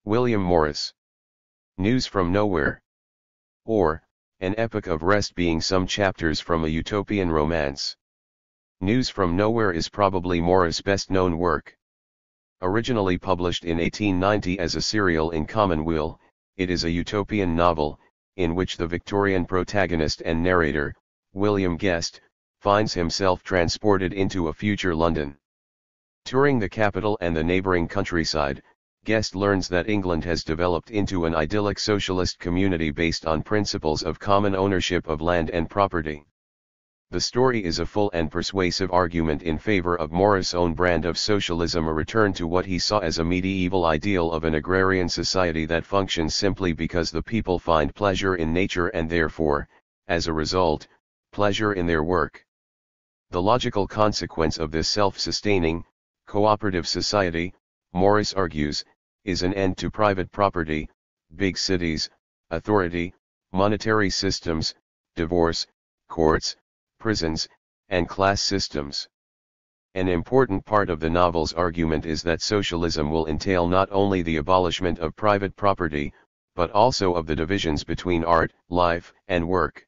William Morris. News from Nowhere. Or, An Epoch of Rest, being some chapters from a utopian romance. News from Nowhere is probably Morris' best-known work. Originally published in 1890 as a serial in Commonweal, it is a utopian novel, in which the Victorian protagonist and narrator, William Guest, finds himself transported into a future London. Touring the capital and the neighbouring countryside, Guest learns that England has developed into an idyllic socialist community based on principles of common ownership of land and property. The story is a full and persuasive argument in favour of Morris' own brand of socialism, a return to what he saw as a medieval ideal of an agrarian society that functions simply because the people find pleasure in nature and therefore, as a result, pleasure in their work. The logical consequence of this self-sustaining, cooperative society, Morris argues, is an end to private property, big cities, authority, monetary systems, divorce, courts, prisons, and class systems. An important part of the novel's argument is that socialism will entail not only the abolishment of private property, but also of the divisions between art, life, and work.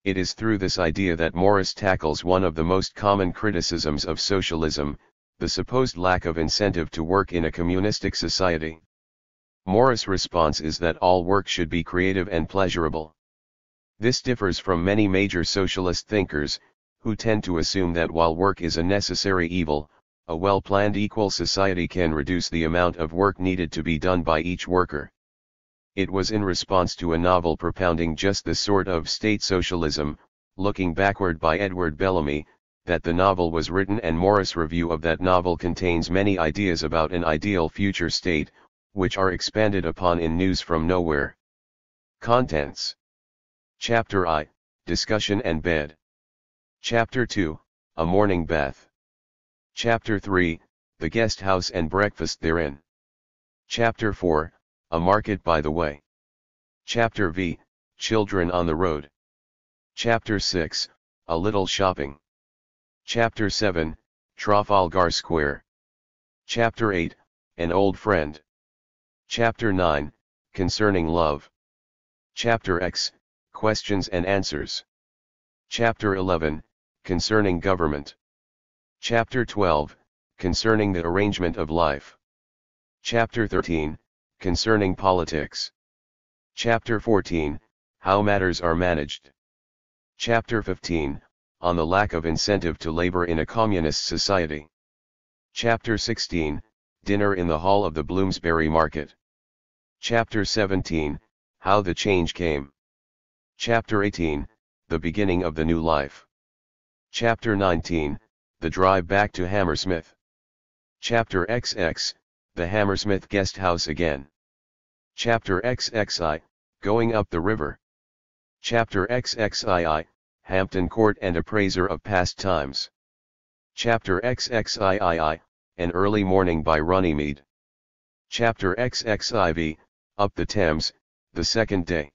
It is through this idea that Morris tackles one of the most common criticisms of socialism, the supposed lack of incentive to work in a communistic society. Morris' response is that all work should be creative and pleasurable. This differs from many major socialist thinkers, who tend to assume that while work is a necessary evil, a well-planned equal society can reduce the amount of work needed to be done by each worker. It was in response to a novel propounding just this sort of state socialism, Looking Backward by Edward Bellamy, that the novel was written, and Morris' review of that novel contains many ideas about an ideal future state, which are expanded upon in News from Nowhere. Contents. Chapter I, Discussion and Bed. Chapter 2, A Morning Bath. Chapter 3, The Guest House and Breakfast Therein. Chapter 4, A Market by the Way. Chapter V, Children on the Road. Chapter 6, A Little Shopping. Chapter 7, Trafalgar Square. Chapter 8, An Old Friend. Chapter 9, Concerning Love. Chapter X, Questions and Answers. Chapter 11, Concerning Government. Chapter 12, Concerning the Arrangement of Life. Chapter 13, Concerning Politics. Chapter 14, How Matters are Managed. Chapter 15, On the Lack of Incentive to Labor in a Communist Society. Chapter 16, Dinner in the Hall of the Bloomsbury Market. Chapter 17, How the Change Came. Chapter 18, The Beginning of the New Life. Chapter 19, The Drive Back to Hammersmith. Chapter XX, The Hammersmith Guest House Again. Chapter XXI, Going Up the River. Chapter XXII, Hampton Court and Appraiser of Past Times. Chapter XXIII, An Early Morning by Runnymede. Chapter XXIV, Up the Thames, the Second Day.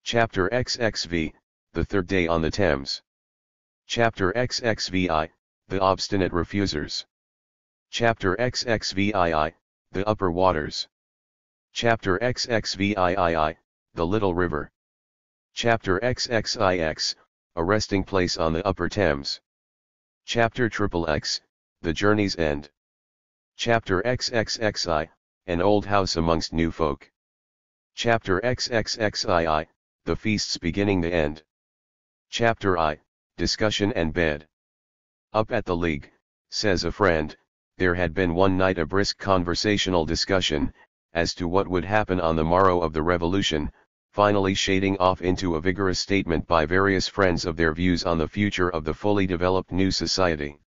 Chapter XXV, The Third Day on the Thames. Chapter XXVI, The Obstinate Refusers. Chapter XXVII, The Upper Waters. Chapter XXVIII, The Little River. Chapter XXIX, A Resting Place on the Upper Thames. Chapter XXX, The Journey's End. Chapter XXXI, An Old House Amongst New Folk. Chapter XXXII, The Feast's Beginning the End. Chapter I, Discussion and Bed. Up at the League, says a friend, there had been one night a brisk conversational discussion, as to what would happen on the morrow of the revolution, finally shading off into a vigorous statement by various friends of their views on the future of the fully developed new society.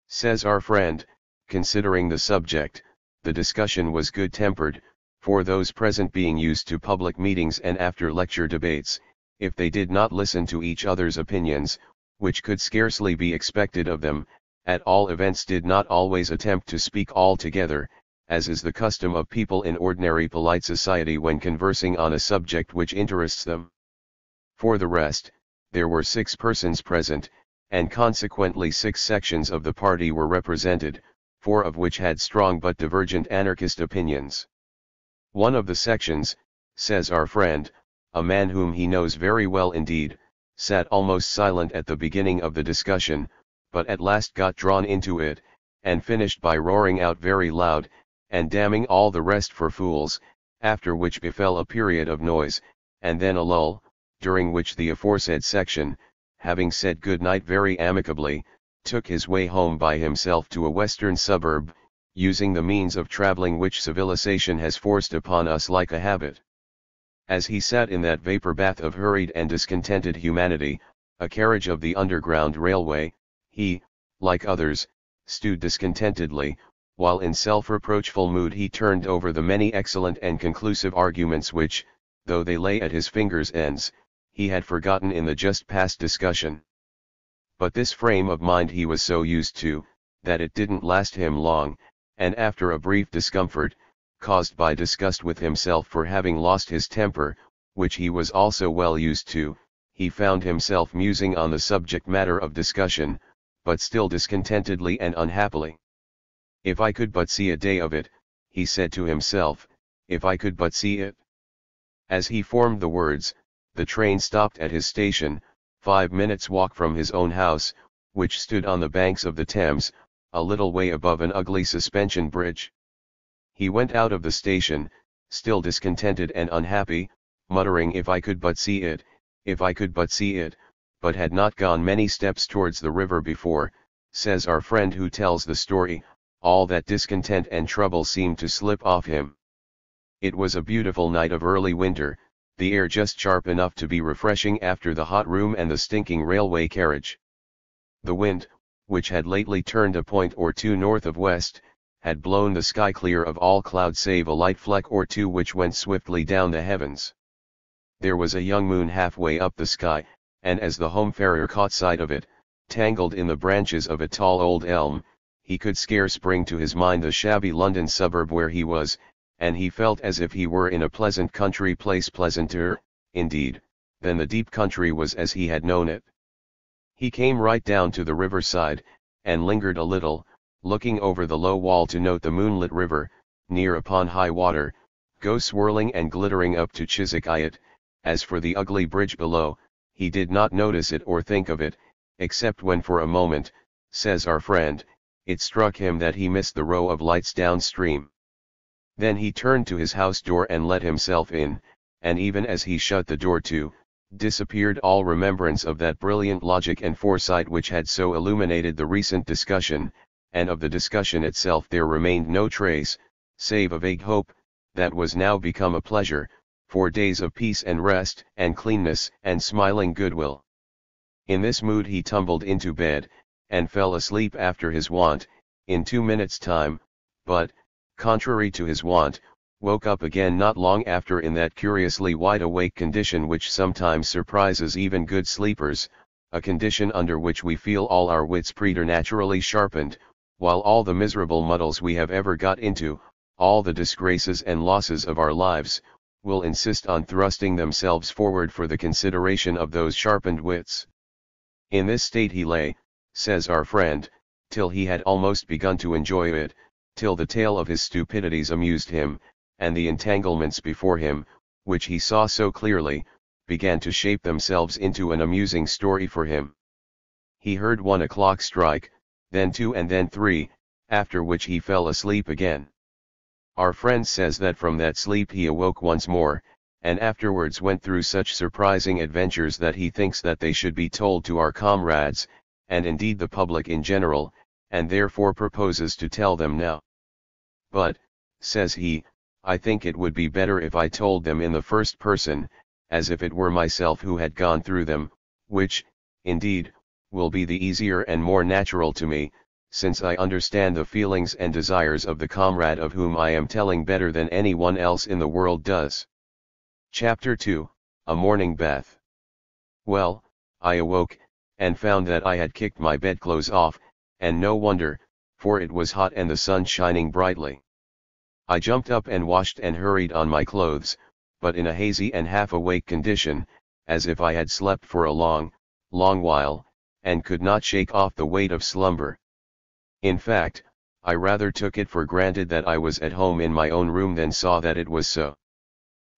Says our friend, considering the subject, the discussion was good-tempered, for those present being used to public meetings and after-lecture debates, if they did not listen to each other's opinions, which could scarcely be expected of them, at all events did not always attempt to speak all together, as is the custom of people in ordinary polite society when conversing on a subject which interests them. For the rest, there were 6 persons present, and consequently 6 sections of the party were represented, 4 of which had strong but divergent anarchist opinions. One of the sections, says our friend, a man whom he knows very well indeed, sat almost silent at the beginning of the discussion, but at last got drawn into it, and finished by roaring out very loud, and damning all the rest for fools, after which befell a period of noise, and then a lull, during which the aforesaid section, having said good night very amicably, took his way home by himself to a western suburb, using the means of travelling which civilization has forced upon us like a habit. As he sat in that vapor bath of hurried and discontented humanity, a carriage of the Underground Railway, he, like others, stewed discontentedly, while in self-reproachful mood he turned over the many excellent and conclusive arguments which, though they lay at his fingers' ends, he had forgotten in the just past discussion. But this frame of mind he was so used to, that it didn't last him long, and after a brief discomfort, caused by disgust with himself for having lost his temper, which he was also well used to, he found himself musing on the subject matter of discussion, but still discontentedly and unhappily. If I could but see a day of it, he said to himself, if I could but see it. As he formed the words, the train stopped at his station, 5 minutes' walk from his own house, which stood on the banks of the Thames, a little way above an ugly suspension bridge. He went out of the station, still discontented and unhappy, muttering if I could but see it, if I could but see it, but had not gone many steps towards the river before, says our friend who tells the story, all that discontent and trouble seemed to slip off him. It was a beautiful night of early winter, the air just sharp enough to be refreshing after the hot room and the stinking railway carriage. The wind, which had lately turned a point or two north of west, had blown the sky clear of all cloud save a light fleck or two which went swiftly down the heavens. There was a young moon halfway up the sky, and as the homefarer caught sight of it, tangled in the branches of a tall old elm, he could scarce bring to his mind the shabby London suburb where he was, and he felt as if he were in a pleasant country place, pleasanter, indeed, than the deep country was as he had known it. He came right down to the riverside, and lingered a little, looking over the low wall to note the moonlit river, near upon high water, go swirling and glittering up to Chiswick. As for the ugly bridge below, he did not notice it or think of it, except when for a moment, says our friend, it struck him that he missed the row of lights downstream. Then he turned to his house door and let himself in, and even as he shut the door to, disappeared all remembrance of that brilliant logic and foresight which had so illuminated the recent discussion, and of the discussion itself there remained no trace, save a vague hope, that was now become a pleasure, for days of peace and rest and cleanness and smiling goodwill. In this mood he tumbled into bed, and fell asleep after his wont, in 2 minutes' time, but, contrary to his wont, woke up again not long after in that curiously wide-awake condition which sometimes surprises even good sleepers, a condition under which we feel all our wits preternaturally sharpened, while all the miserable muddles we have ever got into, all the disgraces and losses of our lives, will insist on thrusting themselves forward for the consideration of those sharpened wits. In this state he lay, says our friend, till he had almost begun to enjoy it, till the tale of his stupidities amused him, and the entanglements before him, which he saw so clearly, began to shape themselves into an amusing story for him. He heard 1 o'clock strike, then 2 and then 3, after which he fell asleep again. Our friend says that from that sleep he awoke once more, and afterwards went through such surprising adventures that he thinks that they should be told to our comrades, and indeed the public in general, and therefore proposes to tell them now. But, says he, I think it would be better if I told them in the first person, as if it were myself who had gone through them, which, indeed, will be the easier and more natural to me, since I understand the feelings and desires of the comrade of whom I am telling better than any one else in the world does. Chapter 2, A Morning Bath. Well, I awoke, and found that I had kicked my bedclothes off, and no wonder, for it was hot and the sun shining brightly. I jumped up and washed and hurried on my clothes, but in a hazy and half-awake condition, as if I had slept for a long, long while, and could not shake off the weight of slumber. In fact, I rather took it for granted that I was at home in my own room than saw that it was so.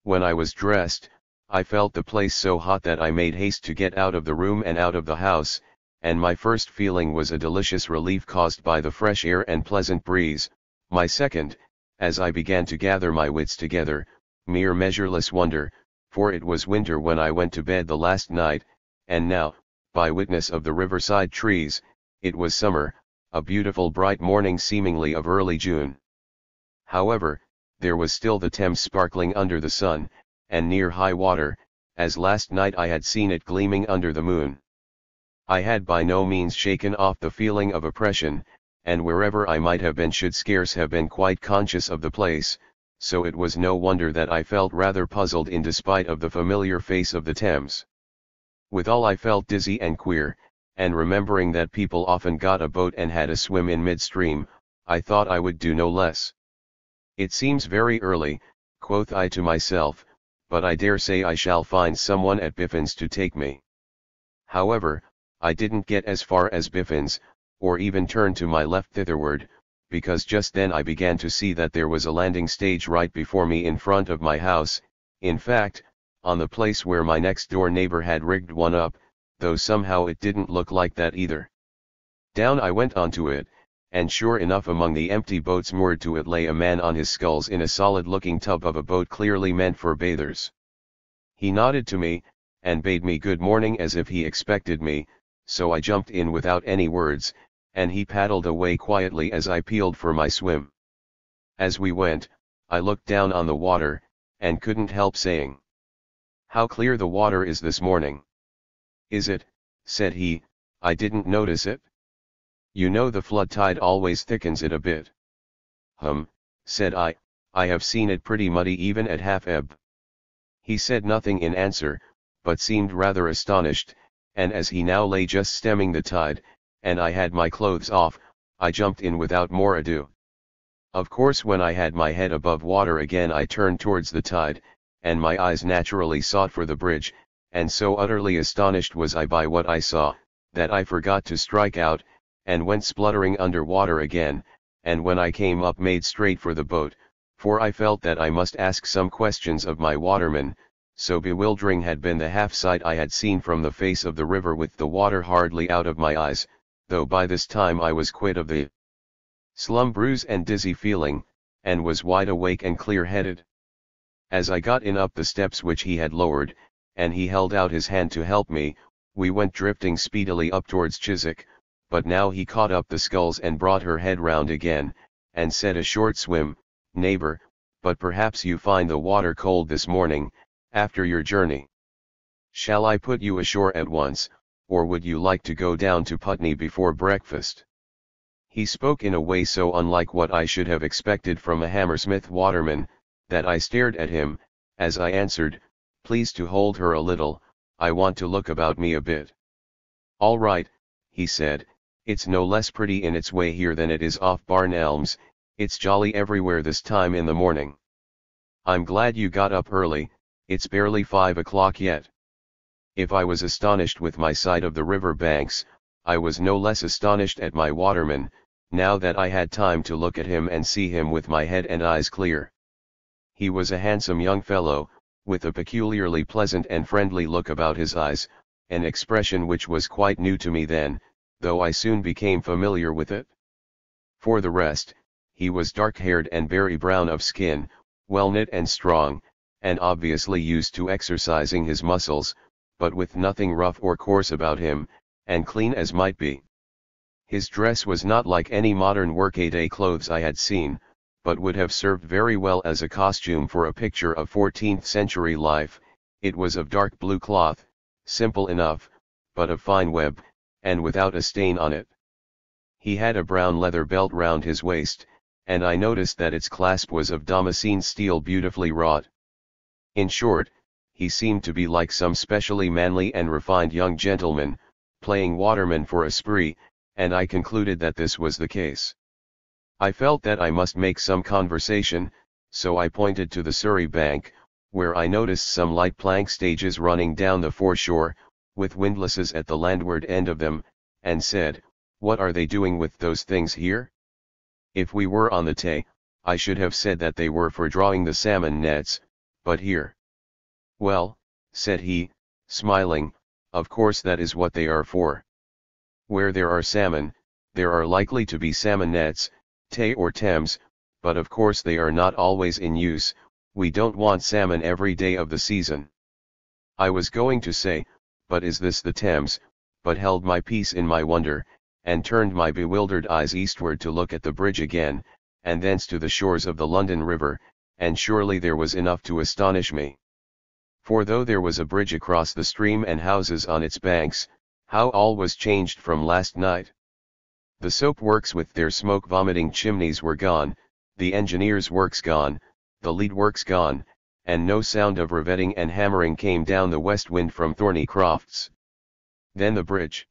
When I was dressed, I felt the place so hot that I made haste to get out of the room and out of the house, and my first feeling was a delicious relief caused by the fresh air and pleasant breeze. My second, as I began to gather my wits together, mere measureless wonder, for it was winter when I went to bed the last night, and now, by witness of the riverside trees, it was summer, a beautiful bright morning seemingly of early June. However, there was still the Thames sparkling under the sun, and near high water, as last night I had seen it gleaming under the moon. I had by no means shaken off the feeling of oppression, and wherever I might have been should scarce have been quite conscious of the place, so it was no wonder that I felt rather puzzled in despite of the familiar face of the Thames. Withal I felt dizzy and queer, and remembering that people often got a boat and had a swim in midstream, I thought I would do no less. It seems very early, quoth I to myself, but I dare say I shall find someone at Biffin's to take me. However, I didn't get as far as Biffin's, or even turn to my left thitherward, because just then I began to see that there was a landing stage right before me in front of my house, in fact, on the place where my next door neighbor had rigged one up, though somehow it didn't look like that either. Down I went onto it, and sure enough among the empty boats moored to it lay a man on his sculls in a solid-looking tub of a boat clearly meant for bathers. He nodded to me, and bade me good morning as if he expected me, so I jumped in without any words, and he paddled away quietly as I peeled for my swim. As we went, I looked down on the water, and couldn't help saying, "How clear the water is this morning." "Is it?" said he, "I didn't notice it. You know the flood tide always thickens it a bit." Said I have seen it pretty muddy even at half ebb." He said nothing in answer, but seemed rather astonished, and as he now lay just stemming the tide, and I had my clothes off, I jumped in without more ado. Of course when I had my head above water again I turned towards the tide, and my eyes naturally sought for the bridge, and so utterly astonished was I by what I saw, that I forgot to strike out, and went spluttering under water again, and when I came up made straight for the boat, for I felt that I must ask some questions of my waterman, so bewildering had been the half-sight I had seen from the face of the river with the water hardly out of my eyes, though by this time I was quit of the slumbers and dizzy feeling, and was wide awake and clear-headed. As I got in up the steps which he had lowered, and he held out his hand to help me, we went drifting speedily up towards Chiswick, but now he caught up the sculls and brought her head round again, and said, "A short swim, neighbour, but perhaps you find the water cold this morning, after your journey. Shall I put you ashore at once, or would you like to go down to Putney before breakfast?" He spoke in a way so unlike what I should have expected from a Hammersmith waterman, that I stared at him, as I answered, "Please to hold her a little, I want to look about me a bit." "All right," he said, "it's no less pretty in its way here than it is off Barn Elms, it's jolly everywhere this time in the morning. I'm glad you got up early, it's barely 5 o'clock yet." If I was astonished with my sight of the river banks, I was no less astonished at my waterman, now that I had time to look at him and see him with my head and eyes clear. He was a handsome young fellow, with a peculiarly pleasant and friendly look about his eyes, an expression which was quite new to me then, though I soon became familiar with it. For the rest, he was dark-haired and berry brown of skin, well-knit and strong, and obviously used to exercising his muscles, but with nothing rough or coarse about him, and clean as might be. His dress was not like any modern workaday clothes I had seen, but would have served very well as a costume for a picture of 14th-century life. It was of dark blue cloth, simple enough, but of fine web, and without a stain on it. He had a brown leather belt round his waist, and I noticed that its clasp was of damascene steel beautifully wrought. In short, he seemed to be like some specially manly and refined young gentleman, playing waterman for a spree, and I concluded that this was the case. I felt that I must make some conversation, so I pointed to the Surrey bank, where I noticed some light plank stages running down the foreshore, with windlasses at the landward end of them, and said, "What are they doing with those things here?" If we were on the Tay, I should have said that they were for drawing the salmon nets, but here. Well, said he, smiling, of course that is what they are for. Where there are salmon, there are likely to be salmon nets, Tay or Thames, but of course they are not always in use. We don't want salmon every day of the season. I was going to say, but is this the Thames, but held my peace in my wonder, and turned my bewildered eyes eastward to look at the bridge again, and thence to the shores of the London River, and surely there was enough to astonish me. For though there was a bridge across the stream and houses on its banks, how all was changed from last night. The soap works with their smoke-vomiting chimneys were gone, the engineers' works gone, the lead works gone, and no sound of revetting and hammering came down the west wind from Thorny Crofts. Then the bridge.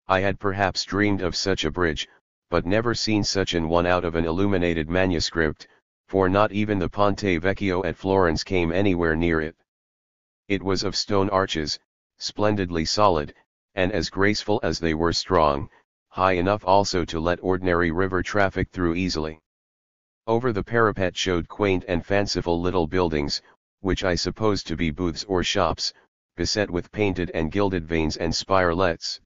I had perhaps dreamed of such a bridge, but never seen such an one out of an illuminated manuscript, for not even the Ponte Vecchio at Florence came anywhere near it. It was of stone arches, splendidly solid, and as graceful as they were strong, high enough also to let ordinary river traffic through easily. Over the parapet showed quaint and fanciful little buildings, which I supposed to be booths or shops, beset with painted and gilded vanes and spirelets.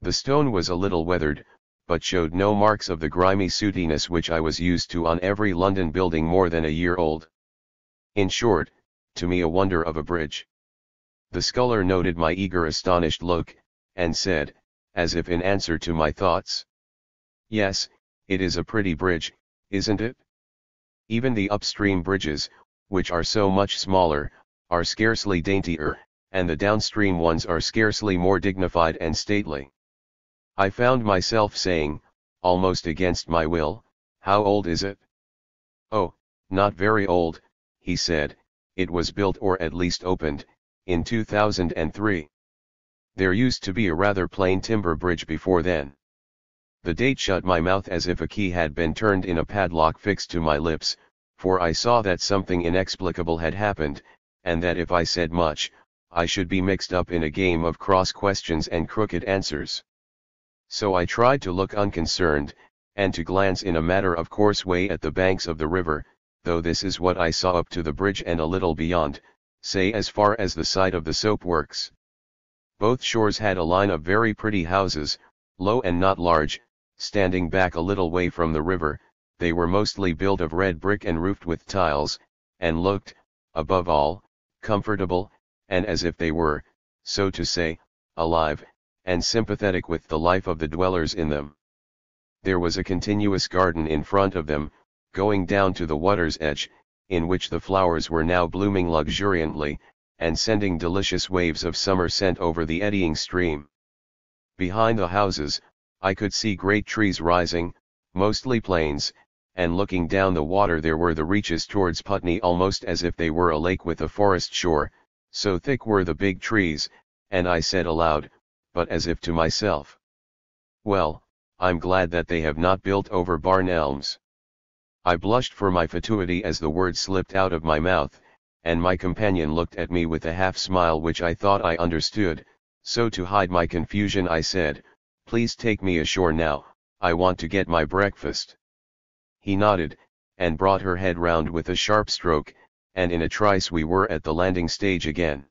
The stone was a little weathered, but showed no marks of the grimy sootiness which I was used to on every London building more than a year old. In short, to me a wonder of a bridge. The sculler noted my eager astonished look, and said, as if in answer to my thoughts, "Yes, it is a pretty bridge, isn't it? Even the upstream bridges, which are so much smaller, are scarcely daintier, and the downstream ones are scarcely more dignified and stately." I found myself saying, almost against my will, "How old is it?" "Oh, not very old," he said, "it was built or at least opened, in 2003. There used to be a rather plain timber bridge before then." The date shut my mouth as if a key had been turned in a padlock fixed to my lips, for I saw that something inexplicable had happened, and that if I said much, I should be mixed up in a game of cross questions and crooked answers. So I tried to look unconcerned, and to glance in a matter-of-course way at the banks of the river, though this is what I saw up to the bridge and a little beyond, say as far as the site of the soap works. Both shores had a line of very pretty houses, low and not large, standing back a little way from the river. They were mostly built of red brick and roofed with tiles, and looked, above all, comfortable, and as if they were, so to say, alive, and sympathetic with the life of the dwellers in them. There was a continuous garden in front of them, going down to the water's edge, in which the flowers were now blooming luxuriantly, and sending delicious waves of summer scent over the eddying stream. Behind the houses, I could see great trees rising, mostly planes, and looking down the water there were the reaches towards Putney almost as if they were a lake with a forest shore, so thick were the big trees, and I said aloud, but as if to myself, "Well, I'm glad that they have not built over Barn Elms." I blushed for my fatuity as the word slipped out of my mouth, and my companion looked at me with a half-smile which I thought I understood, so to hide my confusion I said, "Please take me ashore now, I want to get my breakfast." He nodded, and brought her head round with a sharp stroke, and in a trice we were at the landing stage again.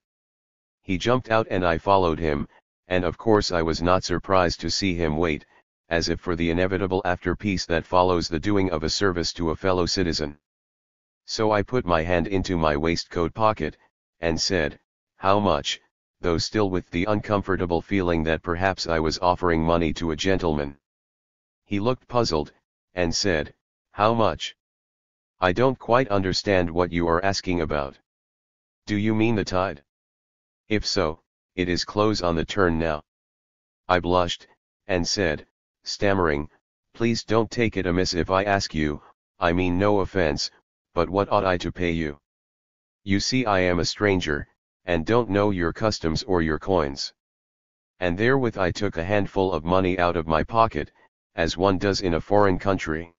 He jumped out and I followed him, and of course I was not surprised to see him wait, as if for the inevitable after-piece that follows the doing of a service to a fellow citizen. So I put my hand into my waistcoat pocket, and said, "How much?" though still with the uncomfortable feeling that perhaps I was offering money to a gentleman. He looked puzzled, and said, "How much? I don't quite understand what you are asking about. Do you mean the tide? If so, it is close on the turn now." I blushed, and said, stammering, "Please don't take it amiss if I ask you, I mean no offense, but what ought I to pay you? You see I am a stranger, and don't know your customs or your coins." And therewith I took a handful of money out of my pocket, as one does in a foreign country.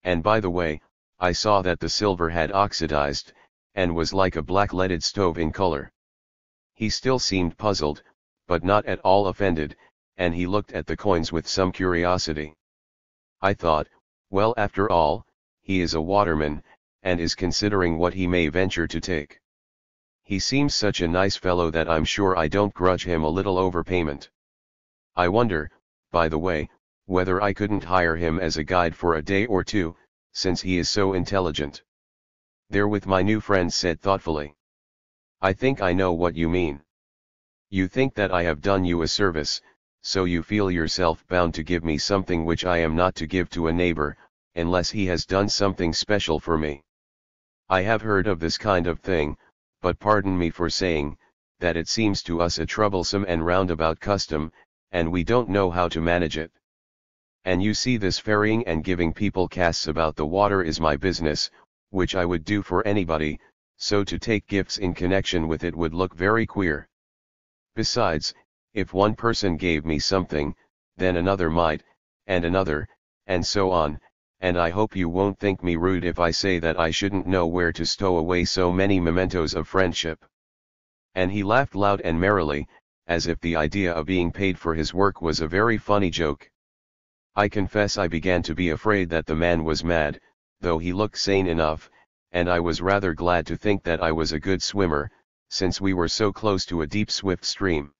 And by the way, I saw that the silver had oxidized, and was like a black-leaded stove in color. He still seemed puzzled, but not at all offended, and he looked at the coins with some curiosity. I thought, Well, after all, he is a waterman, and is considering what he may venture to take. He seems such a nice fellow that I'm sure I don't grudge him a little overpayment. I wonder, by the way, whether I couldn't hire him as a guide for a day or two, since he is so intelligent. Therewith my new friend said thoughtfully, I think I know what you mean. You think that I have done you a service, so you feel yourself bound to give me something which I am not to give to a neighbor, unless he has done something special for me. I have heard of this kind of thing, but pardon me for saying, that it seems to us a troublesome and roundabout custom, and we don't know how to manage it. And you see, this ferrying and giving people casts about the water is my business, which I would do for anybody, so to take gifts in connection with it would look very queer. Besides, if one person gave me something, then another might, and another, and so on, and I hope you won't think me rude if I say that I shouldn't know where to stow away so many mementos of friendship. And he laughed loud and merrily, as if the idea of being paid for his work was a very funny joke. I confess I began to be afraid that the man was mad, though he looked sane enough, and I was rather glad to think that I was a good swimmer, since we were so close to a deep swift stream.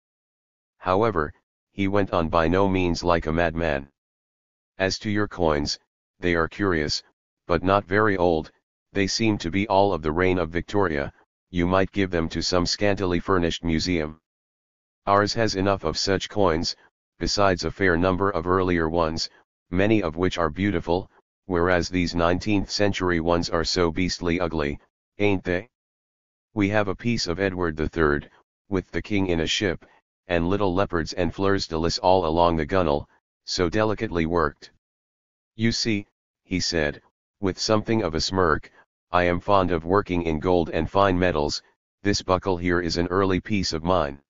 However, he went on by no means like a madman. As to your coins, they are curious, but not very old, they seem to be all of the reign of Victoria, you might give them to some scantily furnished museum. Ours has enough of such coins, besides a fair number of earlier ones, many of which are beautiful, whereas these 19th century ones are so beastly ugly, ain't they? We have a piece of Edward III, with the king in a ship, and little leopards and fleurs de lis all along the gunwale, so delicately worked. You see, he said, with something of a smirk, I am fond of working in gold and fine metals, this buckle here is an early piece of mine.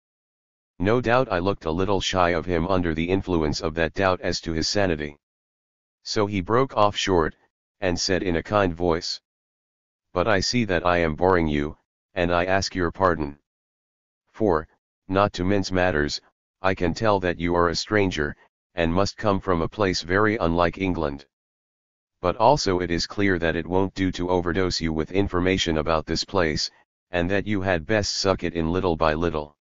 No doubt I looked a little shy of him under the influence of that doubt as to his sanity. So he broke off short, and said in a kind voice, But I see that I am boring you, and I ask your pardon. For, not to mince matters, I can tell that you are a stranger, and must come from a place very unlike England. But also it is clear that it won't do to overdose you with information about this place, and that you had best suck it in little by little.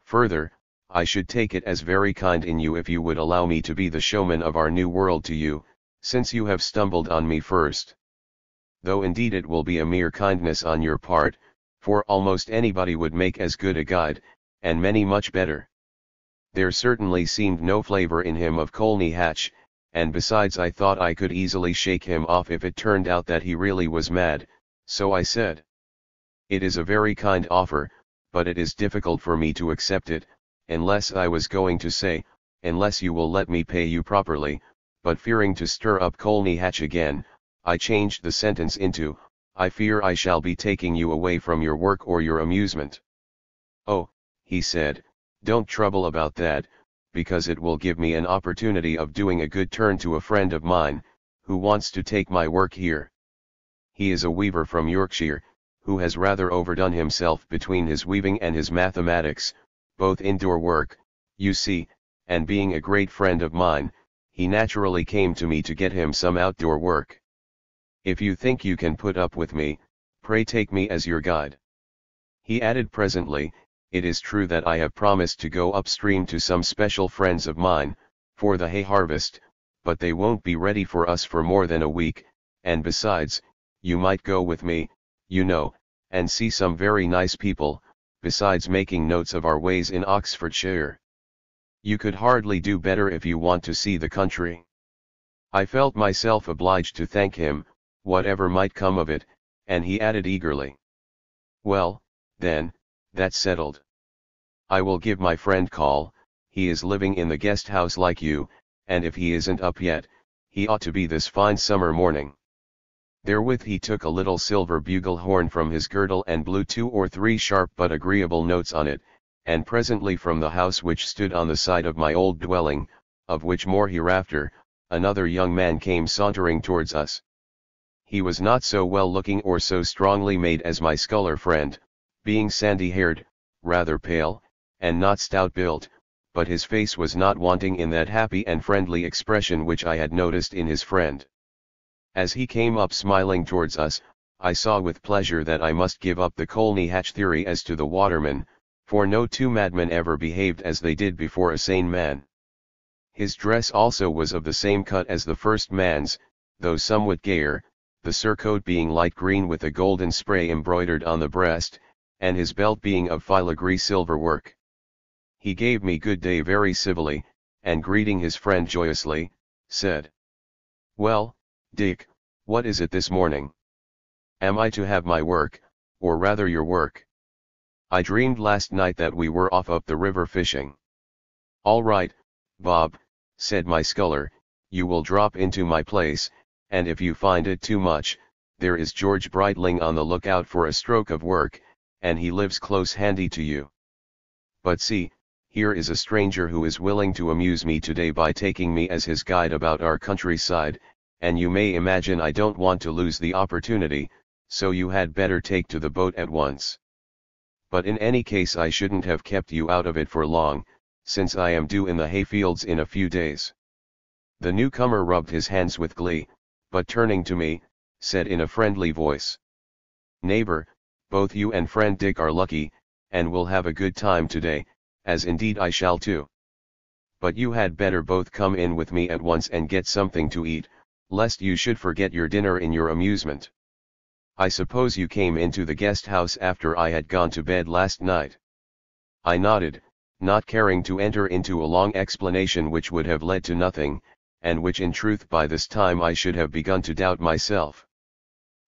Further, I should take it as very kind in you if you would allow me to be the showman of our new world to you, since you have stumbled on me first. Though indeed it will be a mere kindness on your part, for almost anybody would make as good a guide, and many much better. There certainly seemed no flavor in him of Colney Hatch, and besides I thought I could easily shake him off if it turned out that he really was mad, so I said, It is a very kind offer, but it is difficult for me to accept it, unless I was going to say, unless you will let me pay you properly, but fearing to stir up Colney Hatch again, I changed the sentence into, I fear I shall be taking you away from your work or your amusement. Oh, he said, don't trouble about that, because it will give me an opportunity of doing a good turn to a friend of mine, who wants to take my work here. He is a weaver from Yorkshire, who has rather overdone himself between his weaving and his mathematics, both indoor work, you see, and being a great friend of mine, he naturally came to me to get him some outdoor work. If you think you can put up with me, pray take me as your guide. He added presently, it is true that I have promised to go upstream to some special friends of mine, for the hay harvest, but they won't be ready for us for more than a week, and besides, you might go with me, you know, and see some very nice people, besides making notes of our ways in Oxfordshire. You could hardly do better if you want to see the country. I felt myself obliged to thank him, whatever might come of it, and he added eagerly, Well, then, that's settled. I will give my friend call, he is living in the guest house like you, and if he isn't up yet, he ought to be this fine summer morning. Therewith he took a little silver bugle horn from his girdle and blew 2 or 3 sharp but agreeable notes on it, and presently from the house which stood on the side of my old dwelling, of which more hereafter, another young man came sauntering towards us. He was not so well looking or so strongly made as my sculler friend, being sandy-haired, rather pale, and not stout-built, but his face was not wanting in that happy and friendly expression which I had noticed in his friend. As he came up smiling towards us, I saw with pleasure that I must give up the Colney Hatch theory as to the watermen, for no two madmen ever behaved as they did before a sane man. His dress also was of the same cut as the first man's, though somewhat gayer, the surcoat being light green with a golden spray embroidered on the breast, and his belt being of filigree silver work. He gave me good day very civilly, and greeting his friend joyously, said, "Well, Dick, what is it this morning? Am I to have my work, or rather your work? I dreamed last night that we were off up the river fishing." "All right, Bob," said my sculler, "you will drop into my place, and if you find it too much, there is George Brightling on the lookout for a stroke of work, and he lives close handy to you. But see, here is a stranger who is willing to amuse me today by taking me as his guide about our countryside, and you may imagine I don't want to lose the opportunity, so you had better take to the boat at once. But in any case I shouldn't have kept you out of it for long, since I am due in the hayfields in a few days." The newcomer rubbed his hands with glee, but turning to me, said in a friendly voice, "Neighbor, both you and friend Dick are lucky, and will have a good time today, as indeed I shall too. But you had better both come in with me at once and get something to eat, lest you should forget your dinner in your amusement. I suppose you came into the guest house after I had gone to bed last night?" I nodded, not caring to enter into a long explanation which would have led to nothing, and which in truth by this time I should have begun to doubt myself.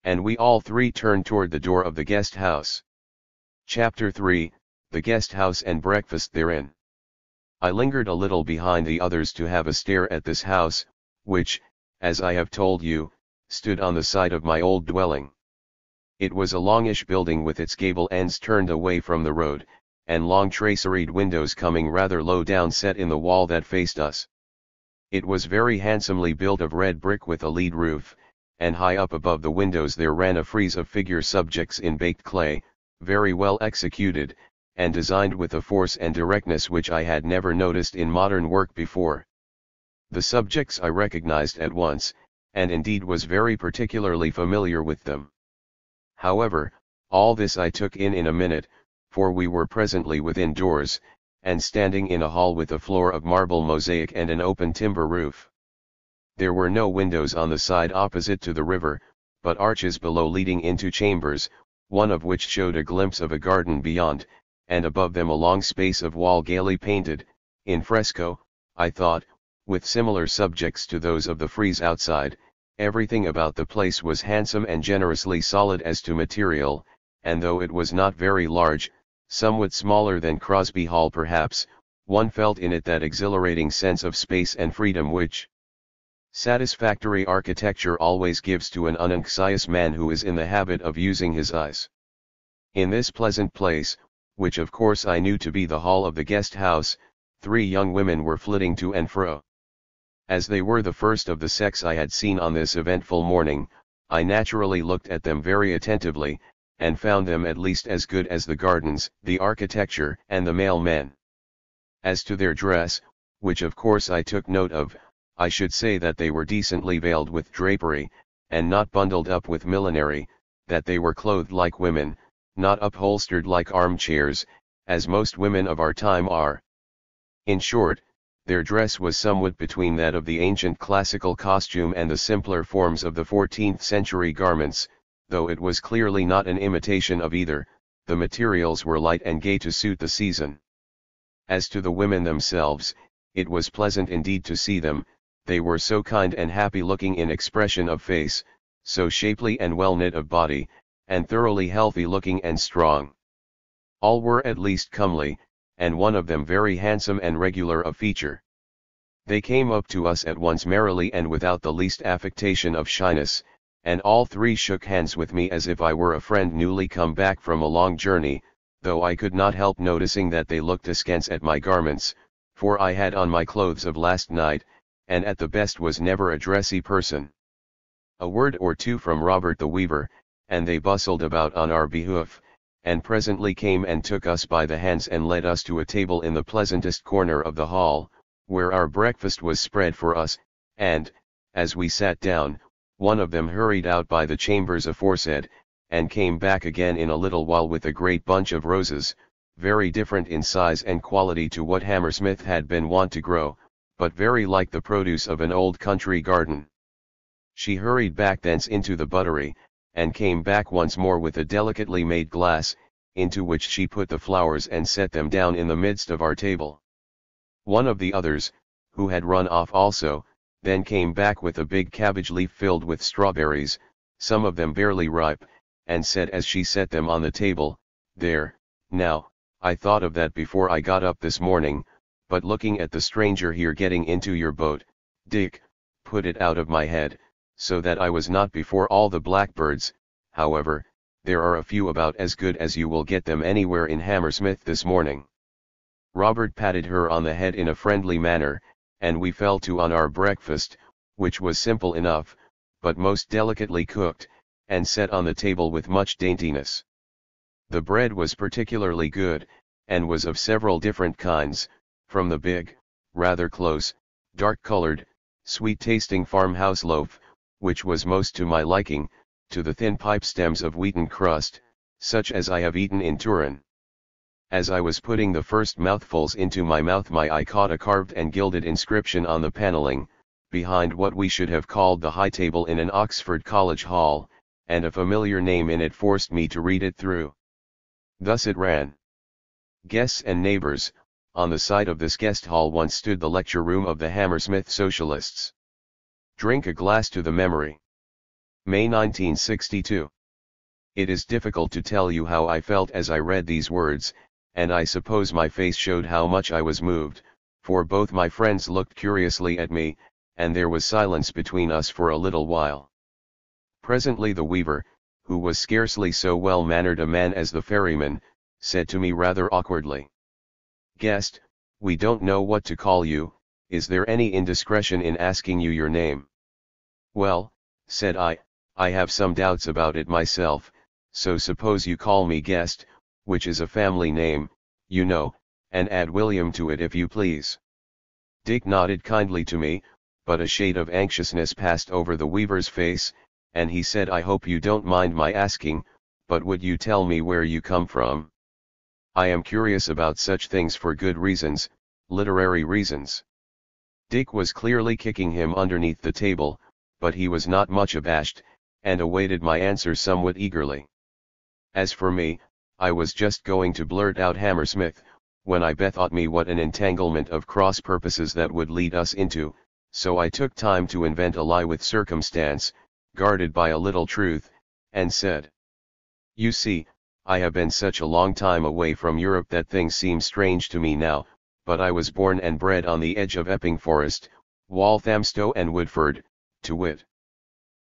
And we all three turned toward the door of the guest house. Chapter 3, The Guest House and Breakfast Therein. I lingered a little behind the others to have a stare at this house, which, as I have told you, stood on the site of my old dwelling. It was a longish building with its gable ends turned away from the road, and long traceried windows coming rather low down set in the wall that faced us. It was very handsomely built of red brick with a lead roof, and high up above the windows there ran a frieze of figure subjects in baked clay, very well executed, and designed with a force and directness which I had never noticed in modern work before. The subjects I recognized at once, and indeed was very particularly familiar with them. However, all this I took in a minute, for we were presently within doors, and standing in a hall with a floor of marble mosaic and an open timber roof. There were no windows on the side opposite to the river, but arches below leading into chambers, one of which showed a glimpse of a garden beyond, and above them a long space of wall gaily painted, in fresco, I thought, with similar subjects to those of the frieze outside. Everything about the place was handsome and generously solid as to material, and though it was not very large, somewhat smaller than Crosby Hall perhaps, one felt in it that exhilarating sense of space and freedom which satisfactory architecture always gives to an unanxious man who is in the habit of using his eyes. In this pleasant place, which of course I knew to be the hall of the guest house, 3 young women were flitting to and fro. As they were the first of the sex I had seen on this eventful morning, I naturally looked at them very attentively, and found them at least as good as the gardens, the architecture, and the male men. As to their dress, which of course I took note of, I should say that they were decently veiled with drapery, and not bundled up with millinery, that they were clothed like women, not upholstered like armchairs, as most women of our time are. In short, their dress was somewhat between that of the ancient classical costume and the simpler forms of the 14th century garments, though it was clearly not an imitation of either. The materials were light and gay to suit the season. As to the women themselves, it was pleasant indeed to see them, they were so kind and happy looking in expression of face, so shapely and well knit of body, and thoroughly healthy looking and strong. All were at least comely, and one of them very handsome and regular of feature. They came up to us at once merrily and without the least affectation of shyness, and all 3 shook hands with me as if I were a friend newly come back from a long journey, though I could not help noticing that they looked askance at my garments, for I had on my clothes of last night, and at the best was never a dressy person. A word or two from Robert the Weaver, and they bustled about on our behoof, and presently came and took us by the hands and led us to a table in the pleasantest corner of the hall, where our breakfast was spread for us, and, as we sat down, One of them hurried out by the chambers aforesaid, and came back again in a little while with a great bunch of roses, very different in size and quality to what Hammersmith had been wont to grow, but very like the produce of an old country garden. She hurried back thence into the buttery, and came back once more with a delicately made glass, into which she put the flowers and set them down in the midst of our table. One of the others, who had run off also, then came back with a big cabbage leaf filled with strawberries, some of them barely ripe, and said as she set them on the table, "There, now, I thought of that before I got up this morning, but looking at the stranger here getting into your boat, Dick, put it out of my head, so that I was not before all the blackbirds. However, there are a few about as good as you will get them anywhere in Hammersmith this morning." Robert patted her on the head in a friendly manner, and we fell to on our breakfast, which was simple enough, but most delicately cooked, and set on the table with much daintiness. The bread was particularly good, and was of several different kinds, from the big, rather close, dark-colored, sweet-tasting farmhouse loaf, which was most to my liking, to the thin pipe stems of wheaten crust, such as I have eaten in Turin. As I was putting the first mouthfuls into my mouth my eye caught a carved and gilded inscription on the panelling, behind what we should have called the high table in an Oxford college hall, and a familiar name in it forced me to read it through. Thus it ran: "Guests and neighbors, on the site of this guest hall once stood the lecture room of the Hammersmith Socialists. Drink a glass to the memory. May 1962. It is difficult to tell you how I felt as I read these words, and I suppose my face showed how much I was moved, for both my friends looked curiously at me, and there was silence between us for a little while. Presently the weaver, who was scarcely so well-mannered a man as the ferryman, said to me rather awkwardly, 'Guest, we don't know what to call you, is there any indiscretion in asking you your name?' 'Well,' said I have some doubts about it myself, so suppose you call me Guest, which is a family name, you know, and add William to it if you please.' Dick nodded kindly to me, but a shade of anxiousness passed over the weaver's face, and he said, 'I hope you don't mind my asking, but would you tell me where you come from? I am curious about such things for good reasons, literary reasons.' Dick was clearly kicking him underneath the table, but he was not much abashed, and awaited my answer somewhat eagerly. As for me, I was just going to blurt out Hammersmith, when I bethought me what an entanglement of cross purposes that would lead us into, so I took time to invent a lie with circumstance, guarded by a little truth, and said, 'You see, I have been such a long time away from Europe that things seem strange to me now, but I was born and bred on the edge of Epping Forest, Walthamstow and Woodford, to wit.'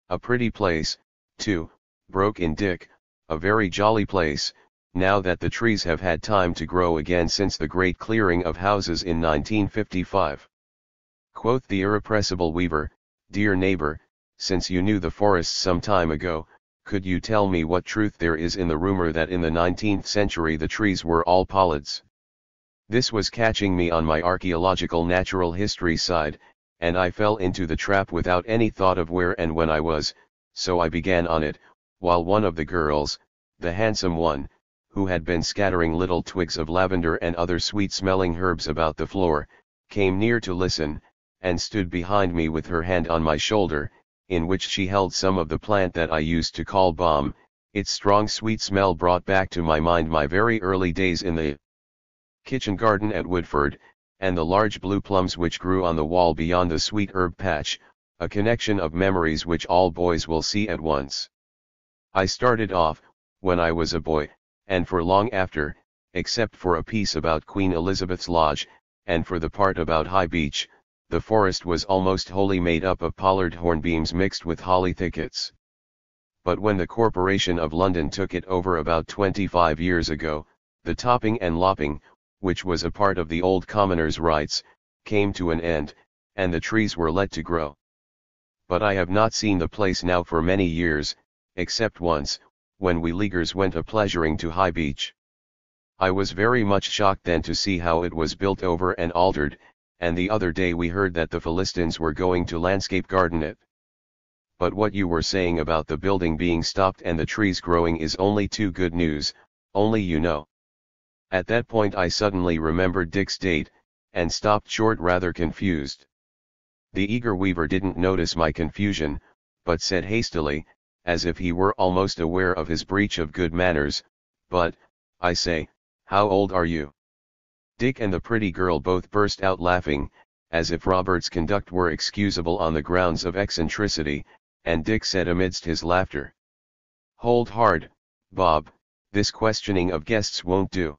'A pretty place, too,' broke in Dick, 'a very jolly place, now that the trees have had time to grow again since the great clearing of houses in 1955. Quoth the irrepressible weaver, 'Dear neighbor, since you knew the forests some time ago, could you tell me what truth there is in the rumor that in the 19th century the trees were all pollards?' This was catching me on my archaeological natural history side, and I fell into the trap without any thought of where and when I was, so I began on it, while one of the girls, the handsome one, who had been scattering little twigs of lavender and other sweet-smelling herbs about the floor, came near to listen, and stood behind me with her hand on my shoulder, in which she held some of the plant that I used to call balm. Its strong sweet smell brought back to my mind my very early days in the kitchen garden at Woodford, and the large blue plums which grew on the wall beyond the sweet herb patch, a connection of memories which all boys will see at once. I started off, when I was a boy, and for long after, except for a piece about Queen Elizabeth's Lodge, and for the part about High Beach, the forest was almost wholly made up of pollard hornbeams mixed with holly thickets. But when the Corporation of London took it over about 25 years ago, the topping and lopping, which was a part of the old commoners' rights, came to an end, and the trees were let to grow. But I have not seen the place now for many years, except once, when we leaguers went a-pleasuring to High Beach. I was very much shocked then to see how it was built over and altered, and the other day we heard that the Philistines were going to landscape garden it. but what you were saying about the building being stopped and the trees growing is only too good news, only you know. At that point I suddenly remembered Dick's date, and stopped short rather confused. The eager weaver didn't notice my confusion, but said hastily, as if he were almost aware of his breach of good manners, "But, I say, how old are you?" Dick and the pretty girl both burst out laughing, as if Robert's conduct were excusable on the grounds of eccentricity, and Dick said amidst his laughter, "Hold hard, Bob, this questioning of guests won't do.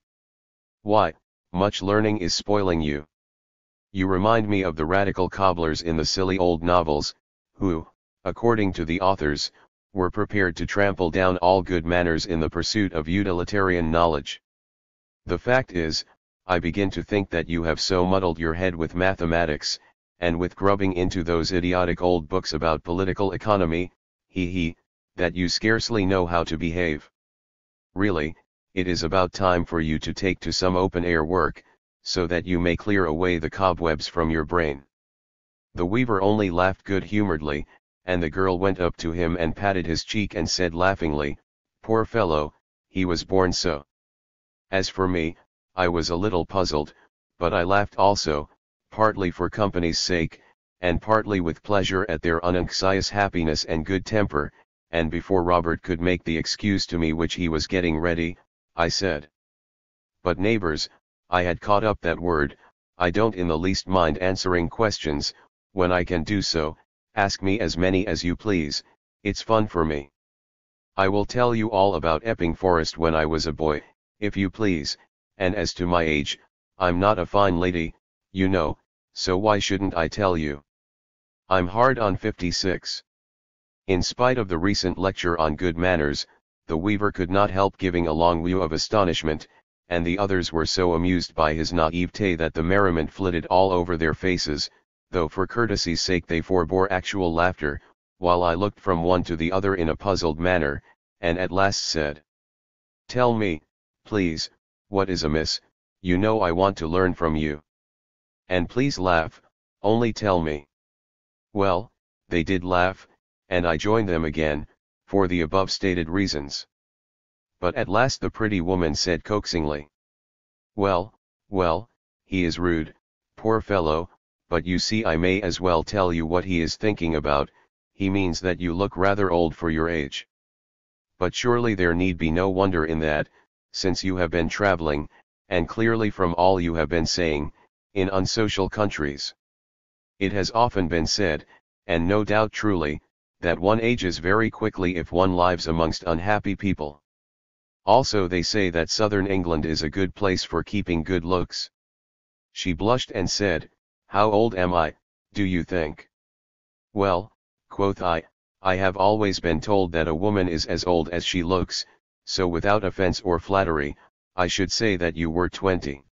Why, much learning is spoiling you. You remind me of the radical cobblers in the silly old novels, who, according to the authors, were prepared to trample down all good manners in the pursuit of utilitarian knowledge. The fact is, I begin to think that you have so muddled your head with mathematics, and with grubbing into those idiotic old books about political economy, that you scarcely know how to behave. Really, it is about time for you to take to some open-air work, so that you may clear away the cobwebs from your brain." The weaver only laughed good-humoredly, and the girl went up to him and patted his cheek and said laughingly, "Poor fellow, he was born so." As for me, I was a little puzzled, but I laughed also, partly for company's sake, and partly with pleasure at their unanxious happiness and good temper, and before Robert could make the excuse to me which he was getting ready, I said, "But neighbors, I had caught up that word, I don't in the least mind answering questions, when I can do so, ask me as many as you please, it's fun for me. I will tell you all about Epping Forest when I was a boy, if you please, and as to my age, I'm not a fine lady, you know, so why shouldn't I tell you? I'm hard on 56. In spite of the recent lecture on good manners, the weaver could not help giving a long whew of astonishment, and the others were so amused by his naivete that the merriment flitted all over their faces, though for courtesy's sake they forbore actual laughter, while I looked from one to the other in a puzzled manner, and at last said, "Tell me, please, what is amiss, you know I want to learn from you. And please laugh, only tell me." Well, they did laugh, and I joined them again, for the above stated reasons. But at last the pretty woman said coaxingly, well, he is rude, poor fellow, but you see I may as well tell you what he is thinking about, he means that you look rather old for your age. But surely there need be no wonder in that, since you have been traveling, and clearly from all you have been saying, in unsocial countries. It has often been said, and no doubt truly, that one ages very quickly if one lives amongst unhappy people. Also they say that southern England is a good place for keeping good looks. She blushed and said, "How old am I, do you think?" "Well," quoth I have always been told that a woman is as old as she looks, so without offense or flattery, I should say that you were 20.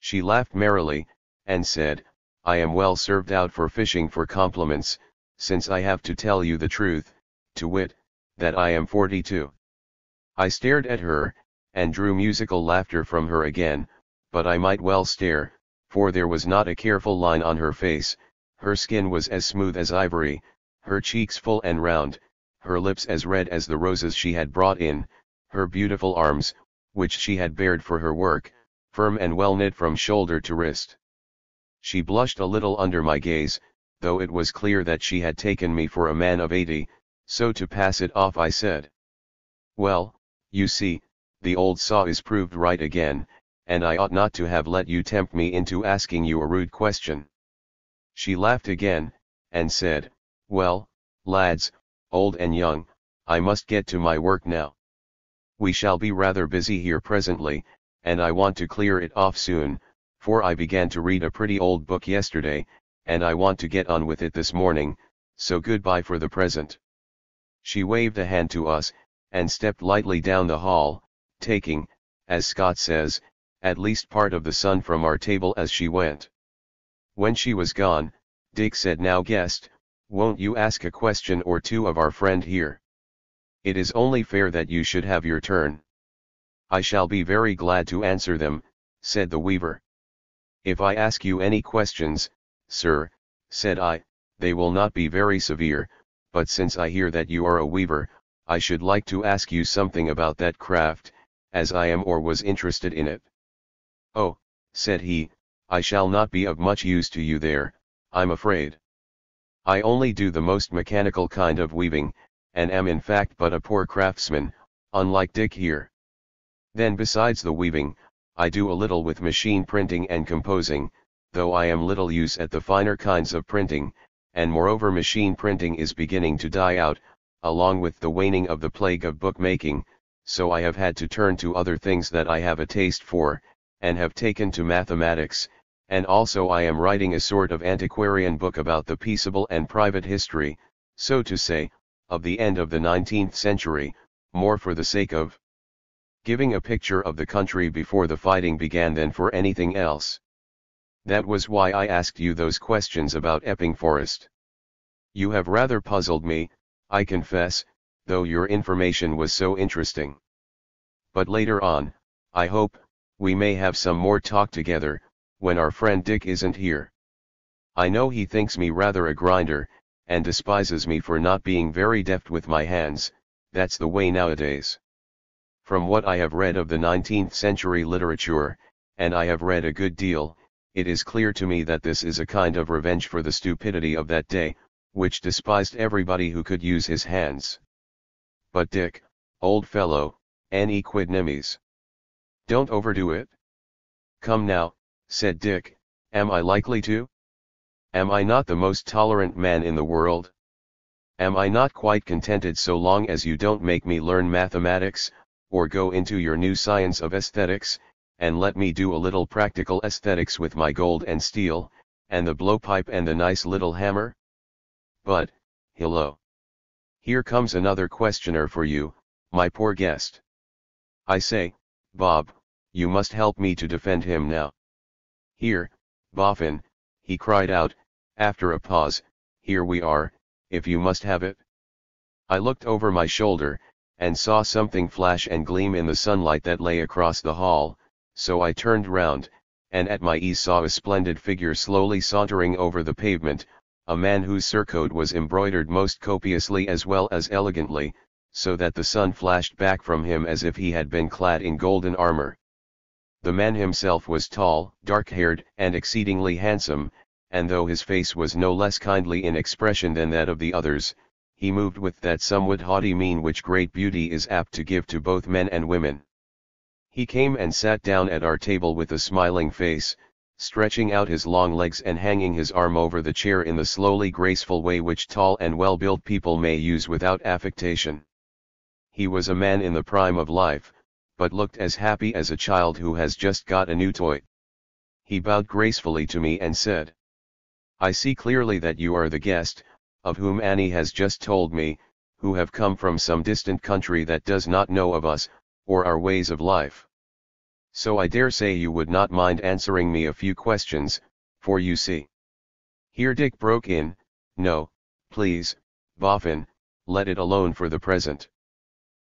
She laughed merrily, and said, "I am well served out for fishing for compliments, since I have to tell you the truth, to wit, that I am 42. I stared at her, and drew musical laughter from her again, but I might well stare, for there was not a careful line on her face, her skin was as smooth as ivory, her cheeks full and round, her lips as red as the roses she had brought in, her beautiful arms, which she had bared for her work, firm and well knit from shoulder to wrist. She blushed a little under my gaze, though it was clear that she had taken me for a man of 80, so to pass it off I said, well, you see, the old saw is proved right again, and I ought not to have let you tempt me into asking you a rude question. She laughed again, and said, well, lads, old and young, I must get to my work now. We shall be rather busy here presently, and I want to clear it off soon, for I began to read a pretty old book yesterday, and I want to get on with it this morning, so goodbye for the present. She waved a hand to us, and stepped lightly down the hall, taking, as Scott says, at least part of the sun from our table as she went. When she was gone, Dick said, now guest, won't you ask a question or two of our friend here? It is only fair that you should have your turn. I shall be very glad to answer them, said the weaver. If I ask you any questions, sir, said I, they will not be very severe, but since I hear that you are a weaver, I should like to ask you something about that craft, as I am or was interested in it. Oh, said he, I shall not be of much use to you there, I'm afraid. I only do the most mechanical kind of weaving, and am in fact but a poor craftsman, unlike Dick here. Then besides the weaving, I do a little with machine printing and composing, though I am little use at the finer kinds of printing, and moreover machine printing is beginning to die out, along with the waning of the plague of bookmaking, so I have had to turn to other things that I have a taste for, and have taken to mathematics, and also I am writing a sort of antiquarian book about the peaceable and private history, so to say, of the end of the 19th century, more for the sake of giving a picture of the country before the fighting began than for anything else. That was why I asked you those questions about Epping Forest. You have rather puzzled me, I confess, though your information was so interesting. But later on, I hope, we may have some more talk together, when our friend Dick isn't here. I know he thinks me rather a grinder, and despises me for not being very deft with my hands, that's the way nowadays. From what I have read of the 19th century literature, and I have read a good deal, it is clear to me that this is a kind of revenge for the stupidity of that day, which despised everybody who could use his hands. But Dick, old fellow, ane quid nimis. Don't overdo it. Come now, said Dick, am I likely to? Am I not the most tolerant man in the world? Am I not quite contented so long as you don't make me learn mathematics, or go into your new science of aesthetics, and let me do a little practical aesthetics with my gold and steel, and the blowpipe and the nice little hammer? But, hello. Here comes another questioner for you, my poor guest. I say, Bob, you must help me to defend him now. Here, Boffin, he cried out, after a pause, here we are, if you must have it. I looked over my shoulder, and saw something flash and gleam in the sunlight that lay across the hall, so I turned round, and at my ease saw a splendid figure slowly sauntering over the pavement, a man whose surcoat was embroidered most copiously as well as elegantly, so that the sun flashed back from him as if he had been clad in golden armor. The man himself was tall, dark-haired, and exceedingly handsome, and though his face was no less kindly in expression than that of the others, he moved with that somewhat haughty mien which great beauty is apt to give to both men and women. He came and sat down at our table with a smiling face, stretching out his long legs and hanging his arm over the chair in the slowly graceful way which tall and well-built people may use without affectation. He was a man in the prime of life, but looked as happy as a child who has just got a new toy. He bowed gracefully to me and said, I see clearly that you are the guest, of whom Annie has just told me, who have come from some distant country that does not know of us, or our ways of life. So I dare say you would not mind answering me a few questions, for you see. Here Dick broke in, no, please, Boffin, let it alone for the present.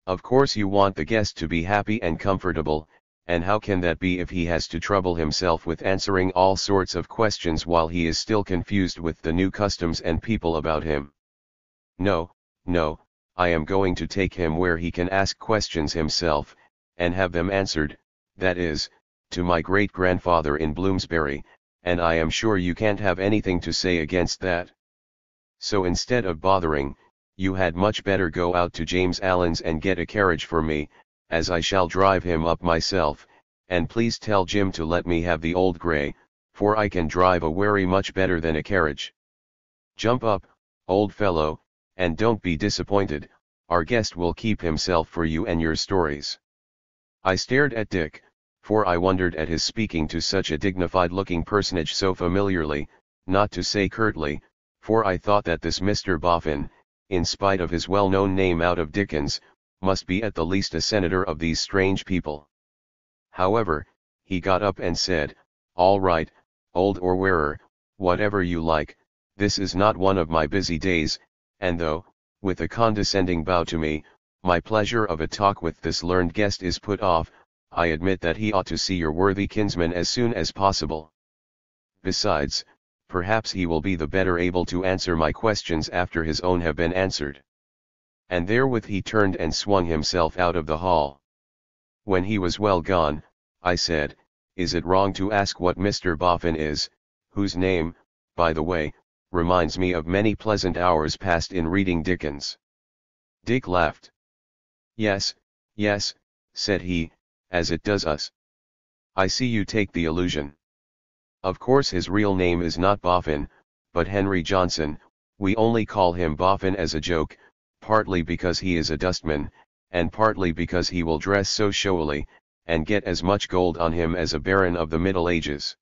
Of course you want the guest to be happy and comfortable, and how can that be if he has to trouble himself with answering all sorts of questions while he is still confused with the new customs and people about him? No, no, I am going to take him where he can ask questions himself, and have them answered, that is, to my great-grandfather in Bloomsbury, and I am sure you can't have anything to say against that. So instead of bothering, you had much better go out to James Allen's and get a carriage for me, as I shall drive him up myself, and please tell Jim to let me have the old grey, for I can drive a wherry much better than a carriage. Jump up, old fellow, and don't be disappointed, our guest will keep himself for you and your stories. I stared at Dick, for I wondered at his speaking to such a dignified-looking personage so familiarly, not to say curtly, for I thought that this Mr. Boffin, in spite of his well-known name out of Dickens, must be at the least a senator of these strange people. However, he got up and said, all right, old or wearer, whatever you like, this is not one of my busy days, and though, with a condescending bow to me, my pleasure of a talk with this learned guest is put off, I admit that he ought to see your worthy kinsman as soon as possible. Besides, perhaps he will be the better able to answer my questions after his own have been answered. And therewith he turned and swung himself out of the hall. When he was well gone, I said, "Is it wrong to ask what Mr. Boffin is, whose name, by the way, reminds me of many pleasant hours passed in reading Dickens?" Dick laughed. "Yes, yes," said he, "as it does us. I see you take the allusion. Of course his real name is not Boffin, but Henry Johnson. We only call him Boffin as a joke, partly because he is a dustman, and partly because he will dress so showily, and get as much gold on him as a baron of the Middle Ages.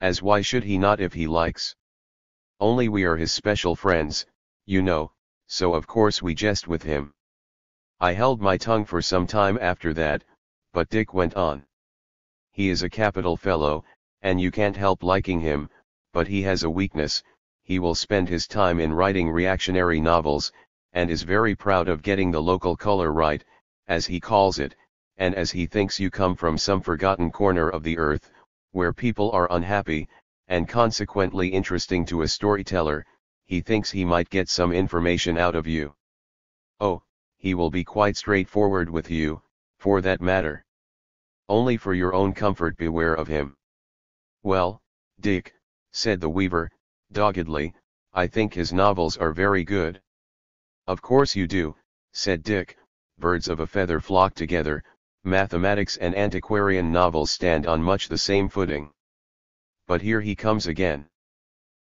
As why should he not if he likes? Only we are his special friends, you know, so of course we jest with him." I held my tongue for some time after that, but Dick went on. "He is a capital fellow, and you can't help liking him, but he has a weakness. He will spend his time in writing reactionary novels, and is very proud of getting the local color right, as he calls it, and as he thinks you come from some forgotten corner of the earth, where people are unhappy, and consequently interesting to a storyteller, he thinks he might get some information out of you. Oh, he will be quite straightforward with you, for that matter. Only for your own comfort beware of him." "Well, Dick," said the weaver, doggedly, "I think his novels are very good." "Of course you do," said Dick, "birds of a feather flock together, mathematics and antiquarian novels stand on much the same footing. But here he comes again."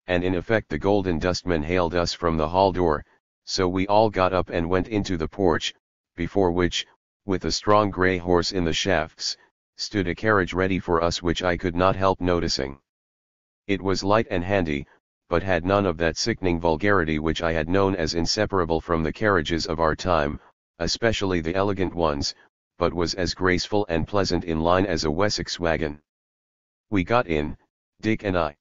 And in effect the Golden Dustman hailed us from the hall door, so we all got up and went into the porch, before which, with a strong grey horse in the shafts, stood a carriage ready for us which I could not help noticing. It was light and handy, but had none of that sickening vulgarity which I had known as inseparable from the carriages of our time, especially the elegant ones, but was as graceful and pleasant in line as a Wessex wagon. We got in, Dick and I.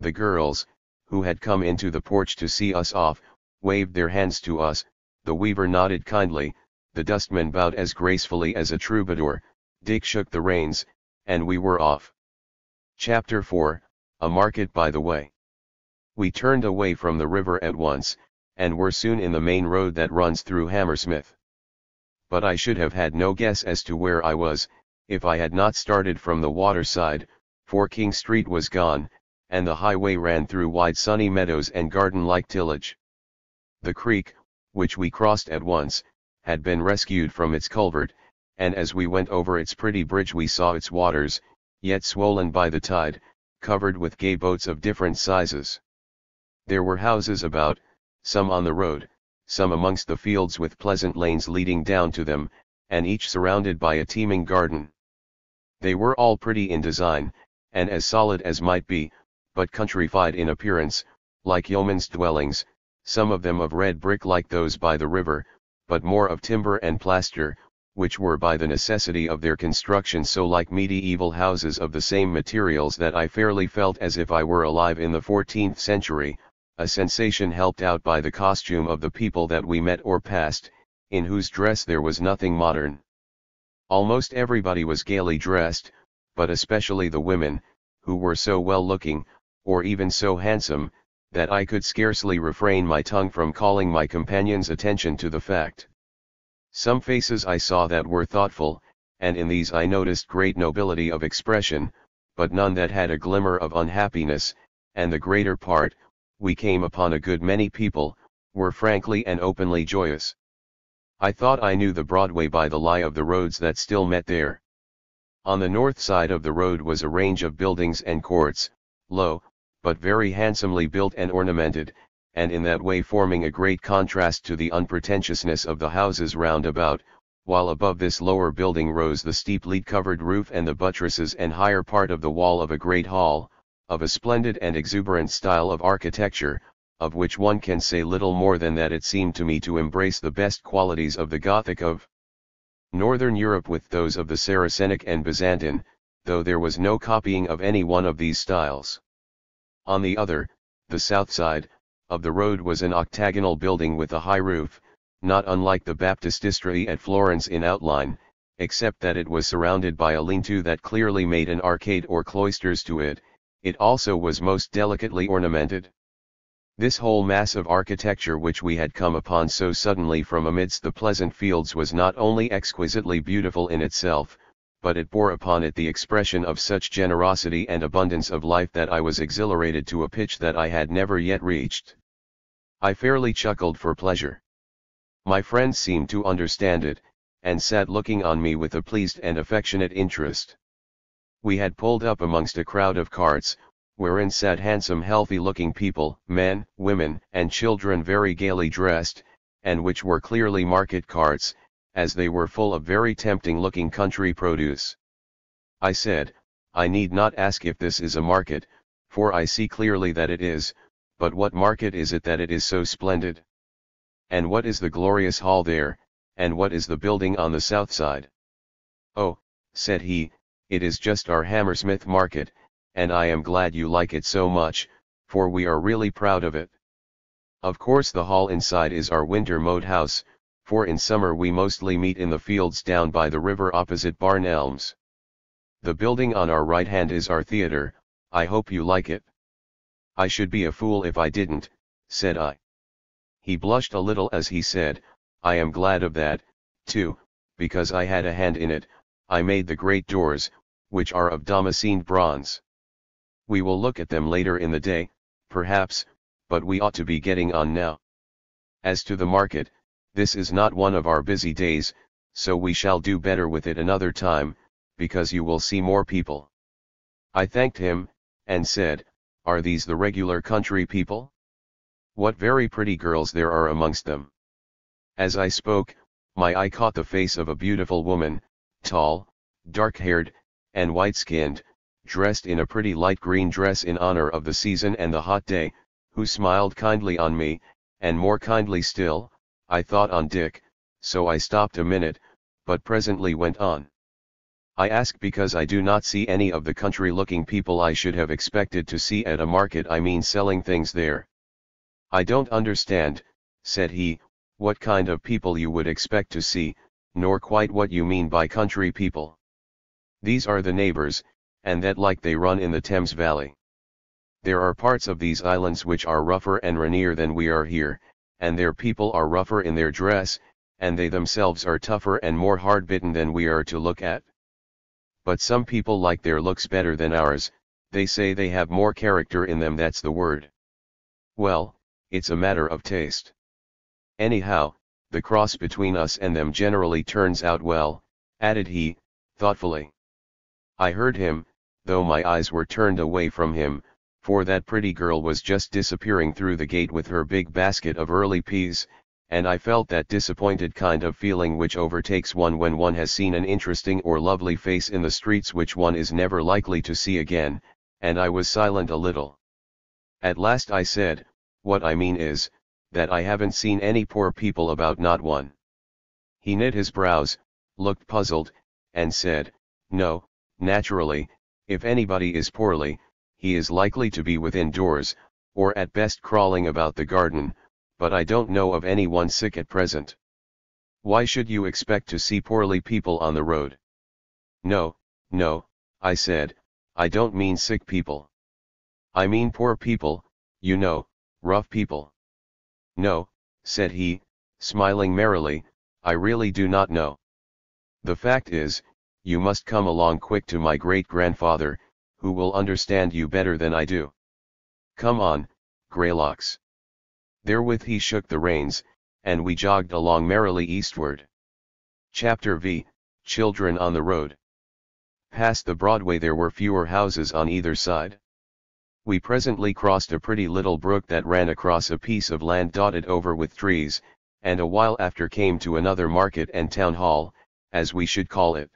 The girls, who had come into the porch to see us off, waved their hands to us, the weaver nodded kindly, the dustman bowed as gracefully as a troubadour, Dick shook the reins, and we were off. Chapter 4, A Market by the Way. We turned away from the river at once, and were soon in the main road that runs through Hammersmith. But I should have had no guess as to where I was, if I had not started from the waterside, for King Street was gone, and the highway ran through wide sunny meadows and garden-like tillage. The creek, which we crossed at once, had been rescued from its culvert, and as we went over its pretty bridge we saw its waters, yet swollen by the tide, covered with gay boats of different sizes. There were houses about, some on the road, some amongst the fields with pleasant lanes leading down to them, and each surrounded by a teeming garden. They were all pretty in design, and as solid as might be, but countrified in appearance, like yeomen's dwellings, some of them of red brick like those by the river, but more of timber and plaster, which were by the necessity of their construction so like medieval houses of the same materials that I fairly felt as if I were alive in the 14th century, a sensation helped out by the costume of the people that we met or passed, in whose dress there was nothing modern. Almost everybody was gaily dressed, but especially the women, who were so well-looking, or even so handsome, that I could scarcely refrain my tongue from calling my companion's attention to the fact. Some faces I saw that were thoughtful, and in these I noticed great nobility of expression, but none that had a glimmer of unhappiness, and the greater part, we came upon a good many people, were frankly and openly joyous. I thought I knew the Broadway by the lie of the roads that still met there. On the north side of the road was a range of buildings and courts, low, but very handsomely built and ornamented, and in that way forming a great contrast to the unpretentiousness of the houses round about, while above this lower building rose the steep lead-covered roof and the buttresses and higher part of the wall of a great hall, of a splendid and exuberant style of architecture, of which one can say little more than that it seemed to me to embrace the best qualities of the Gothic of Northern Europe with those of the Saracenic and Byzantine, though there was no copying of any one of these styles. On the other, the south side, of the road was an octagonal building with a high roof, not unlike the Baptistery at Florence in outline, except that it was surrounded by a lean-to that clearly made an arcade or cloisters to it, It also was most delicately ornamented. This whole mass of architecture which we had come upon so suddenly from amidst the pleasant fields was not only exquisitely beautiful in itself, but it bore upon it the expression of such generosity and abundance of life that I was exhilarated to a pitch that I had never yet reached. I fairly chuckled for pleasure. My friends seemed to understand it, and sat looking on me with a pleased and affectionate interest. We had pulled up amongst a crowd of carts, wherein sat handsome healthy-looking people, men, women, and children very gaily dressed, and which were clearly market carts, as they were full of very tempting-looking country produce. I said, I need not ask if this is a market, for I see clearly that it is, but what market is it that it is so splendid? And what is the glorious hall there, and what is the building on the south side? Oh, said he, it is just our Hammersmith market, and I am glad you like it so much, for we are really proud of it. Of course the hall inside is our winter mode house, for in summer we mostly meet in the fields down by the river opposite Barn Elms. The building on our right hand is our theatre. I hope you like it. I should be a fool if I didn't, said I. He blushed a little as he said, I am glad of that, too, because I had a hand in it. I made the great doors, which are of damascened bronze. We will look at them later in the day, perhaps, but we ought to be getting on now. As to the market, this is not one of our busy days, so we shall do better with it another time, because you will see more people. I thanked him, and said, Are these the regular country people? What very pretty girls there are amongst them. As I spoke, my eye caught the face of a beautiful woman, tall, dark-haired, and white-skinned, dressed in a pretty light green dress in honor of the season and the hot day, who smiled kindly on me, and more kindly still, I thought on Dick, so I stopped a minute, but presently went on. I ask because I do not see any of the country-looking people I should have expected to see at a market, I mean selling things there. I don't understand, said he, what kind of people you would expect to see, nor quite what you mean by country people. These are the neighbors, and that like they run in the Thames Valley. There are parts of these islands which are rougher and rainier than we are here, and their people are rougher in their dress, and they themselves are tougher and more hard-bitten than we are to look at. But some people like their looks better than ours, they say they have more character in them, that's the word. Well, it's a matter of taste. Anyhow, the cross between us and them generally turns out well, added he, thoughtfully. I heard him, though my eyes were turned away from him, for that pretty girl was just disappearing through the gate with her big basket of early peas, and I felt that disappointed kind of feeling which overtakes one when one has seen an interesting or lovely face in the streets which one is never likely to see again, and I was silent a little. At last I said, what I mean is, that I haven't seen any poor people about, not one. He knit his brows, looked puzzled, and said, no, naturally, if anybody is poorly, he is likely to be within doors, or at best crawling about the garden, but I don't know of anyone sick at present. Why should you expect to see poorly people on the road? No, no, I said, I don't mean sick people. I mean poor people, you know, rough people. No, said he, smiling merrily, I really do not know. The fact is, you must come along quick to my great-grandfather, who will understand you better than I do. Come on, Greylocks. Therewith he shook the reins, and we jogged along merrily eastward. Chapter V, Children on the Road. Past the Broadway there were fewer houses on either side. We presently crossed a pretty little brook that ran across a piece of land dotted over with trees, and a while after came to another market and town hall, as we should call it.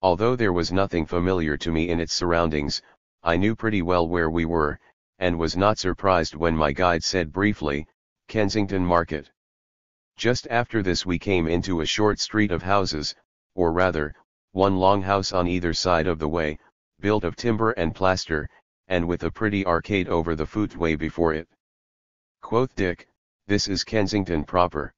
Although there was nothing familiar to me in its surroundings, I knew pretty well where we were, and was not surprised when my guide said briefly, Kensington Market. Just after this we came into a short street of houses, or rather, one long house on either side of the way, built of timber and plaster, and with a pretty arcade over the footway before it. Quoth Dick, this is Kensington proper.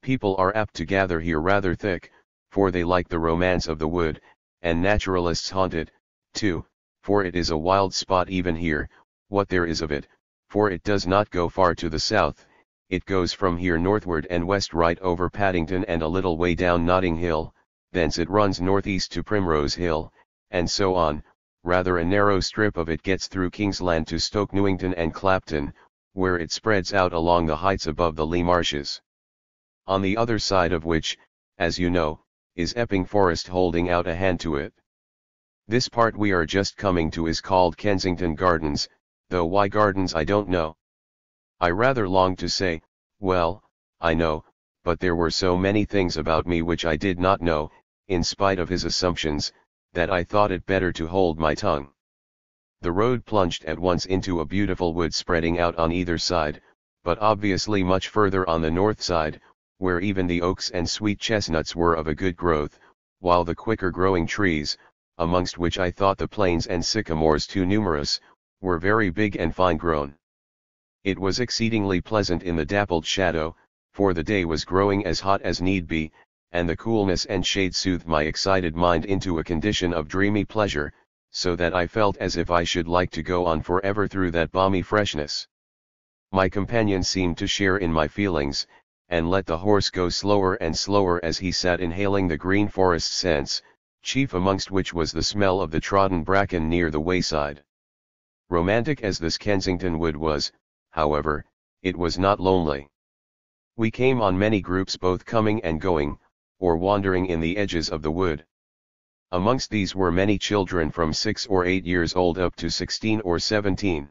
People are apt to gather here rather thick, for they like the romance of the wood, and naturalists haunt it, too, for it is a wild spot even here, what there is of it, for it does not go far to the south, it goes from here northward and west right over Paddington and a little way down Notting Hill, thence it runs northeast to Primrose Hill, and so on. Rather a narrow strip of it gets through Kingsland to Stoke Newington and Clapton, where it spreads out along the heights above the Lee Marshes. On the other side of which, as you know, is Epping Forest holding out a hand to it. This part we are just coming to is called Kensington Gardens, though why gardens I don't know. I rather long to say, well, I know, but there were so many things about me which I did not know, in spite of his assumptions, that I thought it better to hold my tongue. The road plunged at once into a beautiful wood spreading out on either side, but obviously much further on the north side, where even the oaks and sweet chestnuts were of a good growth, while the quicker growing trees, amongst which I thought the planes and sycamores too numerous, were very big and fine grown. It was exceedingly pleasant in the dappled shadow, for the day was growing as hot as need be, and the coolness and shade soothed my excited mind into a condition of dreamy pleasure, so that I felt as if I should like to go on forever through that balmy freshness. My companion seemed to share in my feelings, and let the horse go slower and slower as he sat inhaling the green forest scents, chief amongst which was the smell of the trodden bracken near the wayside. Romantic as this Kensington wood was, however, it was not lonely. We came on many groups both coming and going, or wandering in the edges of the wood. Amongst these were many children from 6 or 8 years old up to 16 or 17.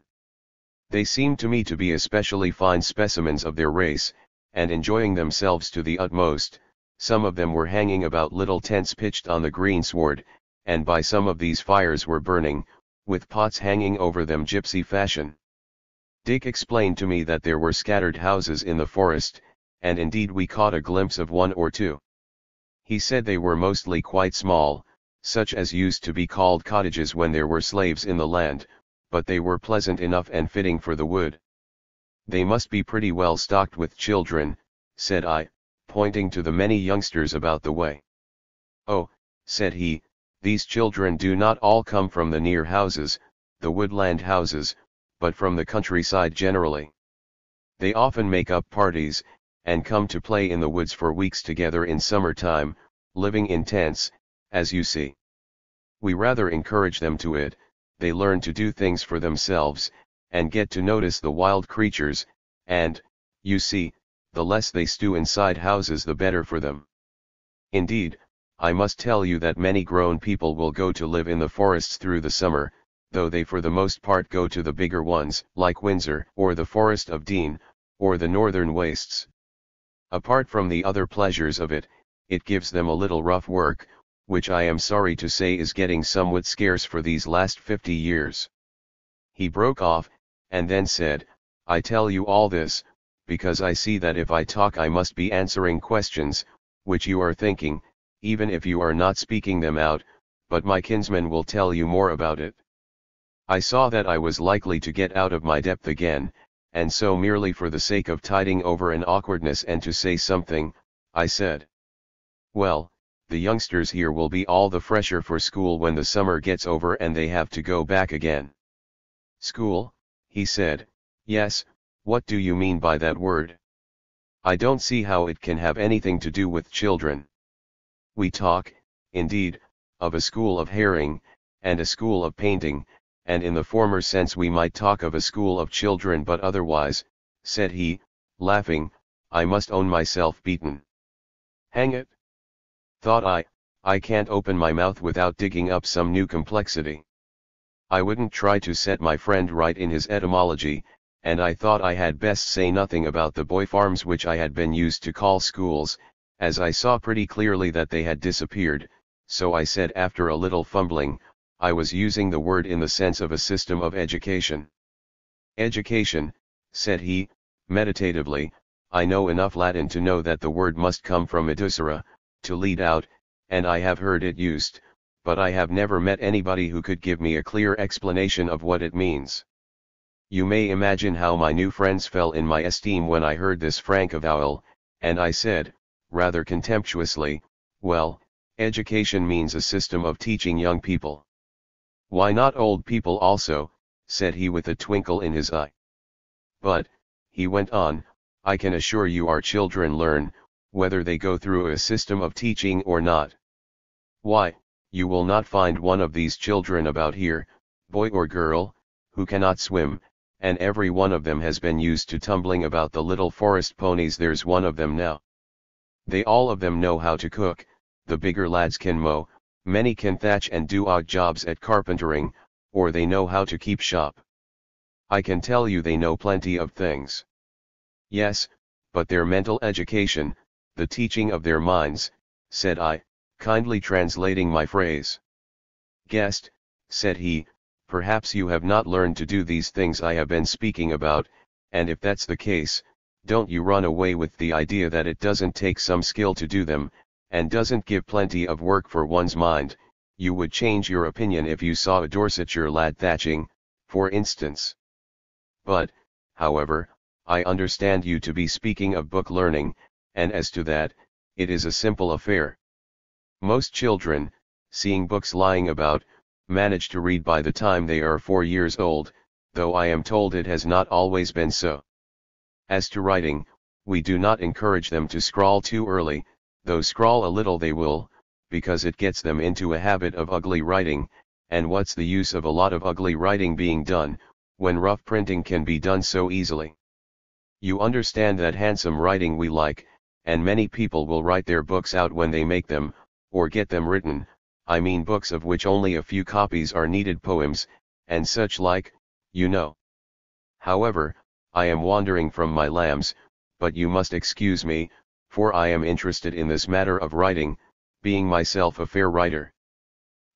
They seemed to me to be especially fine specimens of their race, and enjoying themselves to the utmost. Some of them were hanging about little tents pitched on the greensward, and by some of these fires were burning, with pots hanging over them gypsy fashion. Dick explained to me that there were scattered houses in the forest, and indeed we caught a glimpse of one or two. He said they were mostly quite small, such as used to be called cottages when there were slaves in the land, but they were pleasant enough and fitting for the wood. They must be pretty well stocked with children, said I, pointing to the many youngsters about the way. Oh, said he, these children do not all come from the near houses, the woodland houses, but from the countryside generally. They often make up parties, and come to play in the woods for weeks together in summer time, living in tents, as you see. We rather encourage them to it, they learn to do things for themselves, and get to notice the wild creatures, and, you see, the less they stew inside houses the better for them. Indeed, I must tell you that many grown people will go to live in the forests through the summer, though they for the most part go to the bigger ones, like Windsor, or the Forest of Dean, or the northern wastes. Apart from the other pleasures of it, it gives them a little rough work, which I am sorry to say is getting somewhat scarce for these last 50 years. He broke off, and then said, I tell you all this, because I see that if I talk I must be answering questions, which you are thinking, even if you are not speaking them out, but my kinsman will tell you more about it. I saw that I was likely to get out of my depth again, and so merely for the sake of tiding over an awkwardness and to say something, I said, well, the youngsters here will be all the fresher for school when the summer gets over and they have to go back again. School, he said, yes, what do you mean by that word? I don't see how it can have anything to do with children. We talk, indeed, of a school of herring, and a school of painting, and in the former sense we might talk of a school of children, but otherwise, said he, laughing, I must own myself beaten. Hang it! Thought I can't open my mouth without digging up some new complexity. I wouldn't try to set my friend right in his etymology, and I thought I had best say nothing about the boy farms which I had been used to call schools, as I saw pretty clearly that they had disappeared, so I said after a little fumbling, I was using the word in the sense of a system of education. Education, said he, meditatively, I know enough Latin to know that the word must come from educere, to lead out, and I have heard it used, but I have never met anybody who could give me a clear explanation of what it means. You may imagine how my new friends fell in my esteem when I heard this frank avowal, and I said, rather contemptuously, well, education means a system of teaching young people. Why not old people also, said he with a twinkle in his eye. But, he went on, I can assure you our children learn, whether they go through a system of teaching or not. Why, you will not find one of these children about here, boy or girl, who cannot swim, and every one of them has been used to tumbling about the little forest ponies. There's one of them now. They all of them know how to cook, the bigger lads can mow, many can thatch and do odd jobs at carpentering, or they know how to keep shop. I can tell you they know plenty of things. Yes, but their mental education, the teaching of their minds, said I, kindly translating my phrase. Guest, said he, perhaps you have not learned to do these things I have been speaking about, and if that's the case, don't you run away with the idea that it doesn't take some skill to do them, and doesn't give plenty of work for one's mind. You would change your opinion if you saw a Dorsetshire lad thatching, for instance. But, however, I understand you to be speaking of book learning, and as to that, it is a simple affair. Most children, seeing books lying about, manage to read by the time they are 4 years old, though I am told it has not always been so. As to writing, we do not encourage them to scrawl too early, though scrawl a little they will, because it gets them into a habit of ugly writing, and what's the use of a lot of ugly writing being done, when rough printing can be done so easily? You understand that handsome writing we like, and many people will write their books out when they make them, or get them written, I mean books of which only a few copies are needed, poems, and such like, you know. However, I am wandering from my lambs, but you must excuse me, for I am interested in this matter of writing, being myself a fair writer.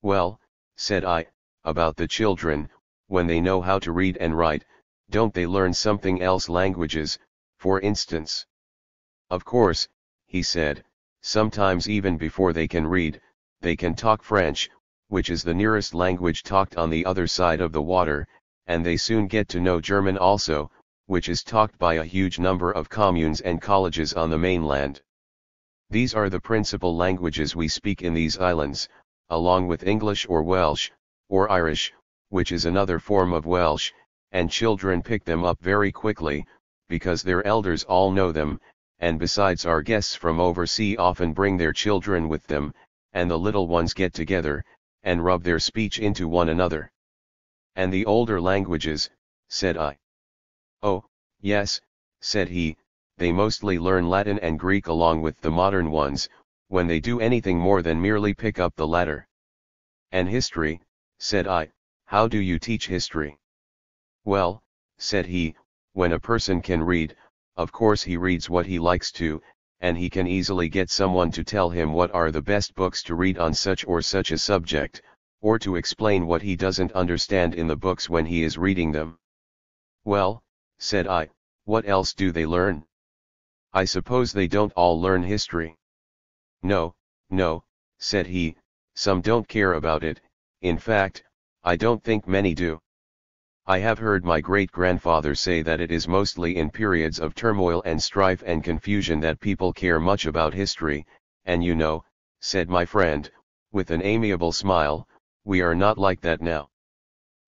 Well, said I, about the children, when they know how to read and write, don't they learn something else, languages, for instance? Of course, he said, sometimes even before they can read, they can talk French, which is the nearest language talked on the other side of the water, and they soon get to know German also, which is talked by a huge number of communes and colleges on the mainland. These are the principal languages we speak in these islands, along with English or Welsh, or Irish, which is another form of Welsh, and children pick them up very quickly, because their elders all know them, and besides our guests from overseas often bring their children with them, and the little ones get together, and rub their speech into one another. And the older languages, said I. Oh, yes, said he, they mostly learn Latin and Greek along with the modern ones, when they do anything more than merely pick up the latter. And history, said I, how do you teach history? Well, said he, when a person can read, of course he reads what he likes to, and he can easily get someone to tell him what are the best books to read on such or such a subject, or to explain what he doesn't understand in the books when he is reading them. Well, said I, what else do they learn? I suppose they don't all learn history. No, no, said he, some don't care about it, in fact, I don't think many do. I have heard my great-grandfather say that it is mostly in periods of turmoil and strife and confusion that people care much about history, and you know, said my friend, with an amiable smile, we are not like that now.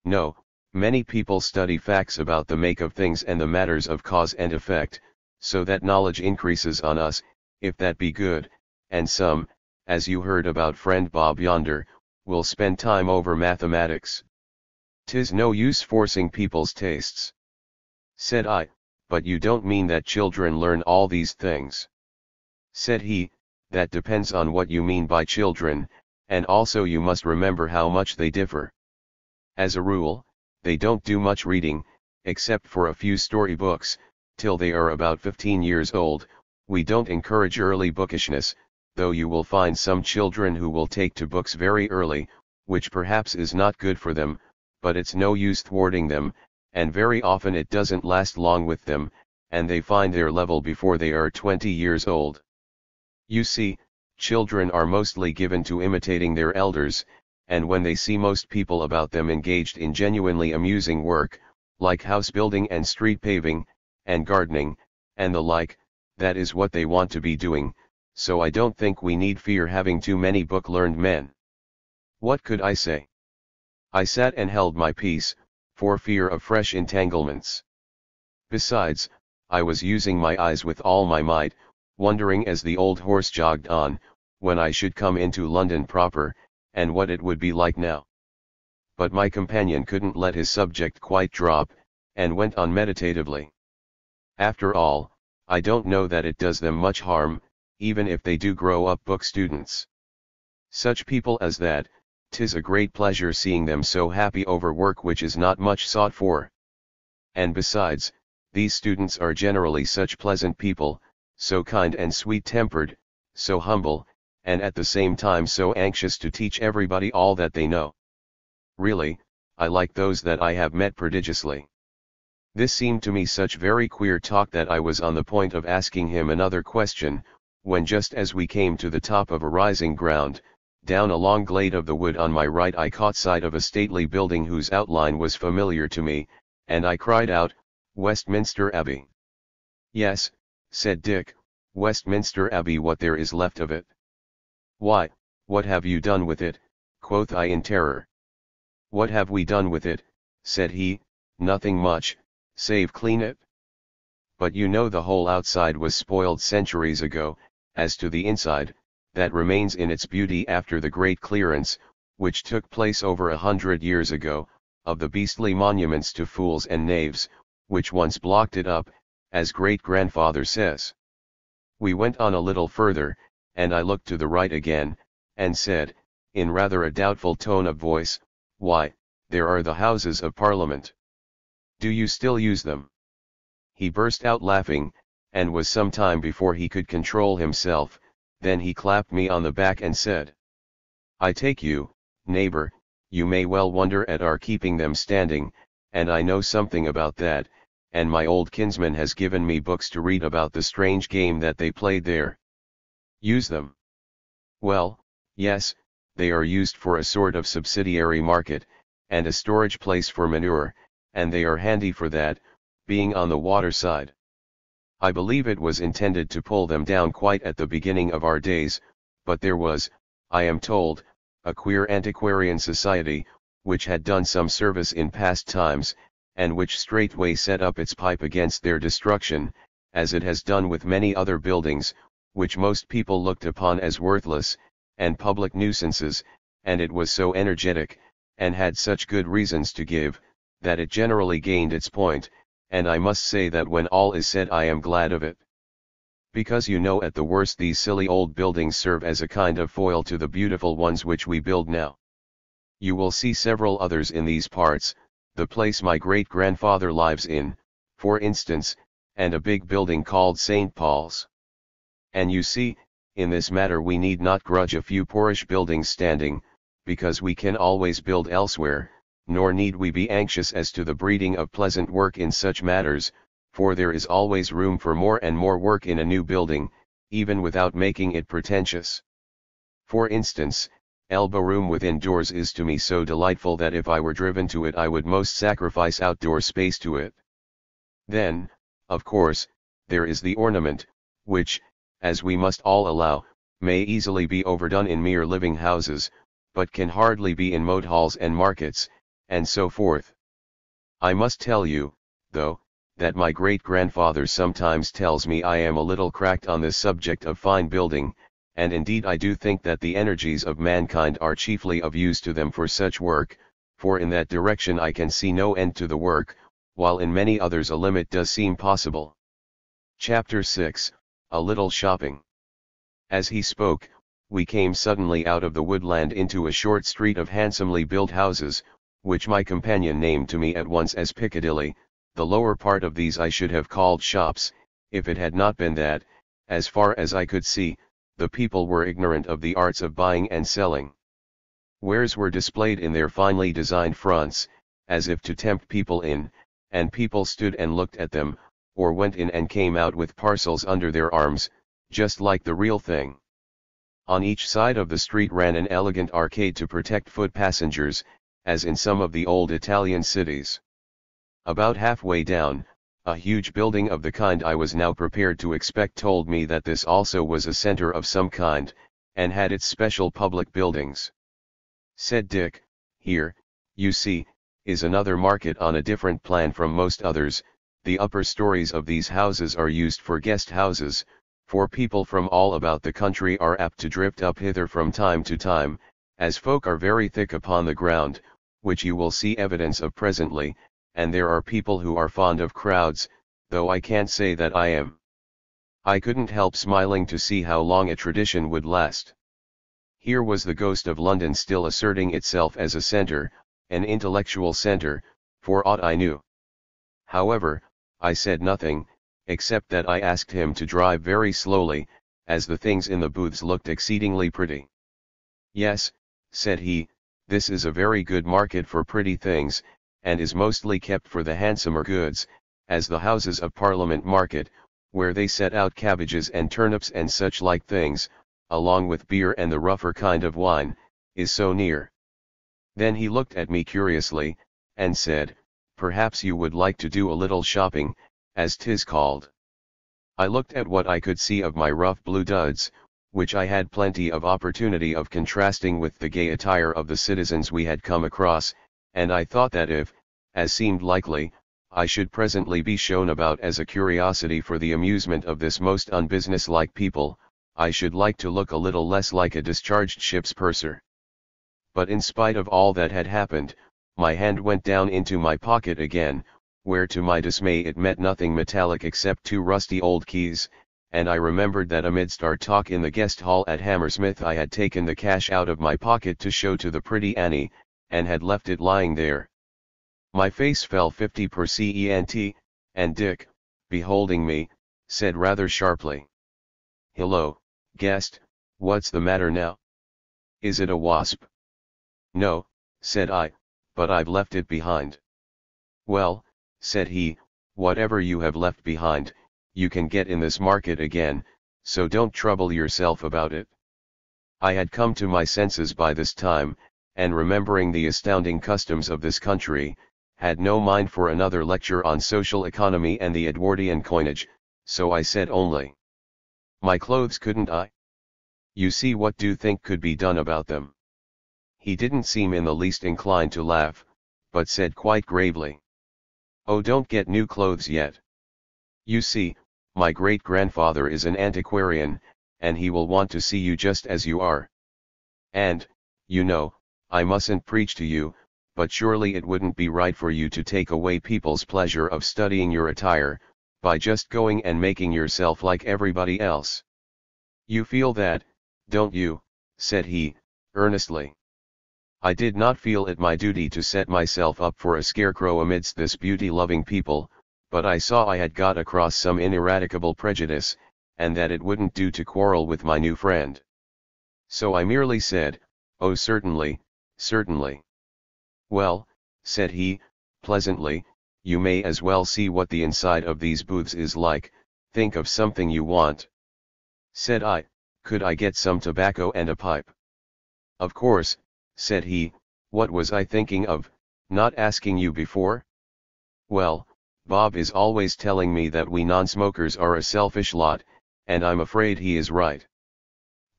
No, many people study facts about the make of things and the matters of cause and effect, so that knowledge increases on us, if that be good, and some, as you heard about friend Bob yonder, will spend time over mathematics. 'Tis no use forcing people's tastes. Said I, but you don't mean that children learn all these things. Said he, that depends on what you mean by children, and also you must remember how much they differ. As a rule, they don't do much reading, except for a few story books, till they are about 15 years old. We don't encourage early bookishness, though you will find some children who will take to books very early, which perhaps is not good for them, but it's no use thwarting them, and very often it doesn't last long with them, and they find their level before they are 20 years old. You see, children are mostly given to imitating their elders, and when they see most people about them engaged in genuinely amusing work, like house building and street paving, and gardening, and the like, that is what they want to be doing, so I don't think we need fear having too many book-learned men. What could I say? I sat and held my peace, for fear of fresh entanglements. Besides, I was using my eyes with all my might, wondering as the old horse jogged on, when I should come into London proper, and what it would be like now. But my companion couldn't let his subject quite drop, and went on meditatively. After all, I don't know that it does them much harm, even if they do grow up book students. Such people as that, 'tis a great pleasure seeing them so happy over work which is not much sought for. And besides, these students are generally such pleasant people, so kind and sweet-tempered, so humble, and at the same time so anxious to teach everybody all that they know. Really, I like those that I have met prodigiously. This seemed to me such very queer talk that I was on the point of asking him another question, when just as we came to the top of a rising ground, down a long glade of the wood on my right I caught sight of a stately building whose outline was familiar to me, and I cried out, "Westminster Abbey." "Yes," said Dick, "Westminster Abbey, what there is left of it." "Why, what have you done with it?" quoth I in terror. "What have we done with it?" said he, "nothing much, save clean it. But you know the whole outside was spoiled centuries ago. As to the inside, that remains in its beauty after the great clearance, which took place over 100 years ago, of the beastly monuments to fools and knaves, which once blocked it up, as great-grandfather says." We went on a little further, and I looked to the right again, and said, in rather a doubtful tone of voice, "Why, there are the Houses of Parliament. Do you still use them?" He burst out laughing, and was some time before he could control himself. Then he clapped me on the back and said, "I take you, neighbor, you may well wonder at our keeping them standing, and I know something about that, and my old kinsman has given me books to read about the strange game that they played there." "Use them?" "Well, yes, they are used for a sort of subsidiary market, and a storage place for manure, and they are handy for that, being on the water side. I believe it was intended to pull them down quite at the beginning of our days, but there was, I am told, a queer antiquarian society, which had done some service in past times, and which straightway set up its pipe against their destruction, as it has done with many other buildings, which most people looked upon as worthless, and public nuisances, and it was so energetic, and had such good reasons to give, that it generally gained its point, and I must say that when all is said I am glad of it. Because you know at the worst these silly old buildings serve as a kind of foil to the beautiful ones which we build now. You will see several others in these parts, the place my great-grandfather lives in, for instance, and a big building called St. Paul's. And you see, in this matter we need not grudge a few poorish buildings standing, because we can always build elsewhere, nor need we be anxious as to the breeding of pleasant work in such matters, for there is always room for more and more work in a new building, even without making it pretentious. For instance, elbow room within doors is to me so delightful that if I were driven to it I would most sacrifice outdoor space to it. Then, of course, there is the ornament, which, as we must all allow, may easily be overdone in mere living houses, but can hardly be in mote halls and markets, and so forth. I must tell you, though, that my great-grandfather sometimes tells me I am a little cracked on this subject of fine building, and indeed I do think that the energies of mankind are chiefly of use to them for such work, for in that direction I can see no end to the work, while in many others a limit does seem possible. Chapter 6, A Little Shopping. As he spoke, we came suddenly out of the woodland into a short street of handsomely built houses, which my companion named to me at once as Piccadilly. The lower part of these I should have called shops, if it had not been that, as far as I could see, the people were ignorant of the arts of buying and selling. Wares were displayed in their finely designed fronts, as if to tempt people in, and people stood and looked at them, or went in and came out with parcels under their arms, just like the real thing. On each side of the street ran an elegant arcade to protect foot passengers, as in some of the old Italian cities. About halfway down, a huge building of the kind I was now prepared to expect told me that this also was a center of some kind, and had its special public buildings. Said Dick, "Here, you see, is another market on a different plan from most others. The upper stories of these houses are used for guest houses, for people from all about the country are apt to drift up hither from time to time, as folk are very thick upon the ground, which you will see evidence of presently, and there are people who are fond of crowds, though I can't say that I am. I couldn't help smiling to see how long a tradition would last. Here was the ghost of London still asserting itself as a centre, an intellectual centre, for aught I knew. However, I said nothing, except that I asked him to drive very slowly, as the things in the booths looked exceedingly pretty. Yes, said he, this is a very good market for pretty things, and is mostly kept for the handsomer goods, as the Houses of Parliament market, where they set out cabbages and turnips and such like things, along with beer and the rougher kind of wine, is so near. Then he looked at me curiously, and said, perhaps you would like to do a little shopping, as 'tis called. I looked at what I could see of my rough blue duds, which I had plenty of opportunity of contrasting with the gay attire of the citizens we had come across, and I thought that if, as seemed likely, I should presently be shown about as a curiosity for the amusement of this most unbusinesslike people, I should like to look a little less like a discharged ship's purser. But in spite of all that had happened, my hand went down into my pocket again, where to my dismay it met nothing metallic except 2 rusty old keys, and I remembered that amidst our talk in the guest hall at Hammersmith I had taken the cash out of my pocket to show to the pretty Annie, and had left it lying there. My face fell 50%, and Dick, beholding me, said rather sharply, "Hello, guest, what's the matter now? Is it a wasp?" "No," said I, "but I've left it behind." "Well," said he, "whatever you have left behind, you can get in this market again, so don't trouble yourself about it." I had come to my senses by this time, and remembering the astounding customs of this country, had no mind for another lecture on social economy and the Edwardian coinage, so I said only, "My clothes couldn't I? You see what do you think could be done about them?" He didn't seem in the least inclined to laugh, but said quite gravely, "Oh, don't get new clothes yet. You see, my great-grandfather is an antiquarian, and he will want to see you just as you are. And, you know, I mustn't preach to you, but surely it wouldn't be right for you to take away people's pleasure of studying your attire, by just going and making yourself like everybody else. You feel that, don't you?" said he, earnestly. I did not feel it my duty to set myself up for a scarecrow amidst this beauty-loving people, but I saw I had got across some ineradicable prejudice, and that it wouldn't do to quarrel with my new friend. So I merely said, "Oh, certainly, certainly." "Well," said he, pleasantly, "you may as well see what the inside of these booths is like. Think of something you want." Said I, "Could I get some tobacco and a pipe?" "Of course," said he, "what was I thinking of, not asking you before?" "Well, Bob is always telling me that we non-smokers are a selfish lot, and I'm afraid he is right.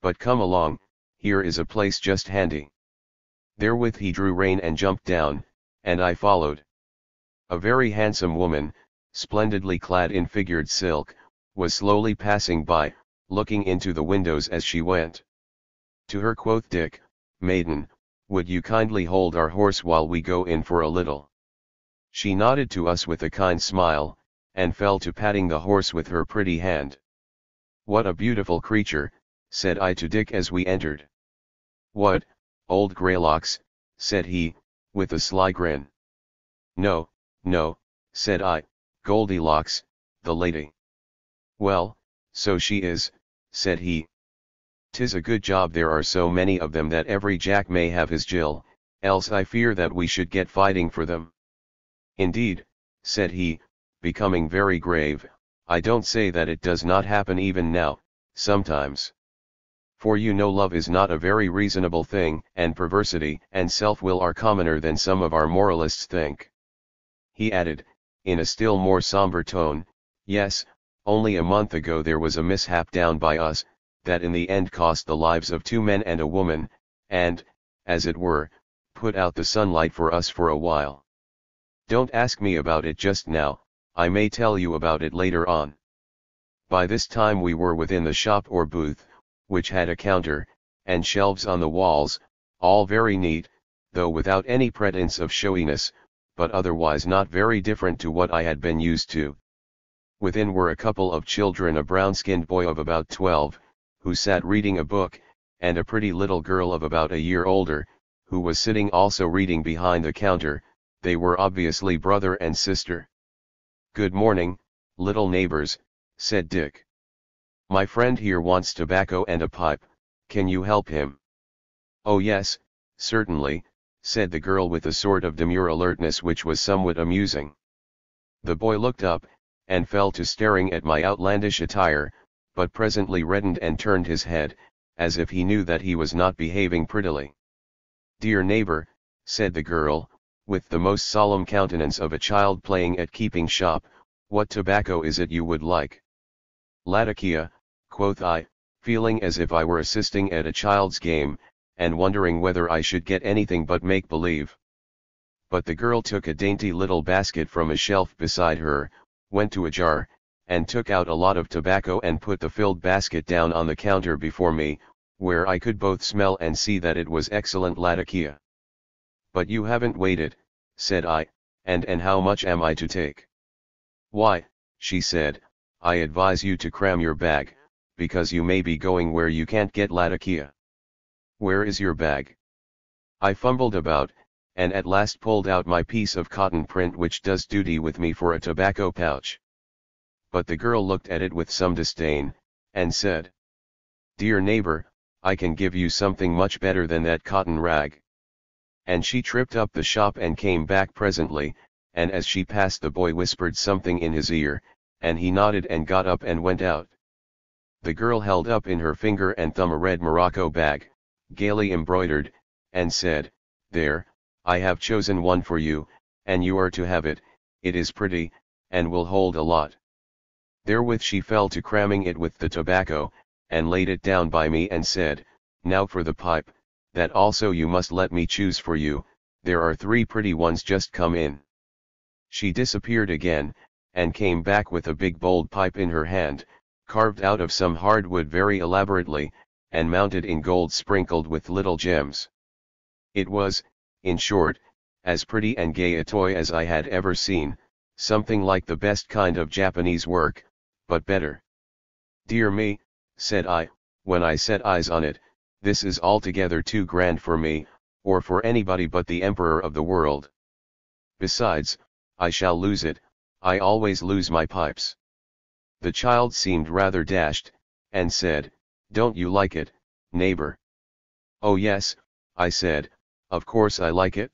But come along, here is a place just handy." Therewith he drew rein and jumped down, and I followed. A very handsome woman, splendidly clad in figured silk, was slowly passing by, looking into the windows as she went. To her quoth Dick, "Maiden, would you kindly hold our horse while we go in for a little?" She nodded to us with a kind smile, and fell to patting the horse with her pretty hand. "What a beautiful creature," said I to Dick as we entered. "What, old Greylocks?" said he, with a sly grin. "No, no," said I, "Goldilocks, the lady." "Well, so she is," said he. "'Tis a good job there are so many of them that every Jack may have his Jill, else I fear that we should get fighting for them." "Indeed," said he, becoming very grave, "I don't say that it does not happen even now, sometimes. For you know love is not a very reasonable thing, and perversity and self-will are commoner than some of our moralists think." He added, in a still more somber tone, "Yes, only a month ago there was a mishap down by us, that in the end cost the lives of 2 men and a woman, and, as it were, put out the sunlight for us for a while. Don't ask me about it just now, I may tell you about it later on. By this time we were within the shop or booth, which had a counter, and shelves on the walls, all very neat, though without any pretense of showiness, but otherwise not very different to what I had been used to. Within were a couple of children, a brown-skinned boy of about 12, who sat reading a book, and a pretty little girl of about a year older, who was sitting also reading behind the counter. They were obviously brother and sister. "Good morning, little neighbors," said Dick. "My friend here wants tobacco and a pipe, can you help him?" "Oh yes, certainly," said the girl with a sort of demure alertness which was somewhat amusing. The boy looked up, and fell to staring at my outlandish attire, but presently reddened and turned his head, as if he knew that he was not behaving prettily. "Dear neighbor," said the girl, with the most solemn countenance of a child playing at keeping shop, "what tobacco is it you would like?" "Latakia," quoth I, feeling as if I were assisting at a child's game, and wondering whether I should get anything but make-believe. But the girl took a dainty little basket from a shelf beside her, went to a jar, and took out a lot of tobacco and put the filled basket down on the counter before me, where I could both smell and see that it was excellent Latakia. "But you haven't waited," said I, and how much am I to take?" "Why," she said, "I advise you to cram your bag, because you may be going where you can't get Latakia." "Where is your bag?" I fumbled about, and at last pulled out my piece of cotton print which does duty with me for a tobacco pouch. But the girl looked at it with some disdain, and said, "Dear neighbor, I can give you something much better than that cotton rag." And she tripped up the shop and came back presently, and as she passed the boy whispered something in his ear, and he nodded and got up and went out. The girl held up in her finger and thumb a red morocco bag, gaily embroidered, and said, "There, I have chosen one for you, and you are to have it. It is pretty, and will hold a lot." Therewith she fell to cramming it with the tobacco, and laid it down by me and said, "Now for the pipe, that also you must let me choose for you, there are 3 pretty ones just come in." She disappeared again, and came back with a big bowled pipe in her hand, carved out of some hardwood very elaborately, and mounted in gold sprinkled with little gems. It was, in short, as pretty and gay a toy as I had ever seen, something like the best kind of Japanese work, but better. "Dear me," said I, when I set eyes on it, "this is altogether too grand for me, or for anybody but the emperor of the world. Besides, I shall lose it, I always lose my pipes." The child seemed rather dashed, and said, "Don't you like it, neighbor?" "Oh yes," I said, "of course I like it."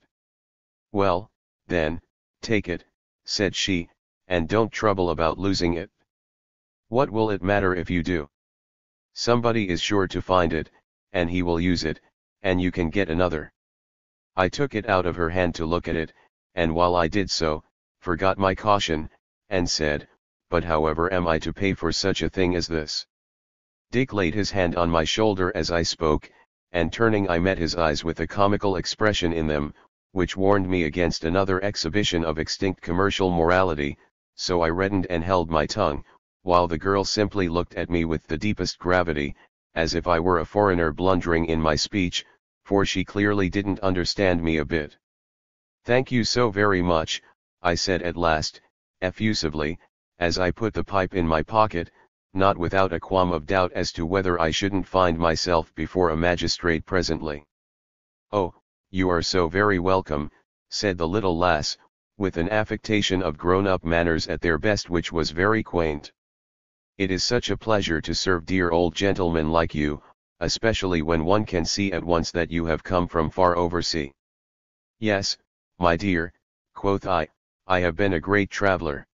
"Well, then, take it," said she, "and don't trouble about losing it. What will it matter if you do? Somebody is sure to find it, and he will use it, and you can get another." I took it out of her hand to look at it, and while I did so, forgot my caution, and said, "But however am I to pay for such a thing as this?" Dick laid his hand on my shoulder as I spoke, and turning I met his eyes with a comical expression in them, which warned me against another exhibition of extinct commercial morality, so I reddened and held my tongue, while the girl simply looked at me with the deepest gravity, as if I were a foreigner blundering in my speech, for she clearly didn't understand me a bit. "Thank you so very much," I said at last, effusively, as I put the pipe in my pocket, not without a qualm of doubt as to whether I shouldn't find myself before a magistrate presently. "Oh, you are so very welcome," said the little lass, with an affectation of grown-up manners at their best which was very quaint. "It is such a pleasure to serve dear old gentlemen like you, especially when one can see at once that you have come from far oversea." "Yes, my dear," quoth I have been a great traveller."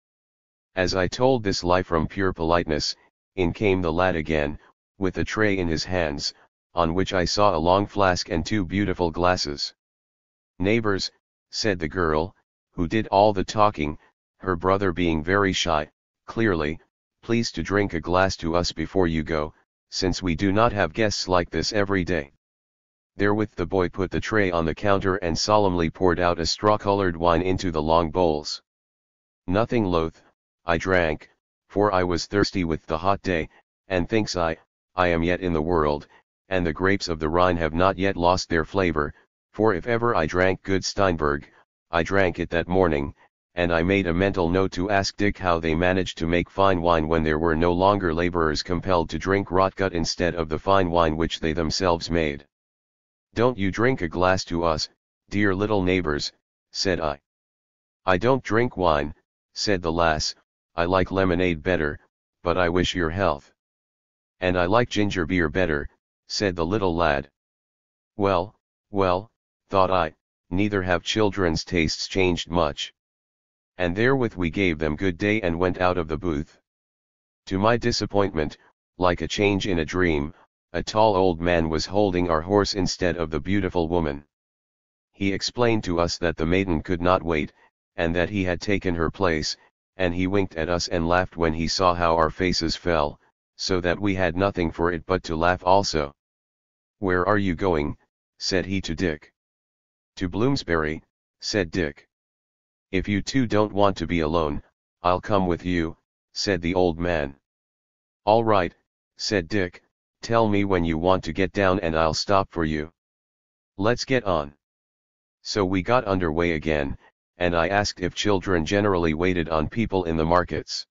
As I told this lie from pure politeness, in came the lad again, with a tray in his hands, on which I saw a long flask and 2 beautiful glasses. "Neighbors," said the girl, who did all the talking, her brother being very shy, clearly, "please to drink a glass to us before you go, since we do not have guests like this every day." Therewith the boy put the tray on the counter and solemnly poured out a straw-colored wine into the long bowls. Nothing loath, I drank, for I was thirsty with the hot day, and thinks I am yet in the world, and the grapes of the Rhine have not yet lost their flavor, for if ever I drank good Steinberg, I drank it that morning, and I made a mental note to ask Dick how they managed to make fine wine when there were no longer laborers compelled to drink rotgut instead of the fine wine which they themselves made. "Don't you drink a glass to us, dear little neighbors," said I. "I don't drink wine," said the lass, "I like lemonade better, but I wish your health." "And I like ginger beer better," said the little lad. Well, well, thought I, neither have children's tastes changed much. And therewith we gave them good day and went out of the booth. To my disappointment, like a change in a dream, a tall old man was holding our horse instead of the beautiful woman. He explained to us that the maiden could not wait, and that he had taken her place, and he winked at us and laughed when he saw how our faces fell, so that we had nothing for it but to laugh also. "Where are you going?" said he to Dick. "To Bloomsbury," said Dick. "If you two don't want to be alone, I'll come with you," said the old man. "All right," said Dick, "tell me when you want to get down and I'll stop for you. Let's get on." So we got under way again, and I asked if children generally waited on people in the markets.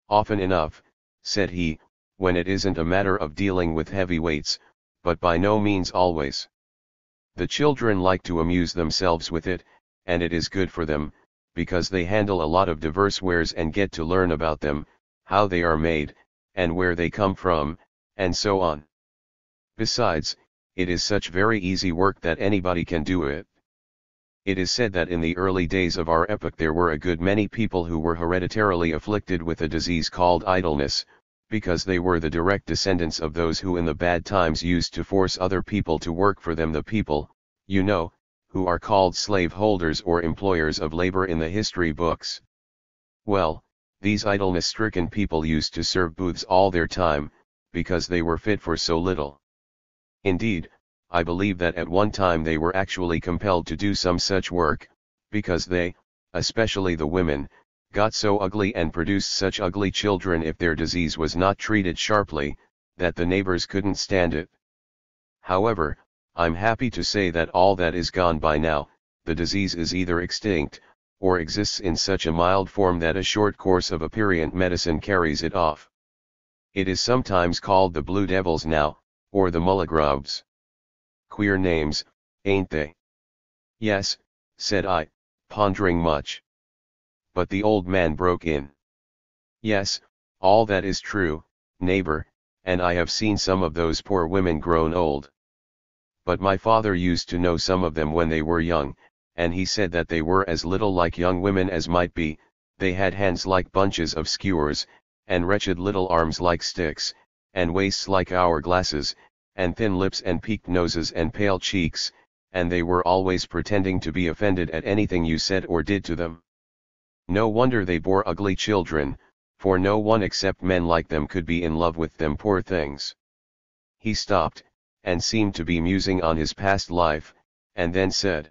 "Often enough," said he, "when it isn't a matter of dealing with heavy weights, but by no means always. The children like to amuse themselves with it, and it is good for them, because they handle a lot of diverse wares and get to learn about them, how they are made, and where they come from, and so on. Besides, it is such very easy work that anybody can do it. It is said that in the early days of our epoch there were a good many people who were hereditarily afflicted with a disease called idleness, because they were the direct descendants of those who in the bad times used to force other people to work for them, the people, you know, who are called slave-holders or employers of labor in the history books. Well, these idleness-stricken people used to serve booths all their time, because they were fit for so little. Indeed, I believe that at one time they were actually compelled to do some such work, because they, especially the women, got so ugly and produced such ugly children if their disease was not treated sharply, that the neighbors couldn't stand it. However, I'm happy to say that all that is gone by now, the disease is either extinct, or exists in such a mild form that a short course of aperient medicine carries it off. It is sometimes called the blue devils now, or the mulligrubs. Queer names, ain't they? Yes, said I, pondering much. But the old man broke in. Yes, all that is true, neighbor, and I have seen some of those poor women grown old. But my father used to know some of them when they were young, and he said that they were as little like young women as might be. They had hands like bunches of skewers, and wretched little arms like sticks, and waists like hourglasses, and thin lips and peaked noses and pale cheeks, and they were always pretending to be offended at anything you said or did to them. No wonder they bore ugly children, for no one except men like them could be in love with them, poor things. He stopped, and seemed to be musing on his past life, and then said,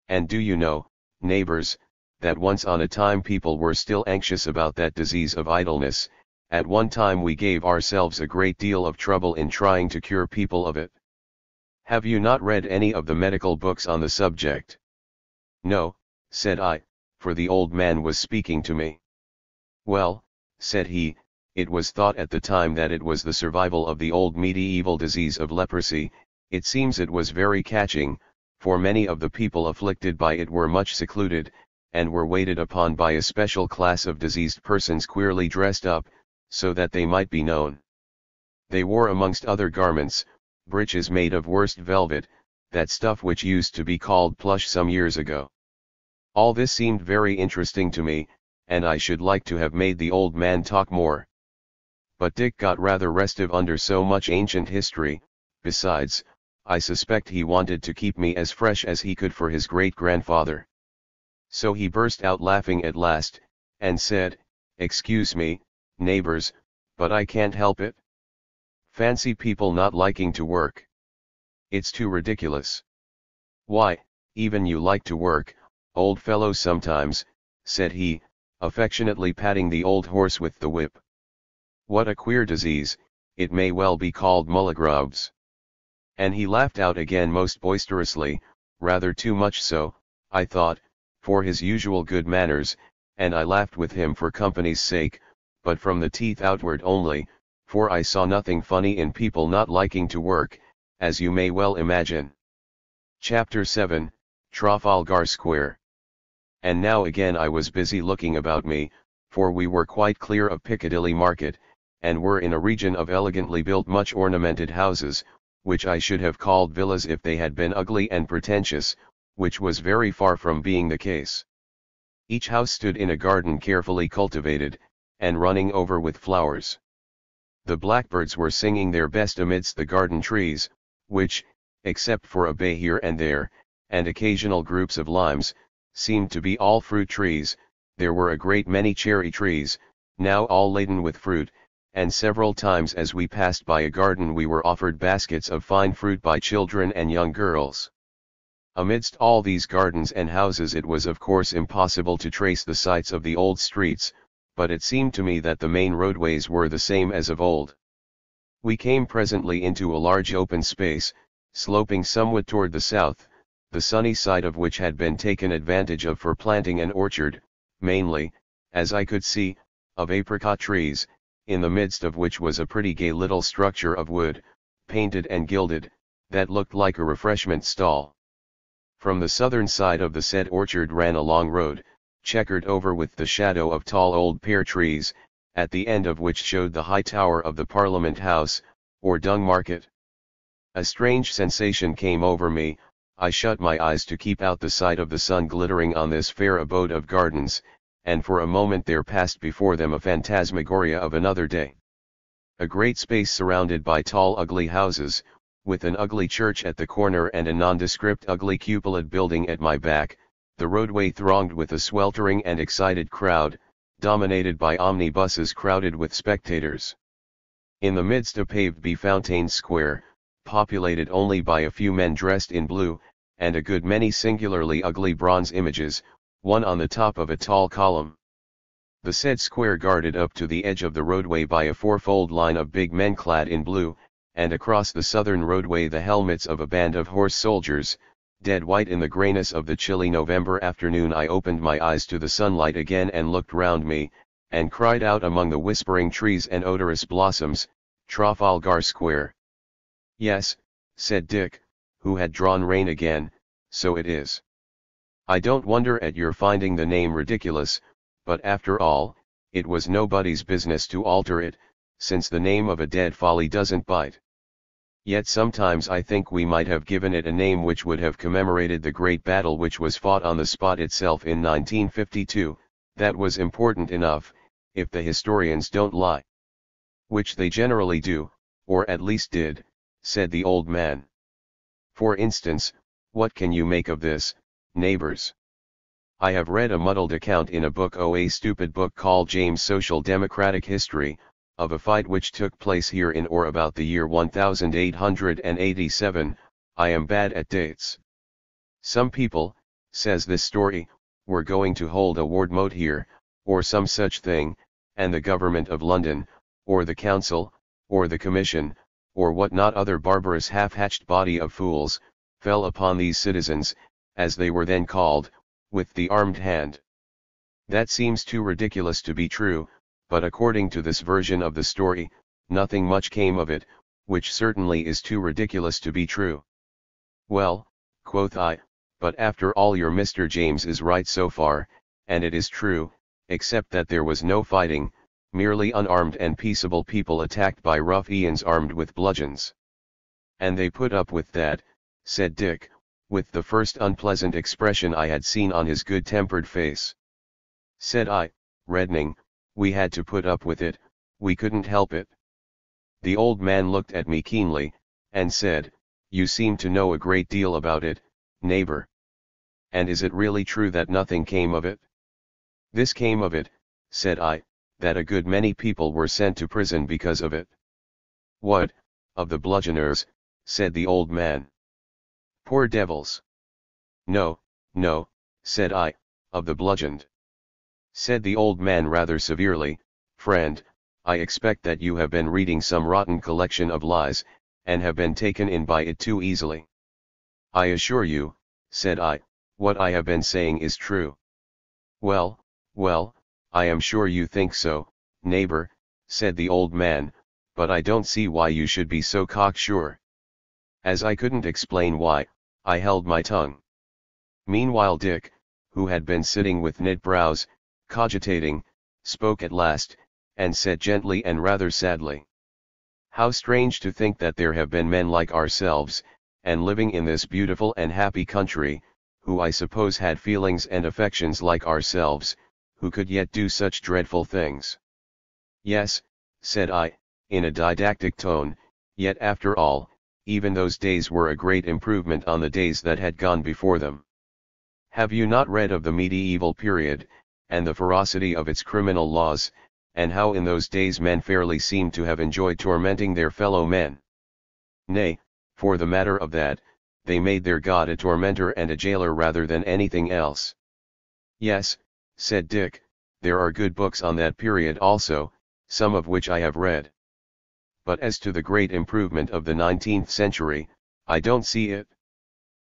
"And do you know, neighbors, that once on a time people were still anxious about that disease of idleness. At one time we gave ourselves a great deal of trouble in trying to cure people of it. Have you not read any of the medical books on the subject?" "No," said I, for the old man was speaking to me. "Well," said he, "it was thought at the time that it was the survival of the old medieval disease of leprosy. It seems it was very catching, for many of the people afflicted by it were much secluded, and were waited upon by a special class of diseased persons queerly dressed up, so that they might be known. They wore amongst other garments, breeches made of worst velvet, that stuff which used to be called plush some years ago." All this seemed very interesting to me, and I should like to have made the old man talk more. But Dick got rather restive under so much ancient history. Besides, I suspect he wanted to keep me as fresh as he could for his great-grandfather. So he burst out laughing at last, and said, "Excuse me, neighbors, but I can't help it. Fancy people not liking to work. It's too ridiculous. Why, even you like to work, old fellow sometimes, said he, affectionately patting the old horse with the whip. What a queer disease, it may well be called mulligrubs. And he laughed out again most boisterously, rather too much so, I thought, for his usual good manners, and I laughed with him for company's sake, but from the teeth outward only, for I saw nothing funny in people not liking to work, as you may well imagine. Chapter 7, Trafalgar Square. And now again I was busy looking about me, for we were quite clear of Piccadilly Market, and were in a region of elegantly built much ornamented houses, which I should have called villas if they had been ugly and pretentious, which was very far from being the case. Each house stood in a garden carefully cultivated, and running over with flowers. The blackbirds were singing their best amidst the garden trees, which, except for a bay here and there, and occasional groups of limes, seemed to be all fruit trees. There were a great many cherry trees, now all laden with fruit, and several times as we passed by a garden we were offered baskets of fine fruit by children and young girls. Amidst all these gardens and houses it was of course impossible to trace the sites of the old streets, but it seemed to me that the main roadways were the same as of old. We came presently into a large open space, sloping somewhat toward the south, the sunny side of which had been taken advantage of for planting an orchard, mainly, as I could see, of apricot trees, in the midst of which was a pretty gay little structure of wood, painted and gilded, that looked like a refreshment stall. From the southern side of the said orchard ran a long road, checkered over with the shadow of tall old pear trees, at the end of which showed the high tower of the Parliament House, or Dung Market. A strange sensation came over me. I shut my eyes to keep out the sight of the sun glittering on this fair abode of gardens, and for a moment there passed before them a phantasmagoria of another day. A great space surrounded by tall ugly houses, with an ugly church at the corner and a nondescript ugly cupoled building at my back, the roadway thronged with a sweltering and excited crowd, dominated by omnibuses crowded with spectators. In the midst a paved befountained square, populated only by a few men dressed in blue, and a good many singularly ugly bronze images, one on the top of a tall column. The said square guarded up to the edge of the roadway by a fourfold line of big men clad in blue, and across the southern roadway the helmets of a band of horse soldiers, dead white in the greyness of the chilly November afternoon. I opened my eyes to the sunlight again and looked round me, and cried out among the whispering trees and odorous blossoms, Trafalgar Square. Yes, said Dick, who had drawn rein again, so it is. I don't wonder at your finding the name ridiculous, but after all, it was nobody's business to alter it, since the name of a dead folly doesn't bite. Yet sometimes I think we might have given it a name which would have commemorated the great battle which was fought on the spot itself in 1952, that was important enough, if the historians don't lie. Which they generally do, or at least did, said the old man. For instance, what can you make of this, neighbors? I have read a muddled account in a book, a stupid book called James' Social Democratic History, of a fight which took place here in or about the year 1887, I am bad at dates. Some people, says this story, were going to hold a ward mote here, or some such thing, and the government of London, or the council, or the commission, or what not other barbarous half-hatched body of fools, fell upon these citizens, as they were then called, with the armed hand. That seems too ridiculous to be true, but according to this version of the story, nothing much came of it, which certainly is too ridiculous to be true. Well, quoth I, but after all your Mr. James is right so far, and it is true, except that there was no fighting, merely unarmed and peaceable people attacked by ruffians armed with bludgeons. And they put up with that, said Dick, with the first unpleasant expression I had seen on his good-tempered face. Said I, reddening, we had to put up with it, we couldn't help it. The old man looked at me keenly, and said, you seem to know a great deal about it, neighbor. And is it really true that nothing came of it? This came of it, said I, that a good many people were sent to prison because of it. What, of the bludgeoners, said the old man. Poor devils. No, no, said I, of the bludgeoned. Said the old man rather severely, friend, I expect that you have been reading some rotten collection of lies, and have been taken in by it too easily. I assure you, said I, what I have been saying is true. Well, well, I am sure you think so, neighbor, said the old man, but I don't see why you should be so cocksure. As I couldn't explain why, I held my tongue. Meanwhile Dick, who had been sitting with knit brows, cogitating, spoke at last, and said gently and rather sadly. How strange to think that there have been men like ourselves, and living in this beautiful and happy country, who I suppose had feelings and affections like ourselves, who could yet do such dreadful things. Yes, said I, in a didactic tone, yet after all, even those days were a great improvement on the days that had gone before them. Have you not read of the medieval period, and the ferocity of its criminal laws, and how in those days men fairly seemed to have enjoyed tormenting their fellow men? Nay, for the matter of that, they made their God a tormentor and a jailer rather than anything else. Yes, said Dick, there are good books on that period also, some of which I have read. But as to the great improvement of the 19th century, I don't see it.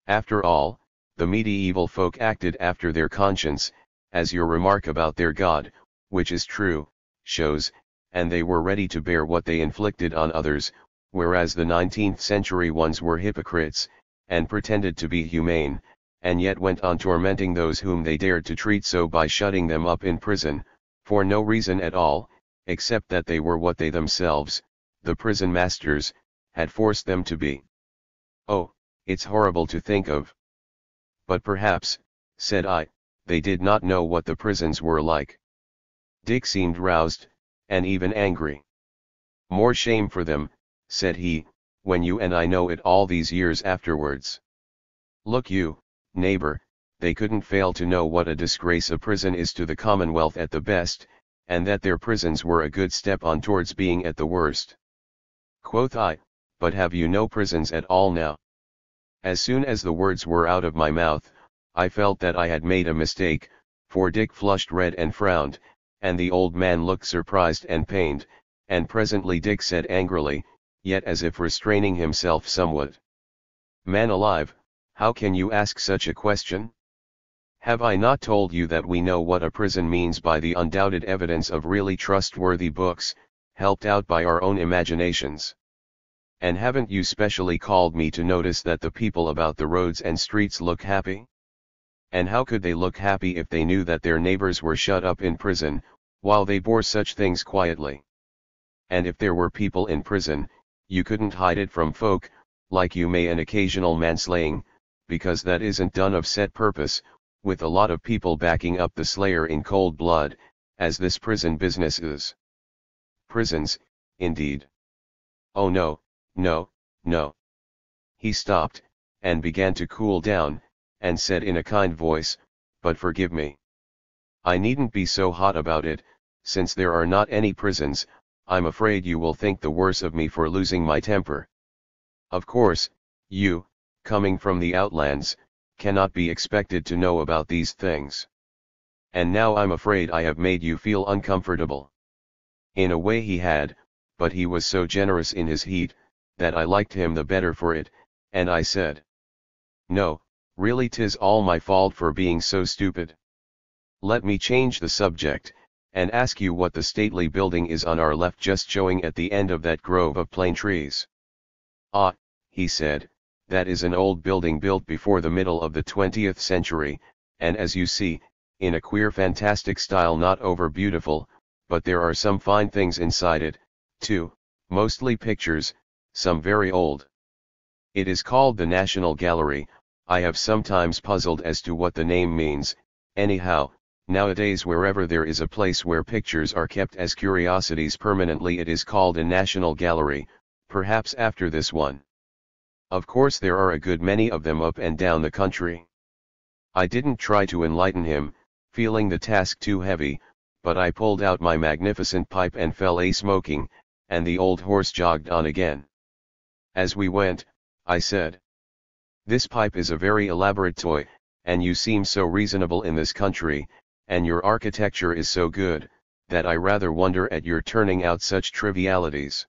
After all, the medieval folk acted after their conscience, as your remark about their God, which is true, shows, and they were ready to bear what they inflicted on others, whereas the 19th century ones were hypocrites, and pretended to be humane, and yet went on tormenting those whom they dared to treat so by shutting them up in prison, for no reason at all, except that they were what they themselves, the prison masters, had forced them to be. Oh, it's horrible to think of. But perhaps, said I, they did not know what the prisons were like. Dick seemed roused, and even angry. More shame for them, said he, when you and I know it all these years afterwards. Look you, neighbor, they couldn't fail to know what a disgrace a prison is to the Commonwealth at the best, and that their prisons were a good step on towards being at the worst. Quoth I, but have you no prisons at all now? As soon as the words were out of my mouth, I felt that I had made a mistake, for Dick flushed red and frowned, and the old man looked surprised and pained, and presently Dick said angrily, yet as if restraining himself somewhat. Man alive, how can you ask such a question? Have I not told you that we know what a prison means by the undoubted evidence of really trustworthy books, helped out by our own imaginations? And haven't you specially called me to notice that the people about the roads and streets look happy? And how could they look happy if they knew that their neighbors were shut up in prison, while they bore such things quietly? And if there were people in prison, you couldn't hide it from folk, like you may an occasional manslaying, because that isn't done of set purpose, with a lot of people backing up the slayer in cold blood, as this prison business is. Prisons, indeed. Oh no, no, no. He stopped, and began to cool down, and said in a kind voice, but forgive me. I needn't be so hot about it, since there are not any prisons. I'm afraid you will think the worse of me for losing my temper. Of course, you, coming from the outlands, cannot be expected to know about these things. And now I'm afraid I have made you feel uncomfortable. In a way he had, but he was so generous in his heat, that I liked him the better for it, and I said, no, really 'tis all my fault for being so stupid. Let me change the subject, and ask you what the stately building is on our left just showing at the end of that grove of plane trees. Ah, he said, that is an old building built before the middle of the 20th century, and as you see, in a queer fantastic style not over beautiful, but there are some fine things inside it, too, mostly pictures, some very old. It is called the National Gallery. I have sometimes puzzled as to what the name means. Anyhow, nowadays wherever there is a place where pictures are kept as curiosities permanently it is called a National Gallery, perhaps after this one. Of course there are a good many of them up and down the country. I didn't try to enlighten him, feeling the task too heavy, but I pulled out my magnificent pipe and fell a-smoking, and the old horse jogged on again. As we went, I said, This pipe is a very elaborate toy, and you seem so reasonable in this country, and your architecture is so good, that I rather wonder at your turning out such trivialities.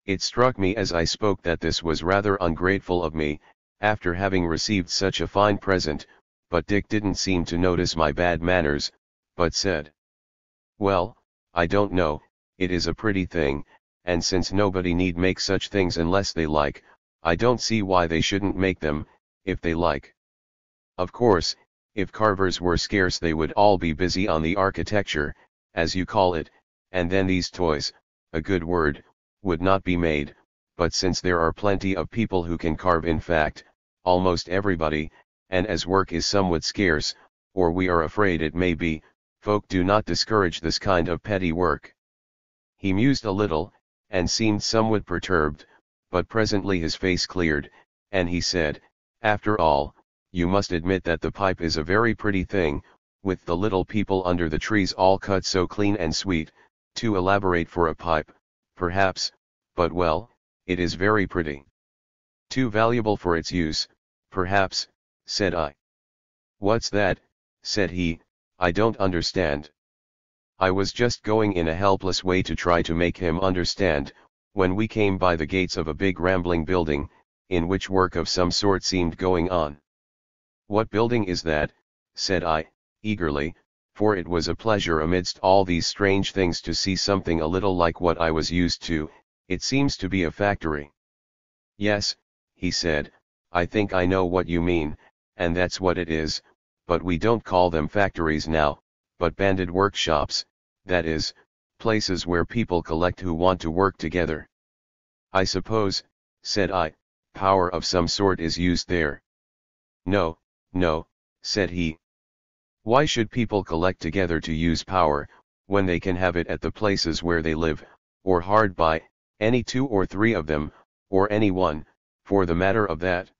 It struck me as I spoke that this was rather ungrateful of me, after having received such a fine present, but Dick didn't seem to notice my bad manners, but said, "Well, I don't know, it is a pretty thing, and since nobody need make such things unless they like, I don't see why they shouldn't make them, if they like. Of course, if carvers were scarce they would all be busy on the architecture, as you call it, and then these toys, a good word, would not be made, but since there are plenty of people who can carve, in fact, almost everybody, and as work is somewhat scarce, or we are afraid it may be, folk do not discourage this kind of petty work." He mused a little, and seemed somewhat perturbed, but presently his face cleared, and he said, "After all, you must admit that the pipe is a very pretty thing, with the little people under the trees all cut so clean and sweet, too elaborate for a pipe, perhaps, but well, it is very pretty. Too valuable for its use, perhaps," said I. "What's that?" said he, "I don't understand." I was just going in a helpless way to try to make him understand, when we came by the gates of a big rambling building, in which work of some sort seemed going on. "What building is that?" said I, eagerly, for it was a pleasure amidst all these strange things to see something a little like what I was used to. "It seems to be a factory." "Yes," he said, "I think I know what you mean, and that's what it is, but we don't call them factories now, but banded workshops, that is, places where people collect who want to work together." "I suppose," said I, "power of some sort is used there." "No, no," said he. "Why should people collect together to use power, when they can have it at the places where they live, or hard by, any two or three of them, or any one, for the matter of that?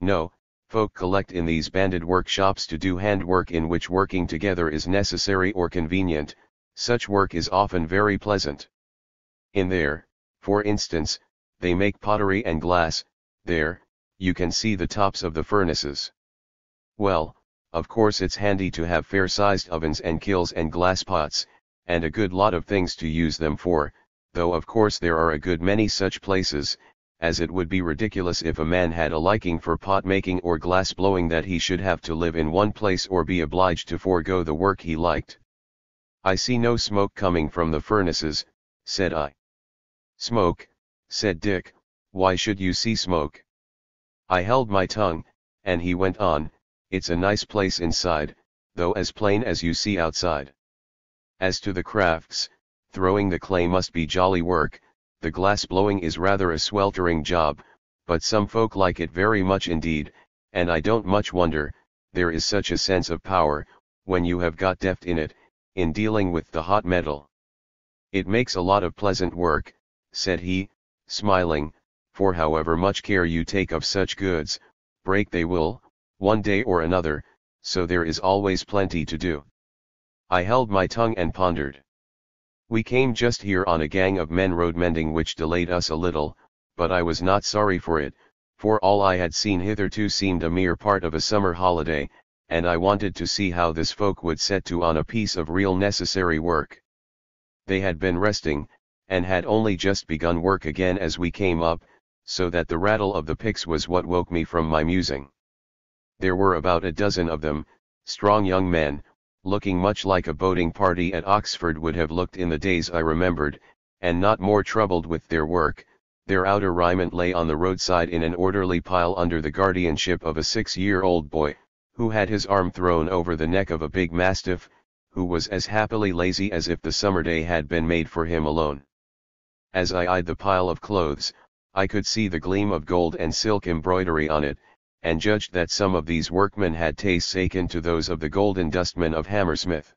No, folk collect in these banded workshops to do handwork in which working together is necessary or convenient. Such work is often very pleasant. In there, for instance, they make pottery and glass. There, you can see the tops of the furnaces. Well, of course it's handy to have fair-sized ovens and kilns and glass pots, and a good lot of things to use them for, though of course there are a good many such places, as it would be ridiculous if a man had a liking for pot making or glass blowing that he should have to live in one place or be obliged to forego the work he liked." "I see no smoke coming from the furnaces," said I. "Smoke," said Dick, "why should you see smoke?" I held my tongue, and he went on, "It's a nice place inside, though as plain as you see outside. As to the crafts, throwing the clay must be jolly work, the glass blowing is rather a sweltering job, but some folk like it very much indeed, and I don't much wonder, there is such a sense of power, when you have got deft in it, in dealing with the hot metal. It makes a lot of pleasant work," said he, smiling, "for however much care you take of such goods, break they will, one day or another, so there is always plenty to do." I held my tongue and pondered. We came just here on a gang of men road mending which delayed us a little, but I was not sorry for it, for all I had seen hitherto seemed a mere part of a summer holiday, and I wanted to see how this folk would set to on a piece of real necessary work. They had been resting, and had only just begun work again as we came up, so that the rattle of the picks was what woke me from my musing. There were about a dozen of them, strong young men, looking much like a boating party at Oxford would have looked in the days I remembered, and not more troubled with their work. Their outer raiment lay on the roadside in an orderly pile under the guardianship of a 6-year-old boy, who had his arm thrown over the neck of a big mastiff, who was as happily lazy as if the summer day had been made for him alone. As I eyed the pile of clothes, I could see the gleam of gold and silk embroidery on it, and judged that some of these workmen had tastes akin to those of the Golden Dustman of Hammersmith.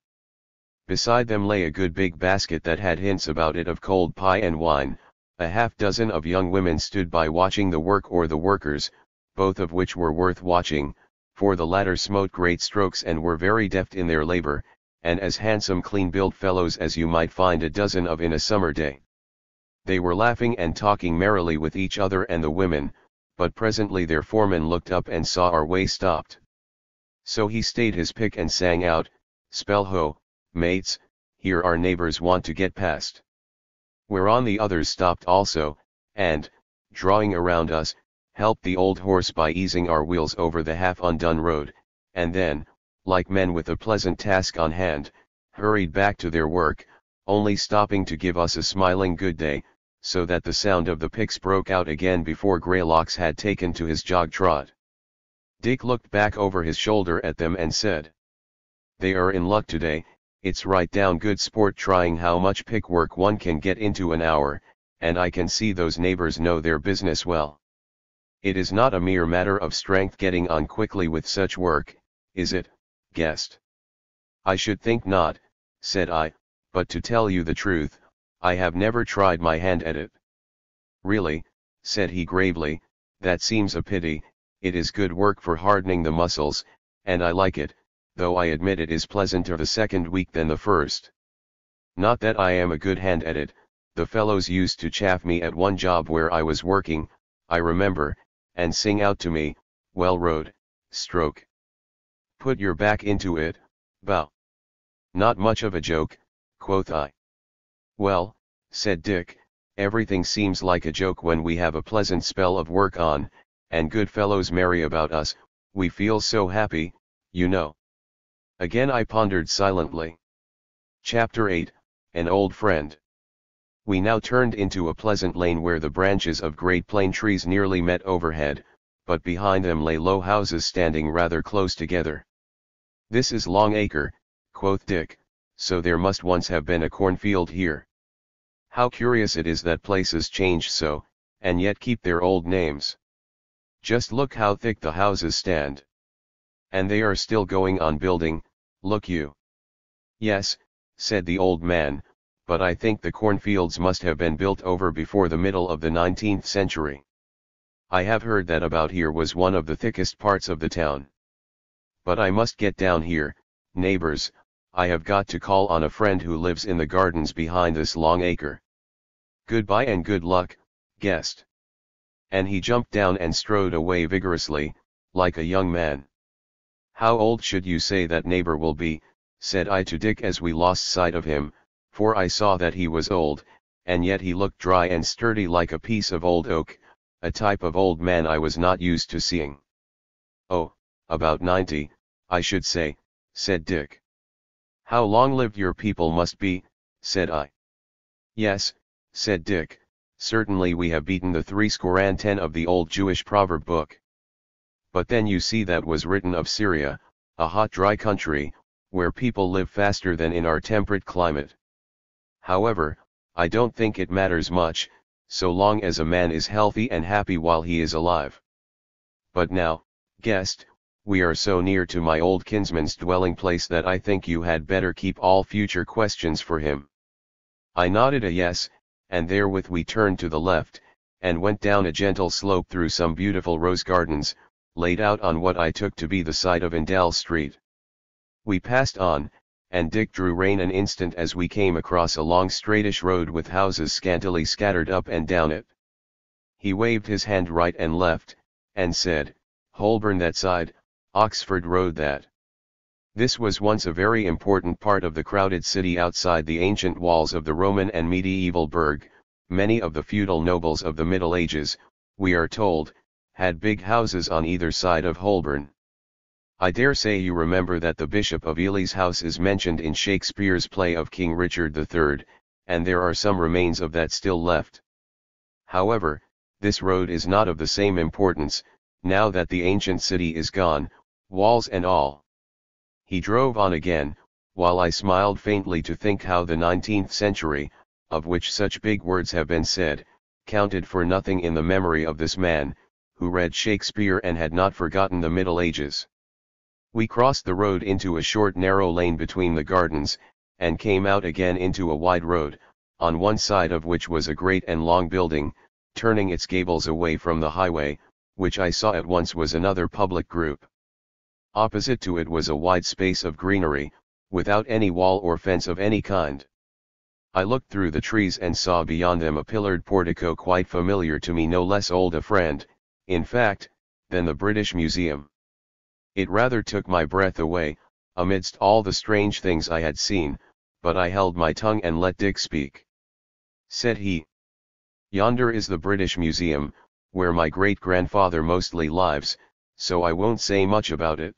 Beside them lay a good big basket that had hints about it of cold pie and wine. A half-dozen of young women stood by watching the work or the workers, both of which were worth watching, for the latter smote great strokes and were very deft in their labor, and as handsome clean-built fellows as you might find a dozen of in a summer day. They were laughing and talking merrily with each other, and the women, but presently their foreman looked up and saw our way stopped. So he stayed his pick and sang out, "Spell ho, mates, here our neighbors want to get past." Whereon the others stopped also, and, drawing around us, helped the old horse by easing our wheels over the half-undone road, and then, like men with a pleasant task on hand, hurried back to their work, only stopping to give us a smiling good day, so that the sound of the picks broke out again before Greylocks had taken to his jog-trot. Dick looked back over his shoulder at them and said, "They are in luck today, it's right down good sport trying how much pick work one can get into an hour, and I can see those neighbors know their business well. It is not a mere matter of strength getting on quickly with such work, is it, guest?" "I should think not," said I, "but to tell you the truth, I have never tried my hand at it." "Really," said he gravely, "that seems a pity, it is good work for hardening the muscles, and I like it, though I admit it is pleasanter the second week than the first. Not that I am a good hand at it, the fellows used to chaff me at one job where I was working, I remember, and sing out to me, 'Well rowed, stroke. Put your back into it, bow.' Not much of a joke, quoth I." "Well," said Dick, "everything seems like a joke when we have a pleasant spell of work on, and good fellows merry about us, we feel so happy, you know." Again I pondered silently. Chapter 8, An Old Friend. We now turned into a pleasant lane where the branches of great plane trees nearly met overhead, but behind them lay low houses standing rather close together. "This is Long Acre," quoth Dick, "so there must once have been a cornfield here. How curious it is that places change so, and yet keep their old names. Just look how thick the houses stand. And they are still going on building, look you." "Yes," said the old man, "but I think the cornfields must have been built over before the middle of the 19th century. I have heard that about here was one of the thickest parts of the town. But I must get down here, neighbors, I have got to call on a friend who lives in the gardens behind this Long Acre. Goodbye and good luck, guest." And he jumped down and strode away vigorously, like a young man. "How old should you say that neighbor will be?" said I to Dick as we lost sight of him, for I saw that he was old, and yet he looked dry and sturdy like a piece of old oak, a type of old man I was not used to seeing. "Oh, about 90, I should say," said Dick. "How long-lived your people must be," said I. "Yes," said Dick, "certainly we have beaten the 70 of the old Jewish proverb book. But then you see that was written of Syria, a hot dry country, where people live faster than in our temperate climate. However, I don't think it matters much, so long as a man is healthy and happy while he is alive. But now, guest, we are so near to my old kinsman's dwelling place that I think you had better keep all future questions for him." I nodded a yes, and therewith we turned to the left, and went down a gentle slope through some beautiful rose gardens, laid out on what I took to be the site of Indell Street. We passed on, and Dick drew rein an instant as we came across a long straightish road with houses scantily scattered up and down it. He waved his hand right and left, and said, "Holborn that side, Oxford Road that." This was once a very important part of the crowded city outside the ancient walls of the Roman and medieval burg. Many of the feudal nobles of the Middle Ages, we are told, had big houses on either side of Holborn. I dare say you remember that the Bishop of Ely's house is mentioned in Shakespeare's play of King Richard III, and there are some remains of that still left. However, this road is not of the same importance, now that the ancient city is gone, walls and all. He drove on again, while I smiled faintly to think how the 19th century, of which such big words have been said, counted for nothing in the memory of this man, who read Shakespeare and had not forgotten the Middle Ages. We crossed the road into a short narrow lane between the gardens, and came out again into a wide road, on one side of which was a great and long building, turning its gables away from the highway, which I saw at once was another public group. Opposite to it was a wide space of greenery, without any wall or fence of any kind. I looked through the trees and saw beyond them a pillared portico quite familiar to me, no less old a friend, in fact, than the British Museum. It rather took my breath away, amidst all the strange things I had seen, but I held my tongue and let Dick speak. Said he, "Yonder is the British Museum, where my great-grandfather mostly lives, so I won't say much about it.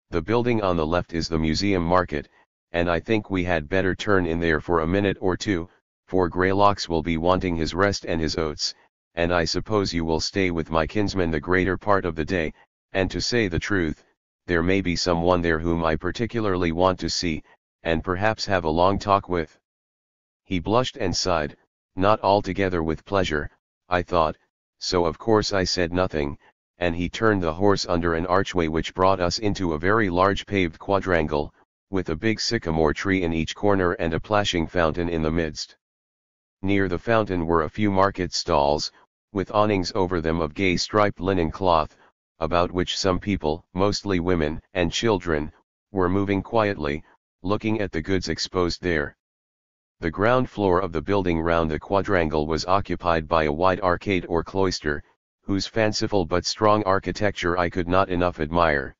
The building on the left is the Museum Market, and I think we had better turn in there for a minute or two, for Greylocks will be wanting his rest and his oats, and I suppose you will stay with my kinsman the greater part of the day, and to say the truth, there may be some one there whom I particularly want to see, and perhaps have a long talk with." He blushed and sighed, not altogether with pleasure, I thought, so of course I said nothing, and he turned the horse under an archway which brought us into a very large paved quadrangle, with a big sycamore tree in each corner and a plashing fountain in the midst. Near the fountain were a few market stalls, with awnings over them of gay striped linen cloth, about which some people, mostly women and children, were moving quietly, looking at the goods exposed there. The ground floor of the building round the quadrangle was occupied by a wide arcade or cloister, whose fanciful but strong architecture I could not enough admire.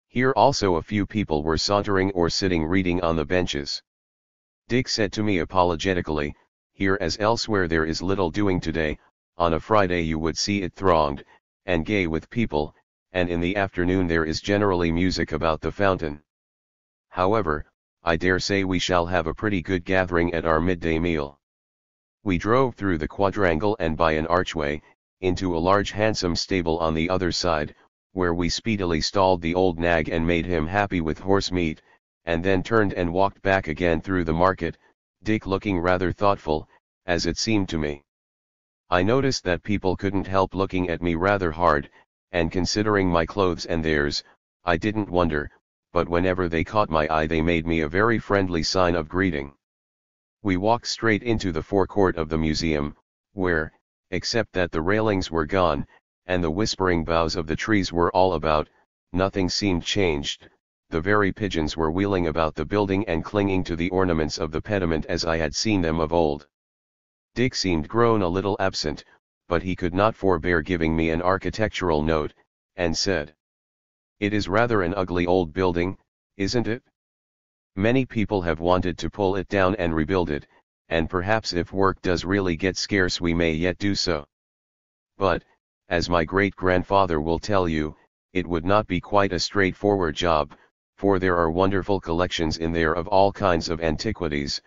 Here also a few people were sauntering or sitting reading on the benches. Dick said to me apologetically, "Here as elsewhere there is little doing today, on a Friday you would see it thronged, and gay with people, and in the afternoon there is generally music about the fountain. However, I dare say we shall have a pretty good gathering at our midday meal." We drove through the quadrangle and by an archway, into a large handsome stable on the other side, where we speedily stalled the old nag and made him happy with horse meat, and then turned and walked back again through the market, Dick looking rather thoughtful, as it seemed to me. I noticed that people couldn't help looking at me rather hard, and considering my clothes and theirs, I didn't wonder, but whenever they caught my eye they made me a very friendly sign of greeting. We walked straight into the forecourt of the museum, where, except that the railings were gone, and the whispering boughs of the trees were all about, nothing seemed changed. The very pigeons were wheeling about the building and clinging to the ornaments of the pediment as I had seen them of old. Dick seemed grown a little absent, but he could not forbear giving me an architectural note, and said, "It is rather an ugly old building, isn't it? Many people have wanted to pull it down and rebuild it, and perhaps if work does really get scarce we may yet do so. But, as my great-grandfather will tell you, it would not be quite a straightforward job, for there are wonderful collections in there of all kinds of antiquities,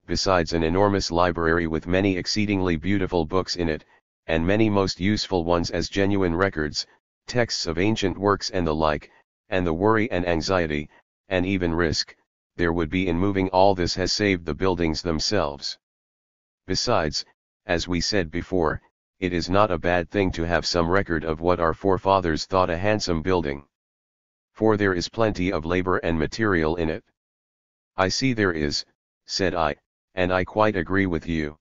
besides an enormous library with many exceedingly beautiful books in it, and many most useful ones as genuine records, texts of ancient works and the like, and the worry and anxiety, and even risk, there would be in moving all this has saved the buildings themselves. Besides, as we said before, it is not a bad thing to have some record of what our forefathers thought a handsome building. For there is plenty of labor and material in it." "I see there is," said I, "and I quite agree with you.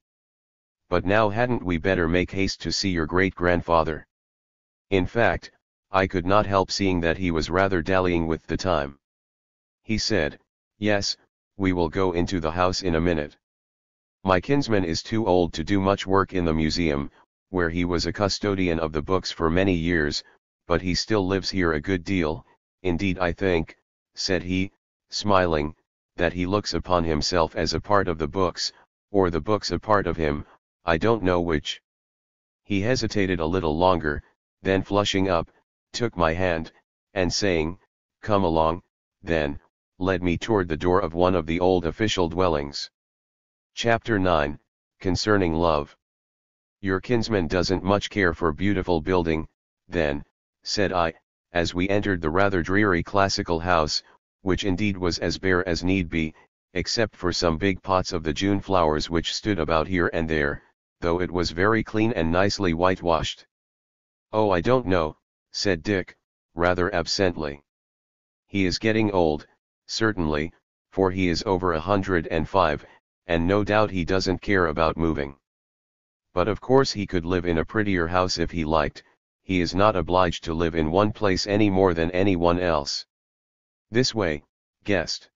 But now hadn't we better make haste to see your great-grandfather?" In fact, I could not help seeing that he was rather dallying with the time. He said, "Yes, we will go into the house in a minute. My kinsman is too old to do much work in the museum, where he was a custodian of the books for many years, but he still lives here a good deal. Indeed I think," said he, smiling, "that he looks upon himself as a part of the books, or the books a part of him, I don't know which." He hesitated a little longer, then flushing up, took my hand, and saying, "Come along, then," led me toward the door of one of the old official dwellings. Chapter 9, Concerning Love. "Your kinsman doesn't much care for beautiful building, then," said I, as we entered the rather dreary classical house, which indeed was as bare as need be, except for some big pots of the June flowers which stood about here and there, though it was very clean and nicely whitewashed. "Oh, I don't know," said Dick, rather absently. "He is getting old, certainly, for he is over 105, and no doubt he doesn't care about moving. But of course he could live in a prettier house if he liked, he is not obliged to live in one place any more than anyone else. This way, guest."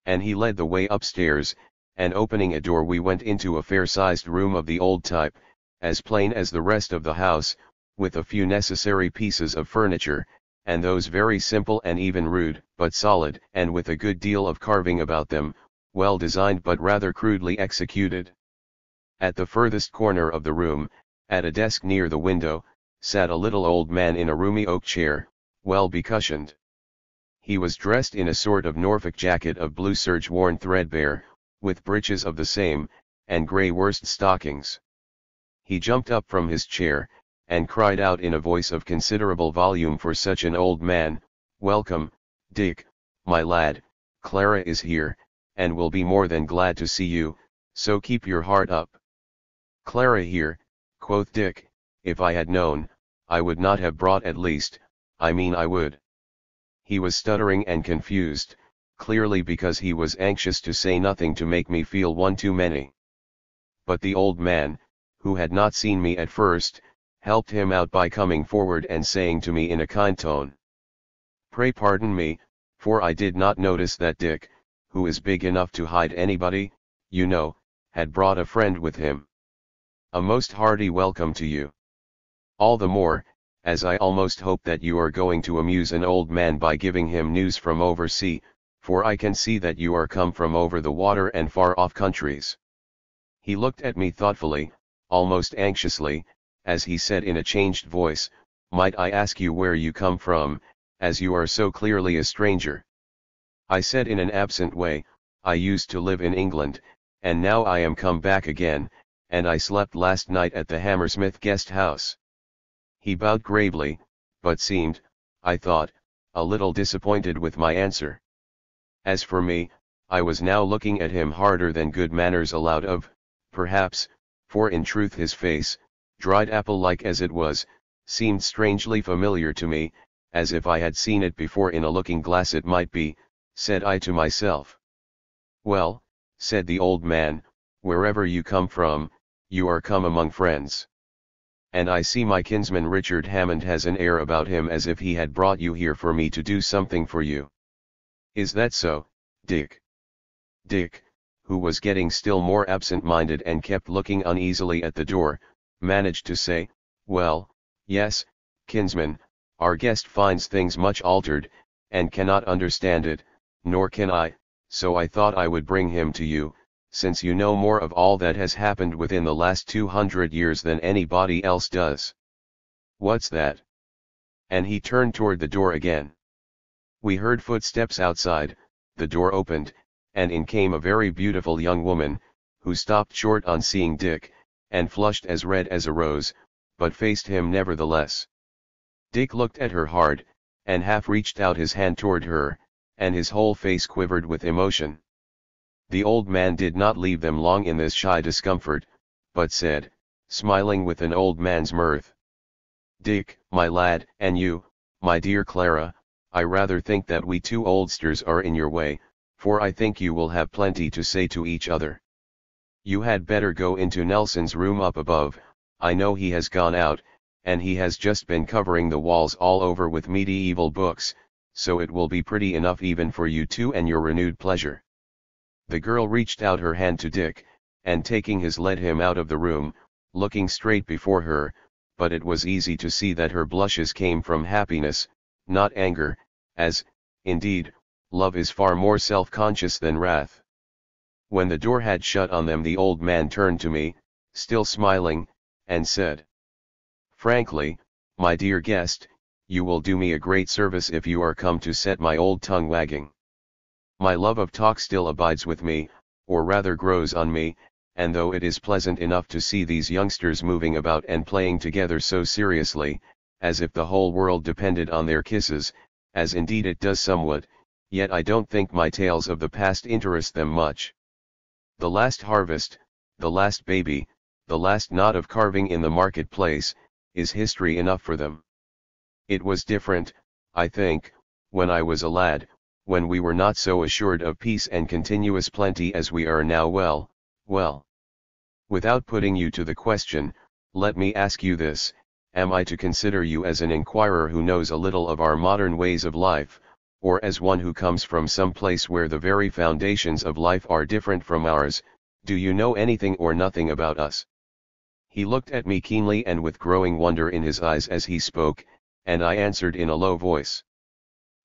And he led the way upstairs, and opening a door we went into a fair-sized room of the old type, as plain as the rest of the house, with a few necessary pieces of furniture, and those very simple and even rude, but solid, and with a good deal of carving about them, well designed but rather crudely executed. At the furthest corner of the room, at a desk near the window, sat a little old man in a roomy oak chair, well becushioned. He was dressed in a sort of Norfolk jacket of blue serge worn threadbare, with breeches of the same, and grey worsted stockings. He jumped up from his chair, and cried out in a voice of considerable volume for such an old man, "Welcome, Dick, my lad, Clara is here, and will be more than glad to see you, so keep your heart up." "Clara here," quoth Dick, "if I had known, I would not have brought at least, I mean I would." He was stuttering and confused, clearly because he was anxious to say nothing to make me feel one too many. But the old man, who had not seen me at first, helped him out by coming forward and saying to me in a kind tone, "Pray pardon me, for I did not notice that Dick, who is big enough to hide anybody, you know, had brought a friend with him. A most hearty welcome to you. All the more, as I almost hope that you are going to amuse an old man by giving him news from oversea, for I can see that you are come from over the water and far off countries." He looked at me thoughtfully, almost anxiously, as he said in a changed voice, "Might I ask you where you come from, as you are so clearly a stranger?" I said in an absent way, "I used to live in England, and now I am come back again, and I slept last night at the Hammersmith guest house." He bowed gravely, but seemed, I thought, a little disappointed with my answer. As for me, I was now looking at him harder than good manners allowed of, perhaps, for in truth his face, dried apple-like as it was, seemed strangely familiar to me, as if I had seen it before in a looking-glass. It might be, said I to myself. "Well," said the old man, "wherever you come from, you are come among friends. And I see my kinsman Richard Hammond has an air about him as if he had brought you here for me to do something for you. Is that so, Dick?" Dick, who was getting still more absent-minded and kept looking uneasily at the door, managed to say, "Well, yes, kinsman, our guest finds things much altered, and cannot understand it, nor can I, so I thought I would bring him to you, since you know more of all that has happened within the last 200 years than anybody else does." "What's that?" And he turned toward the door again. We heard footsteps outside, the door opened, and in came a very beautiful young woman, who stopped short on seeing Dick, and flushed as red as a rose, but faced him nevertheless. Dick looked at her hard, and half reached out his hand toward her, and his whole face quivered with emotion. The old man did not leave them long in this shy discomfort, but said, smiling with an old man's mirth, "Dick, my lad, and you, my dear Clara, I rather think that we two oldsters are in your way, for I think you will have plenty to say to each other. You had better go into Nelson's room up above. I know he has gone out, and he has just been covering the walls all over with medieval books, so it will be pretty enough even for you two and your renewed pleasure." The girl reached out her hand to Dick, and taking his led him out of the room, looking straight before her, but it was easy to see that her blushes came from happiness, not anger, as, indeed, love is far more self-conscious than wrath. When the door had shut on them, the old man turned to me, still smiling, and said, "Frankly, my dear guest, you will do me a great service if you are come to set my old tongue wagging. My love of talk still abides with me, or rather grows on me, and though it is pleasant enough to see these youngsters moving about and playing together so seriously, as if the whole world depended on their kisses, as indeed it does somewhat, yet I don't think my tales of the past interest them much. The last harvest, the last baby, the last knot of carving in the marketplace, is history enough for them. It was different, I think, when I was a lad, when we were not so assured of peace and continuous plenty as we are now. Well, without putting you to the question, let me ask you this, am I to consider you as an inquirer who knows a little of our modern ways of life, or as one who comes from some place where the very foundations of life are different from ours? Do you know anything or nothing about us?" He looked at me keenly and with growing wonder in his eyes as he spoke, and I answered in a low voice.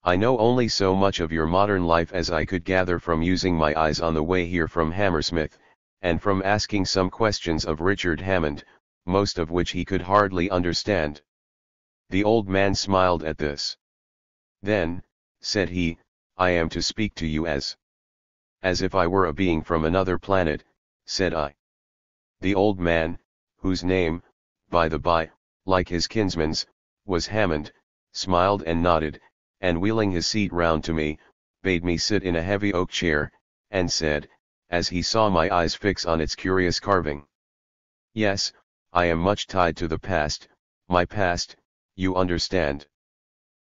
I know only so much of your modern life as I could gather from using my eyes on the way here from Hammersmith, and from asking some questions of Richard Hammond, most of which he could hardly understand. The old man smiled at this. Then, said he, I am to speak to you as if I were a being from another planet, said I. The old man, whose name, by the by, like his kinsman's, was Hammond, smiled and nodded, and wheeling his seat round to me, bade me sit in a heavy oak chair, and said, as he saw my eyes fix on its curious carving. Yes, I am much tied to the past, my past, you understand.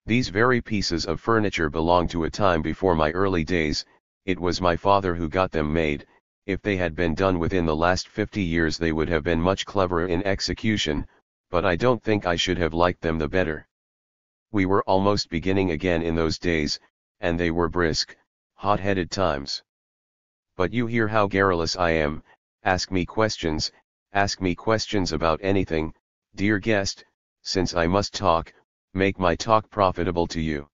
These very pieces of furniture belong to a time before my early days. It was my father who got them made. If they had been done within the last 50 years they would have been much cleverer in execution, but I don't think I should have liked them the better. We were almost beginning again in those days, and they were brisk, hot-headed times. But you hear how garrulous I am. Ask me questions about anything, dear guest, since I must talk, make my talk profitable to you.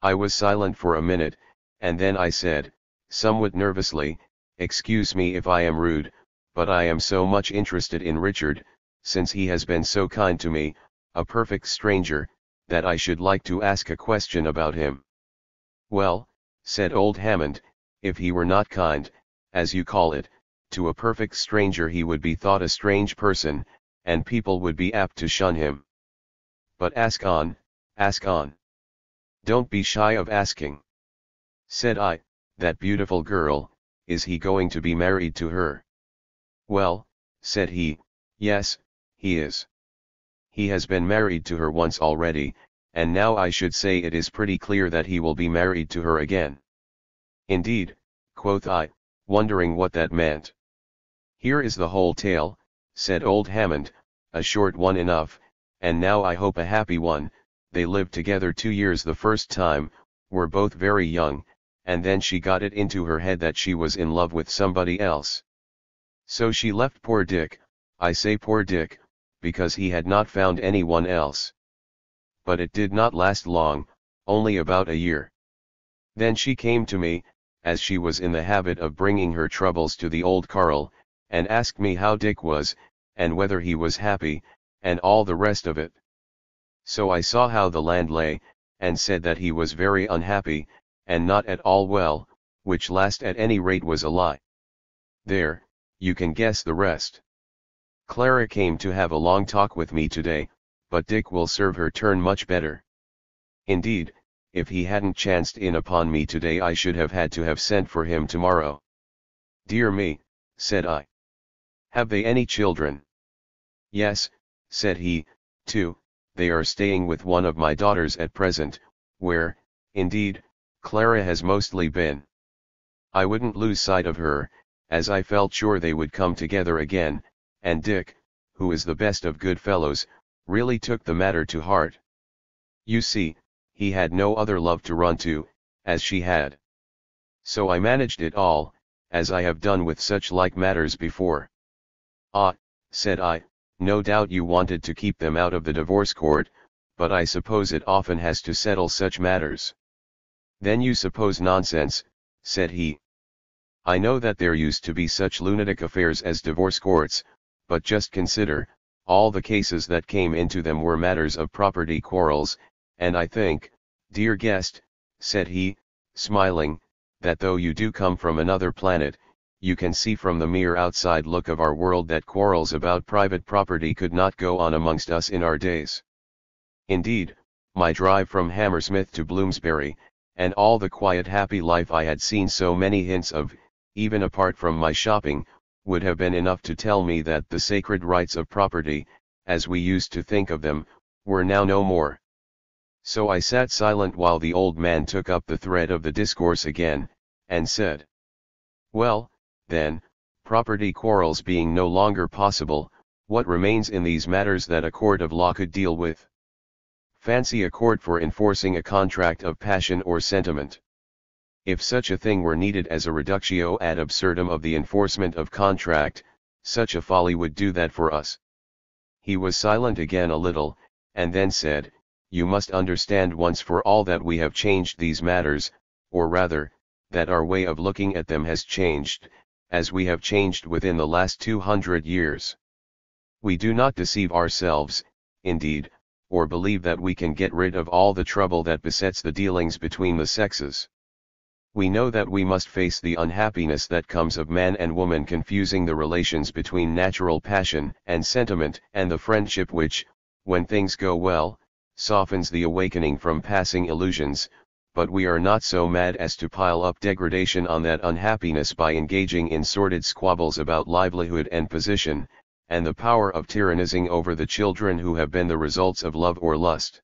I was silent for a minute, and then I said, somewhat nervously, excuse me if I am rude, but I am so much interested in Richard, since he has been so kind to me, a perfect stranger, that I should like to ask a question about him. Well, said old Hammond, if he were not kind, as you call it, to a perfect stranger he would be thought a strange person, and people would be apt to shun him. But ask on, ask on. Don't be shy of asking. Said I, that beautiful girl, is he going to be married to her? Well, said he, yes, he is. He has been married to her once already, and now I should say it is pretty clear that he will be married to her again. Indeed, quoth I, wondering what that meant. Here is the whole tale, said old Hammond, a short one enough, and now I hope a happy one. They lived together 2 years the first time, were both very young, and then she got it into her head that she was in love with somebody else. So she left poor Dick. I say poor Dick, because he had not found anyone else. But it did not last long, only about a year. Then she came to me, as she was in the habit of bringing her troubles to the old Carl, and asked me how Dick was, and whether he was happy, and all the rest of it. So I saw how the land lay, and said that he was very unhappy, and not at all well, which last at any rate was a lie. There, you can guess the rest. Clara came to have a long talk with me today, but Dick will serve her turn much better. Indeed, if he hadn't chanced in upon me today I should have had to have sent for him tomorrow. Dear me, said I. Have they any children? Yes, said he, 2, they are staying with one of my daughters at present, where, indeed, Clara has mostly been. I wouldn't lose sight of her, as I felt sure they would come together again, and Dick, who is the best of good fellows, really took the matter to heart. You see, he had no other love to run to, as she had. So I managed it all, as I have done with such like matters before. Ah, said I, no doubt you wanted to keep them out of the divorce court, but I suppose it often has to settle such matters. Then you suppose nonsense, said he. I know that there used to be such lunatic affairs as divorce courts, but just consider, all the cases that came into them were matters of property quarrels, and I think, dear guest, said he, smiling, that though you do come from another planet, you can see from the mere outside look of our world that quarrels about private property could not go on amongst us in our days. Indeed, my drive from Hammersmith to Bloomsbury, and all the quiet happy life I had seen so many hints of, even apart from my shopping, would have been enough to tell me that the sacred rights of property, as we used to think of them, were now no more. So I sat silent while the old man took up the thread of the discourse again, and said, well, then, property quarrels being no longer possible, what remains in these matters that a court of law could deal with? Fancy a court for enforcing a contract of passion or sentiment. If such a thing were needed as a reductio ad absurdum of the enforcement of contract, Such a folly would do that for us. He was silent again a little, and then said, "You must understand once for all that we have changed these matters, or rather, that our way of looking at them has changed, as we have changed within the last 200 years. We do not deceive ourselves, indeed, or believe that we can get rid of all the trouble that besets the dealings between the sexes. We know that we must face the unhappiness that comes of man and woman confusing the relations between natural passion and sentiment and the friendship which, when things go well, softens the awakening from passing illusions, but we are not so mad as to pile up degradation on that unhappiness by engaging in sordid squabbles about livelihood and position, and the power of tyrannizing over the children who have been the results of love or lust."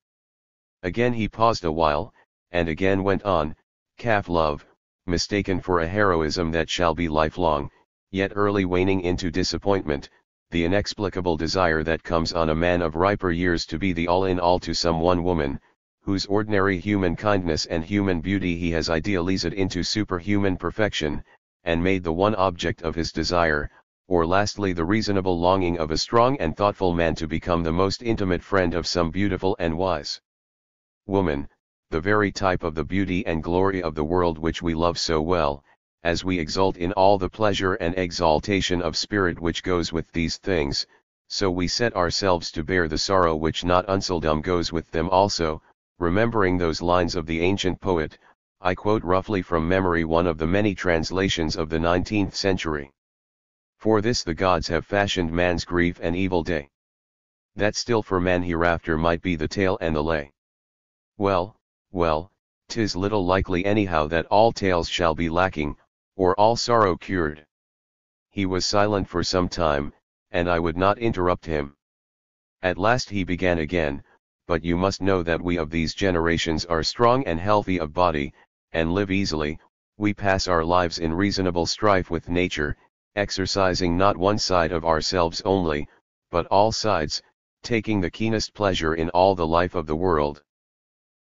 Again he paused a while, and again went on, "Love, mistaken for a heroism that shall be lifelong, yet early waning into disappointment, the inexplicable desire that comes on a man of riper years to be the all in all to some one woman, whose ordinary human kindness and human beauty he has idealized into superhuman perfection, and made the one object of his desire, or lastly the reasonable longing of a strong and thoughtful man to become the most intimate friend of some beautiful and wise woman, the very type of the beauty and glory of the world which we love so well, as we exult in all the pleasure and exaltation of spirit which goes with these things, so we set ourselves to bear the sorrow which not unseldom goes with them also, remembering those lines of the ancient poet. I quote roughly from memory one of the many translations of the 19th century. "For this the gods have fashioned man's grief and evil day, that still for man hereafter might be the tale and the lay. Well, 'tis little likely anyhow that all tales shall be lacking, or all sorrow cured." He was silent for some time, and I would not interrupt him. At last he began again, "But you must know that we of these generations are strong and healthy of body, and live easily. We pass our lives in reasonable strife with nature, exercising not one side of ourselves only, but all sides, taking the keenest pleasure in all the life of the world.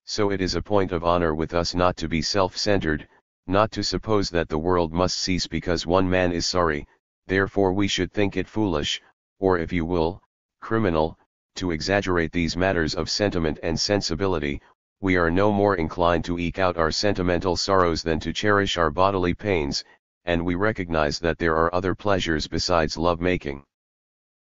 So it is a point of honor with us not to be self-centered, not to suppose that the world must cease because one man is sorry, therefore we should think it foolish, or if you will, criminal, to exaggerate these matters of sentiment and sensibility. We are no more inclined to eke out our sentimental sorrows than to cherish our bodily pains, and we recognize that there are other pleasures besides love-making.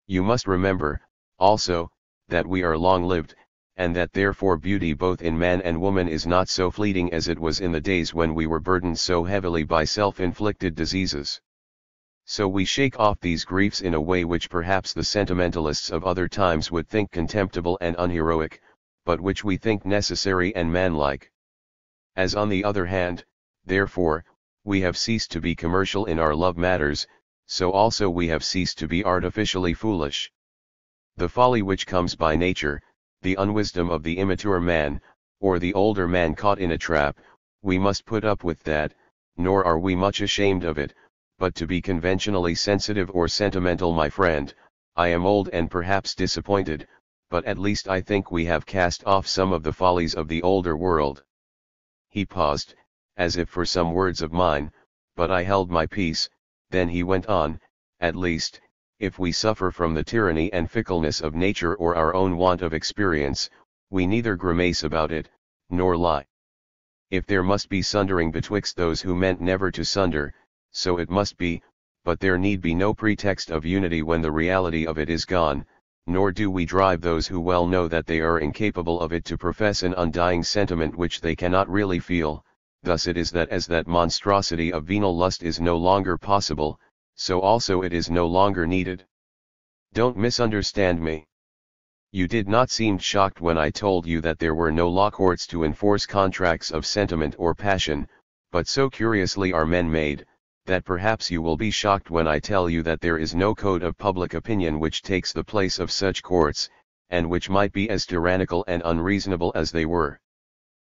You must remember, also, that we are long-lived, and that therefore beauty both in man and woman is not so fleeting as it was in the days when we were burdened so heavily by self-inflicted diseases. So we shake off these griefs in a way which perhaps the sentimentalists of other times would think contemptible and unheroic, but which we think necessary and manlike. As on the other hand, therefore, we have ceased to be commercial in our love matters, so also we have ceased to be artificially foolish. The folly which comes by nature, the unwisdom of the immature man, or the older man caught in a trap, we must put up with that, nor are we much ashamed of it, but to be conventionally sensitive or sentimental, my friend, I am old and perhaps disappointed, but at least I think we have cast off some of the follies of the older world." He paused, as if for some words of mine, but I held my peace. Then he went on, "At least, if we suffer from the tyranny and fickleness of nature or our own want of experience, we neither grimace about it, nor lie. If there must be sundering betwixt those who meant never to sunder, so it must be, but there need be no pretext of unity when the reality of it is gone, nor do we drive those who well know that they are incapable of it to profess an undying sentiment which they cannot really feel. Thus it is that as that monstrosity of venal lust is no longer possible, so also it is no longer needed. Don't misunderstand me. You did not seem shocked when I told you that there were no law courts to enforce contracts of sentiment or passion, but so curiously are men made, that perhaps you will be shocked when I tell you that there is no code of public opinion which takes the place of such courts, and which might be as tyrannical and unreasonable as they were.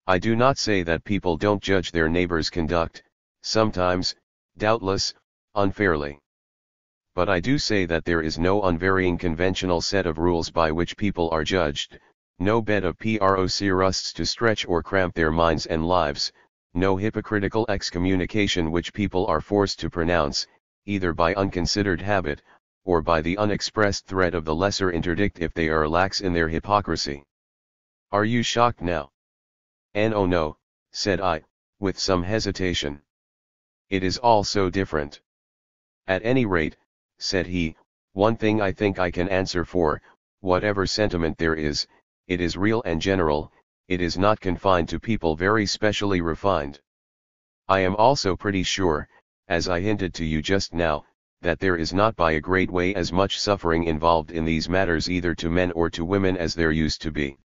I do not say that people don't judge their neighbor's conduct, sometimes, doubtless, unfairly. But I do say that there is no unvarying conventional set of rules by which people are judged, no bed of procs to stretch or cramp their minds and lives, no hypocritical excommunication which people are forced to pronounce, either by unconsidered habit, or by the unexpressed threat of the lesser interdict if they are lax in their hypocrisy. Are you shocked now? Oh no, said I, with some hesitation. It is all so different. At any rate, said he, one thing I think I can answer for, whatever sentiment there is, it is real and general, it is not confined to people very specially refined. I am also pretty sure, as I hinted to you just now, that there is not by a great way as much suffering involved in these matters either to men or to women as there used to be.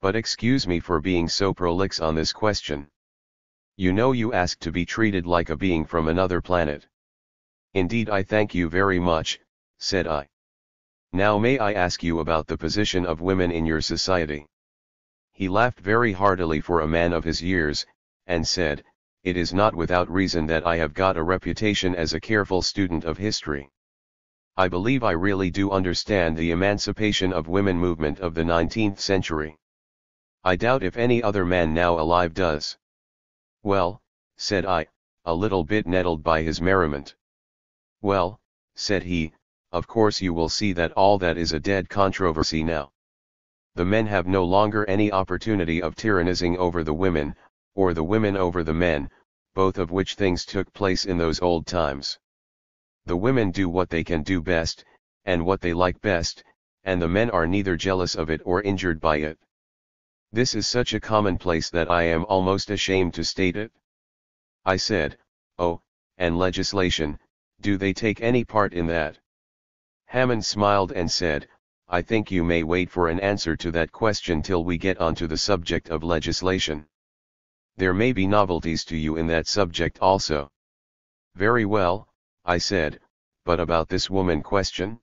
But excuse me for being so prolix on this question. You know you ask to be treated like a being from another planet. Indeed I thank you very much, said I. Now may I ask you about the position of women in your society? He laughed very heartily for a man of his years, and said, it is not without reason that I have got a reputation as a careful student of history. I believe I really do understand the emancipation of women movement of the 19th century. I doubt if any other man now alive does. Well, said I, a little bit nettled by his merriment. Well, said he, of course you will see that all that is a dead controversy now. The men have no longer any opportunity of tyrannizing over the women, or the women over the men, both of which things took place in those old times. The women do what they can do best, and what they like best, and the men are neither jealous of it or injured by it. This is such a commonplace that I am almost ashamed to state it. I said, oh, and legislation, do they take any part in that? Hammond smiled and said, I think you may wait for an answer to that question till we get onto the subject of legislation. There may be novelties to you in that subject also. Very well, I said, but about this woman question?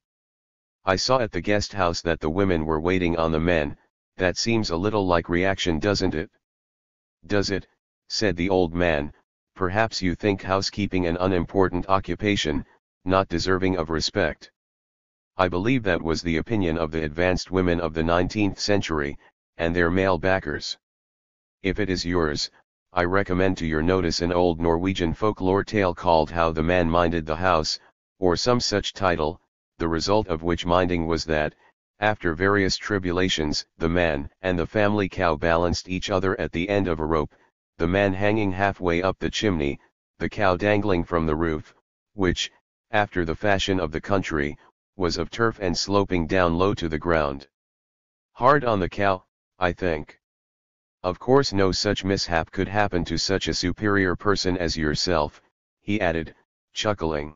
I saw at the guest house that the women were waiting on the men. That seems a little like reaction, doesn't it? Does it? Said the old man. Perhaps you think housekeeping an unimportant occupation, not deserving of respect. I believe that was the opinion of the advanced women of the 19th century, and their male backers. If it is yours, I recommend to your notice an old Norwegian folklore tale called How the Man Minded the House, or some such title, the result of which minding was that, after various tribulations, the man and the family cow balanced each other at the end of a rope, the man hanging halfway up the chimney, the cow dangling from the roof, which, after the fashion of the country, was of turf and sloping down low to the ground. Hard on the cow, I think. Of course no such mishap could happen to such a superior person as yourself, he added, chuckling.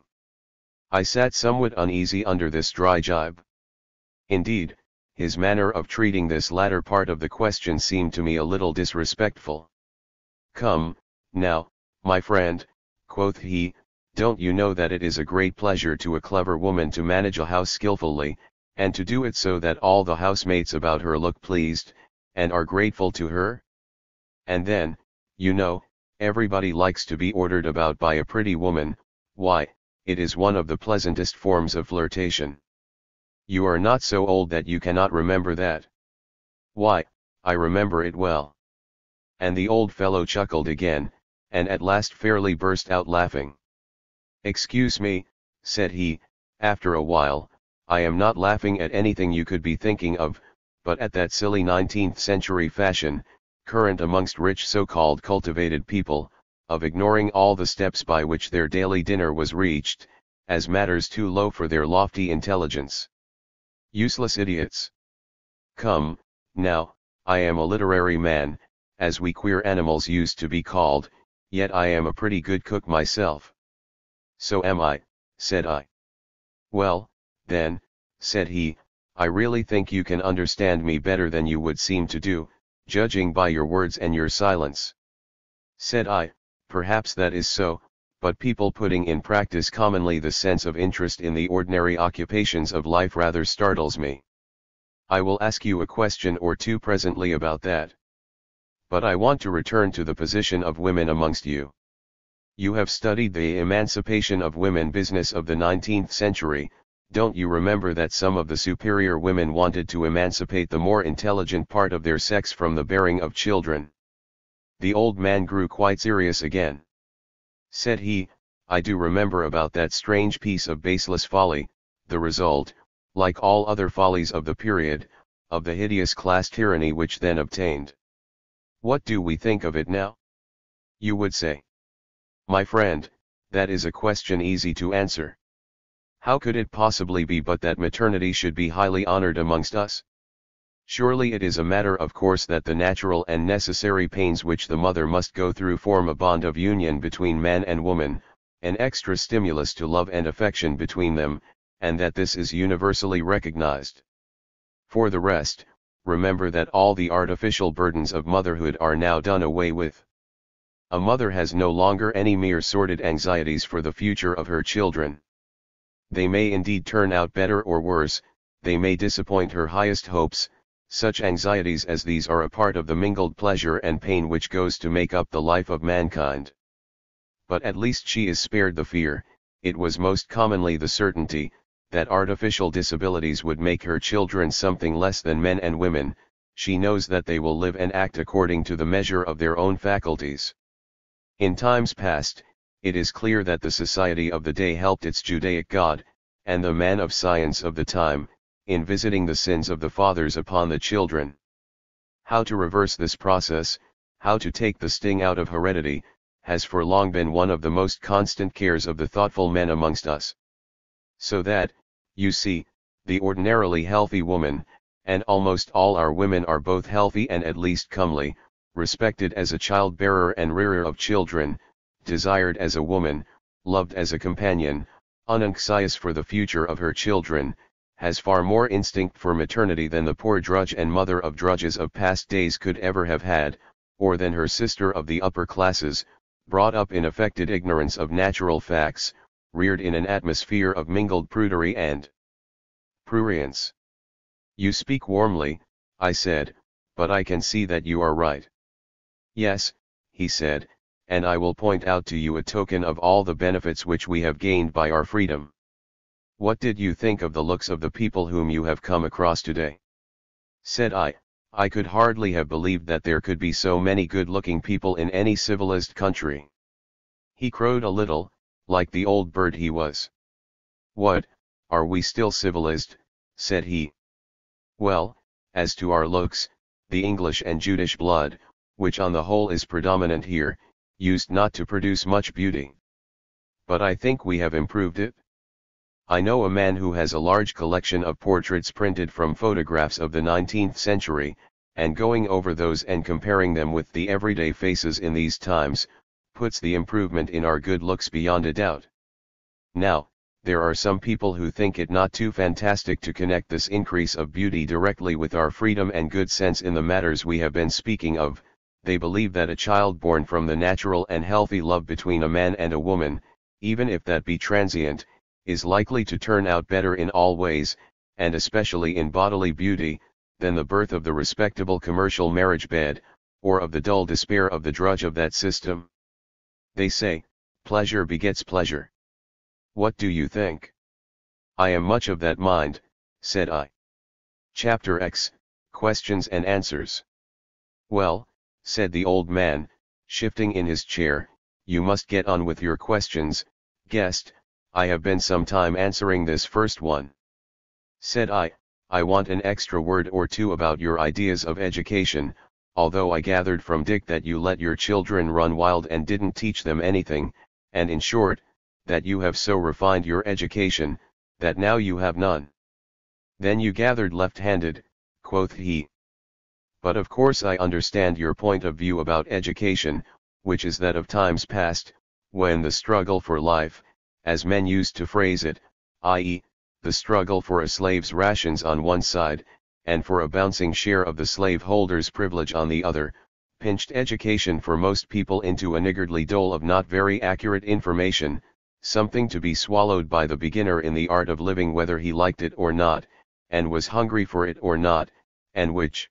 I sat somewhat uneasy under this dry jibe. Indeed, his manner of treating this latter part of the question seemed to me a little disrespectful. Come, now, my friend, quoth he, don't you know that it is a great pleasure to a clever woman to manage a house skillfully, and to do it so that all the housemates about her look pleased, and are grateful to her? And then, you know, everybody likes to be ordered about by a pretty woman. Why, it is one of the pleasantest forms of flirtation. You are not so old that you cannot remember that. Why, I remember it well. And the old fellow chuckled again, and at last fairly burst out laughing. Excuse me, said he, after a while, I am not laughing at anything you could be thinking of, but at that silly 19th century fashion, current amongst rich so-called cultivated people, of ignoring all the steps by which their daily dinner was reached, as matters too low for their lofty intelligence. Useless idiots. Come, now, I am a literary man, as we queer animals used to be called, yet I am a pretty good cook myself. So am I, said I. Well, then, said he, I really think you can understand me better than you would seem to do, judging by your words and your silence. Said I, perhaps that is so, but people putting in practice commonly the sense of interest in the ordinary occupations of life rather startles me. I will ask you a question or two presently about that. But I want to return to the position of women amongst you. You have studied the emancipation of women business of the 19th century. Don't you remember that some of the superior women wanted to emancipate the more intelligent part of their sex from the bearing of children? The old man grew quite serious again. Said he, I do remember about that strange piece of baseless folly, the result, like all other follies of the period, of the hideous class tyranny which then obtained. What do we think of it now? You would say. My friend, that is a question easy to answer. How could it possibly be but that maternity should be highly honored amongst us? Surely it is a matter of course that the natural and necessary pains which the mother must go through form a bond of union between man and woman, an extra stimulus to love and affection between them, and that this is universally recognized. For the rest, remember that all the artificial burdens of motherhood are now done away with. A mother has no longer any mere sordid anxieties for the future of her children. They may indeed turn out better or worse, they may disappoint her highest hopes. Such anxieties as these are a part of the mingled pleasure and pain which goes to make up the life of mankind. But at least she is spared the fear, it was most commonly the certainty, that artificial disabilities would make her children something less than men and women. She knows that they will live and act according to the measure of their own faculties. In times past, it is clear that the society of the day helped its Judaic God, and the man of science of the time, in visiting the sins of the fathers upon the children. How to reverse this process, how to take the sting out of heredity, has for long been one of the most constant cares of the thoughtful men amongst us. So that, you see, the ordinarily healthy woman, and almost all our women are both healthy and at least comely, respected as a child-bearer and rearer of children, desired as a woman, loved as a companion, unanxious for the future of her children, has far more instinct for maternity than the poor drudge and mother of drudges of past days could ever have had, or than her sister of the upper classes, brought up in affected ignorance of natural facts, reared in an atmosphere of mingled prudery and prurience. You speak warmly, I said, but I can see that you are right. Yes, he said, and I will point out to you a token of all the benefits which we have gained by our freedom. What did you think of the looks of the people whom you have come across today? Said I could hardly have believed that there could be so many good-looking people in any civilized country. He crowed a little, like the old bird he was. What, are we still civilized? Said he. Well, as to our looks, the English and Judish blood, which on the whole is predominant here, used not to produce much beauty. But I think we have improved it. I know a man who has a large collection of portraits printed from photographs of the 19th century, and going over those and comparing them with the everyday faces in these times, puts the improvement in our good looks beyond a doubt. Now, there are some people who think it not too fantastic to connect this increase of beauty directly with our freedom and good sense in the matters we have been speaking of. They believe that a child born from the natural and healthy love between a man and a woman, even if that be transient, is likely to turn out better in all ways, and especially in bodily beauty, than the birth of the respectable commercial marriage bed, or of the dull despair of the drudge of that system. They say, pleasure begets pleasure. What do you think? I am much of that mind, said I. Chapter X, Questions and Answers. Well, said the old man, shifting in his chair, you must get on with your questions, guest. I have been some time answering this first one. Said I want an extra word or two about your ideas of education, although I gathered from Dick that you let your children run wild and didn't teach them anything, and in short, that you have so refined your education, that now you have none. Then you gathered left-handed, quoth he. But of course I understand your point of view about education, which is that of times past, when the struggle for life, as men used to phrase it, i.e., the struggle for a slave's rations on one side, and for a bouncing share of the slaveholder's privilege on the other, pinched education for most people into a niggardly dole of not very accurate information, something to be swallowed by the beginner in the art of living whether he liked it or not, and was hungry for it or not, and which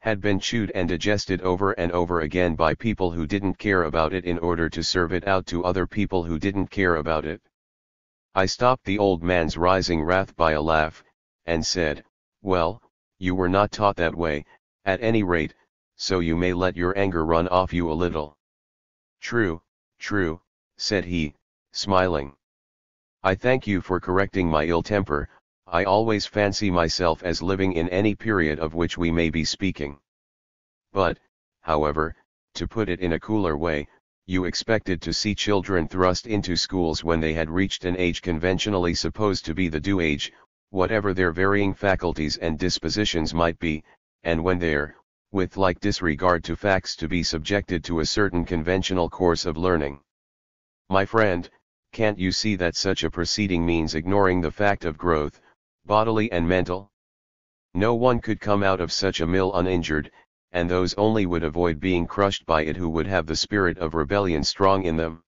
had been chewed and digested over and over again by people who didn't care about it in order to serve it out to other people who didn't care about it. I stopped the old man's rising wrath by a laugh, and said, well, you were not taught that way, at any rate, so you may let your anger run off you a little. True, said he, smiling. I thank you for correcting my ill temper. I always fancy myself as living in any period of which we may be speaking. But, however, to put it in a cooler way, you expected to see children thrust into schools when they had reached an age conventionally supposed to be the due age, whatever their varying faculties and dispositions might be, and when they're, with like disregard to facts, to be subjected to a certain conventional course of learning. My friend, can't you see that such a proceeding means ignoring the fact of growth, bodily and mental? No one could come out of such a mill uninjured, and those only would avoid being crushed by it who would have the spirit of rebellion strong in them.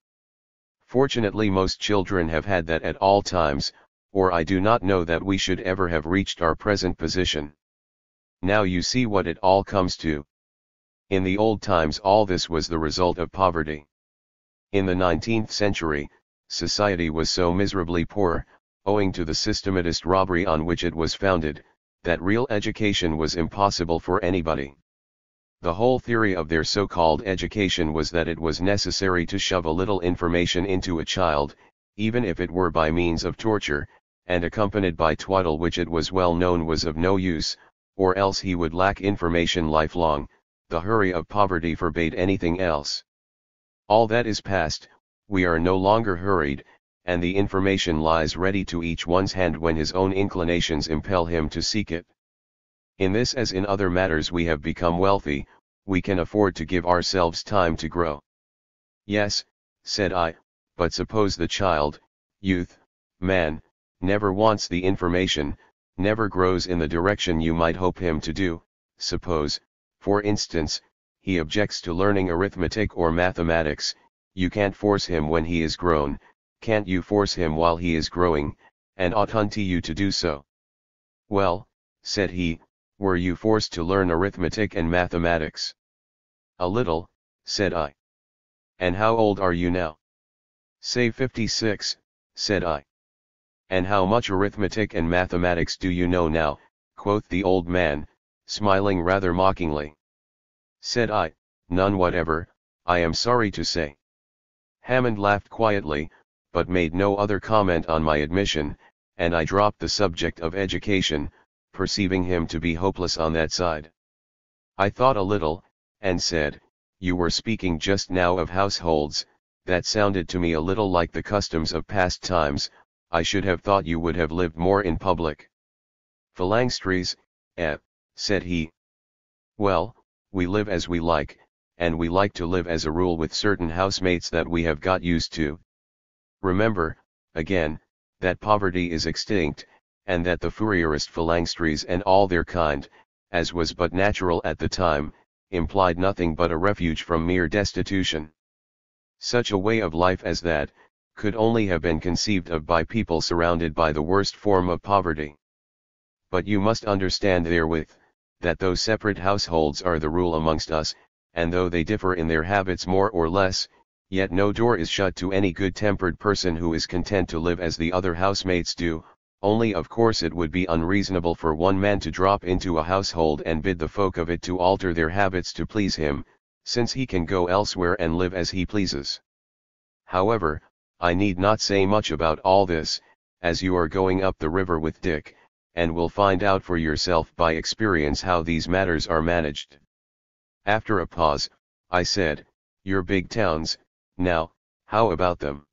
Fortunately most children have had that at all times, or I do not know that we should ever have reached our present position. Now you see what it all comes to. In the old times all this was the result of poverty. In the 19th century, society was so miserably poor, owing to the systematist robbery on which it was founded, that real education was impossible for anybody. The whole theory of their so-called education was that it was necessary to shove a little information into a child, even if it were by means of torture, and accompanied by twaddle which it was well known was of no use, or else he would lack information lifelong. The hurry of poverty forbade anything else. All that is past, we are no longer hurried, and the information lies ready to each one's hand when his own inclinations impel him to seek it. In this as in other matters we have become wealthy, we can afford to give ourselves time to grow. Yes, said I, but suppose the child, youth, man, never wants the information, never grows in the direction you might hope him to do. Suppose, for instance, he objects to learning arithmetic or mathematics. You can't force him when he is grown, can't you force him while he is growing, and oughtn't you to do so? Well, said he, were you forced to learn arithmetic and mathematics? A little, said I. And how old are you now? Say 56, said I. And how much arithmetic and mathematics do you know now, quoth the old man, smiling rather mockingly. Said I, none whatever, I am sorry to say. Hammond laughed quietly, but made no other comment on my admission, and I dropped the subject of education, perceiving him to be hopeless on that side. I thought a little, and said, you were speaking just now of households, that sounded to me a little like the customs of past times. I should have thought you would have lived more in public. Phylangstries, said he. Well, we live as we like, and we like to live as a rule with certain housemates that we have got used to. Remember, again, that poverty is extinct, and that the Fourierist Phylangstries and all their kind, as was but natural at the time, implied nothing but a refuge from mere destitution. Such a way of life as that, could only have been conceived of by people surrounded by the worst form of poverty. But you must understand therewith, that though separate households are the rule amongst us, and though they differ in their habits more or less, yet no door is shut to any good-tempered person who is content to live as the other housemates do, only of course it would be unreasonable for one man to drop into a household and bid the folk of it to alter their habits to please him, since he can go elsewhere and live as he pleases. However, I need not say much about all this, as you are going up the river with Dick, and will find out for yourself by experience how these matters are managed. After a pause, I said, your big towns, now, how about them?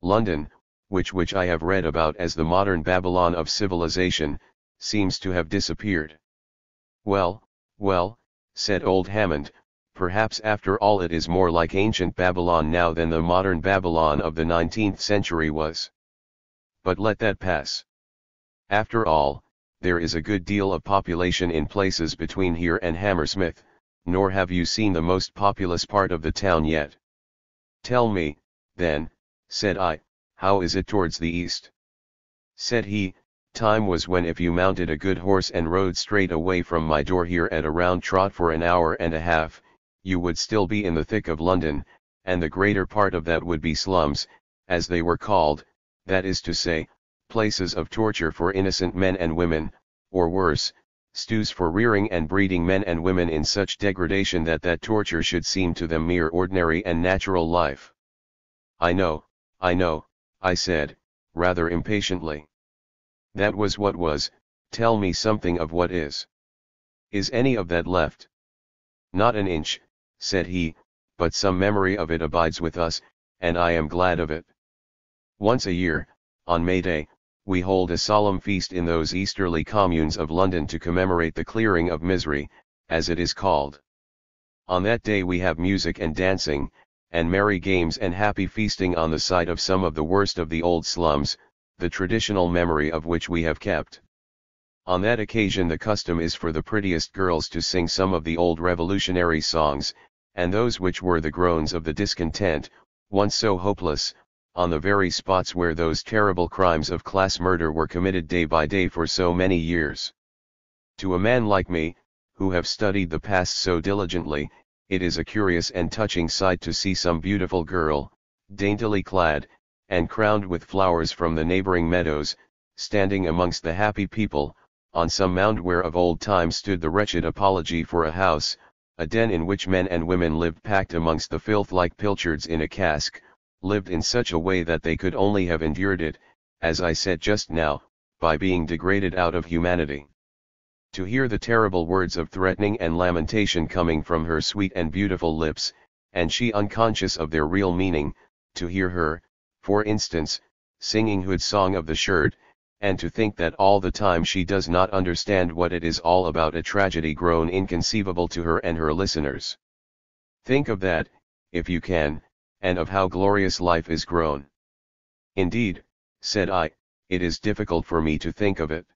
London, which I have read about as the modern Babylon of civilization, seems to have disappeared. Well, said old Hammond, perhaps after all it is more like ancient Babylon now than the modern Babylon of the 19th century was. But let that pass. After all, there is a good deal of population in places between here and Hammersmith, nor have you seen the most populous part of the town yet. Tell me, then, said I, how is it towards the east? Said he, time was when if you mounted a good horse and rode straight away from my door here at a round trot for an hour and a half, you would still be in the thick of London, and the greater part of that would be slums, as they were called, that is to say, places of torture for innocent men and women, or worse, stews for rearing and breeding men and women in such degradation that torture should seem to them mere ordinary and natural life. I know, I said, rather impatiently. That was what was, tell me something of what is. Is any of that left? Not an inch, said he, but some memory of it abides with us, and I am glad of it. Once a year, on May Day, we hold a solemn feast in those easterly communes of London to commemorate the clearing of misery, as it is called. On that day we have music and dancing, and merry games and happy feasting on the site of some of the worst of the old slums, the traditional memory of which we have kept. On that occasion the custom is for the prettiest girls to sing some of the old revolutionary songs, and those which were the groans of the discontent, once so hopeless, on the very spots where those terrible crimes of class murder were committed day by day for so many years. To a man like me, who have studied the past so diligently, it is a curious and touching sight to see some beautiful girl, daintily clad, and crowned with flowers from the neighboring meadows, standing amongst the happy people, on some mound where of old time stood the wretched apology for a house, a den in which men and women lived packed amongst the filth like pilchards in a cask, lived in such a way that they could only have endured it, as I said just now, by being degraded out of humanity. To hear the terrible words of threatening and lamentation coming from her sweet and beautiful lips, and she unconscious of their real meaning, to hear her, for instance, singing Hood's Song of the Shirt, and to think that all the time she does not understand what it is all about, a tragedy grown inconceivable to her and her listeners. Think of that, if you can, and of how glorious life is grown. Indeed, said I, it is difficult for me to think of it.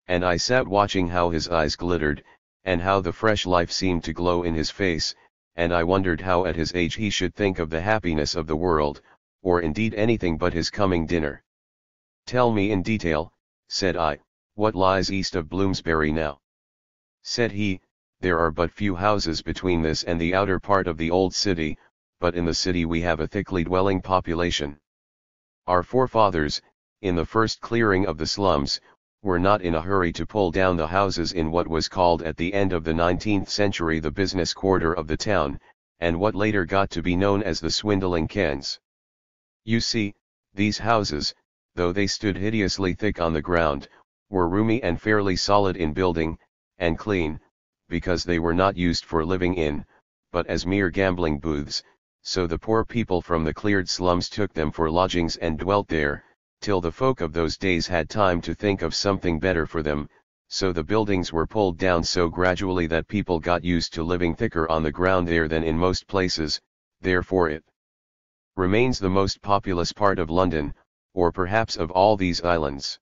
And I sat watching how his eyes glittered, and how the fresh life seemed to glow in his face, and I wondered how at his age he should think of the happiness of the world, or indeed anything but his coming dinner. Tell me in detail, said I, what lies east of Bloomsbury now. Said he, there are but few houses between this and the outer part of the old city, but in the city we have a thickly dwelling population. Our forefathers, in the first clearing of the slums, were not in a hurry to pull down the houses in what was called at the end of the 19th century the business quarter of the town, and what later got to be known as the swindling kens. You see, these houses, though they stood hideously thick on the ground, were roomy and fairly solid in building, and clean, because they were not used for living in, but as mere gambling booths, so the poor people from the cleared slums took them for lodgings and dwelt there, till the folk of those days had time to think of something better for them, so the buildings were pulled down so gradually that people got used to living thicker on the ground there than in most places, therefore it remains the most populous part of London, or perhaps of all these islands.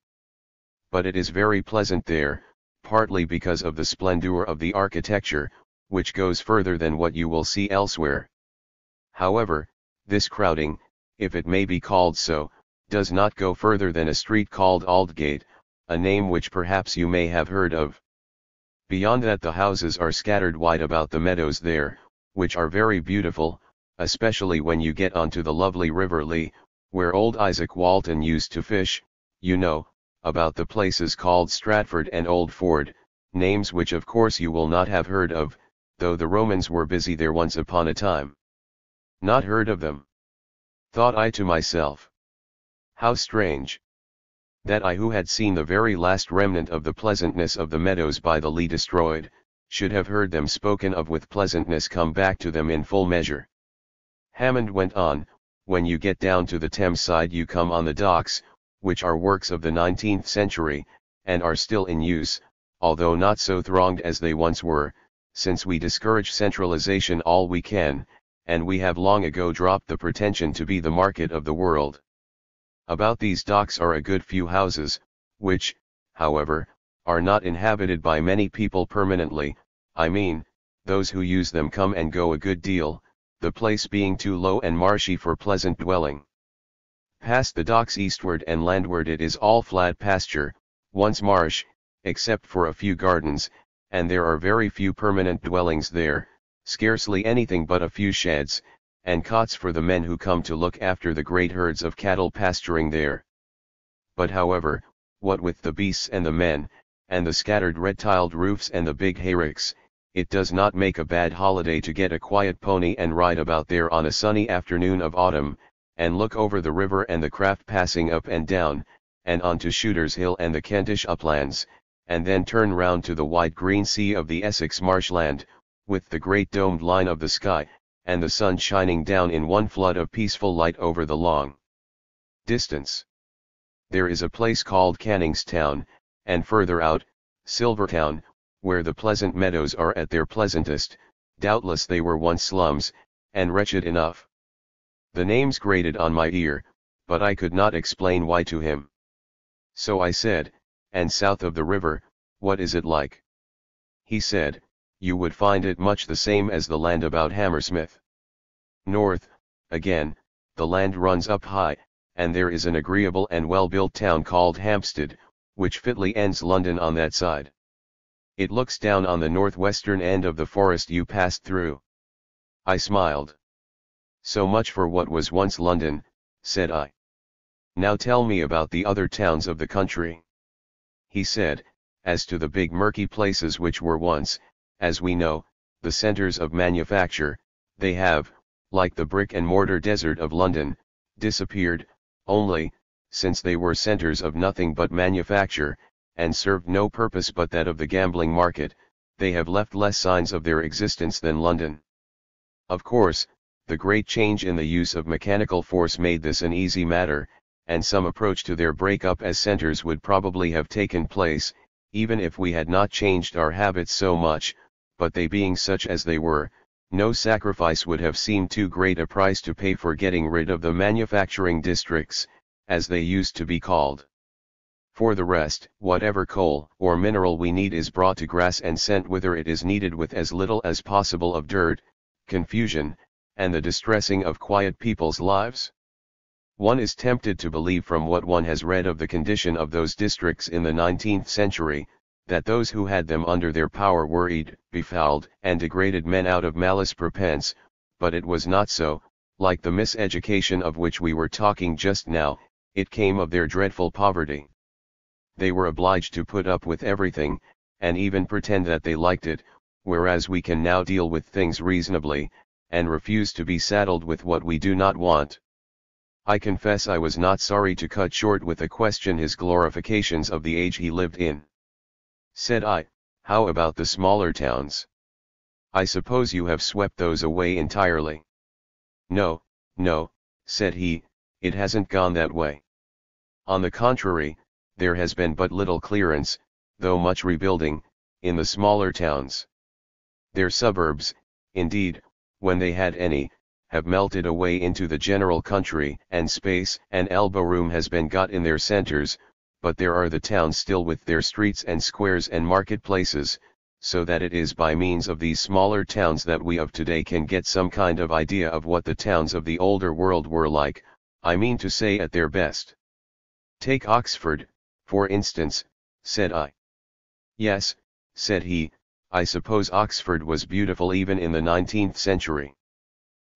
But it is very pleasant there, partly because of the splendor of the architecture, which goes further than what you will see elsewhere. However, this crowding, if it may be called so, does not go further than a street called Aldgate, a name which perhaps you may have heard of. Beyond that the houses are scattered wide about the meadows there, which are very beautiful, especially when you get onto the lovely River Lee, where old Isaac Walton used to fish, you know, about the places called Stratford and Old Ford, names which of course you will not have heard of, though the Romans were busy there once upon a time. Not heard of them? Thought I to myself. How strange! That I, who had seen the very last remnant of the pleasantness of the meadows by the Lee destroyed, should have heard them spoken of with pleasantness come back to them in full measure. Hammond went on, when you get down to the Thames side you come on the docks, which are works of the 19th century, and are still in use, although not so thronged as they once were, since we discourage centralization all we can, and we have long ago dropped the pretension to be the market of the world. About these docks are a good few houses, which, however, are not inhabited by many people permanently, I mean, those who use them come and go a good deal, the place being too low and marshy for pleasant dwelling. Past the docks eastward and landward it is all flat pasture, once marsh, except for a few gardens, and there are very few permanent dwellings there, scarcely anything but a few sheds, and cots for the men who come to look after the great herds of cattle pasturing there. But however, what with the beasts and the men, and the scattered red-tiled roofs and the big hayricks, it does not make a bad holiday to get a quiet pony and ride about there on a sunny afternoon of autumn, and look over the river and the craft passing up and down, and on to Shooter's Hill and the Kentish uplands, and then turn round to the wide green sea of the Essex marshland, with the great domed line of the sky, and the sun shining down in one flood of peaceful light over the long distance. There is a place called Canning's Town, and further out, Silvertown, where the pleasant meadows are at their pleasantest. Doubtless they were once slums, and wretched enough. The names grated on my ear, but I could not explain why to him. So I said, "And south of the river, what is it like?" He said, "You would find it much the same as the land about Hammersmith. North, again, the land runs up high, and there is an agreeable and well-built town called Hampstead, which fitly ends London on that side. It looks down on the northwestern end of the forest you passed through." I smiled. "So much for what was once London," said I. "Now tell me about the other towns of the country." He said, "As to the big murky places which were once, as we know, the centres of manufacture, they have, like the brick and mortar desert of London, disappeared, only, since they were centres of nothing but manufacture, and served no purpose but that of the gambling market, they have left less signs of their existence than London. Of course, the great change in the use of mechanical force made this an easy matter, and some approach to their break-up as centres would probably have taken place, even if we had not changed our habits so much, but they being such as they were, no sacrifice would have seemed too great a price to pay for getting rid of the manufacturing districts, as they used to be called. For the rest, whatever coal or mineral we need is brought to grass and sent whither it is needed with as little as possible of dirt, confusion, and the distressing of quiet people's lives. One is tempted to believe from what one has read of the condition of those districts in the 19th century, that those who had them under their power worried, befouled, and degraded men out of malice prepense, but it was not so. Like the miseducation of which we were talking just now, it came of their dreadful poverty. They were obliged to put up with everything, and even pretend that they liked it, whereas we can now deal with things reasonably, and refuse to be saddled with what we do not want. I confess I was not sorry to cut short with a question his glorifications of the age he lived in. Said I, "How about the smaller towns? I suppose you have swept those away entirely." "No, no," said he, "it hasn't gone that way. On the contrary, there has been but little clearance, though much rebuilding, in the smaller towns. Their suburbs, indeed, when they had any, have melted away into the general country, and space and elbow room has been got in their centres, but there are the towns still with their streets and squares and marketplaces, so that it is by means of these smaller towns that we of today can get some kind of idea of what the towns of the older world were like, I mean to say at their best. Take Oxford, for instance," said I. "Yes," said he, "I suppose Oxford was beautiful even in the 19th century.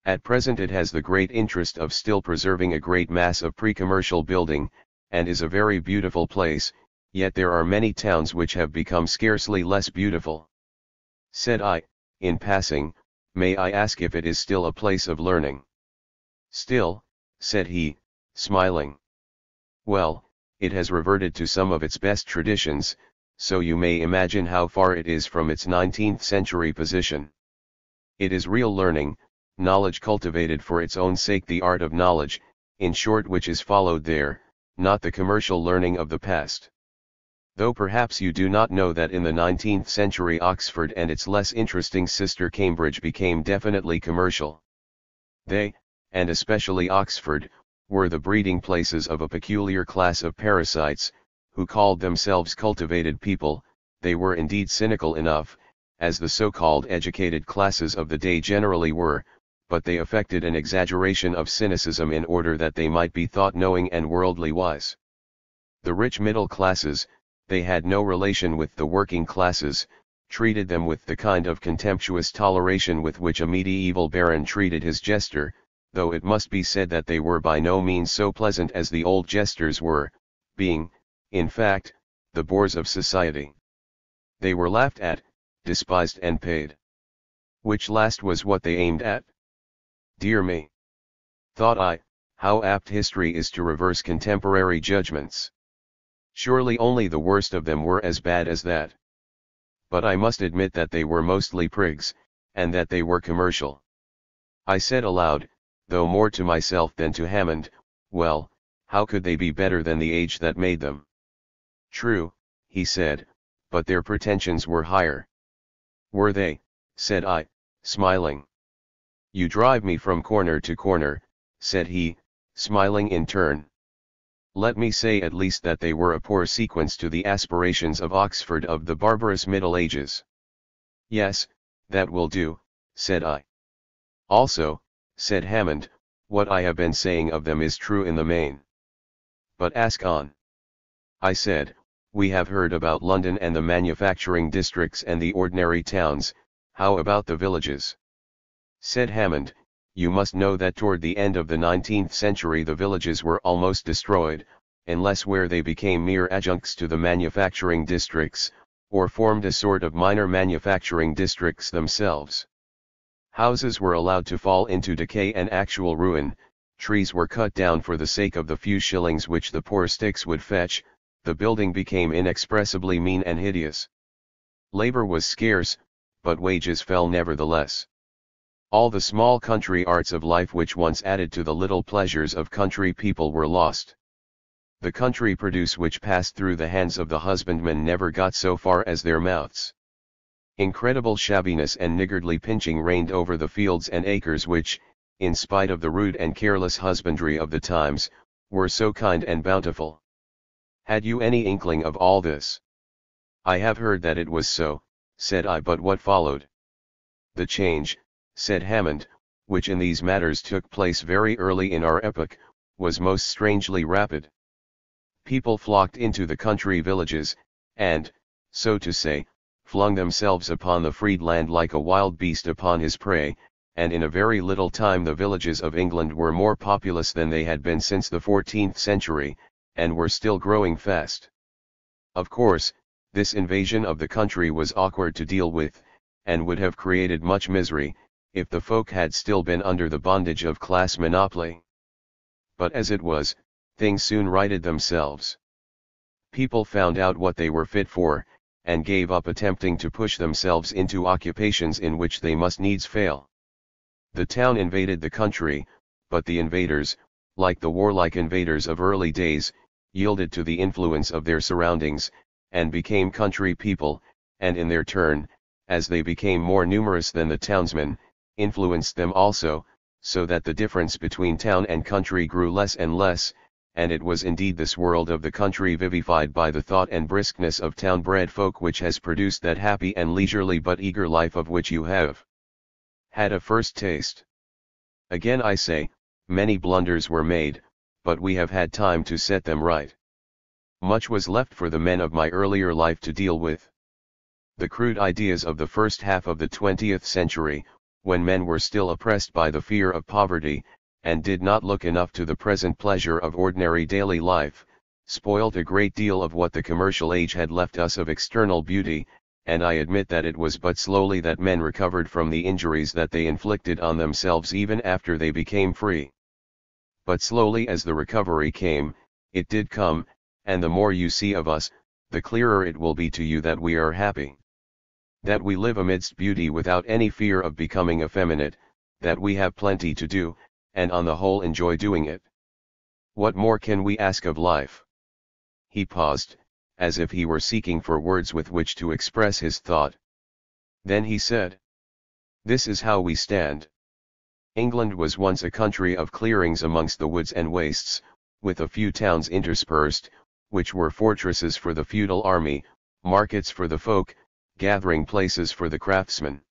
At present it has the great interest of still preserving a great mass of pre-commercial building, and is a very beautiful place, yet there are many towns which have become scarcely less beautiful." Said I, in passing, "May I ask if it is still a place of learning?" "Still," said he, smiling. "Well, it has reverted to some of its best traditions, so you may imagine how far it is from its 19th century position. It is real learning, knowledge cultivated for its own sake, the art of knowledge, in short, which is followed there, not the commercial learning of the past. Though perhaps you do not know that in the 19th century Oxford and its less interesting sister Cambridge became definitely commercial. They, and especially Oxford, were the breeding places of a peculiar class of parasites, who called themselves cultivated people. They were indeed cynical enough, as the so-called educated classes of the day generally were, but they affected an exaggeration of cynicism in order that they might be thought knowing and worldly wise. The rich middle classes, they had no relation with the working classes, treated them with the kind of contemptuous toleration with which a medieval baron treated his jester, though it must be said that they were by no means so pleasant as the old jesters were, being, in fact, the bores of society. They were laughed at, despised and paid. Which last was what they aimed at? Dear me! Thought I, how apt history is to reverse contemporary judgments. Surely only the worst of them were as bad as that. But I must admit that they were mostly prigs, and that they were commercial. I said aloud, though more to myself than to Hammond, well, how could they be better than the age that made them? True, he said, but their pretensions were higher. Were they? Said I, smiling. You drive me from corner to corner, said he, smiling in turn. Let me say at least that they were a poor sequence to the aspirations of Oxford of the barbarous Middle Ages. Yes, that will do, said I. Also, said Hammond, what I have been saying of them is true in the main. But ask on. I said, we have heard about London and the manufacturing districts and the ordinary towns, how about the villages? Said Hammond, you must know that toward the end of the 19th century the villages were almost destroyed, unless where they became mere adjuncts to the manufacturing districts, or formed a sort of minor manufacturing districts themselves. Houses were allowed to fall into decay and actual ruin, trees were cut down for the sake of the few shillings which the poor sticks would fetch, the building became inexpressibly mean and hideous. Labor was scarce, but wages fell nevertheless. All the small country arts of life which once added to the little pleasures of country people were lost. The country produce which passed through the hands of the husbandmen never got so far as their mouths. Incredible shabbiness and niggardly pinching reigned over the fields and acres which, in spite of the rude and careless husbandry of the times, were so kind and bountiful. Had you any inkling of all this? I have heard that it was so, said I, but what followed? The change, said Hammond, which in these matters took place very early in our epoch, was most strangely rapid. People flocked into the country villages, and, so to say, flung themselves upon the freed land like a wild beast upon his prey, and in a very little time the villages of England were more populous than they had been since the 14th century, and were still growing fast. Of course, this invasion of the country was awkward to deal with, and would have created much misery, if the folk had still been under the bondage of class monopoly. But as it was, things soon righted themselves. People found out what they were fit for, and gave up attempting to push themselves into occupations in which they must needs fail. The town invaded the country, but the invaders, like the warlike invaders of early days, yielded to the influence of their surroundings, and became country people, and in their turn, as they became more numerous than the townsmen, influenced them also, so that the difference between town and country grew less and less, and it was indeed this world of the country vivified by the thought and briskness of town-bred folk which has produced that happy and leisurely but eager life of which you have had a first taste. Again I say, many blunders were made, but we have had time to set them right. Much was left for the men of my earlier life to deal with. The crude ideas of the first half of the 20th century, when men were still oppressed by the fear of poverty, and did not look enough to the present pleasure of ordinary daily life, spoilt a great deal of what the commercial age had left us of external beauty, and I admit that it was but slowly that men recovered from the injuries that they inflicted on themselves even after they became free. But slowly as the recovery came, it did come, and the more you see of us, the clearer it will be to you that we are happy. That we live amidst beauty without any fear of becoming effeminate, that we have plenty to do, and on the whole enjoy doing it. What more can we ask of life? He paused, as if he were seeking for words with which to express his thought. Then he said, "This is how we stand. England was once a country of clearings amongst the woods and wastes, with a few towns interspersed, which were fortresses for the feudal army, markets for the folk, gathering places for the craftsmen.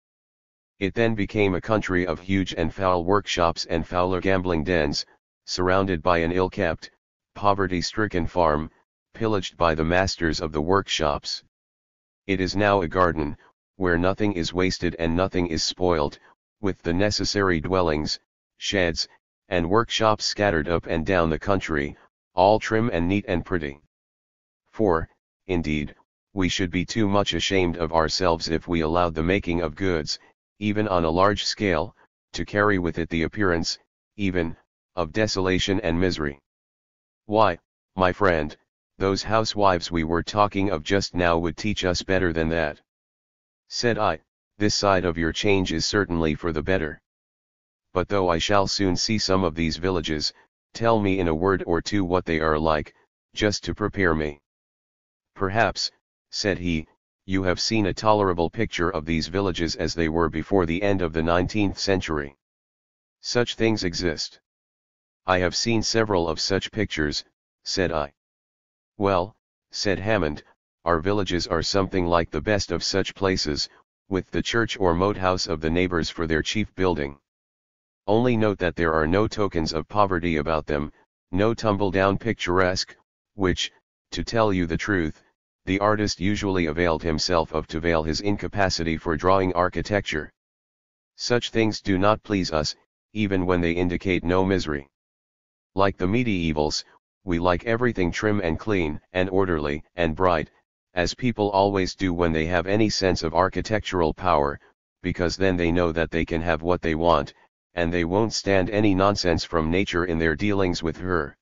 It then became a country of huge and foul workshops and fouler gambling dens, surrounded by an ill-kept, poverty-stricken farm, pillaged by the masters of the workshops. It is now a garden, where nothing is wasted and nothing is spoiled, with the necessary dwellings, sheds, and workshops scattered up and down the country, all trim and neat and pretty. For, indeed, we should be too much ashamed of ourselves if we allowed the making of goods, even on a large scale, to carry with it the appearance, even, of desolation and misery. Why, my friend, those housewives we were talking of just now would teach us better than that. Said I, this side of your change is certainly for the better. But though I shall soon see some of these villages, tell me in a word or two what they are like, just to prepare me. Perhaps, said he, you have seen a tolerable picture of these villages as they were before the end of the 19th century. Such things exist. I have seen several of such pictures, said I. Well, said Hammond, our villages are something like the best of such places, with the church or moat house of the neighbors for their chief building. Only note that there are no tokens of poverty about them, no tumble-down picturesque, which, to tell you the truth, the artist usually availed himself of to veil his incapacity for drawing architecture. Such things do not please us, even when they indicate no misery. Like the medievals, we like everything trim and clean and orderly and bright, as people always do when they have any sense of architectural power, because then they know that they can have what they want, and they won't stand any nonsense from nature in their dealings with her.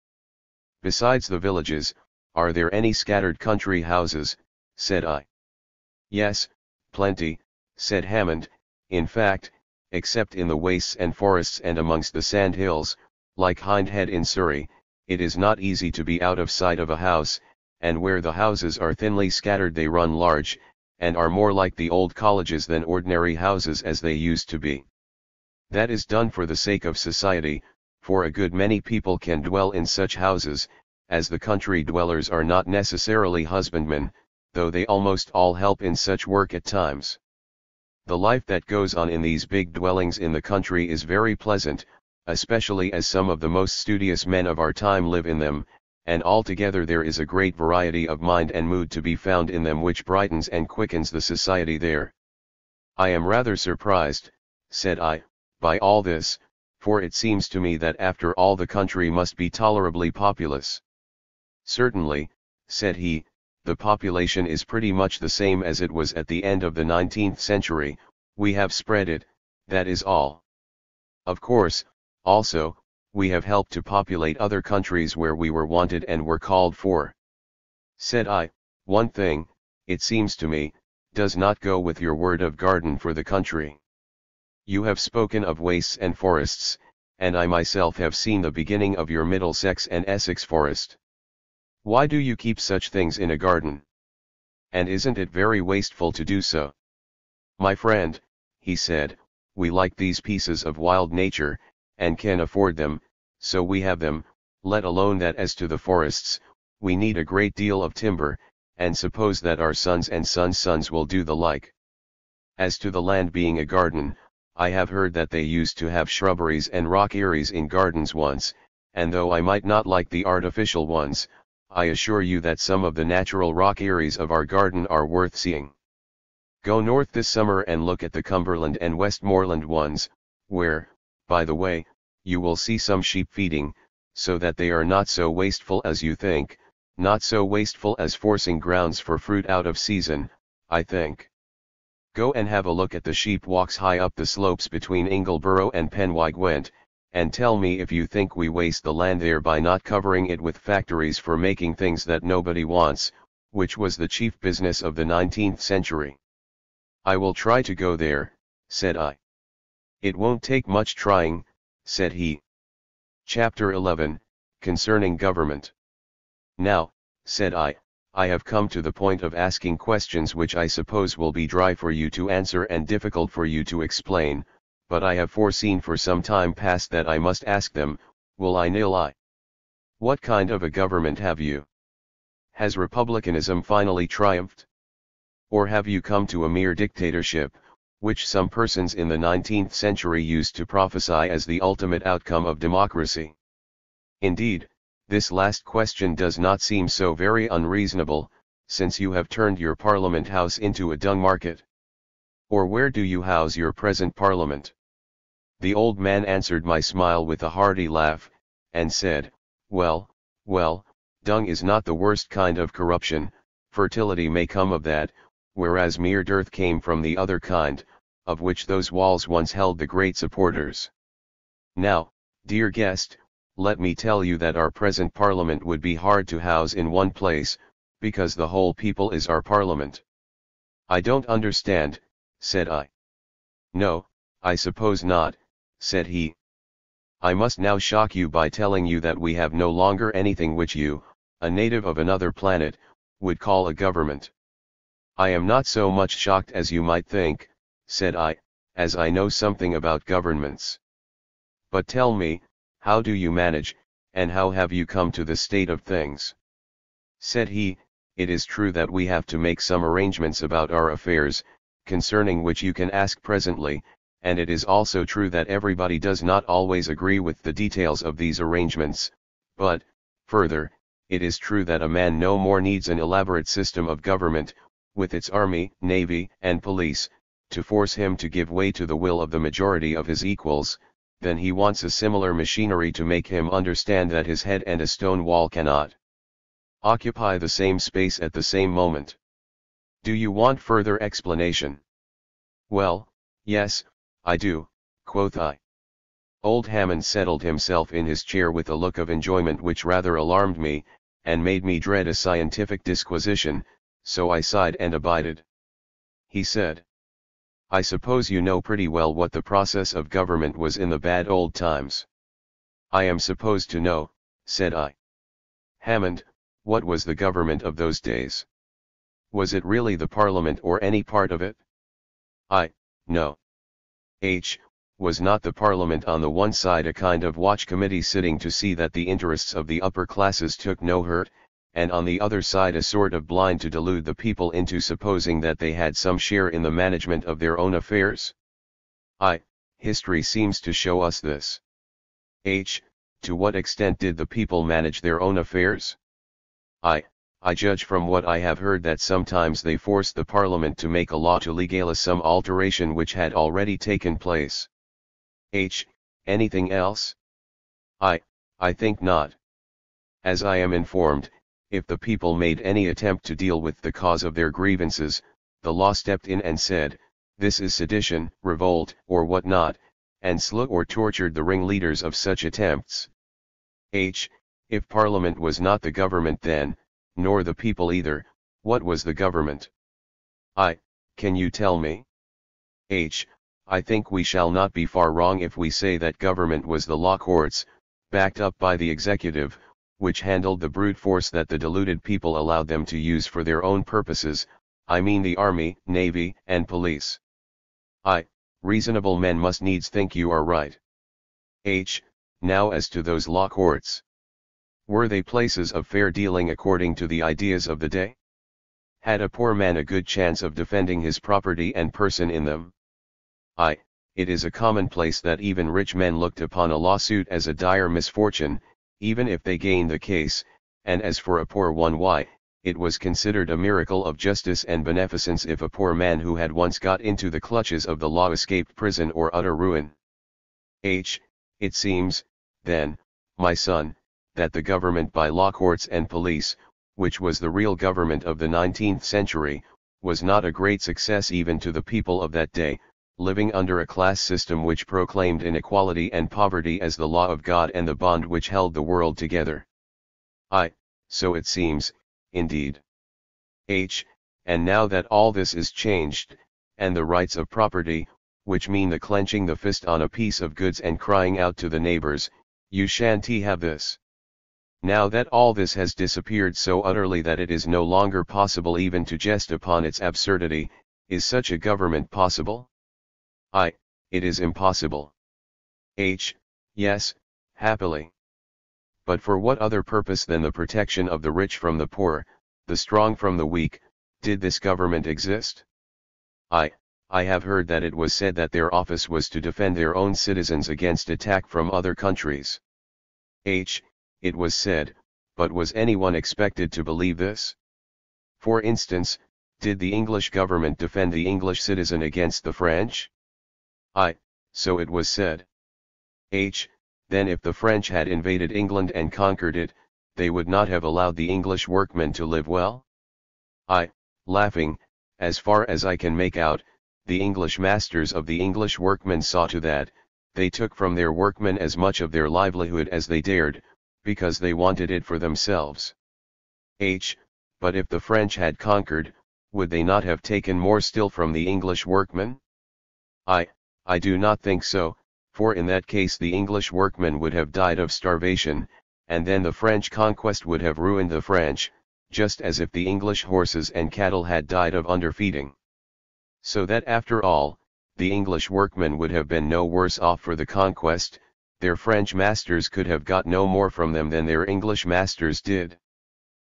Besides the villages, are there any scattered country houses? Said I. Yes, plenty, said Hammond, in fact, except in the wastes and forests and amongst the sand hills, like Hindhead in Surrey, it is not easy to be out of sight of a house, and where the houses are thinly scattered they run large, and are more like the old colleges than ordinary houses as they used to be. That is done for the sake of society, for a good many people can dwell in such houses, as the country dwellers are not necessarily husbandmen, though they almost all help in such work at times. The life that goes on in these big dwellings in the country is very pleasant, especially as some of the most studious men of our time live in them, and altogether there is a great variety of mind and mood to be found in them which brightens and quickens the society there. I am rather surprised, said I, by all this, for it seems to me that after all the country must be tolerably populous. Certainly, said he, the population is pretty much the same as it was at the end of the 19th century, we have spread it, that is all. Of course, also, we have helped to populate other countries where we were wanted and were called for. Said I, one thing, it seems to me, does not go with your word of garden for the country. You have spoken of wastes and forests, and I myself have seen the beginning of your Middlesex and Essex forest. Why do you keep such things in a garden? And isn't it very wasteful to do so? My friend, he said, we like these pieces of wild nature, and can afford them, so we have them, let alone that as to the forests, we need a great deal of timber, and suppose that our sons and sons' sons will do the like. As to the land being a garden, I have heard that they used to have shrubberies and rock eyries in gardens once, and though I might not like the artificial ones, I assure you that some of the natural rock eyries of our garden are worth seeing. Go north this summer and look at the Cumberland and Westmoreland ones, where, by the way, you will see some sheep feeding, so that they are not so wasteful as you think, not so wasteful as forcing grounds for fruit out of season, I think. Go and have a look at the sheep walks high up the slopes between Ingleborough and Penwygwent, and tell me if you think we waste the land there by not covering it with factories for making things that nobody wants, which was the chief business of the 19th century. I will try to go there, said I. It won't take much trying, said he. Chapter 11, Concerning Government. Now, said I have come to the point of asking questions which I suppose will be dry for you to answer and difficult for you to explain, but I have foreseen for some time past that I must ask them, will I nil I? What kind of a government have you? Has republicanism finally triumphed? Or have you come to a mere dictatorship, which some persons in the 19th century used to prophesy as the ultimate outcome of democracy? Indeed, this last question does not seem so very unreasonable, since you have turned your Parliament House into a dung market. Or where do you house your present Parliament? The old man answered my smile with a hearty laugh, and said, well, dung is not the worst kind of corruption, fertility may come of that, whereas mere dearth came from the other kind, of which those walls once held the great supporters. Now, dear guest, let me tell you that our present parliament would be hard to house in one place, because the whole people is our parliament. I don't understand, said I. No, I suppose not, said he. I must now shock you by telling you that we have no longer anything which you, a native of another planet, would call a government. I am not so much shocked as you might think, said I, as I know something about governments. But tell me, how do you manage, and how have you come to this state of things? Said he, it is true that we have to make some arrangements about our affairs, concerning which you can ask presently, and it is also true that everybody does not always agree with the details of these arrangements, but, further, it is true that a man no more needs an elaborate system of government, with its army, navy, and police, to force him to give way to the will of the majority of his equals, than he wants a similar machinery to make him understand that his head and a stone wall cannot occupy the same space at the same moment. Do you want further explanation? Well, yes, I do, quoth I. Old Hammond settled himself in his chair with a look of enjoyment which rather alarmed me, and made me dread a scientific disquisition, so I sighed and abided. He said, I suppose you know pretty well what the process of government was in the bad old times. I am supposed to know, said I. Hammond, what was the government of those days? Was it really the Parliament or any part of it? I, no. Was not the Parliament on the one side a kind of watch committee sitting to see that the interests of the upper classes took no hurt, and on the other side a sort of blind to delude the people into supposing that they had some share in the management of their own affairs? History seems to show us this. To what extent did the people manage their own affairs? I judge from what I have heard that sometimes they forced the Parliament to make a law to legalize some alteration which had already taken place. Anything else? I think not. As I am informed, if the people made any attempt to deal with the cause of their grievances, the law stepped in and said, this is sedition, revolt, or what not, and slew or tortured the ringleaders of such attempts. If Parliament was not the government then, nor the people either, what was the government? Can you tell me? I think we shall not be far wrong if we say that government was the law courts, backed up by the executive, which handled the brute force that the deluded people allowed them to use for their own purposes, I mean the army, navy, and police. Reasonable men must needs think you are right. Now as to those law courts. Were they places of fair dealing according to the ideas of the day? Had a poor man a good chance of defending his property and person in them? It is a commonplace that even rich men looked upon a lawsuit as a dire misfortune, even if they gained the case, and as for a poor one, why, it was considered a miracle of justice and beneficence if a poor man who had once got into the clutches of the law escaped prison or utter ruin. It seems, then, my son, that the government by law courts and police, which was the real government of the 19th century, was not a great success even to the people of that day, living under a class system which proclaimed inequality and poverty as the law of God and the bond which held the world together. So it seems, indeed. And now that all this is changed, and the rights of property, which mean the clenching the fist on a piece of goods and crying out to the neighbors, you shan't have this. Now that all this has disappeared so utterly that it is no longer possible even to jest upon its absurdity, is such a government possible? It is impossible. Yes, happily. But for what other purpose than the protection of the rich from the poor, the strong from the weak, did this government exist? I have heard that it was said that their office was to defend their own citizens against attack from other countries. It was said, but was anyone expected to believe this? For instance, did the English government defend the English citizen against the French? So it was said. Then if the French had invaded England and conquered it, they would not have allowed the English workmen to live well? Laughing, as far as I can make out, the English masters of the English workmen saw to that, They took from their workmen as much of their livelihood as they dared, because they wanted it for themselves. But if the French had conquered, would they not have taken more still from the English workmen? I do not think so, for in that case the English workmen would have died of starvation, and then the French conquest would have ruined the French, just as if the English horses and cattle had died of underfeeding. So that after all, the English workmen would have been no worse off for the conquest, their French masters could have got no more from them than their English masters did.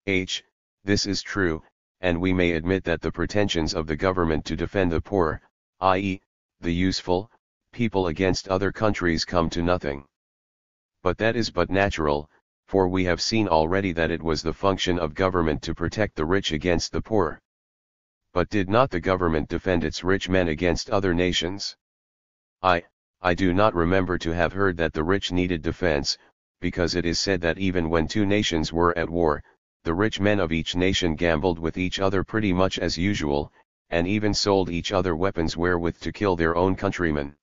This is true, and we may admit that the pretensions of the government to defend the poor, i.e., the useful, people against other countries come to nothing. But that is but natural, for we have seen already that it was the function of government to protect the rich against the poor. But did not the government defend its rich men against other nations? I do not remember to have heard that the rich needed defense, because it is said that even when two nations were at war, the rich men of each nation gambled with each other pretty much as usual, and even sold each other weapons wherewith to kill their own countrymen.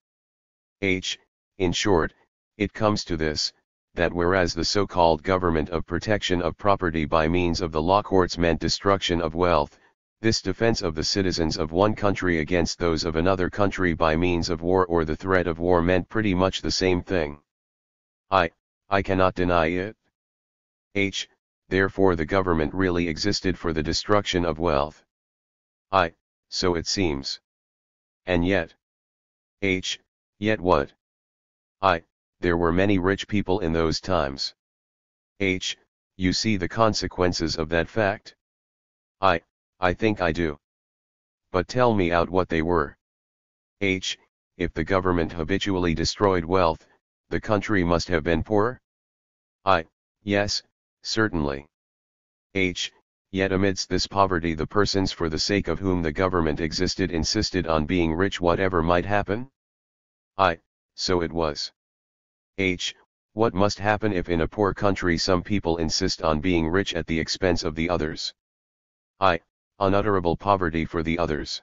In short, it comes to this, that whereas the so-called government of protection of property by means of the law courts meant destruction of wealth, this defense of the citizens of one country against those of another country by means of war or the threat of war meant pretty much the same thing. I cannot deny it. Therefore the government really existed for the destruction of wealth. So it seems. And yet. Yet what? There were many rich people in those times. You see the consequences of that fact? I think I do. But tell me out what they were. If the government habitually destroyed wealth, the country must have been poor? Yes, certainly. Yet amidst this poverty the persons for the sake of whom the government existed insisted on being rich whatever might happen? So it was. What must happen if in a poor country some people insist on being rich at the expense of the others? Unutterable poverty for the others.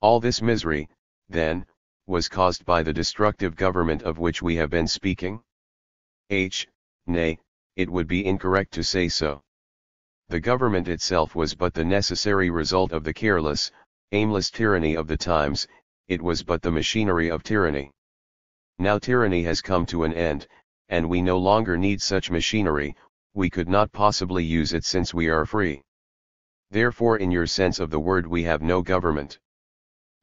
All this misery, then, was caused by the destructive government of which we have been speaking? Nay, it would be incorrect to say so. The government itself was but the necessary result of the careless, aimless tyranny of the times, it was but the machinery of tyranny. Now tyranny has come to an end, and we no longer need such machinery, we could not possibly use it since we are free. Therefore in your sense of the word we have no government.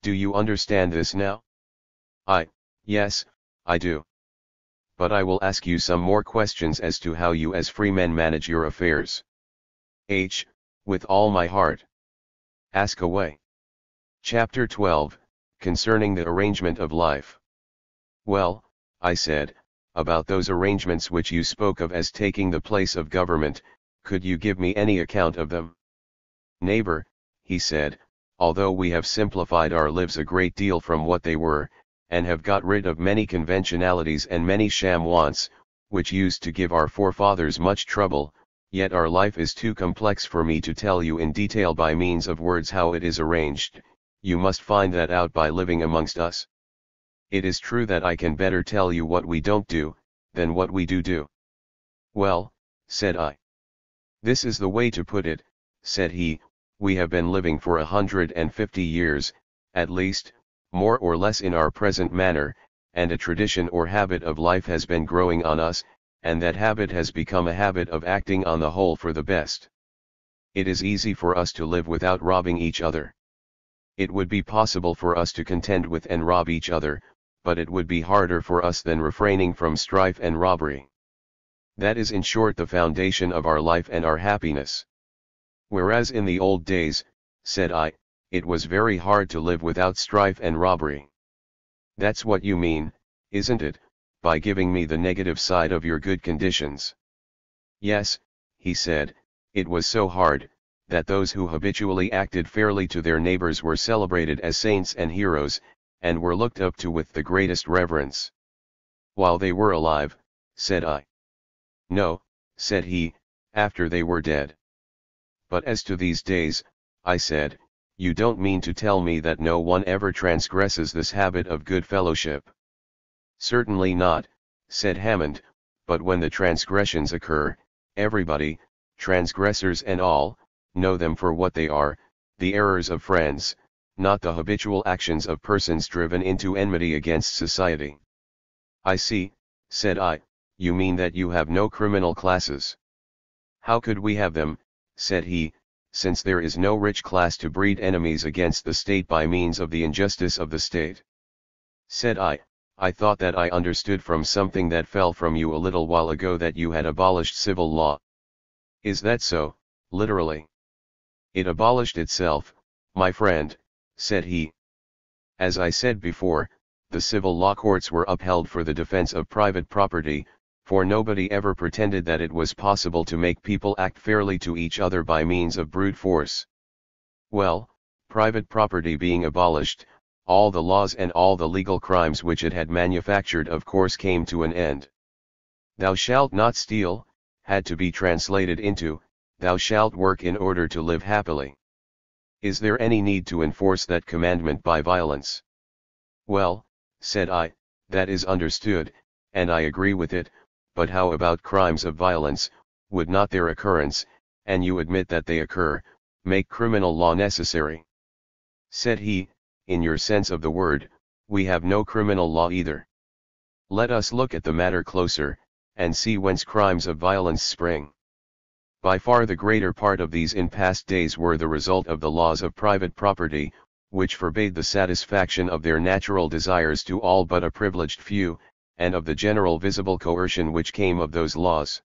Do you understand this now? Yes, I do. But I will ask you some more questions as to how you as free men manage your affairs. With all my heart. Ask away. Chapter 12, Concerning the Arrangement of Life. Well, I said, about those arrangements which you spoke of as taking the place of government, could you give me any account of them? Neighbor, he said, although we have simplified our lives a great deal from what they were, and have got rid of many conventionalities and many sham wants, which used to give our forefathers much trouble, yet our life is too complex for me to tell you in detail by means of words how it is arranged. You must find that out by living amongst us. It is true that I can better tell you what we don't do, than what we do. Well, said I. This is the way to put it, said he, we have been living for 150 years, at least, more or less in our present manner, and a tradition or habit of life has been growing on us, and that habit has become a habit of acting on the whole for the best. It is easy for us to live without robbing each other. It would be possible for us to contend with and rob each other, but it would be harder for us than refraining from strife and robbery. That is in short the foundation of our life and our happiness. Whereas in the old days, said I, it was very hard to live without strife and robbery. That's what you mean, isn't it, by giving me the negative side of your good conditions? Yes, he said, it was so hard, that those who habitually acted fairly to their neighbors were celebrated as saints and heroes, and were looked up to with the greatest reverence. While they were alive, said I. No, said he, after they were dead. But as to these days, I said, you don't mean to tell me that no one ever transgresses this habit of good fellowship. Certainly not, said Hammond, but when the transgressions occur, everybody, transgressors and all, know them for what they are, the errors of friends, not the habitual actions of persons driven into enmity against society. I see, said I, you mean that you have no criminal classes. How could we have them, said he, since there is no rich class to breed enemies against the state by means of the injustice of the state? Said I thought that I understood from something that fell from you a little while ago that you had abolished civil law. Is that so, literally? It abolished itself, my friend, said he. As I said before, the civil law courts were upheld for the defense of private property, for nobody ever pretended that it was possible to make people act fairly to each other by means of brute force. Well, private property being abolished, all the laws and all the legal crimes which it had manufactured of course came to an end. Thou shalt not steal, had to be translated into, thou shalt work in order to live happily. Is there any need to enforce that commandment by violence? Well, said I, that is understood, and I agree with it, but how about crimes of violence? Would not their occurrence, and you admit that they occur, make criminal law necessary? Said he, in your sense of the word, we have no criminal law either. Let us look at the matter closer, and see whence crimes of violence spring. By far the greater part of these in past days were the result of the laws of private property, which forbade the satisfaction of their natural desires to all but a privileged few, and of the general visible coercion which came of those laws.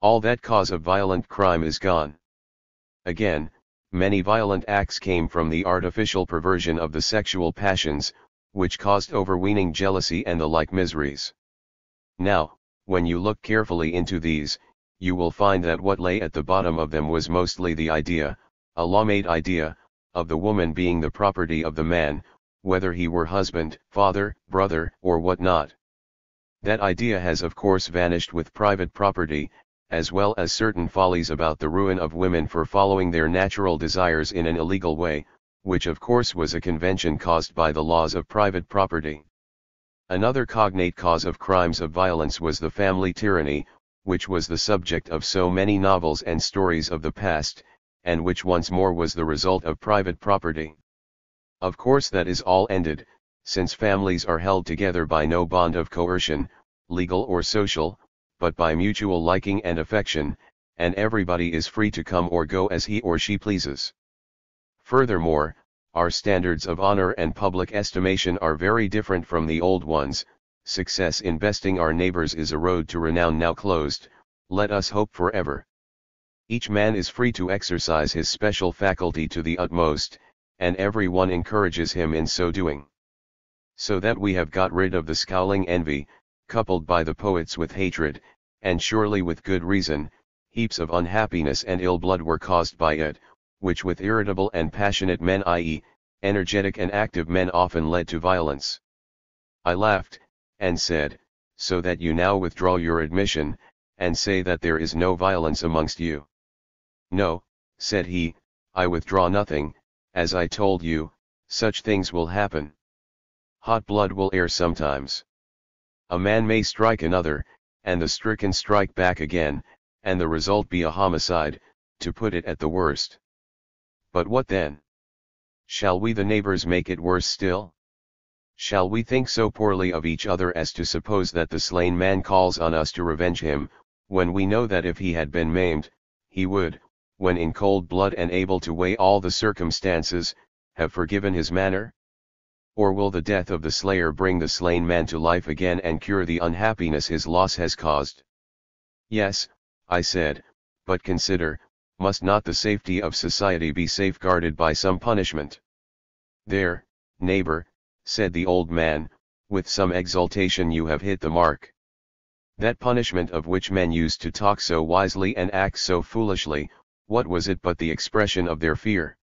All that cause of violent crime is gone. Again, many violent acts came from the artificial perversion of the sexual passions, which caused overweening jealousy and the like miseries. Now, when you look carefully into these, you will find that what lay at the bottom of them was mostly the idea, a law-made idea, of the woman being the property of the man, whether he were husband, father, brother, or what not. That idea has of course vanished with private property, as well as certain follies about the ruin of women for following their natural desires in an illegal way, which of course was a convention caused by the laws of private property. Another cognate cause of crimes of violence was the family tyranny, which was the subject of so many novels and stories of the past, and which once more was the result of private property. Of course that is all ended, since families are held together by no bond of coercion, legal or social, but by mutual liking and affection, and everybody is free to come or go as he or she pleases. Furthermore, our standards of honor and public estimation are very different from the old ones. Success in besting our neighbors is a road to renown now closed, let us hope forever. Each man is free to exercise his special faculty to the utmost, and every one encourages him in so doing. So that we have got rid of the scowling envy, coupled by the poets with hatred, and surely with good reason, heaps of unhappiness and ill blood were caused by it, which with irritable and passionate men, i.e., energetic and active men, often led to violence. I laughed, and said, so that you now withdraw your admission, and say that there is no violence amongst you. No, said he, I withdraw nothing, as I told you, such things will happen. Hot blood will err sometimes. A man may strike another, and the stricken strike back again, and the result be a homicide, to put it at the worst. But what then? Shall we the neighbors make it worse still? Shall we think so poorly of each other as to suppose that the slain man calls on us to revenge him, when we know that if he had been maimed, he would, when in cold blood and able to weigh all the circumstances, have forgiven his manner? Or will the death of the slayer bring the slain man to life again and cure the unhappiness his loss has caused? Yes, I said, but consider, must not the safety of society be safeguarded by some punishment? There, neighbor, said the old man, with some exultation, you have hit the mark. That punishment of which men used to talk so wisely and act so foolishly, what was it but the expression of their fear?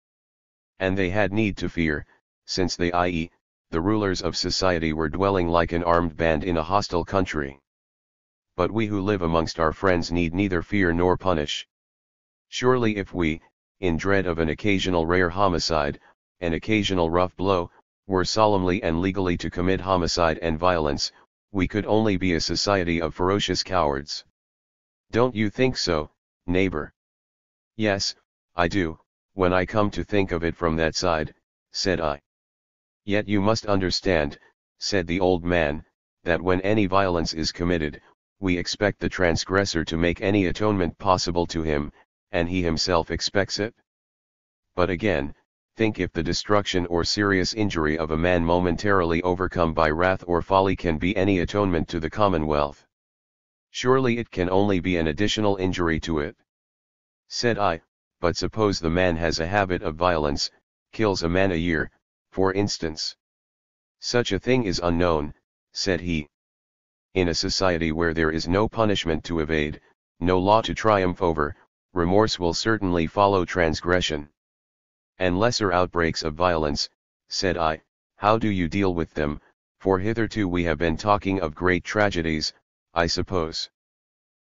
And they had need to fear, since they, i.e., the rulers of society, were dwelling like an armed band in a hostile country. But we who live amongst our friends need neither fear nor punish. Surely if we, in dread of an occasional rare homicide, an occasional rough blow, were solemnly and legally to commit homicide and violence, we could only be a society of ferocious cowards. Don't you think so, neighbor? Yes, I do, when I come to think of it from that side, said I. Yet you must understand, said the old man, that when any violence is committed, we expect the transgressor to make any atonement possible to him, and he himself expects it. But again, think if the destruction or serious injury of a man momentarily overcome by wrath or folly can be any atonement to the commonwealth. Surely it can only be an additional injury to it. Said I, but suppose the man has a habit of violence, kills a man a year, for instance. Such a thing is unknown, said he. In a society where there is no punishment to evade, no law to triumph over, remorse will certainly follow transgression. And lesser outbreaks of violence, said I, how do you deal with them, for hitherto we have been talking of great tragedies, I suppose.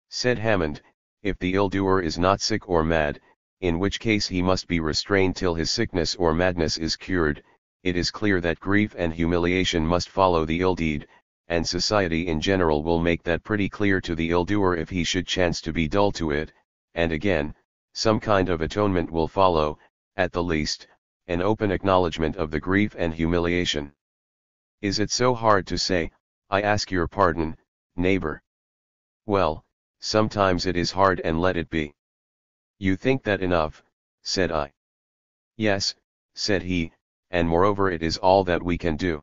Said Hammond, if the ill-doer is not sick or mad, in which case he must be restrained till his sickness or madness is cured, it is clear that grief and humiliation must follow the ill-deed, and society in general will make that pretty clear to the ill-doer if he should chance to be dull to it, and again, some kind of atonement will follow, at the least, an open acknowledgement of the grief and humiliation. Is it so hard to say, I ask your pardon, neighbor? Well, sometimes it is hard, and let it be. You think that enough, said I. Yes, said he, and moreover it is all that we can do.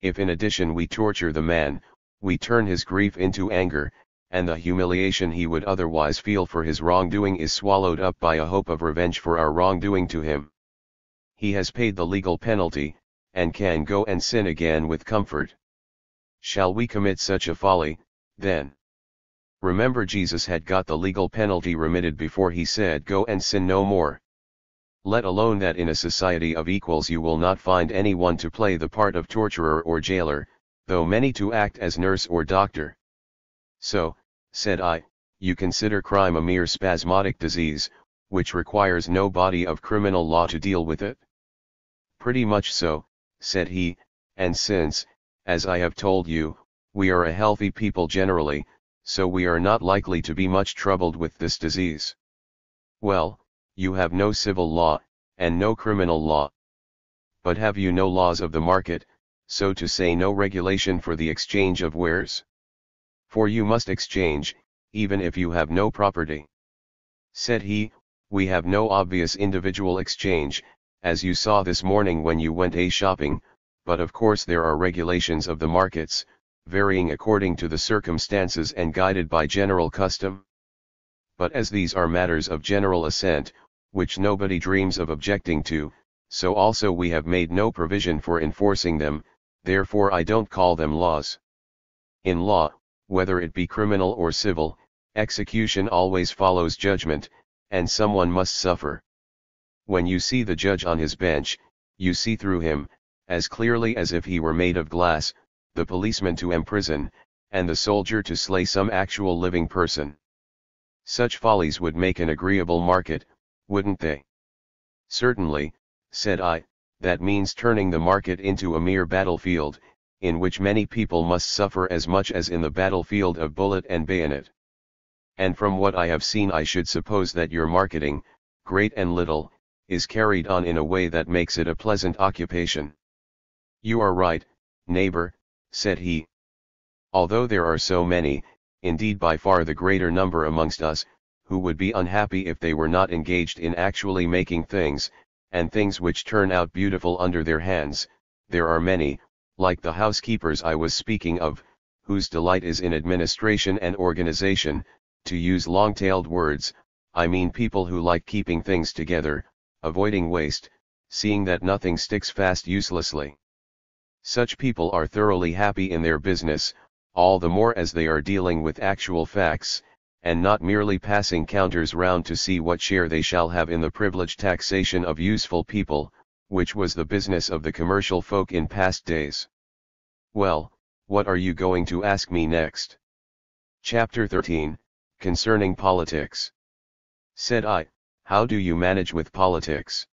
If in addition we torture the man, we turn his grief into anger, and the humiliation he would otherwise feel for his wrongdoing is swallowed up by a hope of revenge for our wrongdoing to him. He has paid the legal penalty, and can go and sin again with comfort. Shall we commit such a folly, then? Remember, Jesus had got the legal penalty remitted before he said go and sin no more. Let alone that in a society of equals you will not find anyone to play the part of torturer or jailer, though many to act as nurse or doctor. So, said I, you consider crime a mere spasmodic disease, which requires no body of criminal law to deal with it? Pretty much so, said he, and since, as I have told you, we are a healthy people generally, so we are not likely to be much troubled with this disease. Well, you have no civil law, and no criminal law. But have you no laws of the market, so to say no regulation for the exchange of wares? For you must exchange, even if you have no property. Said he, we have no obvious individual exchange, as you saw this morning when you went shopping, but of course there are regulations of the markets, varying according to the circumstances and guided by general custom. But as these are matters of general assent, which nobody dreams of objecting to, so also we have made no provision for enforcing them, therefore I don't call them laws. In law, whether it be criminal or civil, execution always follows judgment, and someone must suffer. When you see the judge on his bench, you see through him, as clearly as if he were made of glass, the policeman to imprison, and the soldier to slay some actual living person. Such follies would make an agreeable market, wouldn't they? Certainly, said I, that means turning the market into a mere battlefield, in which many people must suffer as much as in the battlefield of bullet and bayonet. And from what I have seen I should suppose that your marketing, great and little, is carried on in a way that makes it a pleasant occupation. You are right, neighbor, said he. Although there are so many, indeed by far the greater number amongst us, who would be unhappy if they were not engaged in actually making things, and things which turn out beautiful under their hands, there are many, like the housekeepers I was speaking of, whose delight is in administration and organization, to use long-tailed words, I mean people who like keeping things together, avoiding waste, seeing that nothing sticks fast uselessly. Such people are thoroughly happy in their business, all the more as they are dealing with actual facts, and not merely passing counters round to see what share they shall have in the privileged taxation of useful people, which was the business of the commercial folk in past days. Well, what are you going to ask me next? Chapter 13, Concerning Politics. Said I, how do you manage with politics?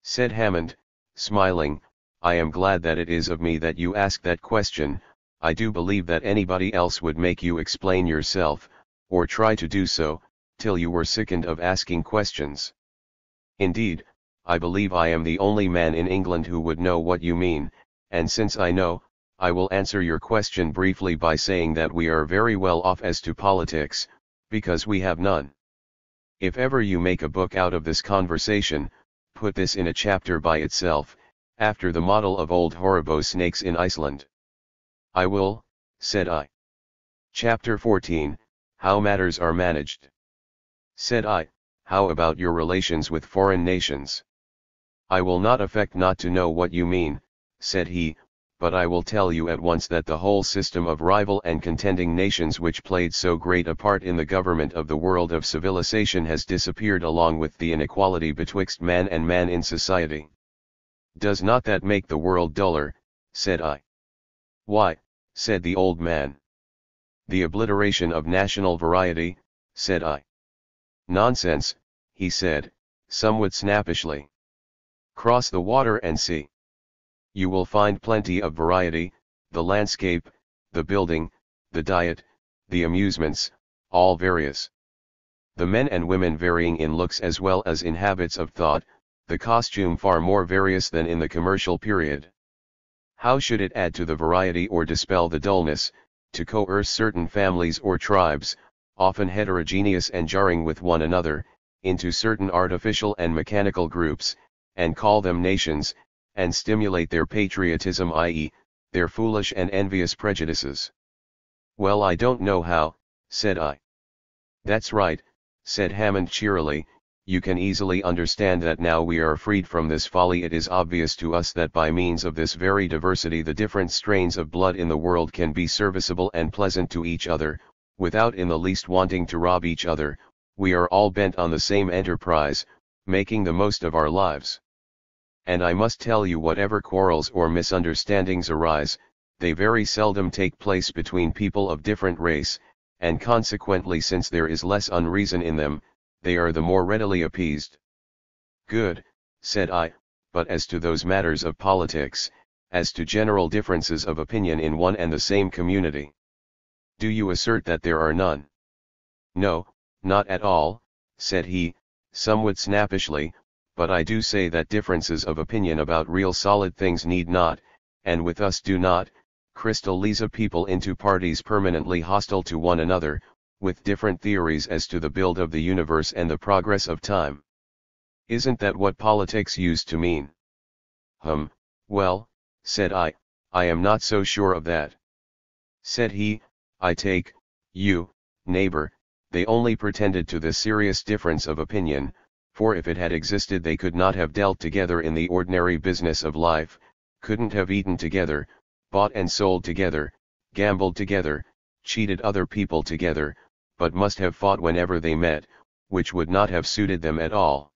Said Hammond, smiling, I am glad that it is of me that you ask that question, I do believe that anybody else would make you explain yourself, or try to do so, till you were sickened of asking questions. Indeed, I believe I am the only man in England who would know what you mean, and since I know, I will answer your question briefly by saying that we are very well off as to politics, because we have none. If ever you make a book out of this conversation, put this in a chapter by itself, after the model of old Horribo snakes in Iceland. I will, said I. Chapter 14, How Matters Are Managed. Said I, how about your relations with foreign nations? I will not affect not to know what you mean, said he, but I will tell you at once that the whole system of rival and contending nations which played so great a part in the government of the world of civilization has disappeared along with the inequality betwixt man and man in society. Does not that make the world duller, said I. Why, said the old man. The obliteration of national variety, said I. Nonsense, he said, somewhat snappishly. Cross the water and see. You will find plenty of variety, the landscape, the building, the diet, the amusements, all various. The men and women varying in looks as well as in habits of thought, the costume far more various than in the commercial period. How should it add to the variety or dispel the dullness, to coerce certain families or tribes, often heterogeneous and jarring with one another, into certain artificial and mechanical groups, and call them nations, and stimulate their patriotism, i.e., their foolish and envious prejudices? Well, I don't know how, said I. That's right, said Hammond cheerily, you can easily understand that now we are freed from this folly it is obvious to us that by means of this very diversity the different strains of blood in the world can be serviceable and pleasant to each other, without in the least wanting to rob each other. We are all bent on the same enterprise, making the most of our lives. And I must tell you, whatever quarrels or misunderstandings arise, they very seldom take place between people of different race, and consequently, since there is less unreason in them, they are the more readily appeased. Good, said I, but as to those matters of politics, as to general differences of opinion in one and the same community, do you assert that there are none? No, not at all, said he, somewhat snappishly, but I do say that differences of opinion about real solid things need not, and with us do not, crystallize people into parties permanently hostile to one another, with different theories as to the build of the universe and the progress of time. Isn't that what politics used to mean? Well, said I am not so sure of that. Said he, I take you, neighbor, they only pretended to this serious difference of opinion, for if it had existed they could not have dealt together in the ordinary business of life, couldn't have eaten together, bought and sold together, gambled together, cheated other people together, but must have fought whenever they met, which would not have suited them at all.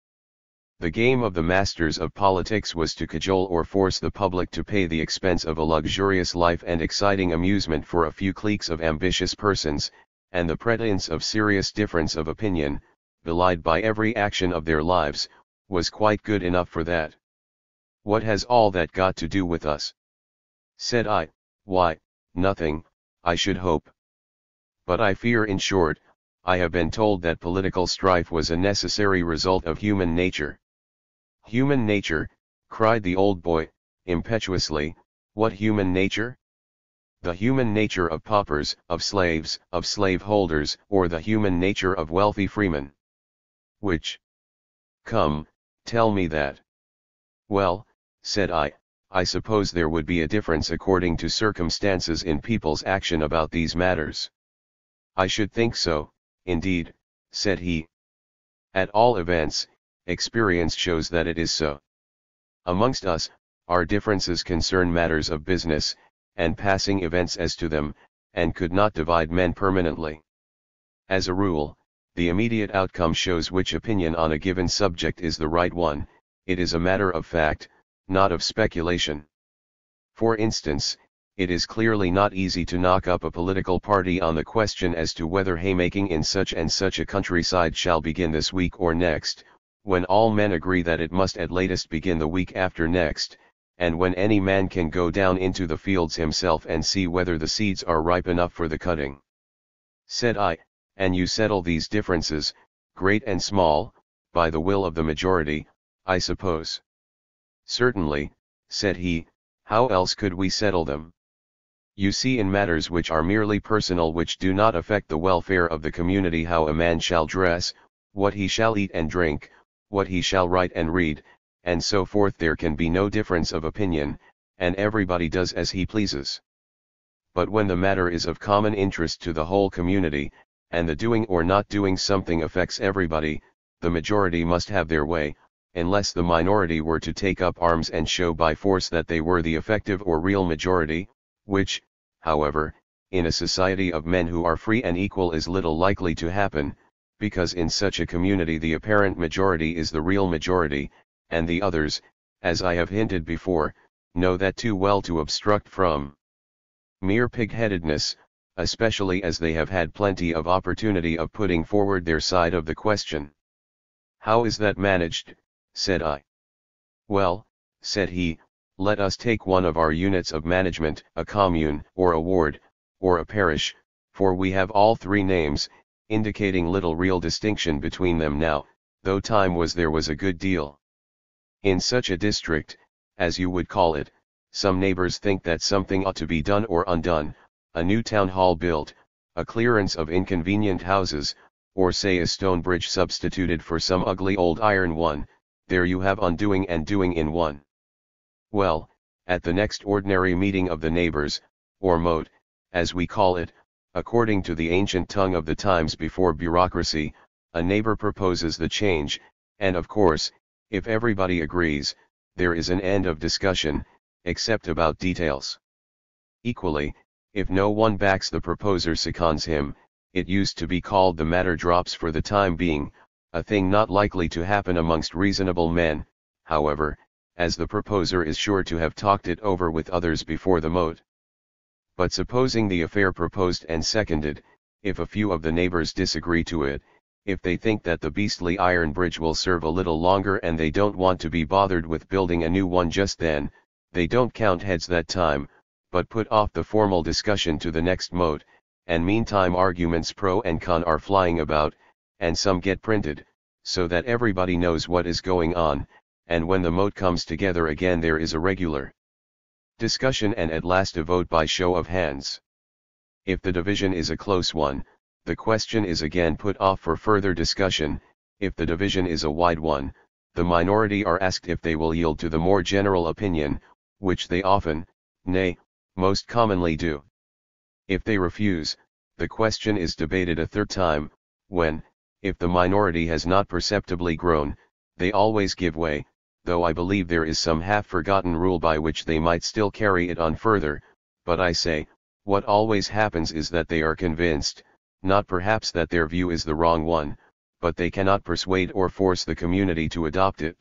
The game of the masters of politics was to cajole or force the public to pay the expense of a luxurious life and exciting amusement for a few cliques of ambitious persons, and the pretense of serious difference of opinion, belied by every action of their lives, was quite good enough for that. What has all that got to do with us? Said I, why, nothing, I should hope. But I fear, in short, I have been told that political strife was a necessary result of human nature. Human nature, cried the old boy, impetuously, what human nature? The human nature of paupers, of slaves, of slaveholders, or the human nature of wealthy freemen? Which? Come, tell me that. Well, said I suppose there would be a difference according to circumstances in people's action about these matters. I should think so, indeed, said he. At all events, experience shows that it is so. Amongst us, our differences concern matters of business, and passing events as to them, and could not divide men permanently. As a rule, the immediate outcome shows which opinion on a given subject is the right one. It is a matter of fact, not of speculation. For instance, it is clearly not easy to knock up a political party on the question as to whether haymaking in such and such a countryside shall begin this week or next, when all men agree that it must at latest begin the week after next, and when any man can go down into the fields himself and see whether the seeds are ripe enough for the cutting. Said I, and you settle these differences, great and small, by the will of the majority, I suppose. Certainly, said he, how else could we settle them? You see, in matters which are merely personal, which do not affect the welfare of the community, how a man shall dress, what he shall eat and drink, what he shall write and read, and so forth, there can be no difference of opinion, and everybody does as he pleases. But when the matter is of common interest to the whole community, and the doing or not doing something affects everybody, the majority must have their way, unless the minority were to take up arms and show by force that they were the effective or real majority, which, however, in a society of men who are free and equal is little likely to happen, because in such a community the apparent majority is the real majority, and the others, as I have hinted before, know that too well to obstruct from mere pig-headedness, especially as they have had plenty of opportunity of putting forward their side of the question. How is that managed? Said I. Well, said he, let us take one of our units of management, a commune, or a ward, or a parish, for we have all three names, indicating little real distinction between them now, though time was there was a good deal. In such a district, as you would call it, some neighbors think that something ought to be done or undone, a new town hall built, a clearance of inconvenient houses, or say a stone bridge substituted for some ugly old iron one, there you have undoing and doing in one. Well, at the next ordinary meeting of the neighbors, or mote, as we call it, according to the ancient tongue of the times before bureaucracy, a neighbor proposes the change, and of course, if everybody agrees, there is an end of discussion, except about details. Equally, if no one backs the proposer, seconds him, it used to be called the matter drops for the time being, a thing not likely to happen amongst reasonable men, however, as the proposer is sure to have talked it over with others before the mote. But supposing the affair proposed and seconded, if a few of the neighbors disagree to it, if they think that the beastly iron bridge will serve a little longer and they don't want to be bothered with building a new one just then, they don't count heads that time, but put off the formal discussion to the next mote, and meantime arguments pro and con are flying about, and some get printed, so that everybody knows what is going on, and when the mote comes together again there is a regular discussion and at last a vote by show of hands. If the division is a close one, the question is again put off for further discussion. If the division is a wide one, the minority are asked if they will yield to the more general opinion, which they often, nay, most commonly do. If they refuse, the question is debated a third time, when, if the minority has not perceptibly grown, they always give way, though I believe there is some half-forgotten rule by which they might still carry it on further, but I say, what always happens is that they are convinced, not perhaps that their view is the wrong one, but they cannot persuade or force the community to adopt it.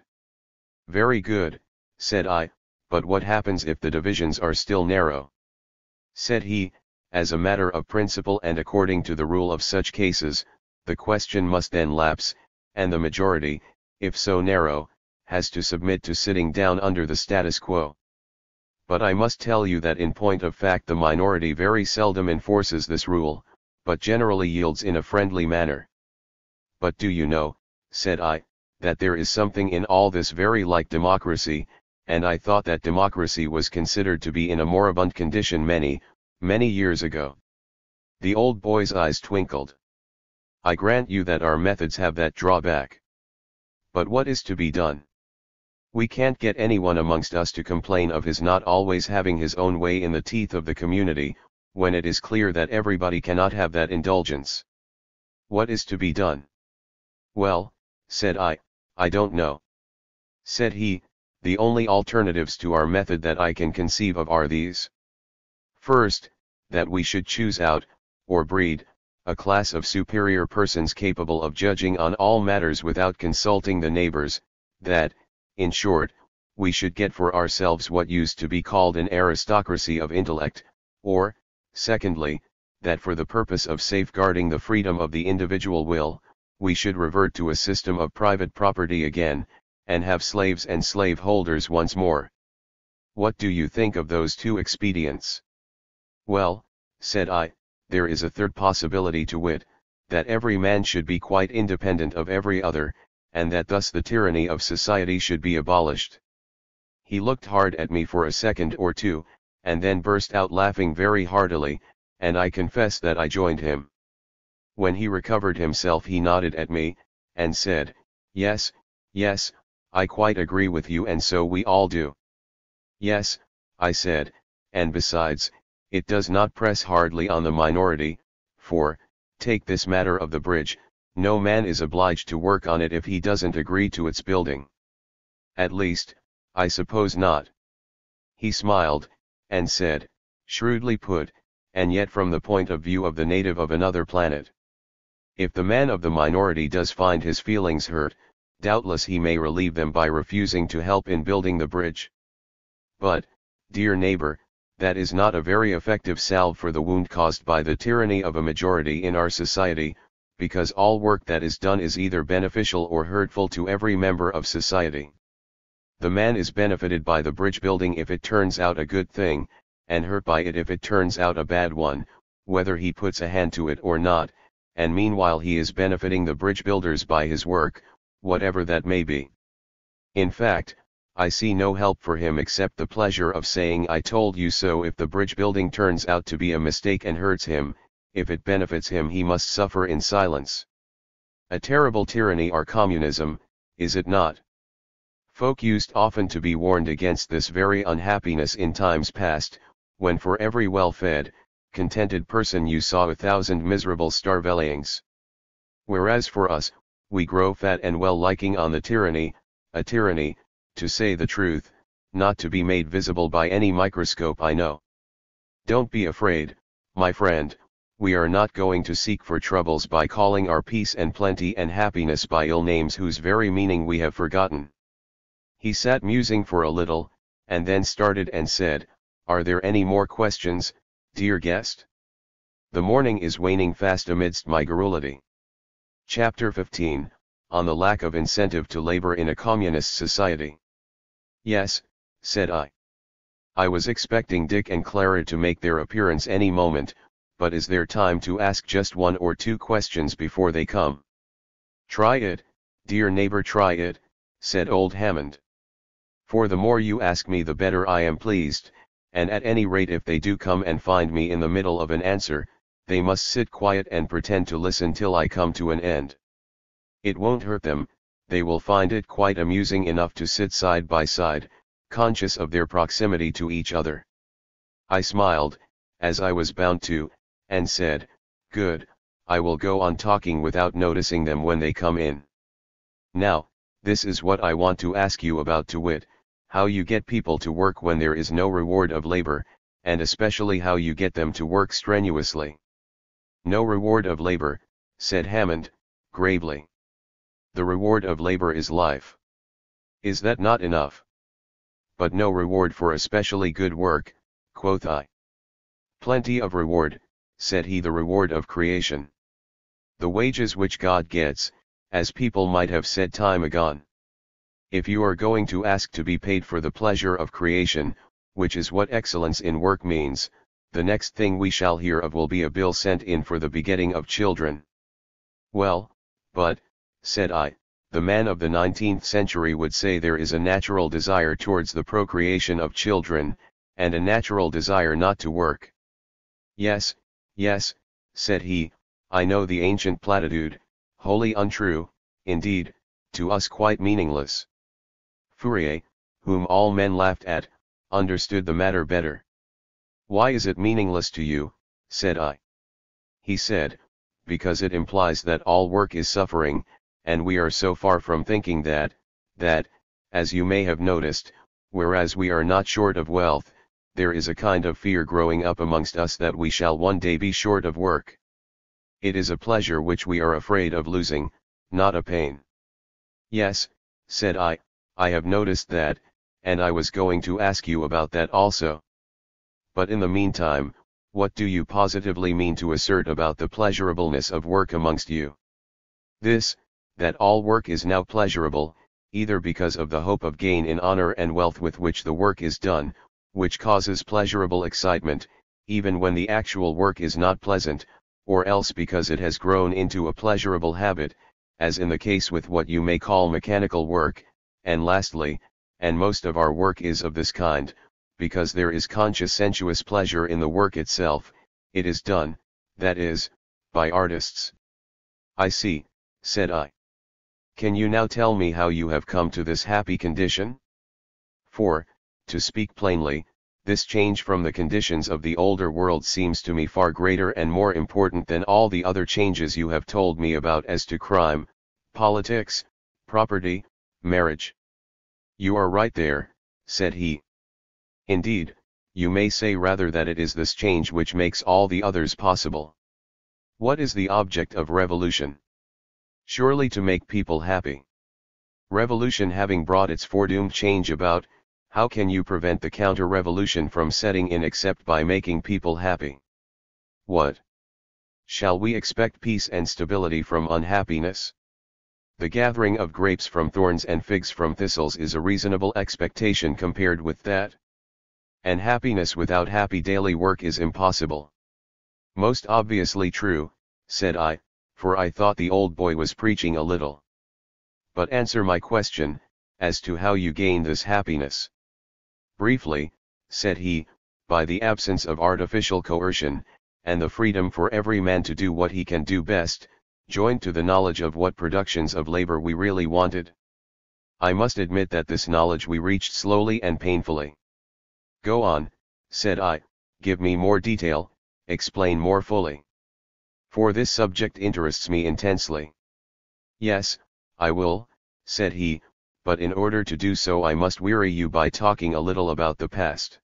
Very good, said I, but what happens if the divisions are still narrow? Said he, as a matter of principle and according to the rule of such cases, the question must then lapse, and the majority, if so narrow, has to submit to sitting down under the status quo. But I must tell you that in point of fact the minority very seldom enforces this rule, but generally yields in a friendly manner. But do you know, said I, that there is something in all this very like democracy, and I thought that democracy was considered to be in a moribund condition many, many years ago. The old boy's eyes twinkled. I grant you that our methods have that drawback. But what is to be done? We can't get anyone amongst us to complain of his not always having his own way in the teeth of the community, when it is clear that everybody cannot have that indulgence. What is to be done? Well, said I don't know. Said he, the only alternatives to our method that I can conceive of are these. First, that we should choose out, or breed, a class of superior persons capable of judging on all matters without consulting the neighbors, that, in short, we should get for ourselves what used to be called an aristocracy of intellect, or, secondly, that for the purpose of safeguarding the freedom of the individual will, we should revert to a system of private property again, and have slaves and slave holders once more. What do you think of those two expedients? Well, said I, there is a third possibility, to wit, that every man should be quite independent of every other, and that thus the tyranny of society should be abolished. He looked hard at me for a second or two, and then burst out laughing very heartily, and I confess that I joined him. When he recovered himself he nodded at me, and said, "Yes, yes, I quite agree with you, and so we all do." "Yes," I said, "and besides, it does not press hardly on the minority, for, take this matter of the bridge, no man is obliged to work on it if he doesn't agree to its building. At least, I suppose not." He smiled, and said, "Shrewdly put, and yet from the point of view of the native of another planet. If the man of the minority does find his feelings hurt, doubtless he may relieve them by refusing to help in building the bridge. But, dear neighbor, that is not a very effective salve for the wound caused by the tyranny of a majority in our society, because all work that is done is either beneficial or hurtful to every member of society. The man is benefited by the bridge building if it turns out a good thing, and hurt by it if it turns out a bad one, whether he puts a hand to it or not, and meanwhile he is benefiting the bridge builders by his work, whatever that may be. In fact, I see no help for him except the pleasure of saying 'I told you so' if the bridge building turns out to be a mistake and hurts him. If it benefits him he must suffer in silence. A terrible tyranny our communism, is it not? Folk used often to be warned against this very unhappiness in times past, when for every well-fed, contented person you saw 1,000 miserable starvelings. Whereas for us, we grow fat and well liking on the tyranny, a tyranny, to say the truth, not to be made visible by any microscope I know. Don't be afraid, my friend, we are not going to seek for troubles by calling our peace and plenty and happiness by ill names whose very meaning we have forgotten." He sat musing for a little, and then started and said, "Are there any more questions, dear guest? The morning is waning fast amidst my garrulity." Chapter 15, On the Lack of Incentive to Labor in a Communist Society. "Yes," said I. "I was expecting Dick and Clara to make their appearance any moment, but is there time to ask just one or two questions before they come?" "Try it, dear neighbor, try it," said old Hammond. "For the more you ask me the better I am pleased, and at any rate if they do come and find me in the middle of an answer, they must sit quiet and pretend to listen till I come to an end. It won't hurt them, they will find it quite amusing enough to sit side by side, conscious of their proximity to each other." I smiled, as I was bound to, and said, "Good, I will go on talking without noticing them when they come in. Now, this is what I want to ask you about, to wit, how you get people to work when there is no reward of labor, and especially how you get them to work strenuously." "No reward of labor," said Hammond, gravely. "The reward of labor is life. Is that not enough?" "But no reward for especially good work," quoth I. "Plenty of reward," said he, "the reward of creation. The wages which God gets, as people might have said time agone. If you are going to ask to be paid for the pleasure of creation, which is what excellence in work means, the next thing we shall hear of will be a bill sent in for the begetting of children." "Well, but," said I, "the man of the 19th century would say there is a natural desire towards the procreation of children, and a natural desire not to work." "Yes, yes," said he, "I know the ancient platitude, wholly untrue, indeed, to us quite meaningless." Fourier, whom all men laughed at, understood the matter better. "Why is it meaningless to you?" said I. He said, "Because it implies that all work is suffering, and we are so far from thinking that, as you may have noticed, whereas we are not short of wealth, there is a kind of fear growing up amongst us that we shall one day be short of work. It is a pleasure which we are afraid of losing, not a pain." "Yes," said I have noticed that, and I was going to ask you about that also. But in the meantime, what do you positively mean to assert about the pleasurableness of work amongst you?" "This, that all work is now pleasurable, either because of the hope of gain in honor and wealth with which the work is done, which causes pleasurable excitement, even when the actual work is not pleasant, or else because it has grown into a pleasurable habit, as in the case with what you may call mechanical work, and lastly, and most of our work is of this kind, because there is conscious sensuous pleasure in the work itself, it is done, that is, by artists. I see, said I. Can you now tell me how you have come to this happy condition? For, to speak plainly, this change from the conditions of the older world seems to me far greater and more important than all the other changes you have told me about as to crime, politics, property, marriage. You are right there, said he. Indeed, you may say rather that it is this change which makes all the others possible. What is the object of revolution? Surely to make people happy. Revolution having brought its foredoomed change about, how can you prevent the counter-revolution from setting in except by making people happy? What? Shall we expect peace and stability from unhappiness? The gathering of grapes from thorns and figs from thistles is a reasonable expectation compared with that. And happiness without happy daily work is impossible. Most obviously true, said I, for I thought the old boy was preaching a little. But answer my question, as to how you gain this happiness. Briefly, said he, by the absence of artificial coercion, and the freedom for every man to do what he can do best, joined to the knowledge of what productions of labor we really wanted. I must admit that this knowledge we reached slowly and painfully. Go on, said I, give me more detail, explain more fully. For this subject interests me intensely. Yes, I will, said he, but in order to do so I must weary you by talking a little about the past.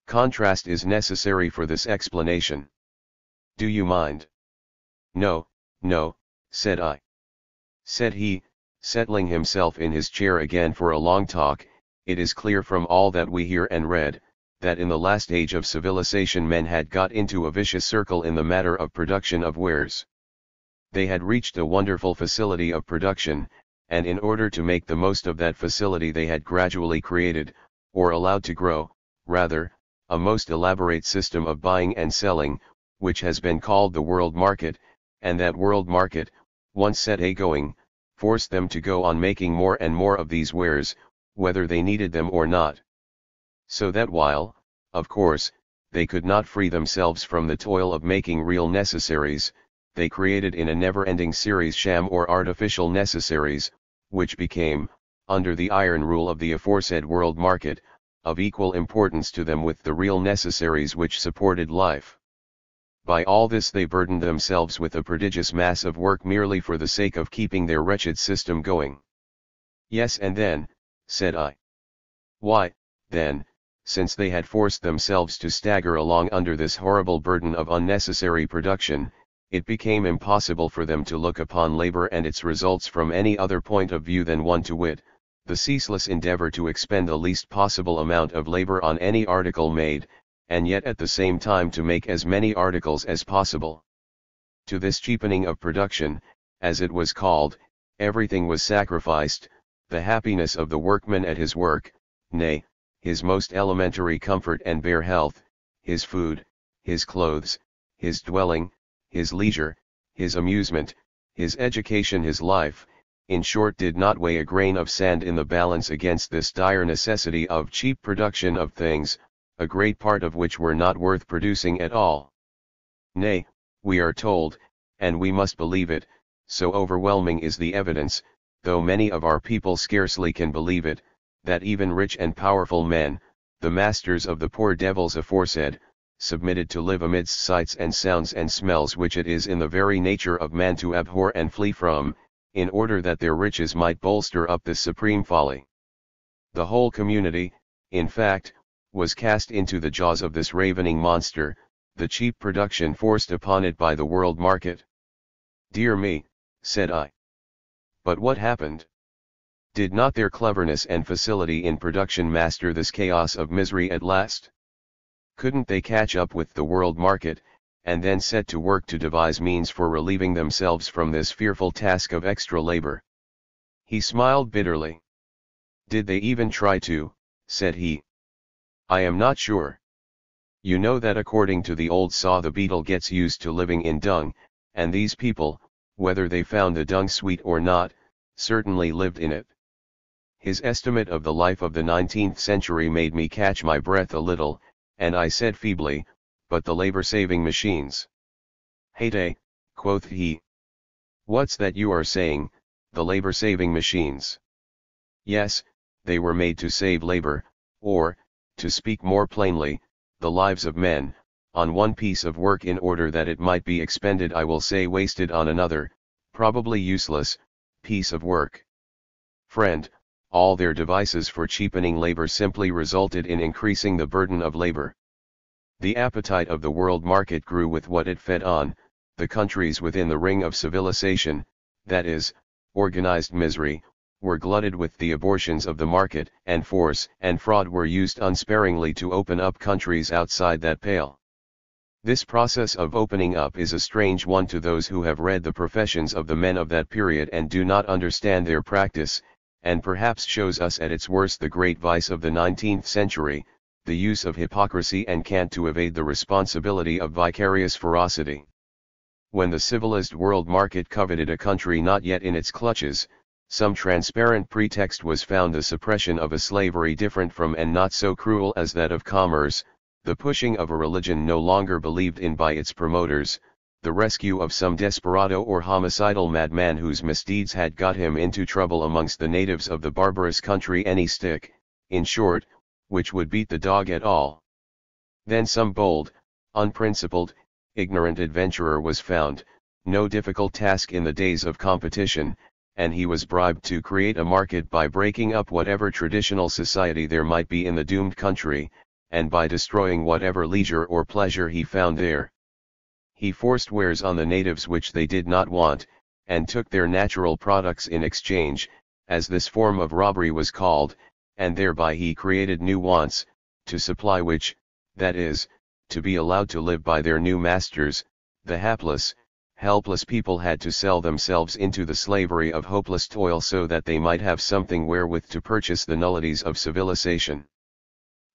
Contrast is necessary for this explanation. Do you mind? No, no, said I. Said he, settling himself in his chair again for a long talk, it is clear from all that we hear and read, that in the last age of civilization men had got into a vicious circle in the matter of production of wares. They had reached a wonderful facility of production, and in order to make the most of that facility they had gradually created, or allowed to grow, rather, a most elaborate system of buying and selling, which has been called the world market, and that world market, once set a-going, forced them to go on making more and more of these wares, whether they needed them or not. So that while, of course, they could not free themselves from the toil of making real necessaries, they created in a never-ending series sham or artificial necessaries, which became, under the iron rule of the aforesaid world market, of equal importance to them with the real necessaries which supported life. By all this they burdened themselves with a prodigious mass of work merely for the sake of keeping their wretched system going. Yes, and then, said I. Why, then, since they had forced themselves to stagger along under this horrible burden of unnecessary production, it became impossible for them to look upon labor and its results from any other point of view than one, to wit, the ceaseless endeavor to expend the least possible amount of labor on any article made, and yet at the same time to make as many articles as possible. To this cheapening of production, as it was called, everything was sacrificed, the happiness of the workman at his work, nay, his most elementary comfort and bare health, his food, his clothes, his dwelling, his leisure, his amusement, his education, his life, in short, did not weigh a grain of sand in the balance against this dire necessity of cheap production of things, a great part of which were not worth producing at all. Nay, we are told, and we must believe it, so overwhelming is the evidence, though many of our people scarcely can believe it, that even rich and powerful men, the masters of the poor devils aforesaid, submitted to live amidst sights and sounds and smells which it is in the very nature of man to abhor and flee from, in order that their riches might bolster up this supreme folly. The whole community, in fact, was cast into the jaws of this ravening monster, the cheap production forced upon it by the world market. Dear me, said I. But what happened? Did not their cleverness and facility in production master this chaos of misery at last? Couldn't they catch up with the world market, and then set to work to devise means for relieving themselves from this fearful task of extra labor? He smiled bitterly. Did they even try to, said he. I am not sure. You know that according to the old saw the beetle gets used to living in dung, and these people, whether they found the dung sweet or not, certainly lived in it. His estimate of the life of the 19th century made me catch my breath a little, and I said feebly, but the labor-saving machines. Heyday, quoth he. What's that you are saying, the labor-saving machines? Yes, they were made to save labor, or, to speak more plainly, the lives of men, on one piece of work in order that it might be expended, I will say wasted on another, probably useless, piece of work. Friend, all their devices for cheapening labor simply resulted in increasing the burden of labor. The appetite of the world market grew with what it fed on. The countries within the ring of civilization, that is, organized misery, were glutted with the abortions of the market, and force and fraud were used unsparingly to open up countries outside that pale. This process of opening up is a strange one to those who have read the professions of the men of that period and do not understand their practice, and perhaps shows us at its worst the great vice of the 19th century, the use of hypocrisy and cant to evade the responsibility of vicarious ferocity. When the civilized world market coveted a country not yet in its clutches, some transparent pretext was found: the suppression of a slavery different from and not so cruel as that of commerce, the pushing of a religion no longer believed in by its promoters, the rescue of some desperado or homicidal madman whose misdeeds had got him into trouble amongst the natives of the barbarous country, any stick, in short, which would beat the dog at all. Then some bold, unprincipled, ignorant adventurer was found, no difficult task in the days of competition, and he was bribed to create a market by breaking up whatever traditional society there might be in the doomed country, and by destroying whatever leisure or pleasure he found there. He forced wares on the natives which they did not want, and took their natural products in exchange, as this form of robbery was called, and thereby he created new wants, to supply which, that is, to be allowed to live by their new masters, the hapless, helpless people had to sell themselves into the slavery of hopeless toil so that they might have something wherewith to purchase the nullities of civilization.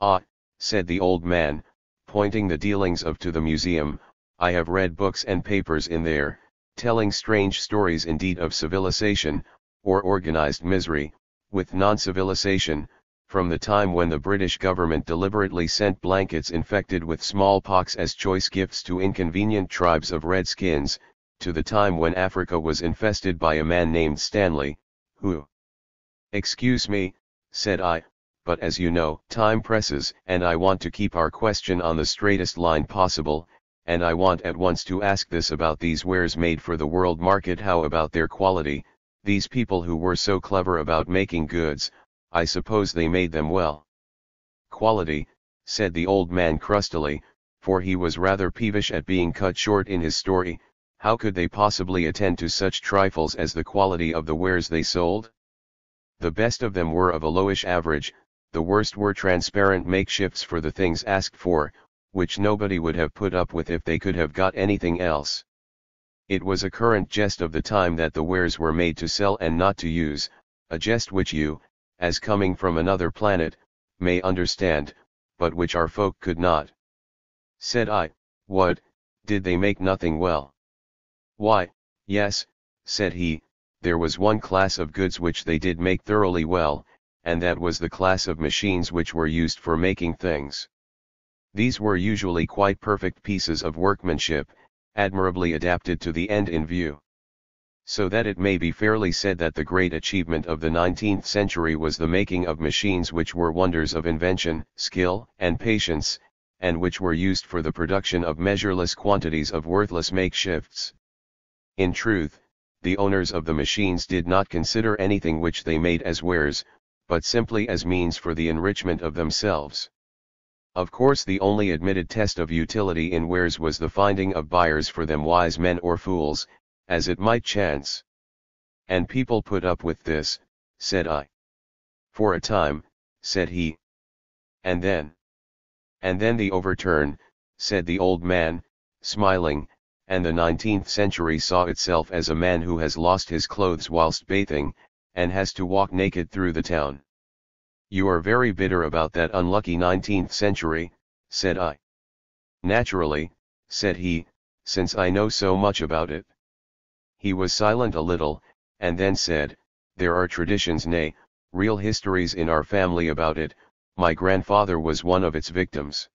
Ah, said the old man, pointing the dealings of to the museum, I have read books and papers in there, telling strange stories indeed of civilization, or organized misery, with non-civilization, from the time when the British government deliberately sent blankets infected with smallpox as choice gifts to inconvenient tribes of redskins, to the time when Africa was infested by a man named Stanley, who... Excuse me, said I, but as you know, time presses, and I want to keep our question on the straightest line possible, and I want at once to ask this about these wares made for the world market. How about their quality? These people who were so clever about making goods, I suppose they made them well. Quality, said the old man crustily, for he was rather peevish at being cut short in his story. How could they possibly attend to such trifles as the quality of the wares they sold? The best of them were of a lowish average, the worst were transparent makeshifts for the things asked for, which nobody would have put up with if they could have got anything else. It was a current jest of the time that the wares were made to sell and not to use, a jest which you, as coming from another planet, may understand, but which our folk could not. Said I, what, did they make nothing well? Why, yes, said he, there was one class of goods which they did make thoroughly well, and that was the class of machines which were used for making things. These were usually quite perfect pieces of workmanship, admirably adapted to the end in view. So that it may be fairly said that the great achievement of the 19th century was the making of machines which were wonders of invention, skill, and patience, and which were used for the production of measureless quantities of worthless makeshifts. In truth, the owners of the machines did not consider anything which they made as wares, but simply as means for the enrichment of themselves. Of course, the only admitted test of utility in wares was the finding of buyers for them, wise men or fools, as it might chance. And people put up with this, said I. For a time, said he. And then the overturn, said the old man, smiling, and the 19th century saw itself as a man who has lost his clothes whilst bathing, and has to walk naked through the town. You are very bitter about that unlucky 19th century, said I. Naturally, said he, since I know so much about it. He was silent a little, and then said, there are traditions, nay, real histories in our family about it. My grandfather was one of its victims.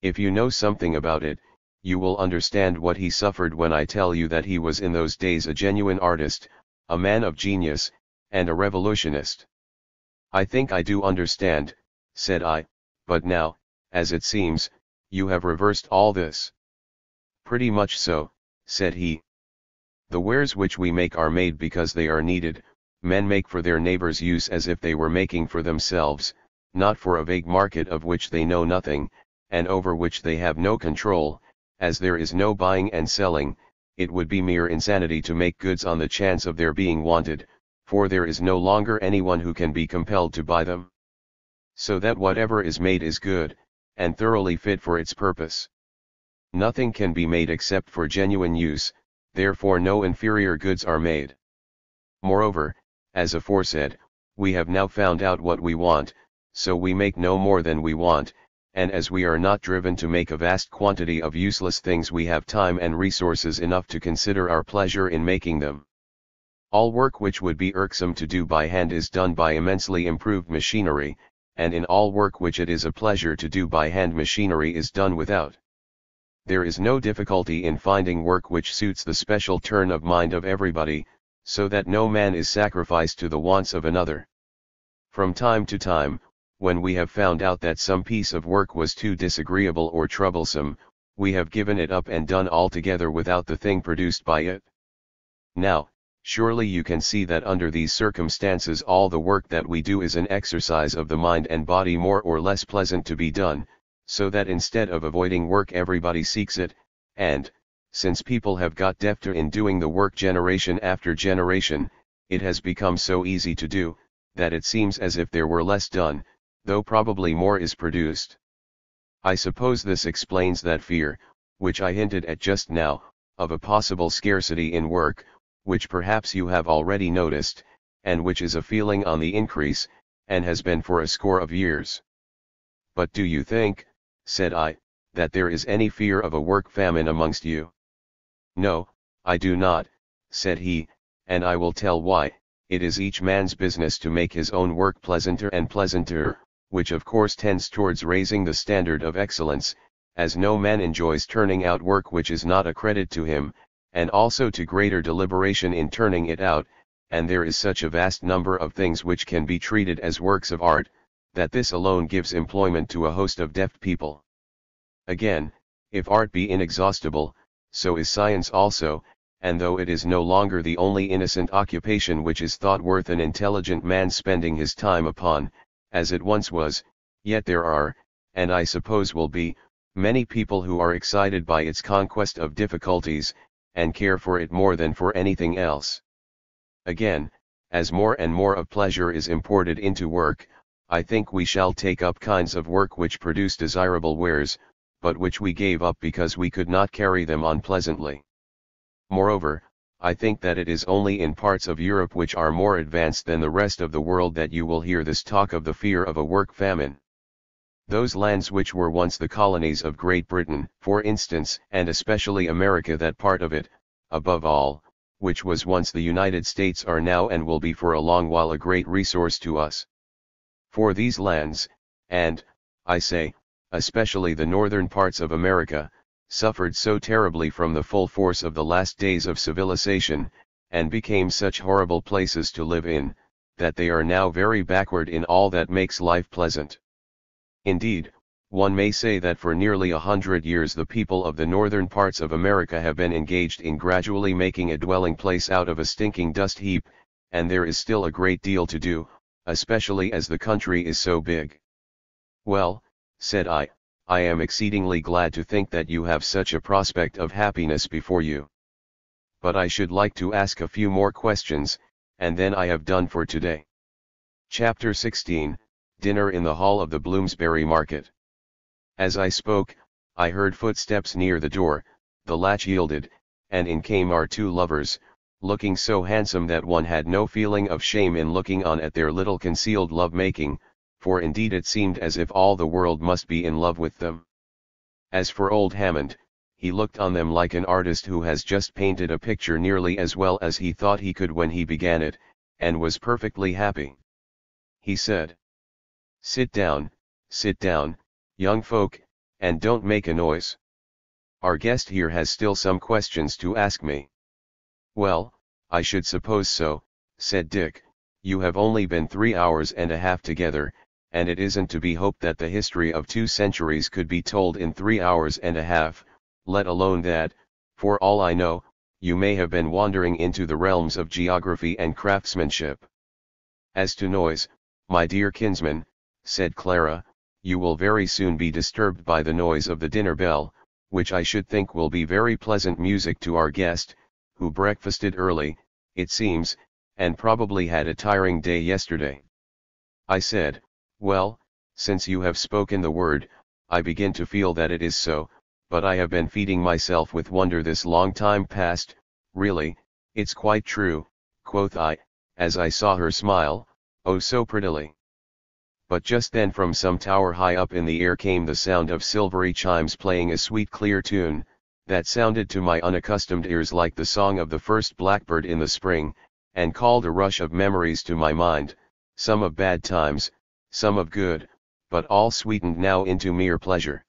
If you know something about it, you will understand what he suffered when I tell you that he was in those days a genuine artist, a man of genius, and a revolutionist. I think I do understand, said I, but now, as it seems, you have reversed all this. Pretty much so, said he. The wares which we make are made because they are needed, men make for their neighbors' use as if they were making for themselves, not for a vague market of which they know nothing, and over which they have no control. As there is no buying and selling, it would be mere insanity to make goods on the chance of their being wanted, for there is no longer anyone who can be compelled to buy them. So that whatever is made is good, and thoroughly fit for its purpose. Nothing can be made except for genuine use, therefore no inferior goods are made. Moreover, as aforesaid, we have now found out what we want, so we make no more than we want, and as we are not driven to make a vast quantity of useless things, we have time and resources enough to consider our pleasure in making them. All work which would be irksome to do by hand is done by immensely improved machinery, and in all work which it is a pleasure to do by hand, machinery is done without. There is no difficulty in finding work which suits the special turn of mind of everybody, so that no man is sacrificed to the wants of another. From time to time, when we have found out that some piece of work was too disagreeable or troublesome, we have given it up and done altogether without the thing produced by it. Now, surely you can see that under these circumstances all the work that we do is an exercise of the mind and body more or less pleasant to be done, so that instead of avoiding work everybody seeks it, and, since people have got defter in doing the work generation after generation, it has become so easy to do, that it seems as if there were less done, though probably more is produced. I suppose this explains that fear, which I hinted at just now, of a possible scarcity in work, which perhaps you have already noticed, and which is a feeling on the increase, and has been for a score of years. But do you think, said I, that there is any fear of a work famine amongst you? No, I do not, said he, and I will tell why. It is each man's business to make his own work pleasanter and pleasanter, which of course tends towards raising the standard of excellence, as no man enjoys turning out work which is not a credit to him, and also to greater deliberation in turning it out, and there is such a vast number of things which can be treated as works of art, that this alone gives employment to a host of deft people. Again, if art be inexhaustible, so is science also, and though it is no longer the only innocent occupation which is thought worth an intelligent man spending his time upon, as it once was, yet there are, and I suppose will be, many people who are excited by its conquest of difficulties, and care for it more than for anything else. Again, as more and more of pleasure is imported into work, I think we shall take up kinds of work which produce desirable wares, but which we gave up because we could not carry them on pleasantly. Moreover, I think that it is only in parts of Europe which are more advanced than the rest of the world that you will hear this talk of the fear of a work famine. Those lands which were once the colonies of Great Britain, for instance, and especially America, that part of it, above all, which was once the United States, are now and will be for a long while a great resource to us. For these lands, and, I say, especially the northern parts of America, suffered so terribly from the full force of the last days of civilization, and became such horrible places to live in, that they are now very backward in all that makes life pleasant. Indeed, one may say that for nearly 100 years the people of the northern parts of America have been engaged in gradually making a dwelling place out of a stinking dust heap, and there is still a great deal to do, especially as the country is so big. Well, said I am exceedingly glad to think that you have such a prospect of happiness before you. But I should like to ask a few more questions, and then I have done for today. Chapter 16, Dinner in the Hall of the Bloomsbury Market. As I spoke, I heard footsteps near the door, the latch yielded, and in came our two lovers, looking so handsome that one had no feeling of shame in looking on at their little concealed love-making, for indeed it seemed as if all the world must be in love with them. As for old Hammond, he looked on them like an artist who has just painted a picture nearly as well as he thought he could when he began it, and was perfectly happy. He said, sit down, young folk, and don't make a noise. Our guest here has still some questions to ask me." "Well, I should suppose so," said Dick. "You have only been 3 hours and a half together, and it isn't to be hoped that the history of 2 centuries could be told in 3 hours and a half, let alone that, for all I know, you may have been wandering into the realms of geography and craftsmanship." "As to noise, my dear kinsman," said Clara, "you will very soon be disturbed by the noise of the dinner bell, which I should think will be very pleasant music to our guest, who breakfasted early, it seems, and probably had a tiring day yesterday." I said, "Well, since you have spoken the word, I begin to feel that it is so, but I have been feeding myself with wonder this long time past. Really, it's quite true," quoth I, as I saw her smile, oh so prettily. But just then from some tower high up in the air came the sound of silvery chimes playing a sweet clear tune, that sounded to my unaccustomed ears like the song of the first blackbird in the spring, and called a rush of memories to my mind, some of bad times, some of good, but all sweetened now into mere pleasure.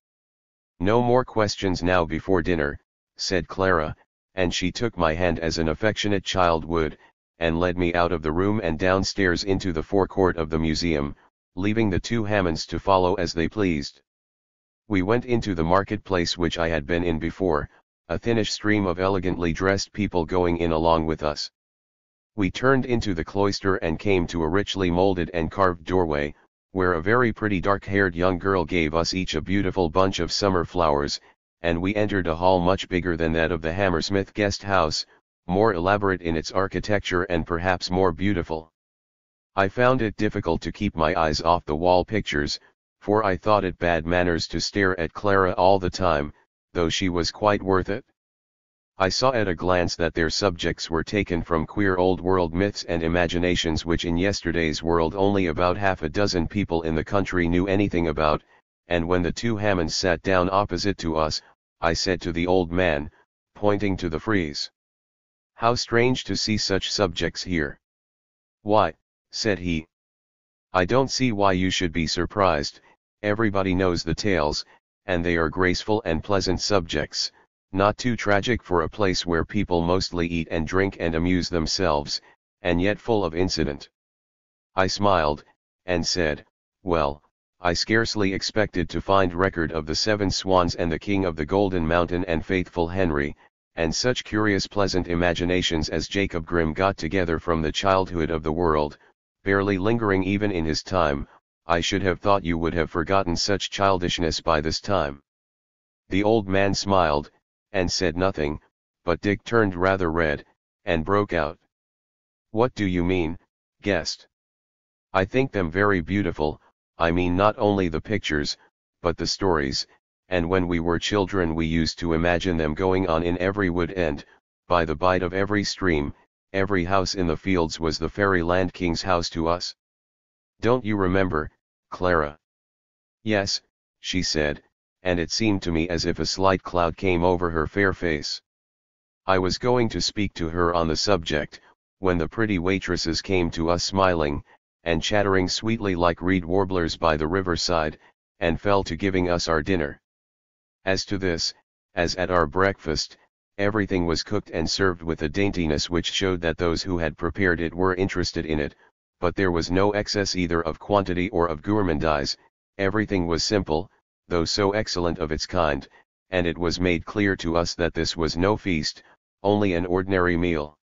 "No more questions now before dinner," said Clara, and she took my hand as an affectionate child would, and led me out of the room and downstairs into the forecourt of the museum, leaving the 2 Hammonds to follow as they pleased. We went into the marketplace which I had been in before, a thinnish stream of elegantly dressed people going in along with us. We turned into the cloister and came to a richly molded and carved doorway, where a very pretty dark-haired young girl gave us each a beautiful bunch of summer flowers, and we entered a hall much bigger than that of the Hammersmith guest house, more elaborate in its architecture and perhaps more beautiful. I found it difficult to keep my eyes off the wall pictures, for I thought it bad manners to stare at Clara all the time, though she was quite worth it. I saw at a glance that their subjects were taken from queer old-world myths and imaginations which in yesterday's world only about half a dozen people in the country knew anything about, and when the 2 Hammonds sat down opposite to us, I said to the old man, pointing to the frieze, "How strange to see such subjects here." "Why," said he, "I don't see why you should be surprised, everybody knows the tales, and they are graceful and pleasant subjects, not too tragic for a place where people mostly eat and drink and amuse themselves, and yet full of incident." I smiled, and said, "Well, I scarcely expected to find record of the 7 Swans and the King of the Golden Mountain and Faithful Henry, and such curious pleasant imaginations as Jacob Grimm got together from the childhood of the world, barely lingering even in his time. I should have thought you would have forgotten such childishness by this time." The old man smiled, and said nothing, but Dick turned rather red, and broke out, "What do you mean, guest?" "I think them very beautiful, I mean not only the pictures, but the stories, and when we were children we used to imagine them going on in every wood and, by the bite of every stream, every house in the fields was the fairyland king's house to us. Don't you remember, Clara?" "Yes," she said, and it seemed to me as if a slight cloud came over her fair face. I was going to speak to her on the subject, when the pretty waitresses came to us smiling, and chattering sweetly like reed warblers by the riverside, and fell to giving us our dinner. As to this, as at our breakfast, everything was cooked and served with a daintiness which showed that those who had prepared it were interested in it, but there was no excess either of quantity or of gourmandise, everything was simple, though so excellent of its kind, and it was made clear to us that this was no feast, only an ordinary meal.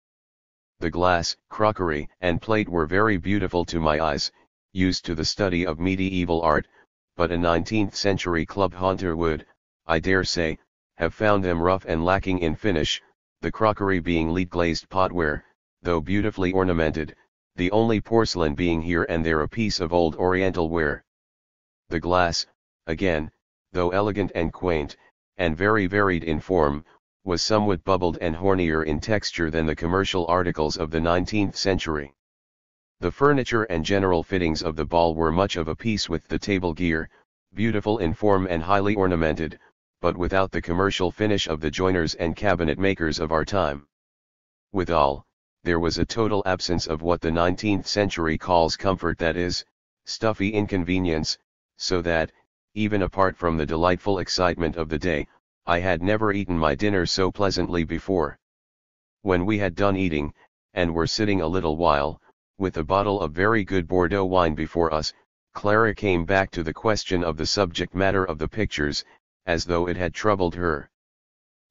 The glass, crockery, and plate were very beautiful to my eyes, used to the study of medieval art, but a 19th century club haunter would, I dare say, have found them rough and lacking in finish, the crockery being lead-glazed potware, though beautifully ornamented, the only porcelain being here and there a piece of old oriental ware. The glass, again, though elegant and quaint, and very varied in form, was somewhat bubbled and hornier in texture than the commercial articles of the 19th century. The furniture and general fittings of the ball were much of a piece with the table gear, beautiful in form and highly ornamented, but without the commercial finish of the joiners and cabinet makers of our time. Withal, there was a total absence of what the 19th century calls comfort, that is, stuffy inconvenience, so that, even apart from the delightful excitement of the day, I had never eaten my dinner so pleasantly before. When we had done eating, and were sitting a little while, with a bottle of very good Bordeaux wine before us, Clara came back to the question of the subject matter of the pictures, as though it had troubled her.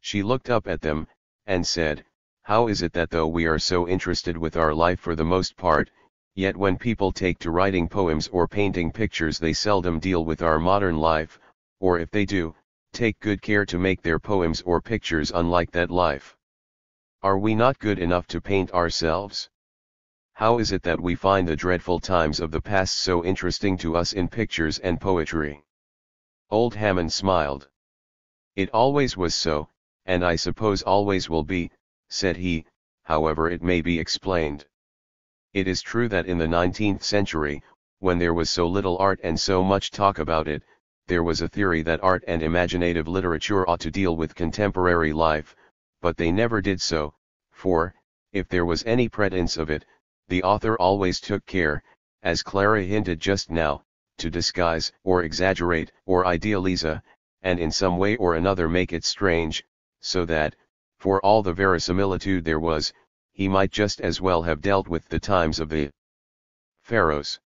She looked up at them, and said, "How is it that though we are so interested with our life for the most part, yet when people take to writing poems or painting pictures they seldom deal with our modern life, or if they do, take good care to make their poems or pictures unlike that life? Are we not good enough to paint ourselves? How is it that we find the dreadful times of the past so interesting to us in pictures and poetry?" Old Hammond smiled. "It always was so, and I suppose always will be," said he, "however it may be explained. It is true that in the 19th century, when there was so little art and so much talk about it, there was a theory that art and imaginative literature ought to deal with contemporary life, but they never did so, for, if there was any pretence of it, the author always took care, as Clara hinted just now, to disguise or exaggerate or idealize, and in some way or another make it strange, so that, for all the verisimilitude there was, he might just as well have dealt with the times of the pharaohs.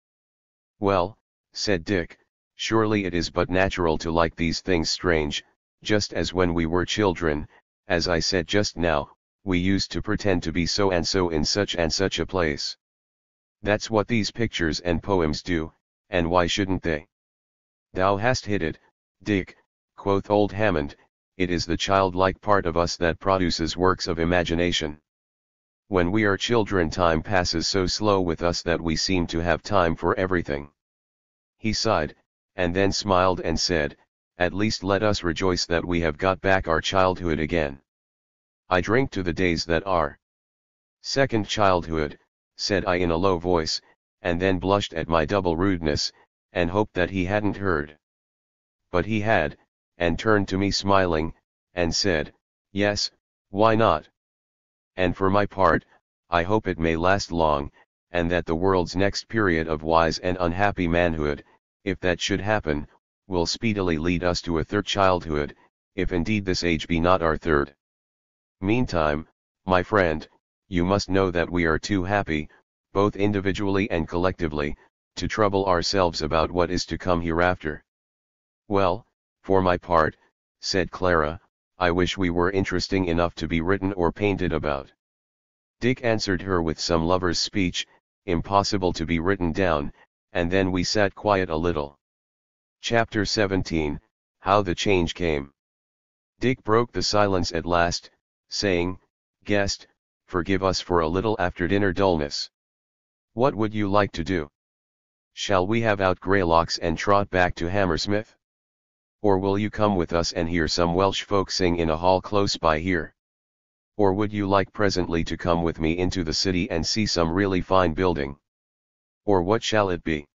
"Well," said Dick, "surely it is but natural to like these things strange, just as when we were children, as I said just now, we used to pretend to be so and so in such and such a place. That's what these pictures and poems do, and why shouldn't they?" "Thou hast hit it, Dick," quoth old Hammond, "it is the childlike part of us that produces works of imagination. When we are children time passes so slow with us that we seem to have time for everything." He sighed, and then smiled and said, "At least let us rejoice that we have got back our childhood again. I drink to the days that are." "Second childhood," said I in a low voice, and then blushed at my double rudeness, and hoped that he hadn't heard. But he had, and turned to me smiling, and said, "Yes, why not? And for my part, I hope it may last long, and that the world's next period of wise and unhappy manhood, if that should happen, will speedily lead us to a third childhood, if indeed this age be not our third. Meantime, my friend, you must know that we are too happy, both individually and collectively, to trouble ourselves about what is to come hereafter." "Well, for my part," said Clara, "I wish we were interesting enough to be written or painted about." Dick answered her with some lover's speech, impossible to be written down, and then we sat quiet a little. Chapter 17, How the Change Came. Dick broke the silence at last, saying, "Guest, forgive us for a little after-dinner dullness. What would you like to do? Shall we have out Greylocks and trot back to Hammersmith? Or will you come with us and hear some Welsh folk sing in a hall close by here? Or would you like presently to come with me into the city and see some really fine building? Or what shall it be?"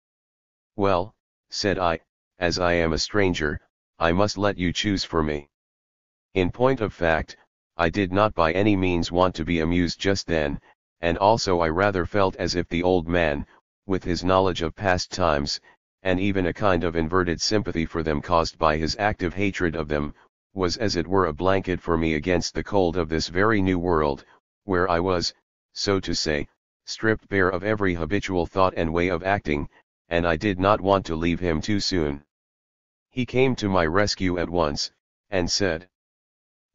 "Well," said I, "as I am a stranger, I must let you choose for me." In point of fact, I did not by any means want to be amused just then, and also I rather felt as if the old man, with his knowledge of past times, and even a kind of inverted sympathy for them caused by his active hatred of them, was as it were a blanket for me against the cold of this very new world, where I was, so to say, stripped bare of every habitual thought and way of acting, and I did not want to leave him too soon. He came to my rescue at once, and said,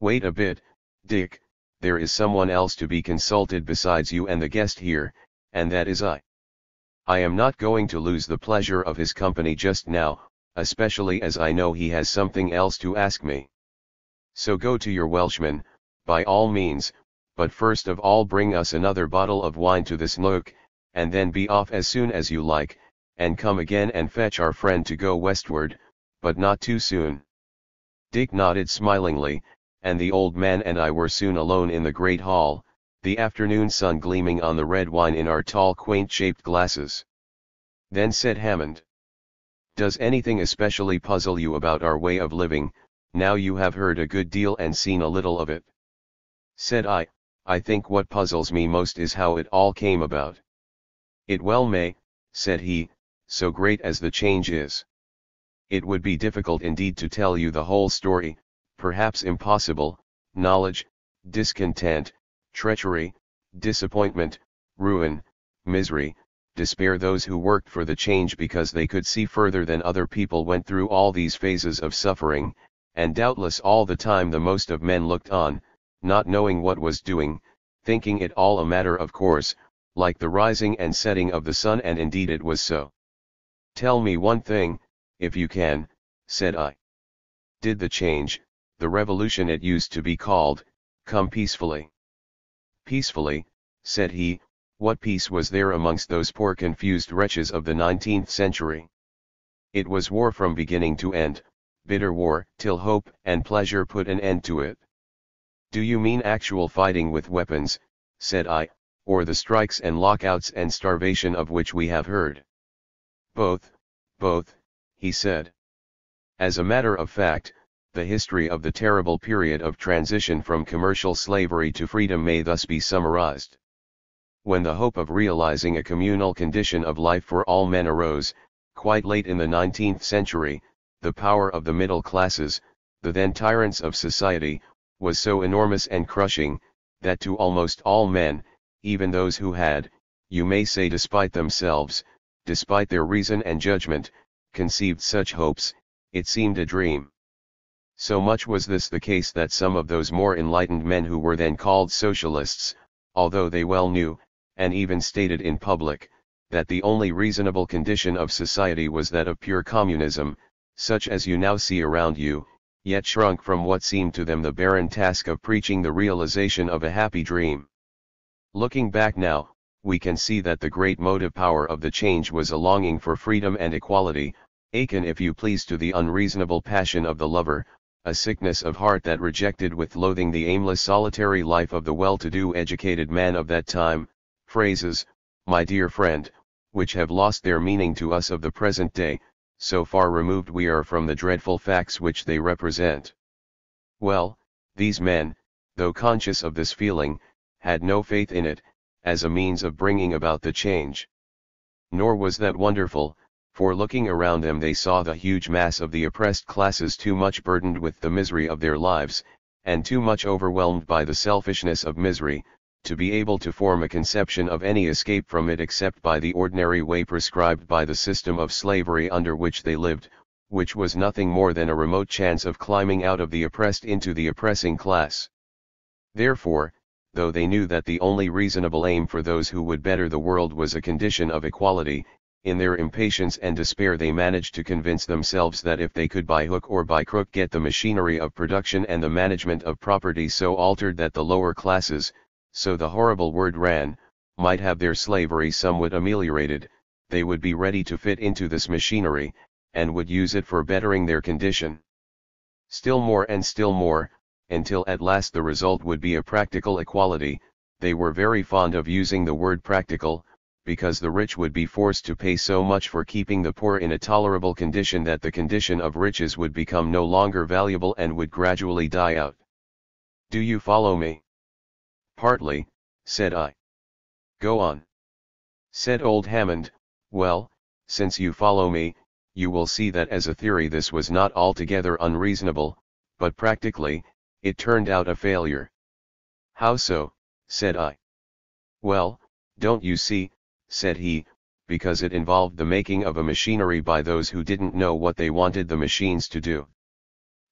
"Wait a bit, Dick, there is someone else to be consulted besides you and the guest here, and that is I. I am not going to lose the pleasure of his company just now, especially as I know he has something else to ask me. So go to your Welshman, by all means, but first of all bring us another bottle of wine to this nook, and then be off as soon as you like, and come again and fetch our friend to go westward, but not too soon." Dick nodded smilingly, and the old man and I were soon alone in the great hall, the afternoon sun gleaming on the red wine in our tall quaint-shaped glasses. Then said Hammond, "Does anything especially puzzle you about our way of living, now you have heard a good deal and seen a little of it?" Said I think what puzzles me most is how it all came about." "It well may," said he, "so great as the change is. It would be difficult indeed to tell you the whole story, perhaps impossible. Knowledge, discontent, treachery, disappointment, ruin, misery, despair. Those who worked for the change because they could see further than other people went through all these phases of suffering, and doubtless all the time the most of men looked on, not knowing what was doing, thinking it all a matter of course, like the rising and setting of the sun, and indeed it was so." "Tell me one thing, if you can," said I. "Did the change, the revolution it used to be called, come peacefully?" "Peacefully," said he, "what peace was there amongst those poor confused wretches of the 19th century? It was war from beginning to end, bitter war, till hope and pleasure put an end to it." "Do you mean actual fighting with weapons," said I, "or the strikes and lockouts and starvation of which we have heard?" "Both, he said. "As a matter of fact, the history of the terrible period of transition from commercial slavery to freedom may thus be summarized. When the hope of realizing a communal condition of life for all men arose, quite late in the 19th century, the power of the middle classes, the then tyrants of society, was so enormous and crushing, that to almost all men, even those who had, you may say despite themselves, despite their reason and judgment, conceived such hopes, it seemed a dream. So much was this the case that some of those more enlightened men who were then called socialists, although they well knew, and even stated in public, that the only reasonable condition of society was that of pure communism, such as you now see around you, yet shrunk from what seemed to them the barren task of preaching the realization of a happy dream. Looking back now, we can see that the great motive power of the change was a longing for freedom and equality, akin if you please to the unreasonable passion of the lover, a sickness of heart that rejected with loathing the aimless solitary life of the well-to-do educated man of that time, phrases, my dear friend, which have lost their meaning to us of the present day, so far removed we are from the dreadful facts which they represent. Well, these men, though conscious of this feeling, had no faith in it, as a means of bringing about the change. Nor was that wonderful, for looking around them they saw the huge mass of the oppressed classes too much burdened with the misery of their lives, and too much overwhelmed by the selfishness of misery, to be able to form a conception of any escape from it except by the ordinary way prescribed by the system of slavery under which they lived, which was nothing more than a remote chance of climbing out of the oppressed into the oppressing class. Therefore, though they knew that the only reasonable aim for those who would better the world was a condition of equality, in their impatience and despair they managed to convince themselves that if they could by hook or by crook get the machinery of production and the management of property so altered that the lower classes, so the horrible word ran, might have their slavery somewhat ameliorated, they would be ready to fit into this machinery, and would use it for bettering their condition. Still more and still more, until at last the result would be a practical equality. They were very fond of using the word practical, because the rich would be forced to pay so much for keeping the poor in a tolerable condition that the condition of riches would become no longer valuable and would gradually die out. Do you follow me? Partly, said I. Go on. Said old Hammond, well, since you follow me, you will see that as a theory this was not altogether unreasonable, but practically, it turned out a failure. How so? Said I. Well, don't you see, said he, because it involved the making of a machinery by those who didn't know what they wanted the machines to do.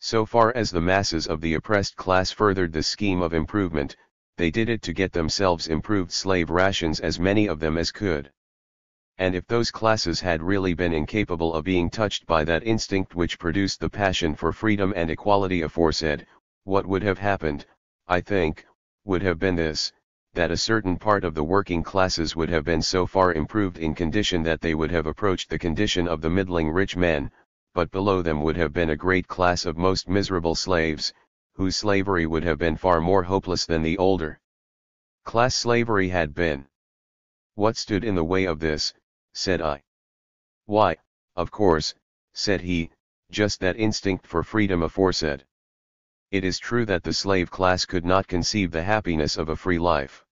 So far as the masses of the oppressed class furthered the scheme of improvement, they did it to get themselves improved slave rations, as many of them as could. And if those classes had really been incapable of being touched by that instinct which produced the passion for freedom and equality aforesaid, what would have happened, I think, would have been this, that a certain part of the working classes would have been so far improved in condition that they would have approached the condition of the middling rich men, but below them would have been a great class of most miserable slaves, whose slavery would have been far more hopeless than the older class slavery had been. What stood in the way of this, said I. Why, of course, said he, just that instinct for freedom aforesaid. It is true that the slave class could not conceive the happiness of a free life.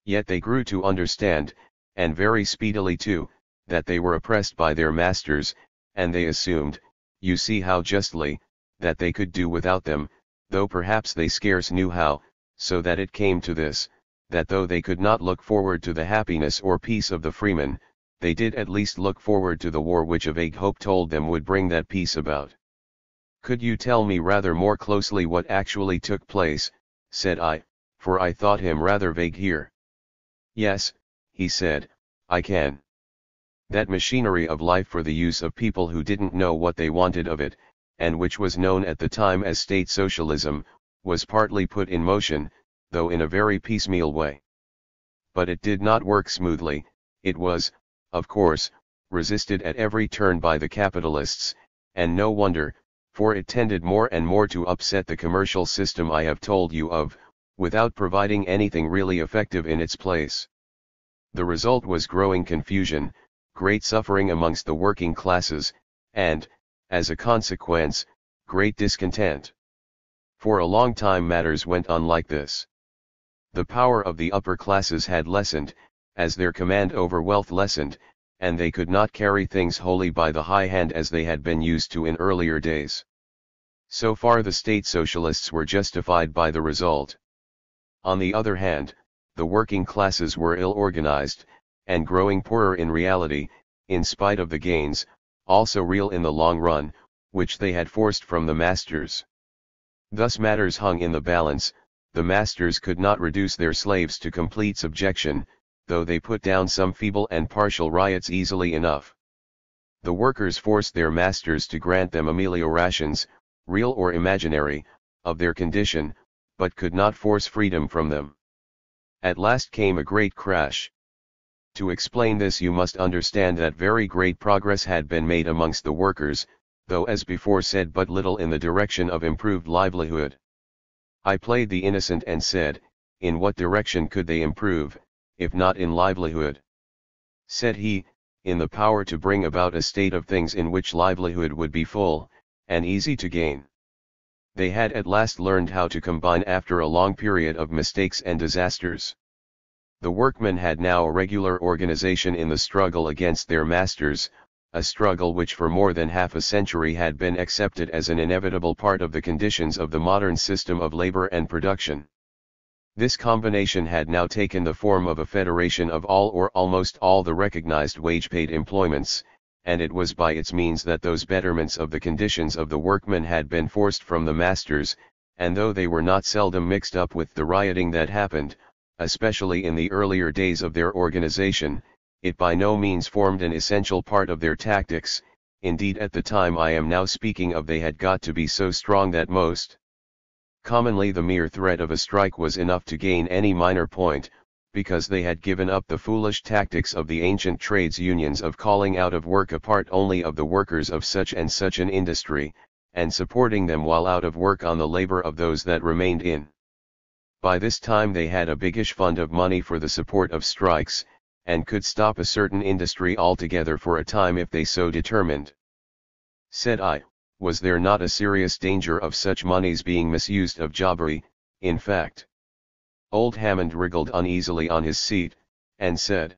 Yet they grew to understand, and very speedily too, that they were oppressed by their masters, and they assumed, you see how justly, that they could do without them, though perhaps they scarce knew how, so that it came to this, that though they could not look forward to the happiness or peace of the freemen, they did at least look forward to the war which a vague hope told them would bring that peace about. Could you tell me rather more closely what actually took place, said I, for I thought him rather vague here. Yes, he said, I can. That machinery of life for the use of people who didn't know what they wanted of it, and which was known at the time as state socialism, was partly put in motion, though in a very piecemeal way. But it did not work smoothly. It was, of course, resisted at every turn by the capitalists, and no wonder, for it tended more and more to upset the commercial system I have told you of, without providing anything really effective in its place. The result was growing confusion, great suffering amongst the working classes, and, as a consequence, great discontent. For a long time matters went on like this. The power of the upper classes had lessened, as their command over wealth lessened, and they could not carry things wholly by the high hand as they had been used to in earlier days. So far the state socialists were justified by the result. On the other hand, the working classes were ill-organized, and growing poorer in reality, in spite of the gains, also real in the long run, which they had forced from the masters. Thus matters hung in the balance. The masters could not reduce their slaves to complete subjection, though they put down some feeble and partial riots easily enough. The workers forced their masters to grant them ameliorations, real or imaginary, of their condition, but could not force freedom from them. At last came a great crash. To explain this you must understand that very great progress had been made amongst the workers, though as before said but little in the direction of improved livelihood. I played the innocent and said, in what direction could they improve, if not in livelihood? Said he, in the power to bring about a state of things in which livelihood would be full, and easy to gain. They had at last learned how to combine after a long period of mistakes and disasters. The workmen had now a regular organization in the struggle against their masters, a struggle which for more than half a century had been accepted as an inevitable part of the conditions of the modern system of labor and production. This combination had now taken the form of a federation of all or almost all the recognized wage-paid employments, and it was by its means that those betterments of the conditions of the workmen had been forced from the masters, and though they were not seldom mixed up with the rioting that happened, especially in the earlier days of their organization, it by no means formed an essential part of their tactics. Indeed, at the time I am now speaking of, they had got to be so strong that most commonly the mere threat of a strike was enough to gain any minor point, because they had given up the foolish tactics of the ancient trades unions of calling out of work a part only of the workers of such and such an industry, and supporting them while out of work on the labor of those that remained in. By this time they had a biggish fund of money for the support of strikes, and could stop a certain industry altogether for a time if they so determined. Said I, was there not a serious danger of such monies being misused, of jobbery, in fact? Old Hammond wriggled uneasily on his seat, and said,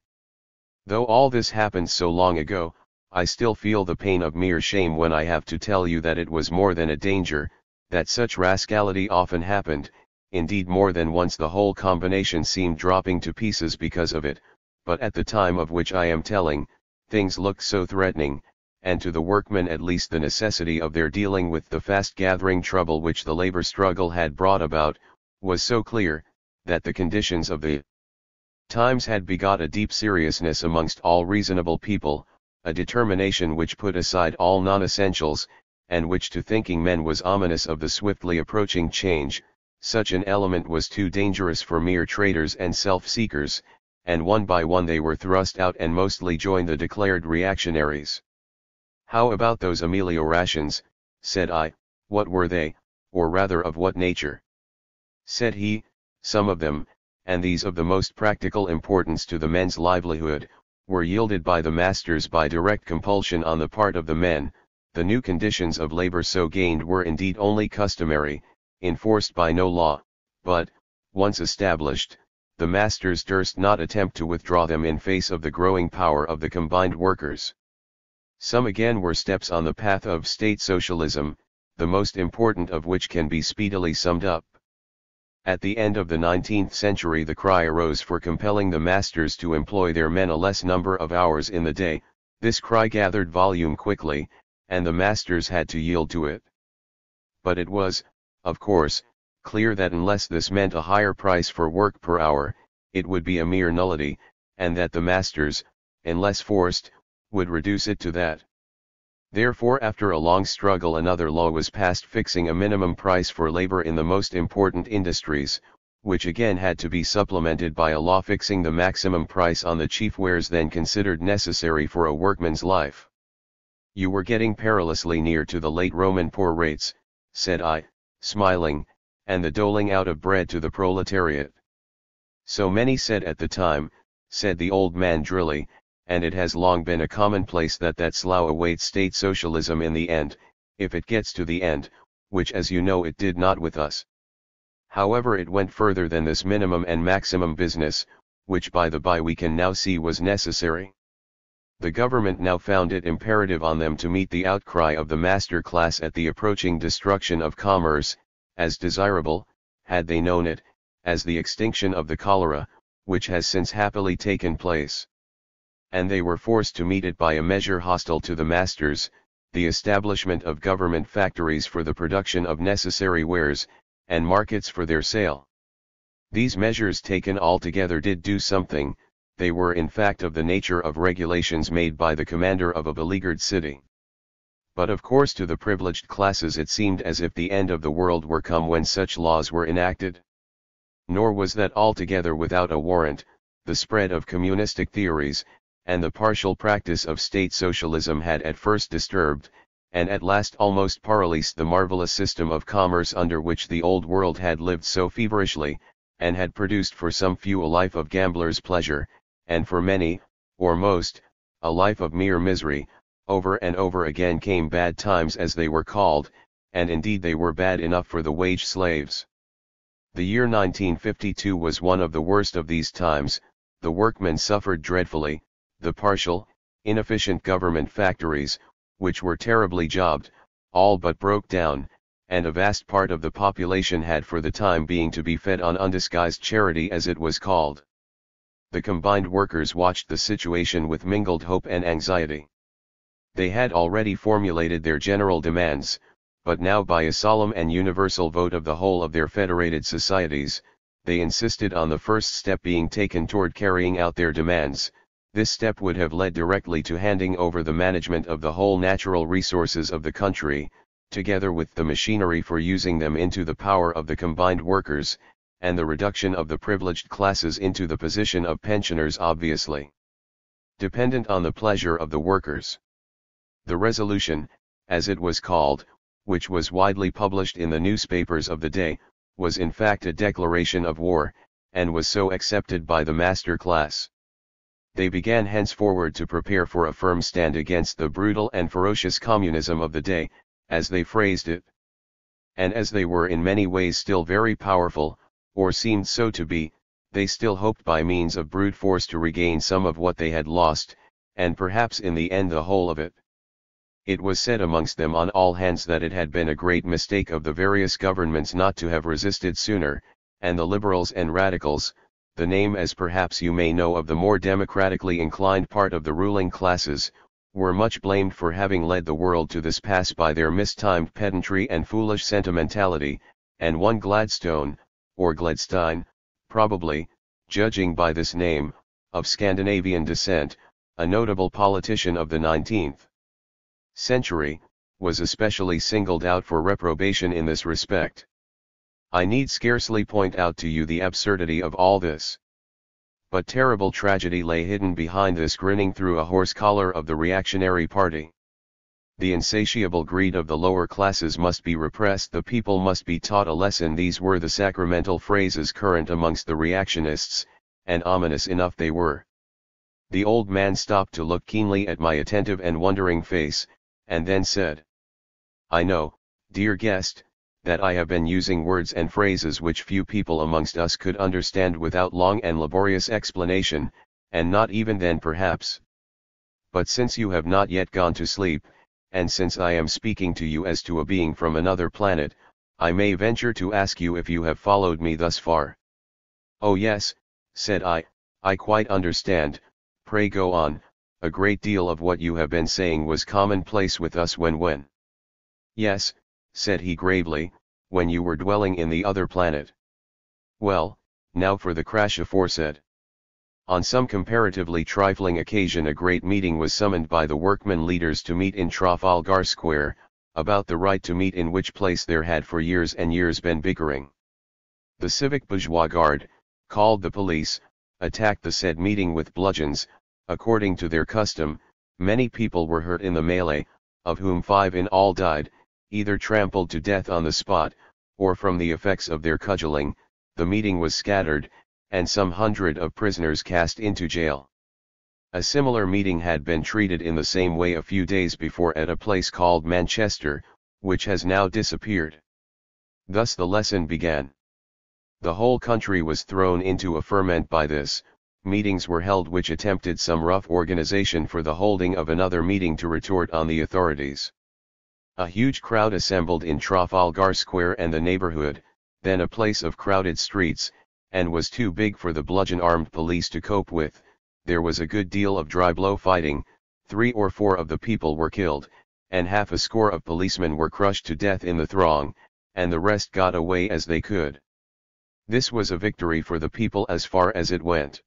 though all this happened so long ago, I still feel the pain of mere shame when I have to tell you that it was more than a danger, that such rascality often happened. Indeed, more than once the whole combination seemed dropping to pieces because of it, but at the time of which I am telling, things looked so threatening, and to the workmen at least the necessity of their dealing with the fast-gathering trouble which the labor struggle had brought about, was so clear, that the conditions of the times had begot a deep seriousness amongst all reasonable people, a determination which put aside all non-essentials, and which to thinking men was ominous of the swiftly approaching change. Such an element was too dangerous for mere traders and self-seekers, and one by one they were thrust out and mostly joined the declared reactionaries. How about those ameliorations, said I, what were they, or rather of what nature? Said he, some of them, and these of the most practical importance to the men's livelihood, were yielded by the masters by direct compulsion on the part of the men. The new conditions of labor so gained were indeed only customary, enforced by no law, but, once established, the masters durst not attempt to withdraw them in face of the growing power of the combined workers. Some again were steps on the path of state socialism, the most important of which can be speedily summed up. At the end of the 19th century the cry arose for compelling the masters to employ their men a less number of hours in the day. This cry gathered volume quickly, and the masters had to yield to it. But it was, of course, clear that unless this meant a higher price for work per hour, it would be a mere nullity, and that the masters, unless forced, would reduce it to that. Therefore after a long struggle another law was passed fixing a minimum price for labor in the most important industries, which again had to be supplemented by a law fixing the maximum price on the chief wares then considered necessary for a workman's life. You were getting perilously near to the late Roman poor rates, said I, smiling, and the doling out of bread to the proletariat. So many said at the time, said the old man drily, and it has long been a commonplace that slough awaits state socialism in the end, if it gets to the end, which as you know it did not with us. However, it went further than this minimum and maximum business, which by the by we can now see was necessary. The government now found it imperative on them to meet the outcry of the master class at the approaching destruction of commerce, as desirable, had they known it, as the extinction of the cholera, which has since happily taken place. And they were forced to meet it by a measure hostile to the masters, the establishment of government factories for the production of necessary wares, and markets for their sale. These measures taken altogether did do something. They were in fact of the nature of regulations made by the commander of a beleaguered city. But of course to the privileged classes it seemed as if the end of the world were come when such laws were enacted. Nor was that altogether without a warrant. The spread of communistic theories, and the partial practice of state socialism had at first disturbed, and at last almost paralysed the marvelous system of commerce under which the old world had lived so feverishly, and had produced for some few a life of gambler's pleasure, and for many, or most, a life of mere misery. Over and over again came bad times as they were called, and indeed they were bad enough for the wage slaves. The year 1952 was one of the worst of these times. The workmen suffered dreadfully. The partial, inefficient government factories, which were terribly jobbed, all but broke down, and a vast part of the population had for the time being to be fed on undisguised charity as it was called. The combined workers watched the situation with mingled hope and anxiety. They had already formulated their general demands, but now by a solemn and universal vote of the whole of their federated societies, they insisted on the first step being taken toward carrying out their demands. This step would have led directly to handing over the management of the whole natural resources of the country, together with the machinery for using them into the power of the combined workers, and the reduction of the privileged classes into the position of pensioners obviously dependent on the pleasure of the workers. The resolution, as it was called, which was widely published in the newspapers of the day, was in fact a declaration of war, and was so accepted by the master class. They began henceforward to prepare for a firm stand against the brutal and ferocious communism of the day, as they phrased it. And as they were in many ways still very powerful, or seemed so to be, they still hoped by means of brute force to regain some of what they had lost, and perhaps in the end the whole of it. It was said amongst them on all hands that it had been a great mistake of the various governments not to have resisted sooner, and the liberals and radicals, the name as perhaps you may know of the more democratically inclined part of the ruling classes, were much blamed for having led the world to this pass by their mistimed pedantry and foolish sentimentality, and one Gladstone, or Gladstein, probably, judging by this name, of Scandinavian descent, a notable politician of the 19th century, was especially singled out for reprobation in this respect. I need scarcely point out to you the absurdity of all this. But terrible tragedy lay hidden behind this grinning through a horse collar of the reactionary party. The insatiable greed of the lower classes must be repressed, the people must be taught a lesson. These were the sacramental phrases current amongst the reactionists, and ominous enough they were. The old man stopped to look keenly at my attentive and wondering face, and then said, "I know, dear guest, that I have been using words and phrases which few people amongst us could understand without long and laborious explanation, and not even then perhaps. But since you have not yet gone to sleep, and since I am speaking to you as to a being from another planet, I may venture to ask you if you have followed me thus far." "Oh yes," said I quite understand, pray go on. A great deal of what you have been saying was commonplace with us when. "Yes," said he gravely, "when you were dwelling in the other planet." "Well, now for the crash aforesaid. On some comparatively trifling occasion a great meeting was summoned by the workmen leaders to meet in Trafalgar Square, about the right to meet, in which place there had for years and years been bickering. The civic bourgeois guard, called the police, attacked the said meeting with bludgeons. According to their custom, many people were hurt in the melee, of whom 5 in all died, either trampled to death on the spot, or from the effects of their cudgeling. The meeting was scattered, and some 100 of prisoners cast into jail. A similar meeting had been treated in the same way a few days before at a place called Manchester, which has now disappeared. Thus the lesson began. The whole country was thrown into a ferment by this. Meetings were held which attempted some rough organization for the holding of another meeting to retort on the authorities. A huge crowd assembled in Trafalgar Square and the neighborhood, then a place of crowded streets, and was too big for the bludgeon-armed police to cope with. There was a good deal of dry blow fighting, 3 or 4 of the people were killed, and half a score of policemen were crushed to death in the throng, and the rest got away as they could. This was a victory for the people as far as it went.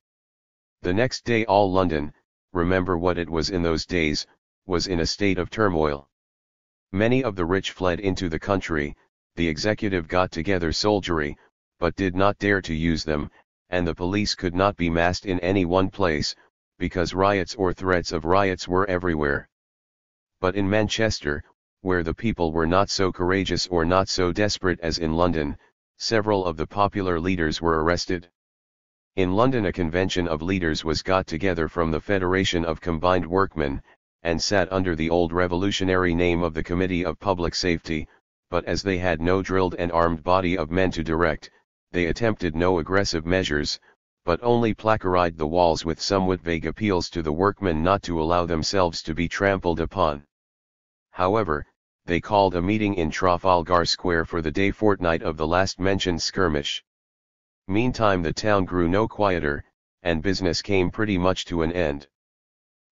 The next day all London, remember what it was in those days, was in a state of turmoil. Many of the rich fled into the country, the executive got together soldiery, but did not dare to use them, and the police could not be massed in any one place, because riots or threats of riots were everywhere. But in Manchester, where the people were not so courageous or not so desperate as in London, several of the popular leaders were arrested. In London a convention of leaders was got together from the Federation of Combined Workmen, and sat under the old revolutionary name of the Committee of Public Safety, but as they had no drilled and armed body of men to direct, they attempted no aggressive measures, but only placarded the walls with somewhat vague appeals to the workmen not to allow themselves to be trampled upon. However, they called a meeting in Trafalgar Square for the day fortnight of the last mentioned skirmish. Meantime the town grew no quieter, and business came pretty much to an end.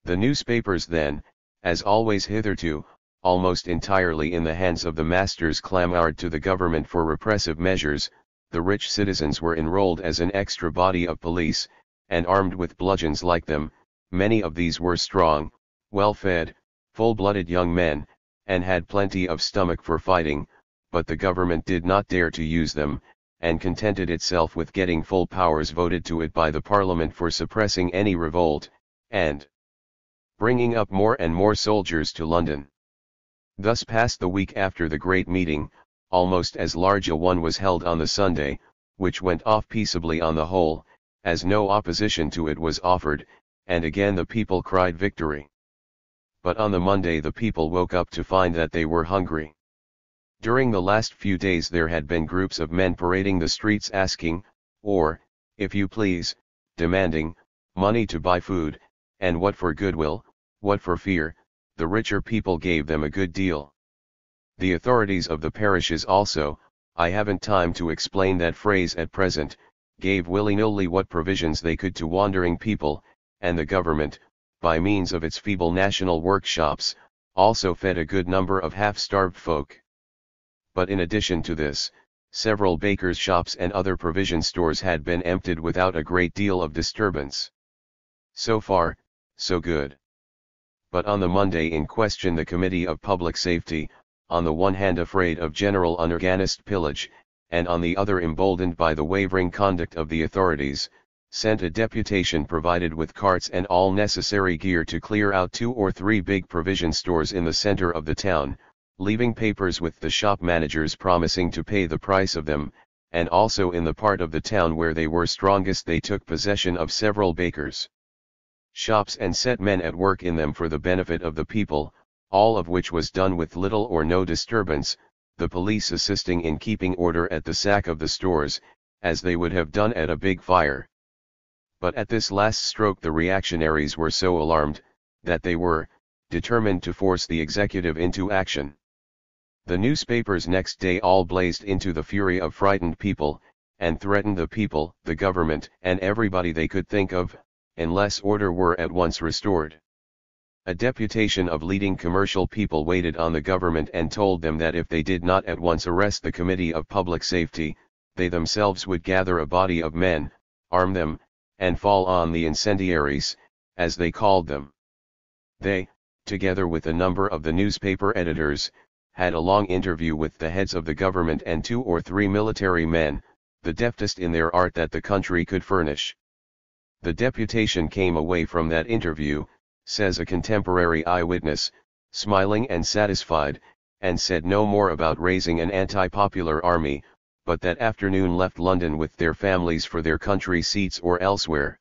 The newspapers then, as always hitherto, almost entirely in the hands of the masters, clamored to the government for repressive measures. The rich citizens were enrolled as an extra body of police, and armed with bludgeons like them. Many of these were strong, well-fed, full-blooded young men, and had plenty of stomach for fighting, but the government did not dare to use them, and contented itself with getting full powers voted to it by the Parliament for suppressing any revolt, and bringing up more and more soldiers to London. Thus passed the week after the great meeting. Almost as large a one was held on the Sunday, which went off peaceably on the whole, as no opposition to it was offered, and again the people cried victory. But on the Monday the people woke up to find that they were hungry. During the last few days there had been groups of men parading the streets asking, or, if you please, demanding, money to buy food, and what for goodwill, what for fear. The richer people gave them a good deal. The authorities of the parishes also, I haven't time to explain that phrase at present, gave willy-nilly what provisions they could to wandering people, and the government, by means of its feeble national workshops, also fed a good number of half-starved folk. But in addition to this, several bakers' shops and other provision stores had been emptied without a great deal of disturbance. So far, so good. But on the Monday in question the Committee of Public Safety, on the one hand afraid of general unorganized pillage, and on the other emboldened by the wavering conduct of the authorities, sent a deputation provided with carts and all necessary gear to clear out 2 or 3 big provision stores in the center of the town, leaving papers with the shop managers promising to pay the price of them, and also in the part of the town where they were strongest they took possession of several bakers' shops and set men at work in them for the benefit of the people, all of which was done with little or no disturbance, the police assisting in keeping order at the sack of the stores, as they would have done at a big fire. But at this last stroke the reactionaries were so alarmed, that they were determined to force the executive into action. The newspapers next day all blazed into the fury of frightened people, and threatened the people, the government, and everybody they could think of, unless order were at once restored. A deputation of leading commercial people waited on the government and told them that if they did not at once arrest the Committee of Public Safety, they themselves would gather a body of men, arm them, and fall on the incendiaries, as they called them. They, together with a number of the newspaper editors, had a long interview with the heads of the government and 2 or 3 military men, the deftest in their art that the country could furnish. The deputation came away from that interview, says a contemporary eyewitness, smiling and satisfied, and said no more about raising an anti-popular army, but that afternoon left London with their families for their country seats or elsewhere.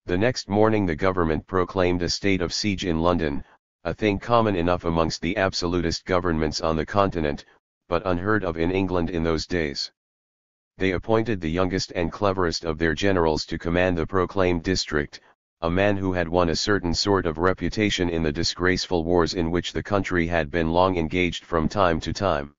The next morning the government proclaimed a state of siege in London, a thing common enough amongst the absolutist governments on the continent, but unheard of in England in those days. They appointed the youngest and cleverest of their generals to command the proclaimed district, a man who had won a certain sort of reputation in the disgraceful wars in which the country had been long engaged from time to time.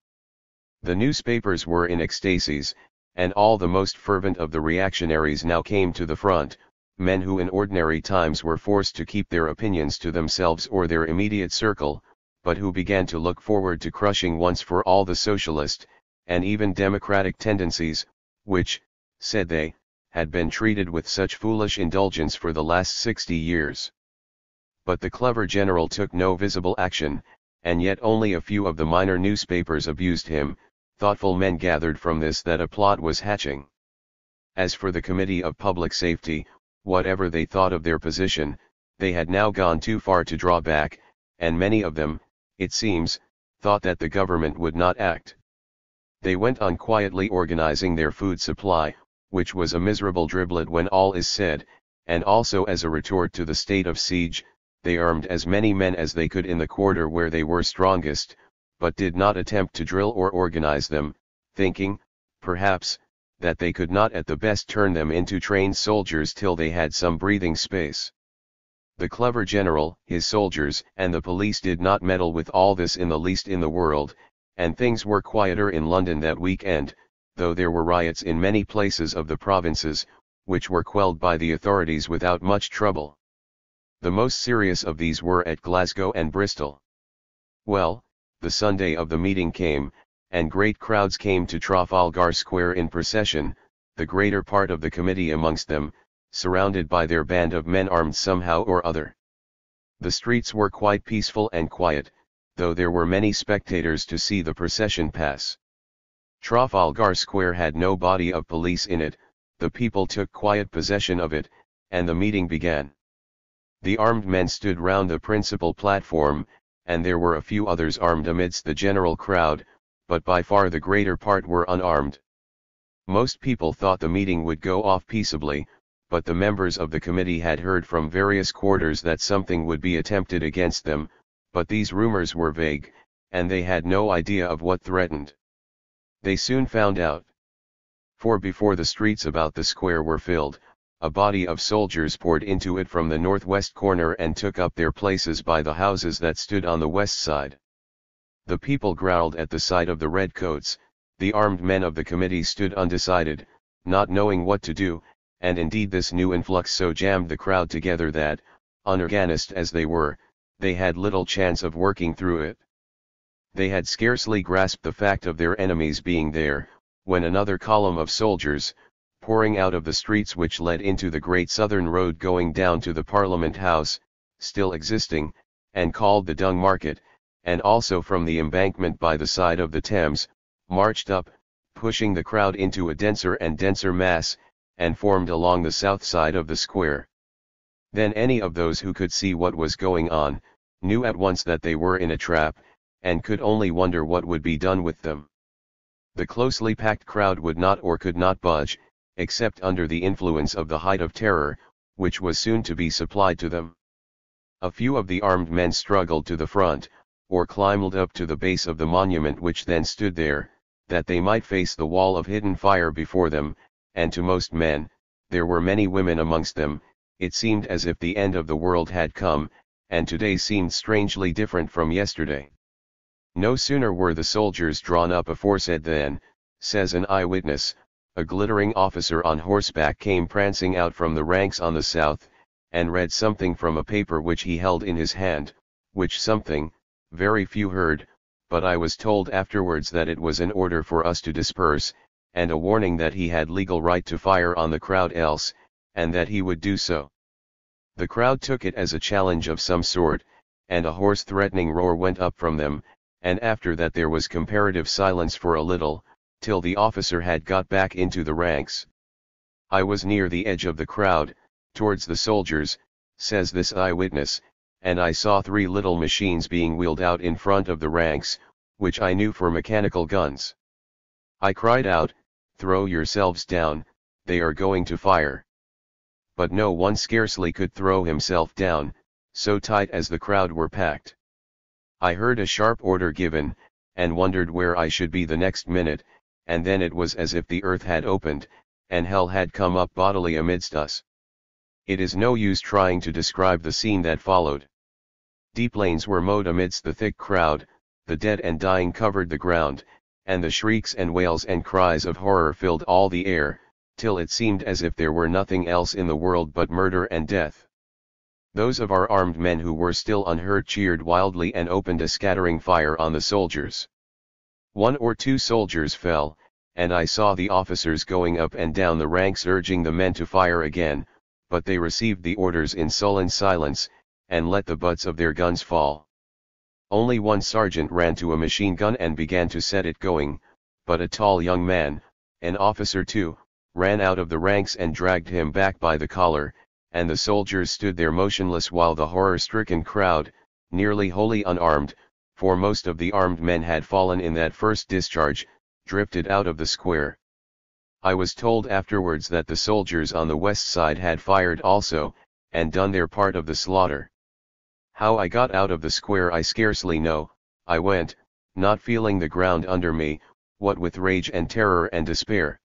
The newspapers were in ecstasies, and all the most fervent of the reactionaries now came to the front, men who in ordinary times were forced to keep their opinions to themselves or their immediate circle, but who began to look forward to crushing once for all the socialist, and even democratic tendencies, which, said they, had been treated with such foolish indulgence for the last 60 years. But the clever general took no visible action, and yet only a few of the minor newspapers abused him. Thoughtful men gathered from this that a plot was hatching. As for the Committee of Public Safety, whatever they thought of their position, they had now gone too far to draw back, and many of them, it seems, thought that the government would not act. They went on quietly organizing their food supply, which was a miserable driblet when all is said, and also as a retort to the state of siege, they armed as many men as they could in the quarter where they were strongest, but did not attempt to drill or organize them, thinking, perhaps, that they could not at the best turn them into trained soldiers till they had some breathing space. The clever general, his soldiers, and the police did not meddle with all this in the least in the world, and things were quieter in London that week-end, though there were riots in many places of the provinces, which were quelled by the authorities without much trouble. The most serious of these were at Glasgow and Bristol. Well, the Sunday of the meeting came, and great crowds came to Trafalgar Square in procession, the greater part of the committee amongst them, surrounded by their band of men armed somehow or other. The streets were quite peaceful and quiet, though there were many spectators to see the procession pass. Trafalgar Square had no body of police in it, the people took quiet possession of it, and the meeting began. The armed men stood round the principal platform, and there were a few others armed amidst the general crowd, but by far the greater part were unarmed. Most people thought the meeting would go off peaceably, but the members of the committee had heard from various quarters that something would be attempted against them, but these rumors were vague, and they had no idea of what threatened. They soon found out. For before the streets about the square were filled, a body of soldiers poured into it from the northwest corner and took up their places by the houses that stood on the west side. The people growled at the sight of the redcoats, the armed men of the committee stood undecided, not knowing what to do, and indeed this new influx so jammed the crowd together that, unorganized as they were, they had little chance of working through it. They had scarcely grasped the fact of their enemies being there, when another column of soldiers, pouring out of the streets which led into the great southern road going down to the Parliament House, still existing, and called the Dung Market, and also from the embankment by the side of the Thames, marched up, pushing the crowd into a denser and denser mass, and formed along the south side of the square. Then any of those who could see what was going on, knew at once that they were in a trap, and could only wonder what would be done with them. The closely packed crowd would not or could not budge, except under the influence of the height of terror, which was soon to be supplied to them. A few of the armed men struggled to the front, or climbed up to the base of the monument which then stood there, that they might face the wall of hidden fire before them, and to most men, there were many women amongst them, it seemed as if the end of the world had come, and today seemed strangely different from yesterday. No sooner were the soldiers drawn up aforesaid than, says an eyewitness, a glittering officer on horseback came prancing out from the ranks on the south, and read something from a paper which he held in his hand, which something, very few heard, but I was told afterwards that it was an order for us to disperse, and a warning that he had legal right to fire on the crowd else, and that he would do so. The crowd took it as a challenge of some sort, and a hoarse threatening roar went up from them, and after that there was comparative silence for a little, till the officer had got back into the ranks. I was near the edge of the crowd, towards the soldiers, says this eyewitness, and I saw 3 little machines being wheeled out in front of the ranks, which I knew for mechanical guns. I cried out, "Throw yourselves down, they are going to fire." But no one scarcely could throw himself down, so tight as the crowd were packed. I heard a sharp order given, and wondered where I should be the next minute, and then it was as if the earth had opened, and hell had come up bodily amidst us. It is no use trying to describe the scene that followed. Deep lanes were mowed amidst the thick crowd, the dead and dying covered the ground, and the shrieks and wails and cries of horror filled all the air, till it seemed as if there were nothing else in the world but murder and death. Those of our armed men who were still unhurt cheered wildly and opened a scattering fire on the soldiers. 1 or 2 soldiers fell, and I saw the officers going up and down the ranks urging the men to fire again, but they received the orders in sullen silence, and let the butts of their guns fall. Only one sergeant ran to a machine gun and began to set it going, but a tall young man, an officer too, ran out of the ranks and dragged him back by the collar, and the soldiers stood there motionless while the horror-stricken crowd, nearly wholly unarmed, for most of the armed men had fallen in that first discharge, drifted out of the square. I was told afterwards that the soldiers on the west side had fired also, and done their part of the slaughter. How I got out of the square I scarcely know. I went, not feeling the ground under me, what with rage and terror and despair.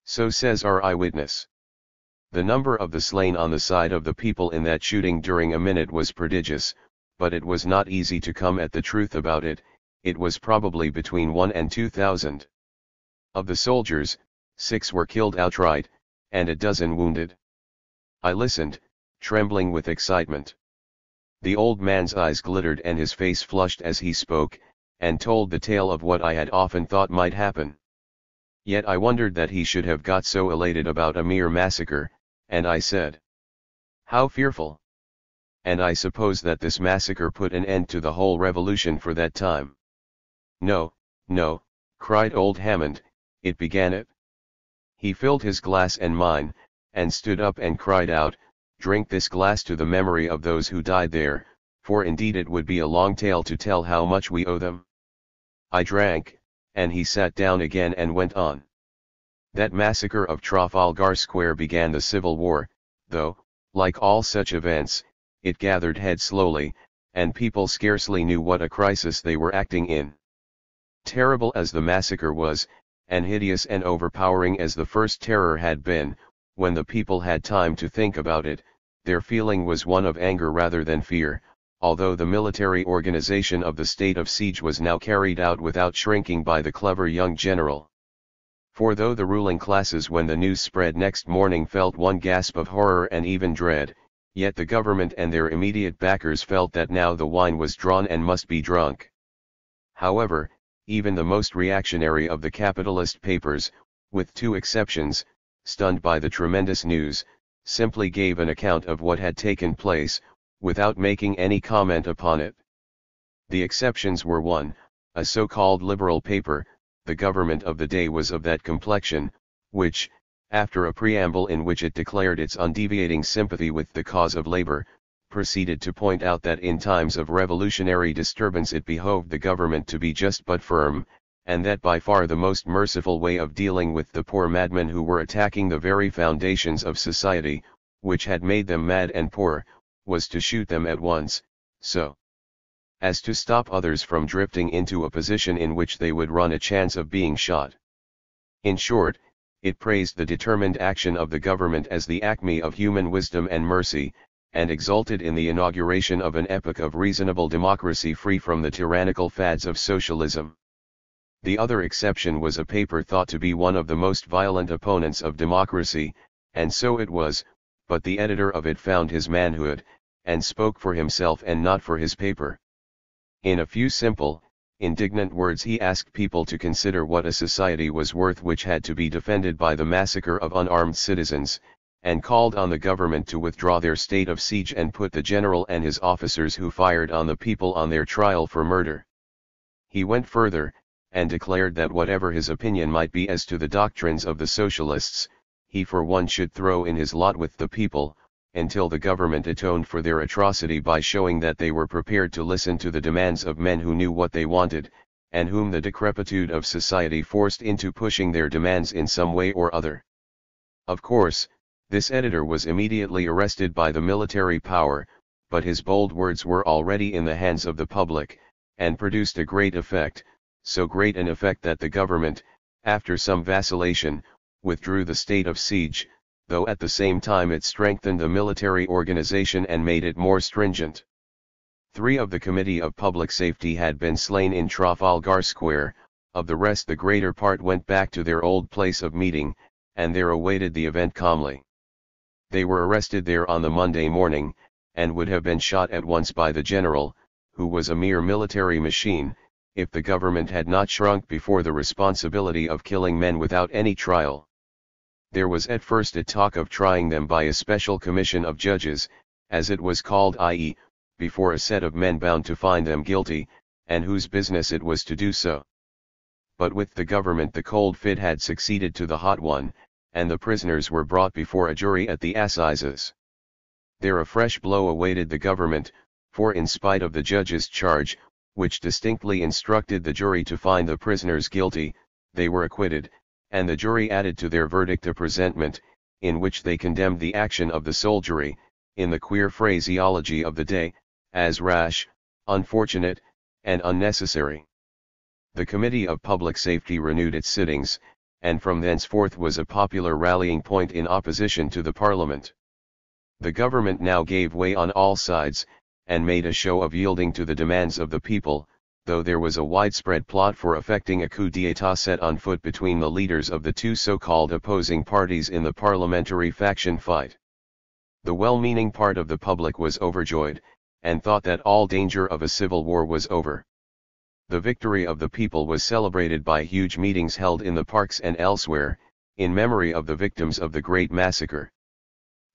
So says our eyewitness. The number of the slain on the side of the people in that shooting during a minute was prodigious, but it was not easy to come at the truth about it. It was probably between 1 and 2,000. Of the soldiers, 6 were killed outright, and a dozen wounded. I listened, trembling with excitement. The old man's eyes glittered and his face flushed as he spoke, and told the tale of what I had often thought might happen. Yet I wondered that he should have got so elated about a mere massacre, and I said, "How fearful! And I suppose that this massacre put an end to the whole revolution for that time." "No, no," cried old Hammond, "it began it." He filled his glass and mine, and stood up and cried out, "Drink this glass to the memory of those who died there, for indeed it would be a long tale to tell how much we owe them." I drank, and he sat down again and went on. "That massacre of Trafalgar Square began the Civil War, though, like all such events, it gathered head slowly, and people scarcely knew what a crisis they were acting in. Terrible as the massacre was, and hideous and overpowering as the first terror had been, when the people had time to think about it, their feeling was one of anger rather than fear, although the military organization of the state of siege was now carried out without shrinking by the clever young general. For though the ruling classes when the news spread next morning felt one gasp of horror and even dread, yet the government and their immediate backers felt that now the wine was drawn and must be drunk. However, even the most reactionary of the capitalist papers, with 2 exceptions, stunned by the tremendous news, simply gave an account of what had taken place, without making any comment upon it. The exceptions were 1, a so-called liberal paper, the government of the day was of that complexion, which, after a preamble in which it declared its undeviating sympathy with the cause of labor, proceeded to point out that in times of revolutionary disturbance it behoved the government to be just but firm, and that by far the most merciful way of dealing with the poor madmen who were attacking the very foundations of society, which had made them mad and poor, was to shoot them at once, so as to stop others from drifting into a position in which they would run a chance of being shot. In short, it praised the determined action of the government as the acme of human wisdom and mercy, and exulted in the inauguration of an epoch of reasonable democracy free from the tyrannical fads of socialism. The other exception was a paper thought to be one of the most violent opponents of democracy, and so it was, but the editor of it found his manhood, and spoke for himself and not for his paper. In a few simple, indignant words he asked people to consider what a society was worth which had to be defended by the massacre of unarmed citizens, and called on the government to withdraw their state of siege and put the general and his officers who fired on the people on their trial for murder. He went further, and declared that whatever his opinion might be as to the doctrines of the socialists, he for one should throw in his lot with the people, until the government atoned for their atrocity by showing that they were prepared to listen to the demands of men who knew what they wanted, and whom the decrepitude of society forced into pushing their demands in some way or other. Of course, this editor was immediately arrested by the military power, but his bold words were already in the hands of the public, and produced a great effect, so great an effect that the government, after some vacillation, withdrew the state of siege, though at the same time it strengthened the military organization and made it more stringent. 3 of the Committee of Public Safety had been slain in Trafalgar Square, of the rest the greater part went back to their old place of meeting, and there awaited the event calmly. They were arrested there on the Monday morning, and would have been shot at once by the general, who was a mere military machine, if the government had not shrunk before the responsibility of killing men without any trial. There was at first a talk of trying them by a special commission of judges, as it was called, i.e., before a set of men bound to find them guilty, and whose business it was to do so. But with the government the cold fit had succeeded to the hot one, and the prisoners were brought before a jury at the assizes. There a fresh blow awaited the government, for in spite of the judge's charge, which distinctly instructed the jury to find the prisoners guilty, they were acquitted, and the jury added to their verdict a presentment, in which they condemned the action of the soldiery, in the queer phraseology of the day, as rash, unfortunate, and unnecessary. The Committee of Public Safety renewed its sittings, and from thenceforth was a popular rallying point in opposition to the Parliament. The government now gave way on all sides, and made a show of yielding to the demands of the people, though there was a widespread plot for effecting a coup d'état set on foot between the leaders of the 2 so-called opposing parties in the parliamentary faction fight. The well-meaning part of the public was overjoyed, and thought that all danger of a civil war was over. The victory of the people was celebrated by huge meetings held in the parks and elsewhere, in memory of the victims of the great massacre.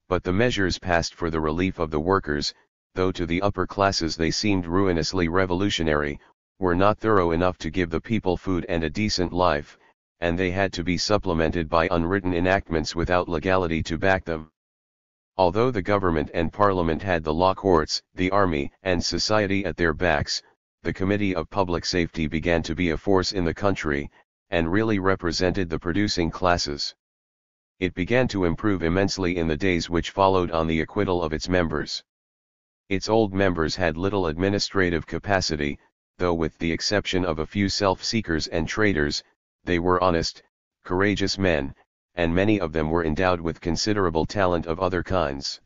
But the measures passed for the relief of the workers, though to the upper classes they seemed ruinously revolutionary, were not thorough enough to give the people food and a decent life, and they had to be supplemented by unwritten enactments without legality to back them. Although the government and parliament had the law courts, the army and society at their backs, the Committee of Public Safety began to be a force in the country, and really represented the producing classes. It began to improve immensely in the days which followed on the acquittal of its members. Its old members had little administrative capacity, though with the exception of a few self-seekers and traitors, they were honest, courageous men, and many of them were endowed with considerable talent of other kinds.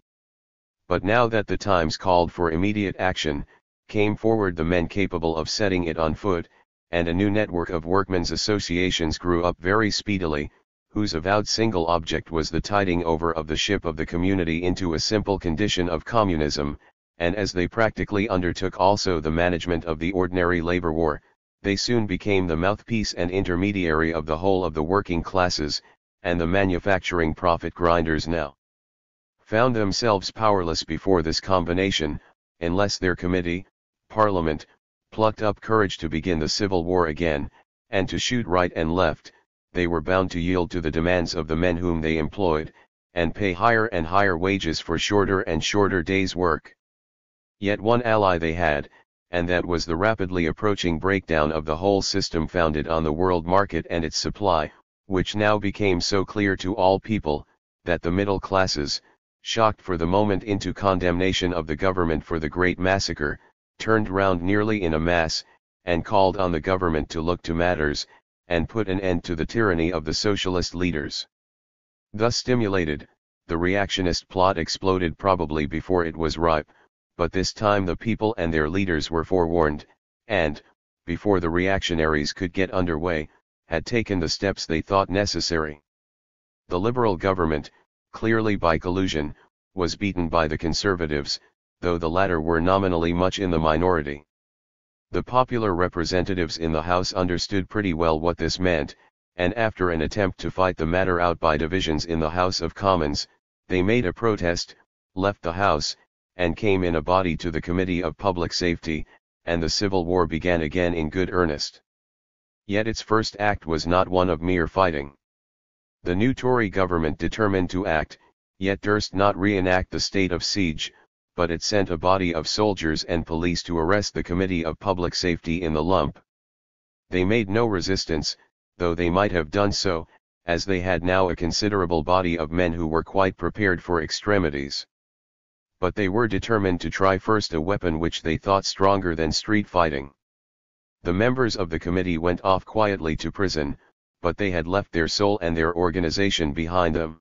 But now that the times called for immediate action, came forward the men capable of setting it on foot, and a new network of workmen's associations grew up very speedily, whose avowed single object was the tiding over of the ship of the community into a simple condition of communism, and as they practically undertook also the management of the ordinary labor war, they soon became the mouthpiece and intermediary of the whole of the working classes, and the manufacturing profit grinders now found themselves powerless before this combination, unless their committee, Parliament, plucked up courage to begin the civil war again, and to shoot right and left, they were bound to yield to the demands of the men whom they employed, and pay higher and higher wages for shorter and shorter days' work. Yet one ally they had, and that was the rapidly approaching breakdown of the whole system founded on the world market and its supply, which now became so clear to all people, that the middle classes, shocked for the moment into condemnation of the government for the great massacre, turned round nearly in a mass, and called on the government to look to matters, and put an end to the tyranny of the socialist leaders. Thus stimulated, the reactionist plot exploded probably before it was ripe, but this time the people and their leaders were forewarned, and, before the reactionaries could get under way, had taken the steps they thought necessary. The liberal government, clearly by collusion, was beaten by the conservatives, though the latter were nominally much in the minority. The popular representatives in the House understood pretty well what this meant, and after an attempt to fight the matter out by divisions in the House of Commons, they made a protest, left the House, and came in a body to the Committee of Public Safety, and the Civil War began again in good earnest. Yet its first act was not one of mere fighting. The new Tory government determined to act, yet durst not reenact the state of siege, but it sent a body of soldiers and police to arrest the Committee of Public Safety in the lump. They made no resistance, though they might have done so, as they had now a considerable body of men who were quite prepared for extremities. But they were determined to try first a weapon which they thought stronger than street fighting. The members of the committee went off quietly to prison, but they had left their soul and their organization behind them.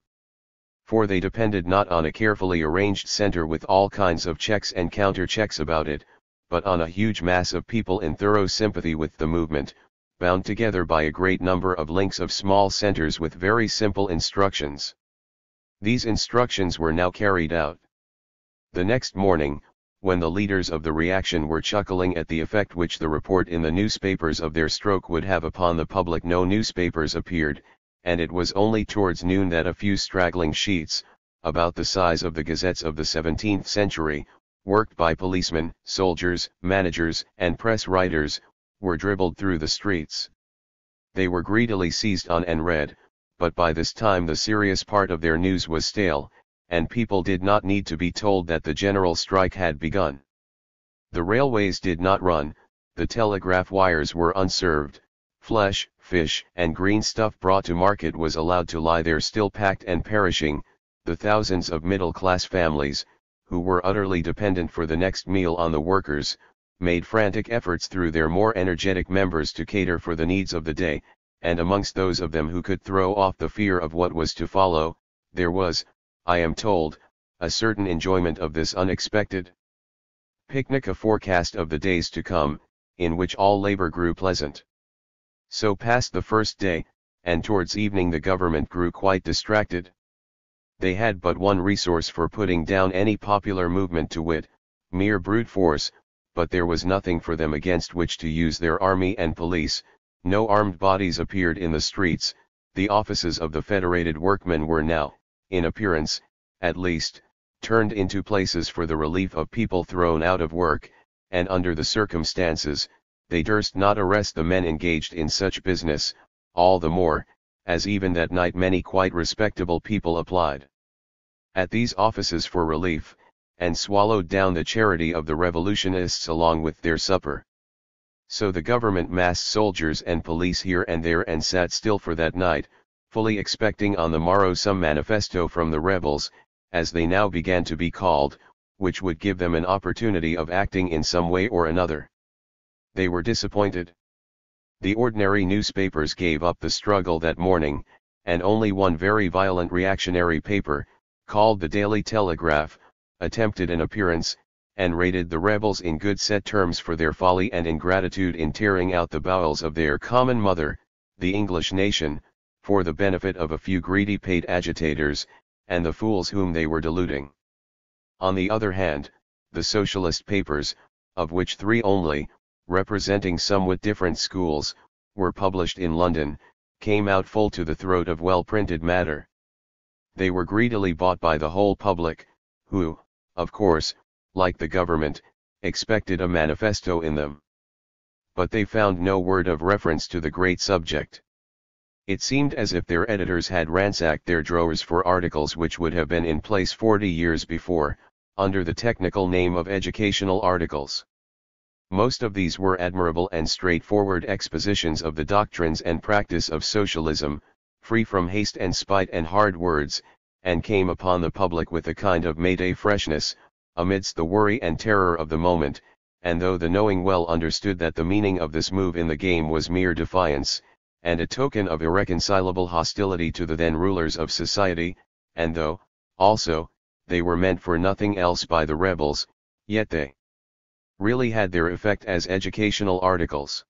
For they depended not on a carefully arranged center with all kinds of checks and counter-checks about it, but on a huge mass of people in thorough sympathy with the movement, bound together by a great number of links of small centers with very simple instructions. These instructions were now carried out. The next morning, when the leaders of the reaction were chuckling at the effect which the report in the newspapers of their stroke would have upon the public, no newspapers appeared, and it was only towards noon that a few straggling sheets, about the size of the gazettes of the 17th century, worked by policemen, soldiers, managers, and press writers, were dribbled through the streets. They were greedily seized on and read, but by this time the serious part of their news was stale, and people did not need to be told that the general strike had begun. The railways did not run, the telegraph wires were unserved, flesh, fish, and green stuff brought to market was allowed to lie there still packed and perishing, the thousands of middle-class families, who were utterly dependent for the next meal on the workers, made frantic efforts through their more energetic members to cater for the needs of the day, and amongst those of them who could throw off the fear of what was to follow, there was, I am told, a certain enjoyment of this unexpected picnic, a forecast of the days to come, in which all labor grew pleasant. So passed the first day, and towards evening the government grew quite distracted. They had but one resource for putting down any popular movement, to wit, mere brute force, but there was nothing for them against which to use their army and police. No armed bodies appeared in the streets. The offices of the federated workmen were now, in appearance, at least, turned into places for the relief of people thrown out of work, and under the circumstances, they durst not arrest the men engaged in such business, all the more, as even that night many quite respectable people applied at these offices for relief, and swallowed down the charity of the revolutionists along with their supper. So the government massed soldiers and police here and there and sat still for that night, fully expecting on the morrow some manifesto from the rebels, as they now began to be called, which would give them an opportunity of acting in some way or another. They were disappointed. The ordinary newspapers gave up the struggle that morning, and only one very violent reactionary paper, called the Daily Telegraph, attempted an appearance, and rated the rebels in good set terms for their folly and ingratitude in tearing out the bowels of their common mother, the English nation, for the benefit of a few greedy paid agitators, and the fools whom they were deluding. On the other hand, the socialist papers, of which three only, representing somewhat different schools, were published in London, came out full to the throat of well-printed matter. They were greedily bought by the whole public, who, of course, like the government, expected a manifesto in them. But they found no word of reference to the great subject. It seemed as if their editors had ransacked their drawers for articles which would have been in place 40 years before, under the technical name of educational articles. Most of these were admirable and straightforward expositions of the doctrines and practice of socialism, free from haste and spite and hard words, and came upon the public with a kind of May-Day freshness, amidst the worry and terror of the moment, and though the knowing well understood that the meaning of this move in the game was mere defiance, and a token of irreconcilable hostility to the then rulers of society, and though, also, they were meant for nothing else by the rebels, yet they really had their effect as educational articles.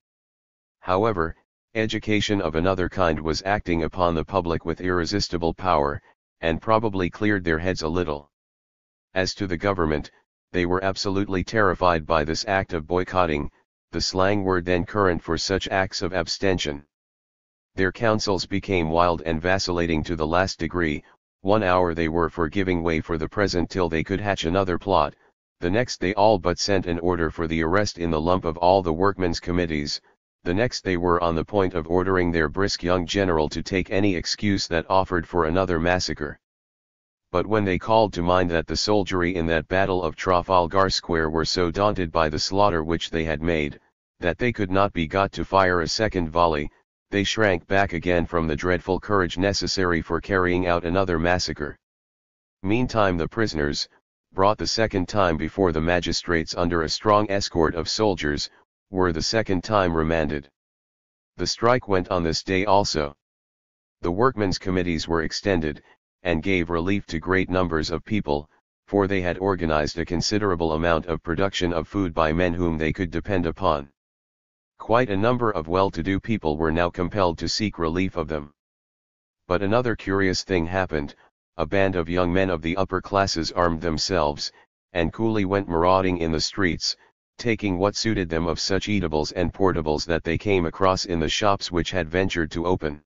However, education of another kind was acting upon the public with irresistible power, and probably cleared their heads a little. As to the government, they were absolutely terrified by this act of boycotting, the slang word then current for such acts of abstention. Their counsels became wild and vacillating to the last degree. 1 hour they were for giving way for the present till they could hatch another plot, the next they all but sent an order for the arrest in the lump of all the workmen's committees, the next they were on the point of ordering their brisk young general to take any excuse that offered for another massacre. But when they called to mind that the soldiery in that battle of Trafalgar Square were so daunted by the slaughter which they had made, that they could not be got to fire a second volley, they shrank back again from the dreadful courage necessary for carrying out another massacre. Meantime the prisoners, brought the second time before the magistrates under a strong escort of soldiers, were the second time remanded. The strike went on this day also. The workmen's committees were extended, and gave relief to great numbers of people, for they had organized a considerable amount of production of food by men whom they could depend upon. Quite a number of well-to-do people were now compelled to seek relief of them. But another curious thing happened. A band of young men of the upper classes armed themselves, and coolly went marauding in the streets, taking what suited them of such eatables and portables that they came across in the shops which had ventured to open.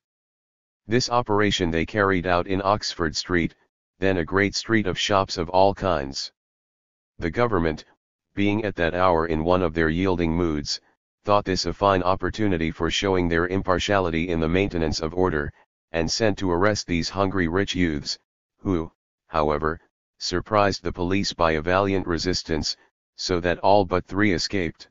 This operation they carried out in Oxford Street, then a great street of shops of all kinds. The government, being at that hour in one of their yielding moods, thought this a fine opportunity for showing their impartiality in the maintenance of order, and sent to arrest these hungry rich youths, who, however, surprised the police by a valiant resistance, so that all but 3 escaped.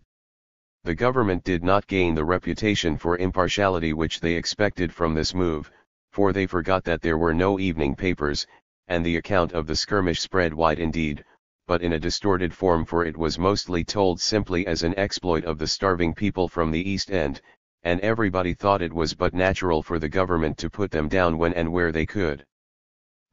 The government did not gain the reputation for impartiality which they expected from this move, for they forgot that there were no evening papers, and the account of the skirmish spread wide indeed, but in a distorted form, for it was mostly told simply as an exploit of the starving people from the East End, and everybody thought it was but natural for the government to put them down when and where they could.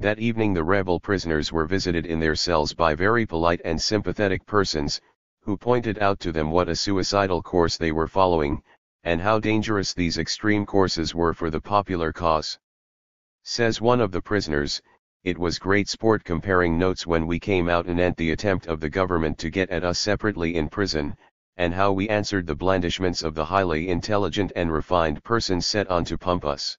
That evening the rebel prisoners were visited in their cells by very polite and sympathetic persons, who pointed out to them what a suicidal course they were following, and how dangerous these extreme courses were for the popular cause. Says one of the prisoners, "It was great sport comparing notes when we came out anent the attempt of the government to get at us separately in prison, and how we answered the blandishments of the highly intelligent and refined persons set on to pump us."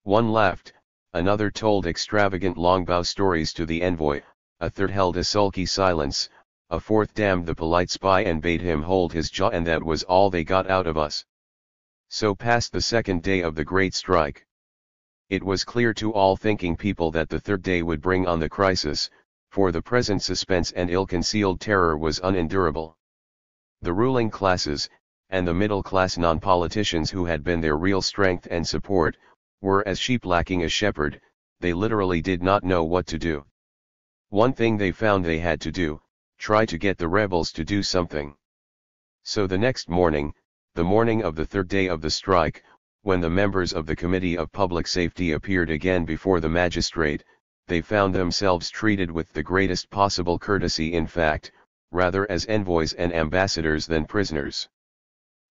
One laughed, another told extravagant longbow stories to the envoy, a third held a sulky silence, a fourth damned the polite spy and bade him hold his jaw, and that was all they got out of us. So passed the second day of the great strike. It was clear to all thinking people that the third day would bring on the crisis, for the present suspense and ill-concealed terror was unendurable. The ruling classes, and the middle-class non-politicians who had been their real strength and support, were as sheep lacking a shepherd. They literally did not know what to do. One thing they found they had to do: try to get the rebels to do something. So the next morning, the morning of the third day of the strike, when the members of the Committee of Public Safety appeared again before the magistrate, they found themselves treated with the greatest possible courtesy, in fact, rather as envoys and ambassadors than prisoners.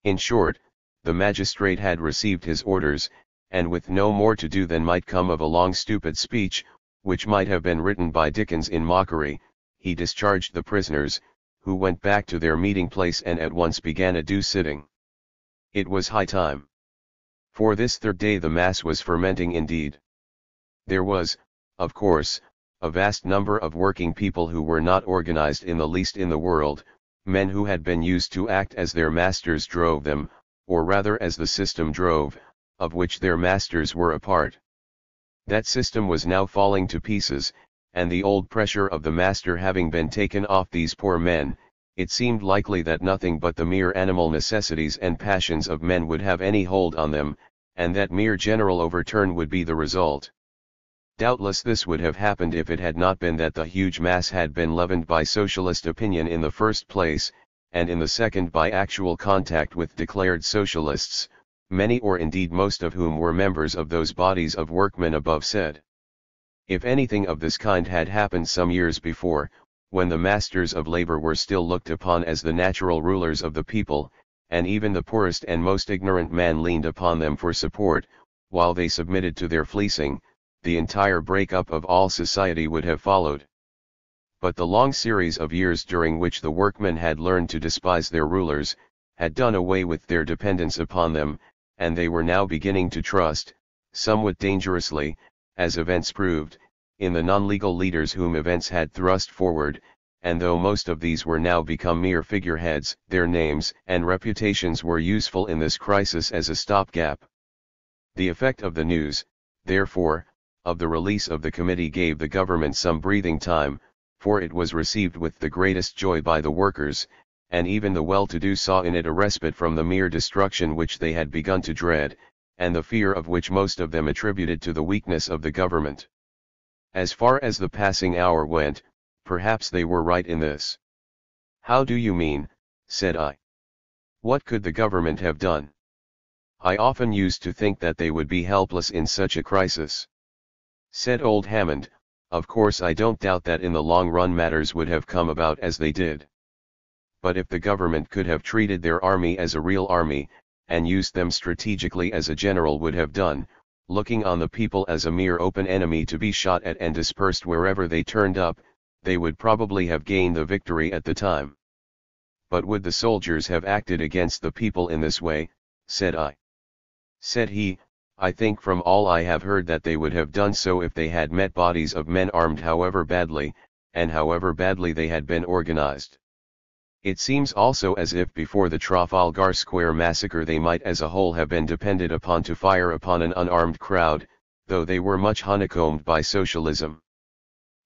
In short, the magistrate had received his orders, and with no more to do than might come of a long stupid speech, which might have been written by Dickens in mockery, he discharged the prisoners, who went back to their meeting place and at once began a due sitting. It was high time. For this third day the mass was fermenting indeed. There was, of course, a vast number of working people who were not organized in the least in the world, men who had been used to act as their masters drove them, or rather as the system drove, of which their masters were a part. That system was now falling to pieces, and the old pressure of the master having been taken off these poor men, it seemed likely that nothing but the mere animal necessities and passions of men would have any hold on them, and that mere general overturn would be the result. Doubtless this would have happened if it had not been that the huge mass had been leavened by socialist opinion in the first place, and in the second by actual contact with declared socialists, many or indeed most of whom were members of those bodies of workmen above said. If anything of this kind had happened some years before, when the masters of labor were still looked upon as the natural rulers of the people, and even the poorest and most ignorant man leaned upon them for support, while they submitted to their fleecing, the entire break-up of all society would have followed. But the long series of years during which the workmen had learned to despise their rulers, had done away with their dependence upon them, and they were now beginning to trust, somewhat dangerously, as events proved, in the non-legal leaders whom events had thrust forward, and though most of these were now become mere figureheads, their names and reputations were useful in this crisis as a stopgap. The effect of the news, therefore, of the release of the committee gave the government some breathing time, for it was received with the greatest joy by the workers, and even the well-to-do saw in it a respite from the mere destruction which they had begun to dread, and the fear of which most of them attributed to the weakness of the government. As far as the passing hour went, perhaps they were right in this. "How do you mean?" said I. "What could the government have done? I often used to think that they would be helpless in such a crisis." Said old Hammond, "Of course I don't doubt that in the long run matters would have come about as they did. But if the government could have treated their army as a real army, and used them strategically as a general would have done, looking on the people as a mere open enemy to be shot at and dispersed wherever they turned up, they would probably have gained the victory at the time." "But would the soldiers have acted against the people in this way?" said I. Said he, "I think from all I have heard that they would have done so if they had met bodies of men armed however badly, and however badly they had been organized. It seems also as if before the Trafalgar Square massacre they might as a whole have been depended upon to fire upon an unarmed crowd, though they were much honeycombed by socialism.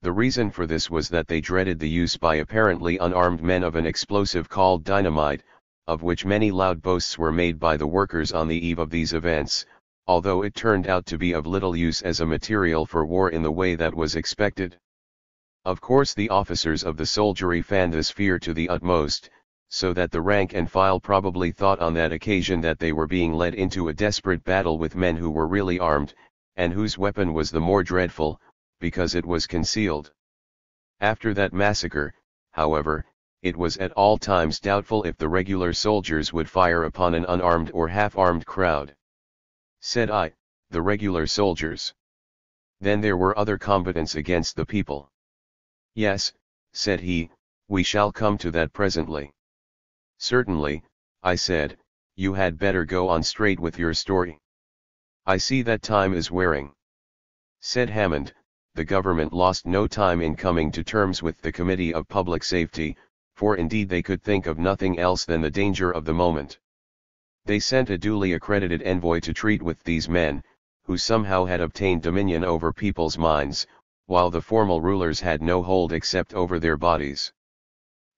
The reason for this was that they dreaded the use by apparently unarmed men of an explosive called dynamite, of which many loud boasts were made by the workers on the eve of these events, although it turned out to be of little use as a material for war in the way that was expected. Of course the officers of the soldiery fanned this fear to the utmost, so that the rank and file probably thought on that occasion that they were being led into a desperate battle with men who were really armed, and whose weapon was the more dreadful, because it was concealed. After that massacre, however, it was at all times doubtful if the regular soldiers would fire upon an unarmed or half-armed crowd. Said I, "The regular soldiers. Then there were other combatants against the people." "Yes," said he, "we shall come to that presently." "Certainly," I said, "you had better go on straight with your story. I see that time is wearing." Said Hammond, "The government lost no time in coming to terms with the Committee of Public Safety, for indeed they could think of nothing else than the danger of the moment. They sent a duly accredited envoy to treat with these men, who somehow had obtained dominion over people's minds, while the formal rulers had no hold except over their bodies.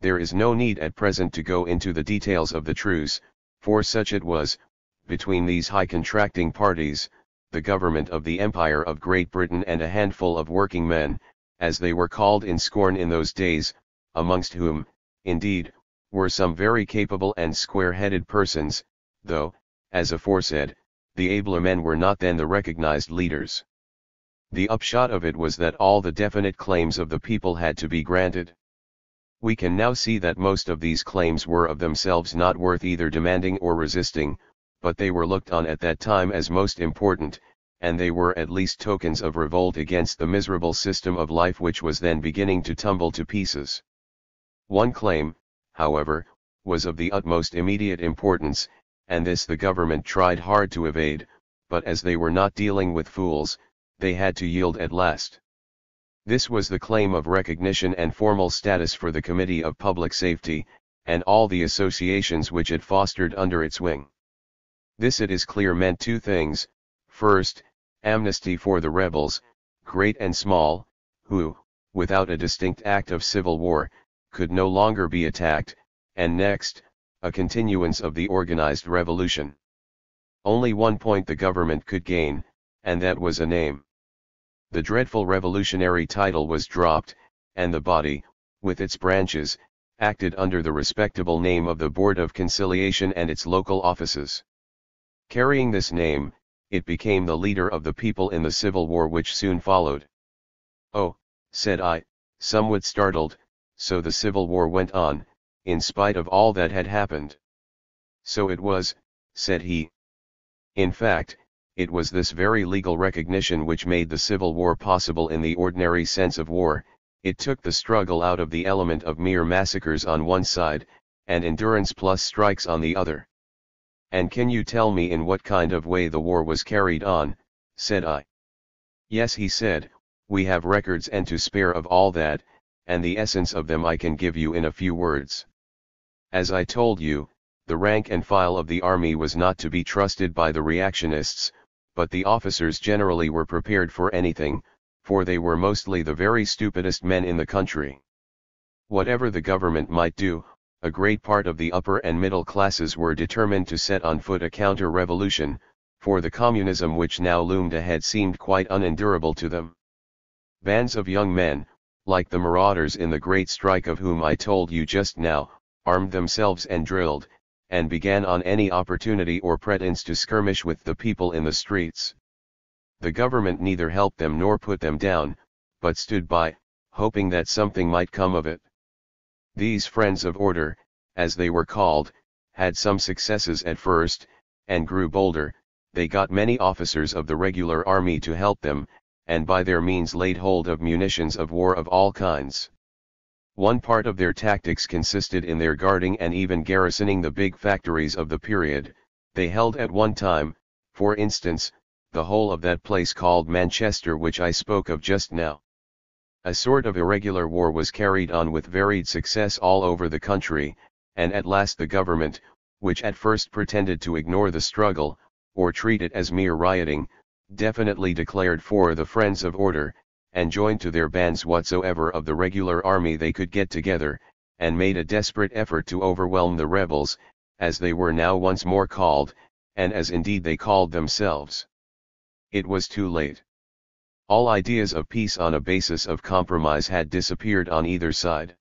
There is no need at present to go into the details of the truce, for such it was, between these high contracting parties, the government of the Empire of Great Britain and a handful of working men, as they were called in scorn in those days, amongst whom, indeed, were some very capable and square-headed persons, though, as aforesaid, the abler men were not then the recognized leaders. The upshot of it was that all the definite claims of the people had to be granted. We can now see that most of these claims were of themselves not worth either demanding or resisting, but they were looked on at that time as most important, and they were at least tokens of revolt against the miserable system of life which was then beginning to tumble to pieces. One claim, however, was of the utmost immediate importance, and this the government tried hard to evade, but as they were not dealing with fools, they had to yield at last. This was the claim of recognition and formal status for the Committee of Public Safety, and all the associations which it fostered under its wing. This it is clear meant two things: first, amnesty for the rebels, great and small, who, without a distinct act of civil war, could no longer be attacked, and next, a continuance of the organized revolution. Only one point the government could gain, and that was a name. The dreadful revolutionary title was dropped, and the body, with its branches, acted under the respectable name of the Board of Conciliation and its local offices. Carrying this name, it became the leader of the people in the civil war which soon followed. "Oh," said I, somewhat startled, "so the civil war went on, in spite of all that had happened?" "So it was," said he. "In fact, it was this very legal recognition which made the civil war possible in the ordinary sense of war. It took the struggle out of the element of mere massacres on one side, and endurance plus strikes on the other." "And can you tell me in what kind of way the war was carried on?" said I. "Yes," he said, "we have records and to spare of all that, and the essence of them I can give you in a few words. As I told you, the rank and file of the army was not to be trusted by the reactionists, but the officers generally were prepared for anything, for they were mostly the very stupidest men in the country. Whatever the government might do, a great part of the upper and middle classes were determined to set on foot a counter-revolution, for the communism which now loomed ahead seemed quite unendurable to them. Bands of young men, like the marauders in the great strike of whom I told you just now, armed themselves and drilled, and began on any opportunity or pretense to skirmish with the people in the streets. The government neither helped them nor put them down, but stood by, hoping that something might come of it. These friends of order, as they were called, had some successes at first, and grew bolder. They got many officers of the regular army to help them, and by their means laid hold of munitions of war of all kinds. One part of their tactics consisted in their guarding and even garrisoning the big factories of the period. They held at one time, for instance, the whole of that place called Manchester which I spoke of just now. A sort of irregular war was carried on with varied success all over the country, and at last the government, which at first pretended to ignore the struggle, or treat it as mere rioting, definitely declared for the friends of order, and joined to their bands whatsoever of the regular army they could get together, and made a desperate effort to overwhelm the rebels, as they were now once more called, and as indeed they called themselves. It was too late. All ideas of peace on a basis of compromise had disappeared on either side.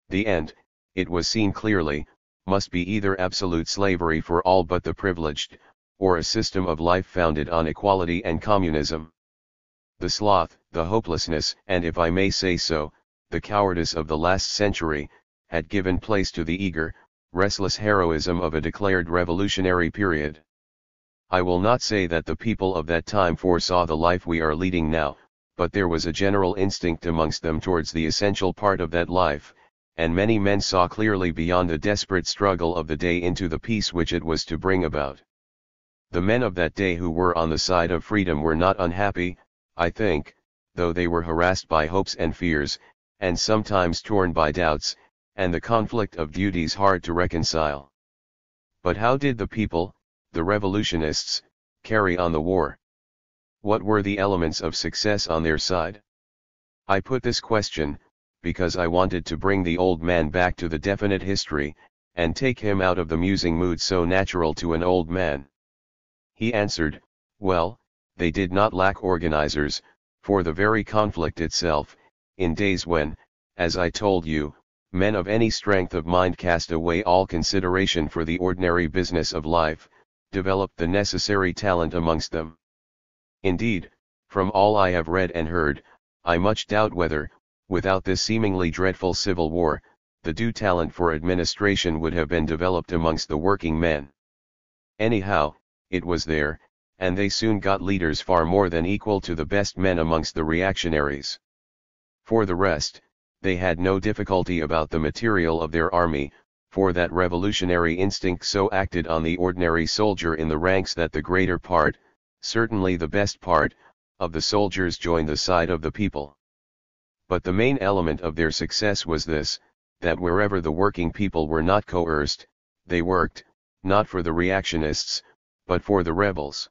The end, it was seen clearly, must be either absolute slavery for all but the privileged, or a system of life founded on equality and communism. The sloth, the hopelessness, and if I may say so, the cowardice of the last century, had given place to the eager, restless heroism of a declared revolutionary period. I will not say that the people of that time foresaw the life we are leading now, but there was a general instinct amongst them towards the essential part of that life, and many men saw clearly beyond the desperate struggle of the day into the peace which it was to bring about. The men of that day who were on the side of freedom were not unhappy, I think, though they were harassed by hopes and fears, and sometimes torn by doubts, and the conflict of duties hard to reconcile. But how did the people, the revolutionists, carry on the war? What were the elements of success on their side? I put this question, because I wanted to bring the old man back to the definite history, and take him out of the musing mood so natural to an old man. He answered, well, they did not lack organizers, for the very conflict itself, in days when, as I told you, men of any strength of mind cast away all consideration for the ordinary business of life, developed the necessary talent amongst them. Indeed, from all I have read and heard, I much doubt whether, without this seemingly dreadful civil war, the due talent for administration would have been developed amongst the working men. Anyhow, it was there, and they soon got leaders far more than equal to the best men amongst the reactionaries. For the rest, they had no difficulty about the material of their army, for that revolutionary instinct so acted on the ordinary soldier in the ranks that the greater part, certainly the best part, of the soldiers joined the side of the people. But the main element of their success was this, that wherever the working people were not coerced, they worked, not for the reactionists, But for the rebels,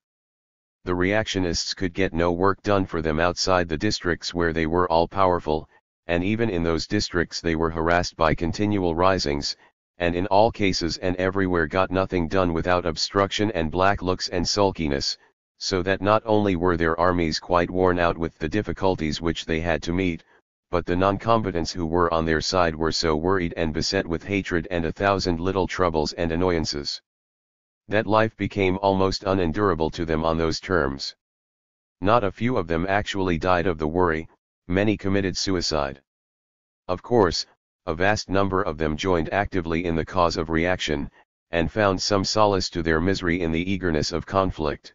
the reactionists could get no work done for them outside the districts where they were all powerful, and even in those districts they were harassed by continual risings, and in all cases and everywhere got nothing done without obstruction and black looks and sulkiness, so that not only were their armies quite worn out with the difficulties which they had to meet, but the non-combatants who were on their side were so worried and beset with hatred and 1,000 little troubles and annoyances, that life became almost unendurable to them on those terms. Not a few of them actually died of the worry, many committed suicide. Of course, a vast number of them joined actively in the cause of reaction, and found some solace to their misery in the eagerness of conflict.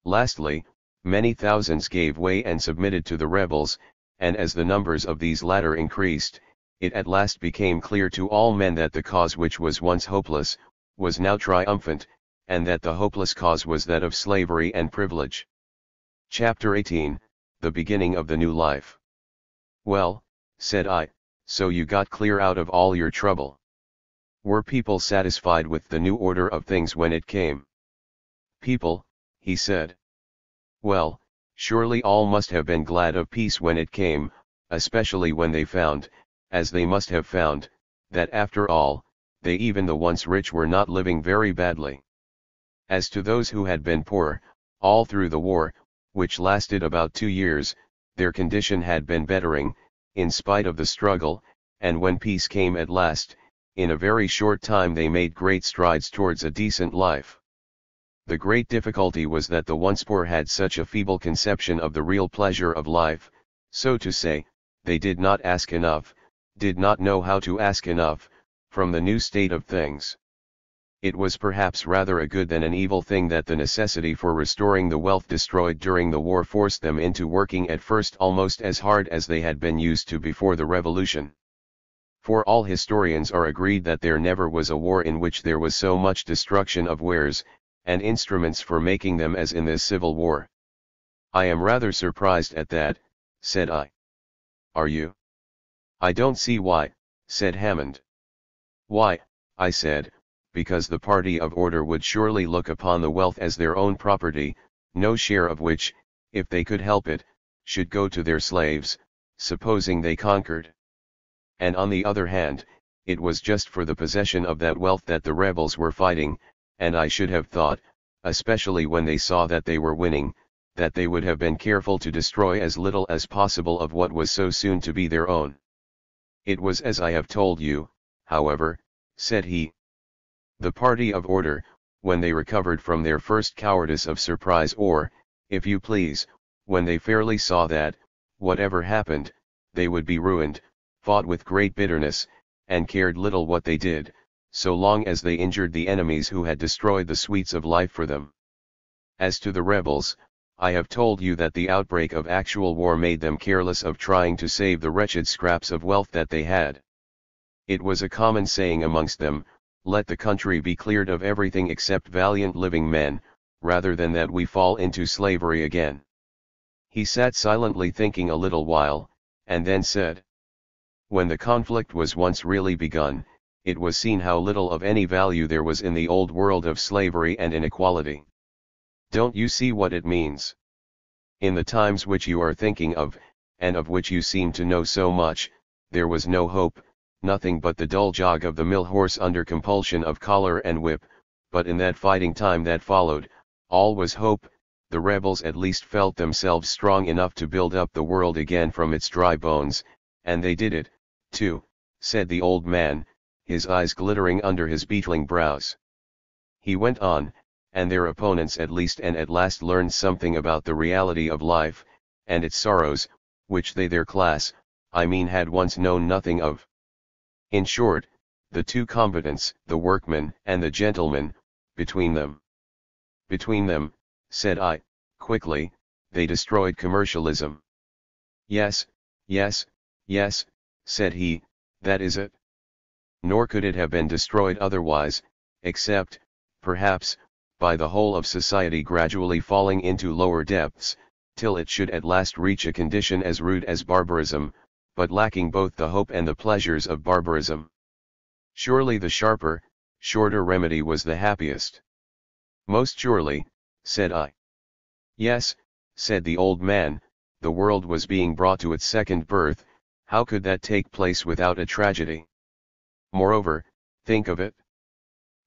Lastly, many thousands gave way and submitted to the rebels, and as the numbers of these latter increased, it at last became clear to all men that the cause which was once hopeless, was now triumphant, and that the hopeless cause was that of slavery and privilege. Chapter 18, The Beginning of the New Life. Well, said I, so you got clear out of all your trouble. Were people satisfied with the new order of things when it came? People, he said. Well, surely all must have been glad of peace when it came, especially when they found, as they must have found, that after all, they even the once rich were not living very badly. As to those who had been poor, all through the war, which lasted about 2 years, their condition had been bettering, in spite of the struggle, and when peace came at last, in a very short time they made great strides towards a decent life. The great difficulty was that the once poor had such a feeble conception of the real pleasure of life, so to say, they did not ask enough, did not know how to ask enough, from the new state of things. It was perhaps rather a good than an evil thing that the necessity for restoring the wealth destroyed during the war forced them into working at first almost as hard as they had been used to before the revolution. For all historians are agreed that there never was a war in which there was so much destruction of wares, and instruments for making them as in this civil war. I am rather surprised at that, said I. Are you? I don't see why, said Hammond. Why, I said, because the party of order would surely look upon the wealth as their own property, no share of which, if they could help it, should go to their slaves, supposing they conquered. And on the other hand, it was just for the possession of that wealth that the rebels were fighting, and I should have thought, especially when they saw that they were winning, that they would have been careful to destroy as little as possible of what was so soon to be their own. It was as I have told you, however, said he. The party of order, when they recovered from their first cowardice of surprise or, if you please, when they fairly saw that, whatever happened, they would be ruined, fought with great bitterness, and cared little what they did, so long as they injured the enemies who had destroyed the sweets of life for them. As to the rebels, I have told you that the outbreak of actual war made them careless of trying to save the wretched scraps of wealth that they had. It was a common saying amongst them, let the country be cleared of everything except valiant living men, rather than that we fall into slavery again. He sat silently thinking a little while, and then said, when the conflict was once really begun, it was seen how little of any value there was in the old world of slavery and inequality. Don't you see what it means? In the times which you are thinking of, and of which you seem to know so much, there was no hope, nothing but the dull jog of the mill horse under compulsion of collar and whip, but in that fighting time that followed, all was hope. The rebels at least felt themselves strong enough to build up the world again from its dry bones, and they did it, too, said the old man, his eyes glittering under his beetling brows. He went on, and their opponents at least and at last learned something about the reality of life, and its sorrows, which they their class, I mean had once known nothing of. In short, the two combatants, the workman and the gentleman, between them, said I, quickly, they destroyed commercialism. Yes, yes, yes, said he, that is it. Nor could it have been destroyed otherwise, except, perhaps, by the whole of society gradually falling into lower depths, till it should at last reach a condition as rude as barbarism, but lacking both the hope and the pleasures of barbarism. Surely the sharper, shorter remedy was the happiest. Most surely, said I. Yes, said the old man, the world was being brought to its second birth, how could that take place without a tragedy? Moreover, think of it.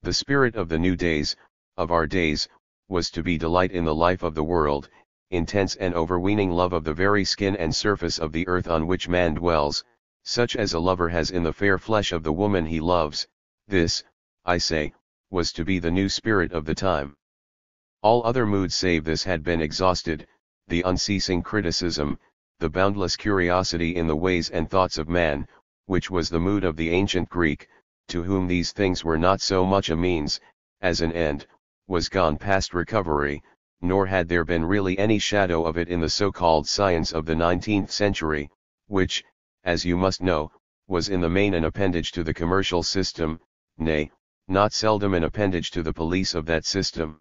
The spirit of the new days, of our days, was to be delight in the life of the world, intense and overweening love of the very skin and surface of the earth on which man dwells, such as a lover has in the fair flesh of the woman he loves. This, I say, was to be the new spirit of the time. All other moods save this had been exhausted, the unceasing criticism, the boundless curiosity in the ways and thoughts of man, which was the mood of the ancient Greek, to whom these things were not so much a means, as an end, was gone past recovery, nor had there been really any shadow of it in the so-called science of the 19th century, which, as you must know, was in the main an appendage to the commercial system, nay, not seldom an appendage to the police of that system.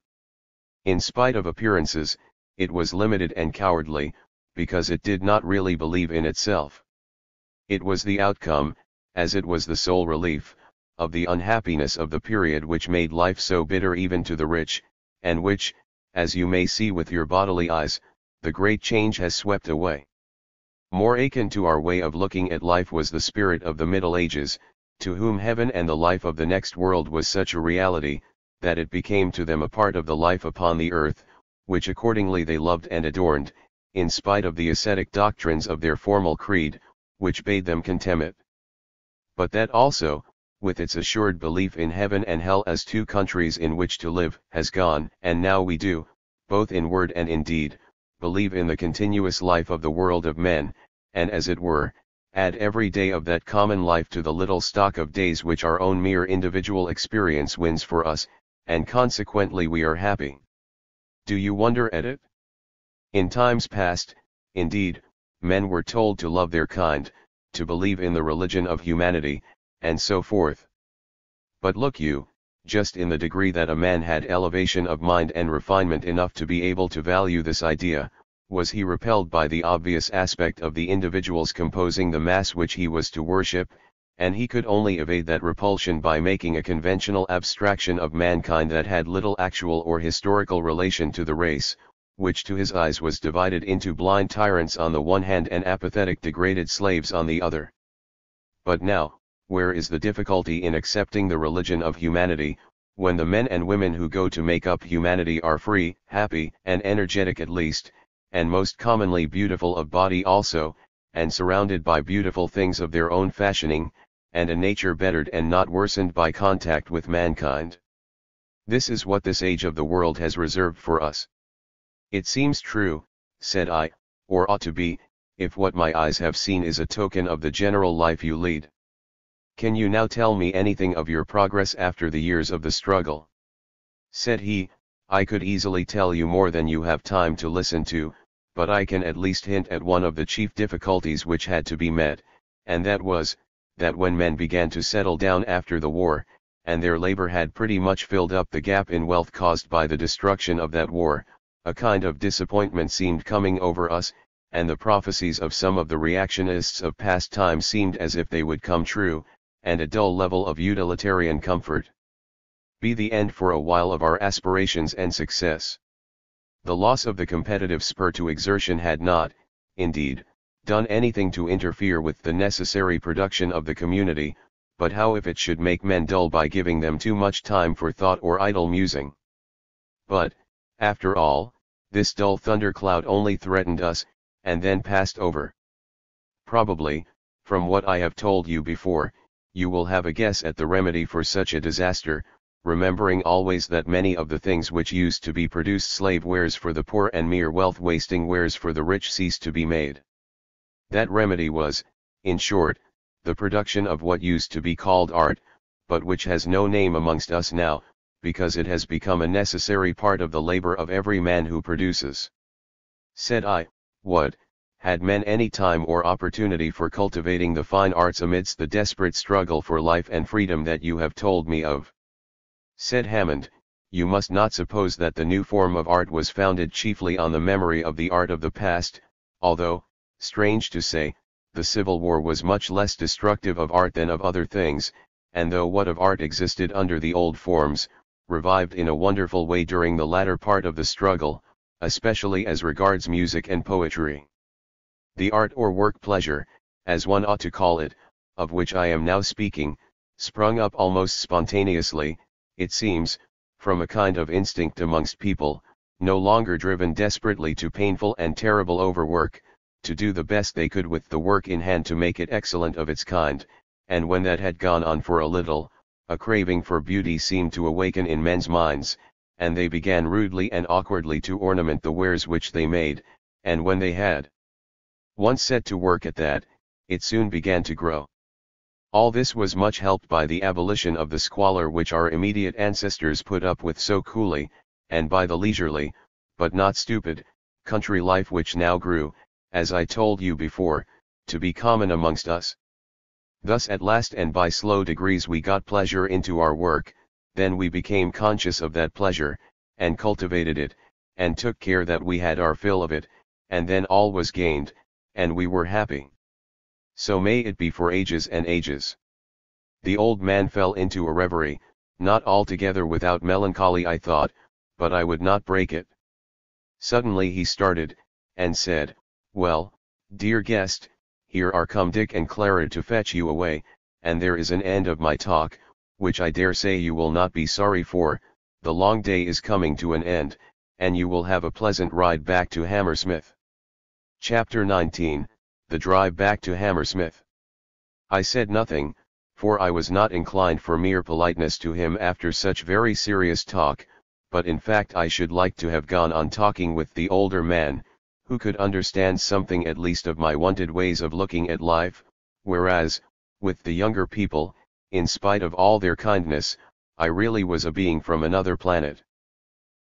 In spite of appearances, it was limited and cowardly, because it did not really believe in itself. It was the outcome, as it was the sole relief, of the unhappiness of the period which made life so bitter even to the rich, and which, as you may see with your bodily eyes, the great change has swept away. More akin to our way of looking at life was the spirit of the Middle Ages, to whom heaven and the life of the next world was such a reality, that it became to them a part of the life upon the earth, which accordingly they loved and adorned, in spite of the ascetic doctrines of their formal creed, which bade them contemn it. But that also, with its assured belief in heaven and hell as two countries in which to live, has gone, and now we do, both in word and in deed, believe in the continuous life of the world of men, and as it were, add every day of that common life to the little stock of days which our own mere individual experience wins for us, and consequently we are happy. Do you wonder at it? In times past, indeed, men were told to love their kind, to believe in the religion of humanity, and so forth. But look you, just in the degree that a man had elevation of mind and refinement enough to be able to value this idea, was he repelled by the obvious aspect of the individuals composing the mass which he was to worship, and he could only evade that repulsion by making a conventional abstraction of mankind that had little actual or historical relation to the race, which to his eyes was divided into blind tyrants on the one hand and apathetic degraded slaves on the other. But now, where is the difficulty in accepting the religion of humanity, when the men and women who go to make up humanity are free, happy, and energetic at least, and most commonly beautiful of body also, and surrounded by beautiful things of their own fashioning, and a nature bettered and not worsened by contact with mankind? This is what this age of the world has reserved for us. It seems true, said I, or ought to be, if what my eyes have seen is a token of the general life you lead. Can you now tell me anything of your progress after the years of the struggle? Said he, I could easily tell you more than you have time to listen to, but I can at least hint at one of the chief difficulties which had to be met, and that was, that when men began to settle down after the war, and their labor had pretty much filled up the gap in wealth caused by the destruction of that war, a kind of disappointment seemed coming over us, and the prophecies of some of the reactionists of past times seemed as if they would come true, and a dull level of utilitarian comfort be the end for a while of our aspirations and success. The loss of the competitive spur to exertion had not, indeed, done anything to interfere with the necessary production of the community, but how if it should make men dull by giving them too much time for thought or idle musing? But, after all, this dull thundercloud only threatened us, and then passed over. Probably, from what I have told you before, you will have a guess at the remedy for such a disaster, remembering always that many of the things which used to be produced slave wares for the poor and mere wealth-wasting wares for the rich ceased to be made. That remedy was, in short, the production of what used to be called art, but which has no name amongst us now, because it has become a necessary part of the labor of every man who produces. Said I, what, had men any time or opportunity for cultivating the fine arts amidst the desperate struggle for life and freedom that you have told me of? Said Hammond, you must not suppose that the new form of art was founded chiefly on the memory of the art of the past, although, strange to say, the Civil War was much less destructive of art than of other things, and though what of art existed under the old forms, revived in a wonderful way during the latter part of the struggle, especially as regards music and poetry. The art or work pleasure, as one ought to call it, of which I am now speaking, sprung up almost spontaneously, it seems, from a kind of instinct amongst people, no longer driven desperately to painful and terrible overwork, to do the best they could with the work in hand to make it excellent of its kind, and when that had gone on for a little, a craving for beauty seemed to awaken in men's minds, and they began rudely and awkwardly to ornament the wares which they made, and when they had once set to work at that, it soon began to grow. All this was much helped by the abolition of the squalor which our immediate ancestors put up with so coolly, and by the leisurely, but not stupid, country life which now grew, as I told you before, to be common amongst us. Thus at last and by slow degrees we got pleasure into our work, then we became conscious of that pleasure, and cultivated it, and took care that we had our fill of it, and then all was gained, and we were happy. So may it be for ages and ages. The old man fell into a reverie, not altogether without melancholy I thought, but I would not break it. Suddenly he started, and said, "Well, dear guest, here are come Dick and Clara to fetch you away, and there is an end of my talk, which I dare say you will not be sorry for. The long day is coming to an end, and you will have a pleasant ride back to Hammersmith." Chapter 19, The Drive Back to Hammersmith. I said nothing, for I was not inclined for mere politeness to him after such very serious talk, but in fact I should like to have gone on talking with the older man, who could understand something at least of my wonted ways of looking at life, whereas, with the younger people, in spite of all their kindness, I really was a being from another planet.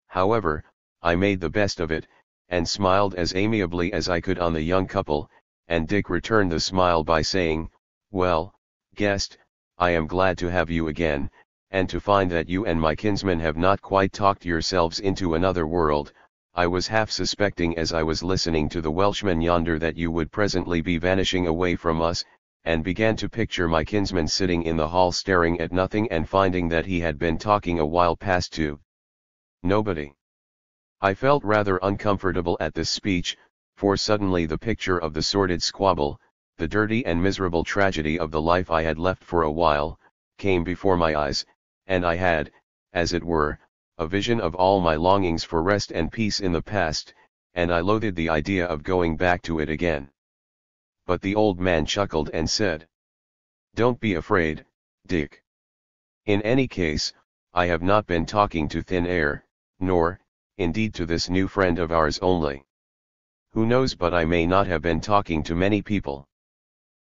However, I made the best of it, and smiled as amiably as I could on the young couple, and Dick returned the smile by saying, "Well, guest, I am glad to have you again, and to find that you and my kinsman have not quite talked yourselves into another world. I was half suspecting as I was listening to the Welshman yonder that you would presently be vanishing away from us, and began to picture my kinsman sitting in the hall staring at nothing and finding that he had been talking a while past to nobody." I felt rather uncomfortable at this speech, for suddenly the picture of the sordid squabble, the dirty and miserable tragedy of the life I had left for a while, came before my eyes, and I had, as it were, a vision of all my longings for rest and peace in the past, and I loathed the idea of going back to it again. But the old man chuckled and said, "Don't be afraid, Dick. In any case, I have not been talking to thin air, nor, indeed, to this new friend of ours only. Who knows but I may not have been talking to many people?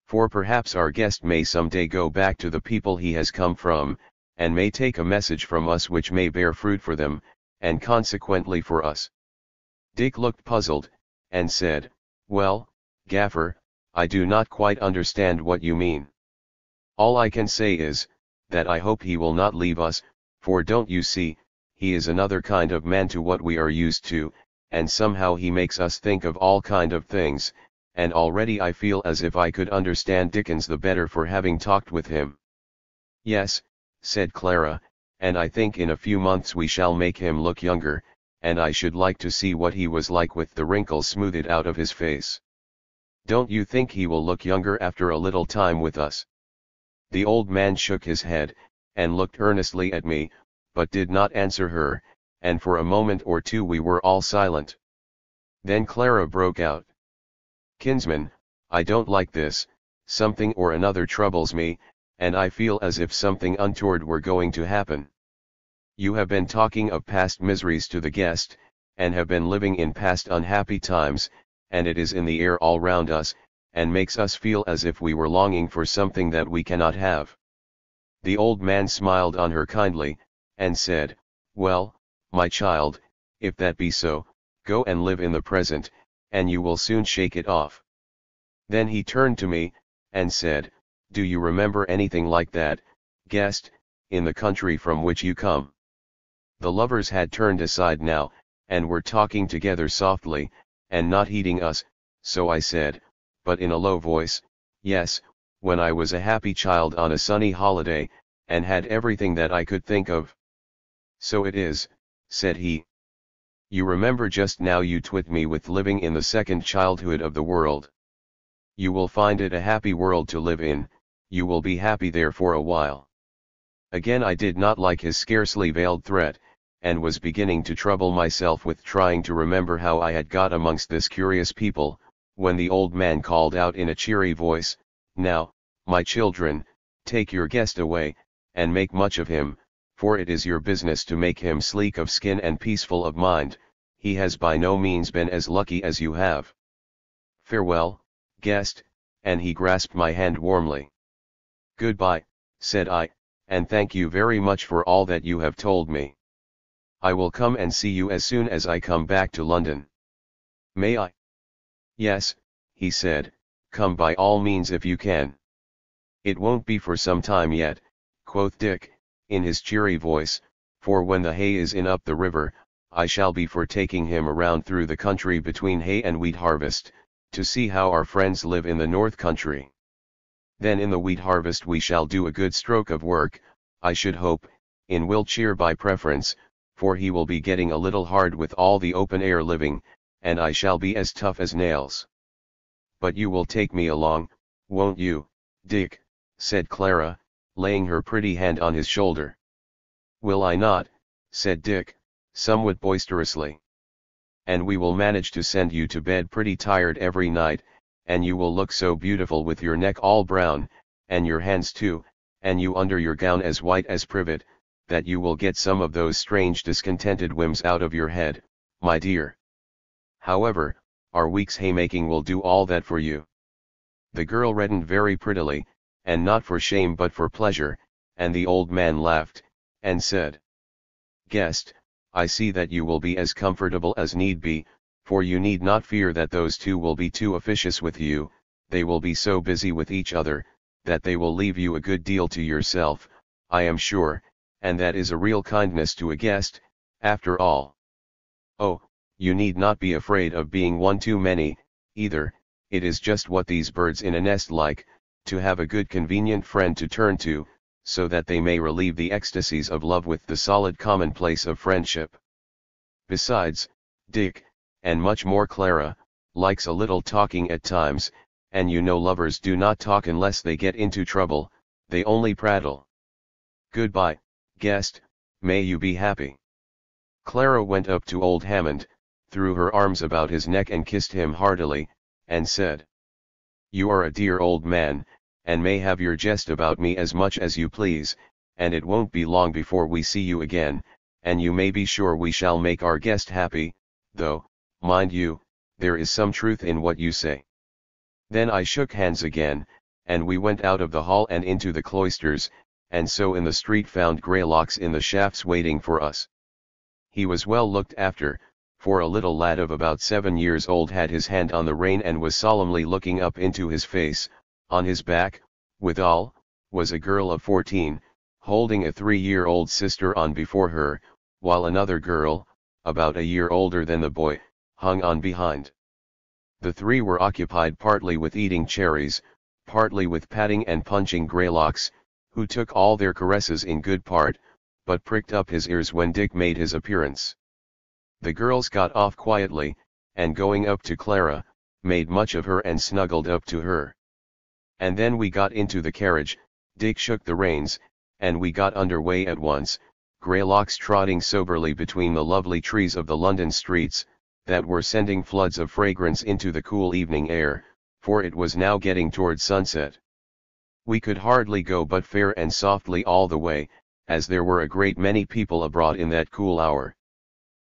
For perhaps our guest may some day go back to the people he has come from, and may take a message from us which may bear fruit for them, and consequently for us." Dick looked puzzled, and said, "Well, Gaffer, I do not quite understand what you mean. All I can say is, that I hope he will not leave us, for don't you see, he is another kind of man to what we are used to, and somehow he makes us think of all kind of things, and already I feel as if I could understand Dickens the better for having talked with him." "Yes," said Clara, "and I think in a few months we shall make him look younger, and I should like to see what he was like with the wrinkles smoothed out of his face. Don't you think he will look younger after a little time with us?" The old man shook his head, and looked earnestly at me, but did not answer her, and for a moment or two we were all silent. Then Clara broke out, "Kinsman, I don't like this, something or another troubles me, and I feel as if something untoward were going to happen. You have been talking of past miseries to the guest, and have been living in past unhappy times, and it is in the air all round us, and makes us feel as if we were longing for something that we cannot have." The old man smiled on her kindly, and said, "Well, my child, if that be so, go and live in the present, and you will soon shake it off." Then he turned to me, and said, "Do you remember anything like that, guest, in the country from which you come?" The lovers had turned aside now, and were talking together softly, and not heeding us, so I said, but in a low voice, "Yes, when I was a happy child on a sunny holiday, and had everything that I could think of." So it is, said he. You remember just now you twit me with living in the second childhood of the world. You will find it a happy world to live in, you will be happy there for a while. Again I did not like his scarcely veiled threat, and was beginning to trouble myself with trying to remember how I had got amongst this curious people, when the old man called out in a cheery voice, Now, my children, take your guest away, and make much of him, for it is your business to make him sleek of skin and peaceful of mind, he has by no means been as lucky as you have. Farewell, guest, and he grasped my hand warmly. Goodbye, said I, and thank you very much for all that you have told me. I will come and see you as soon as I come back to London. May I? Yes, he said, come by all means if you can. It won't be for some time yet, quoth Dick, in his cheery voice, for when the hay is in up the river, I shall be for taking him around through the country between hay and wheat harvest, to see how our friends live in the north country. Then in the wheat harvest we shall do a good stroke of work, I should hope, in Wiltshire by preference, for he will be getting a little hard with all the open air living, and I shall be as tough as nails. But you will take me along, won't you, Dick, said Clara, laying her pretty hand on his shoulder. Will I not, said Dick, somewhat boisterously. And we will manage to send you to bed pretty tired every night, and you will look so beautiful with your neck all brown, and your hands too, and you under your gown as white as privet, that you will get some of those strange discontented whims out of your head, my dear. However, our week's haymaking will do all that for you. The girl reddened very prettily, and not for shame but for pleasure, and the old man laughed, and said, Guest, I see that you will be as comfortable as need be, for you need not fear that those two will be too officious with you, they will be so busy with each other, that they will leave you a good deal to yourself, I am sure, and that is a real kindness to a guest, after all. Oh, you need not be afraid of being one too many, either, it is just what these birds in a nest like, to have a good convenient friend to turn to, so that they may relieve the ecstasies of love with the solid commonplace of friendship. Besides, Dick, and much more Clara, likes a little talking at times, and you know lovers do not talk unless they get into trouble, they only prattle. Goodbye, guest, may you be happy. Clara went up to old Hammond, threw her arms about his neck and kissed him heartily, and said, You are a dear old man, and may have your jest about me as much as you please, and it won't be long before we see you again, and you may be sure we shall make our guest happy, though, mind you, there is some truth in what you say. Then I shook hands again, and we went out of the hall and into the cloisters, and so in the street found Greylocks in the shafts waiting for us. He was well looked after, for a little lad of about 7 years old had his hand on the rein and was solemnly looking up into his face. On his back, withal, was a girl of 14, holding a 3-year-old sister on before her, while another girl, about a year older than the boy, hung on behind. The three were occupied partly with eating cherries, partly with patting and punching Greylocks, who took all their caresses in good part, but pricked up his ears when Dick made his appearance. The girls got off quietly, and going up to Clara, made much of her and snuggled up to her. And then we got into the carriage, Dick shook the reins, and we got under way at once, Greylocks trotting soberly between the lovely trees of the London streets, that were sending floods of fragrance into the cool evening air, for it was now getting toward sunset. We could hardly go but fair and softly all the way, as there were a great many people abroad in that cool hour.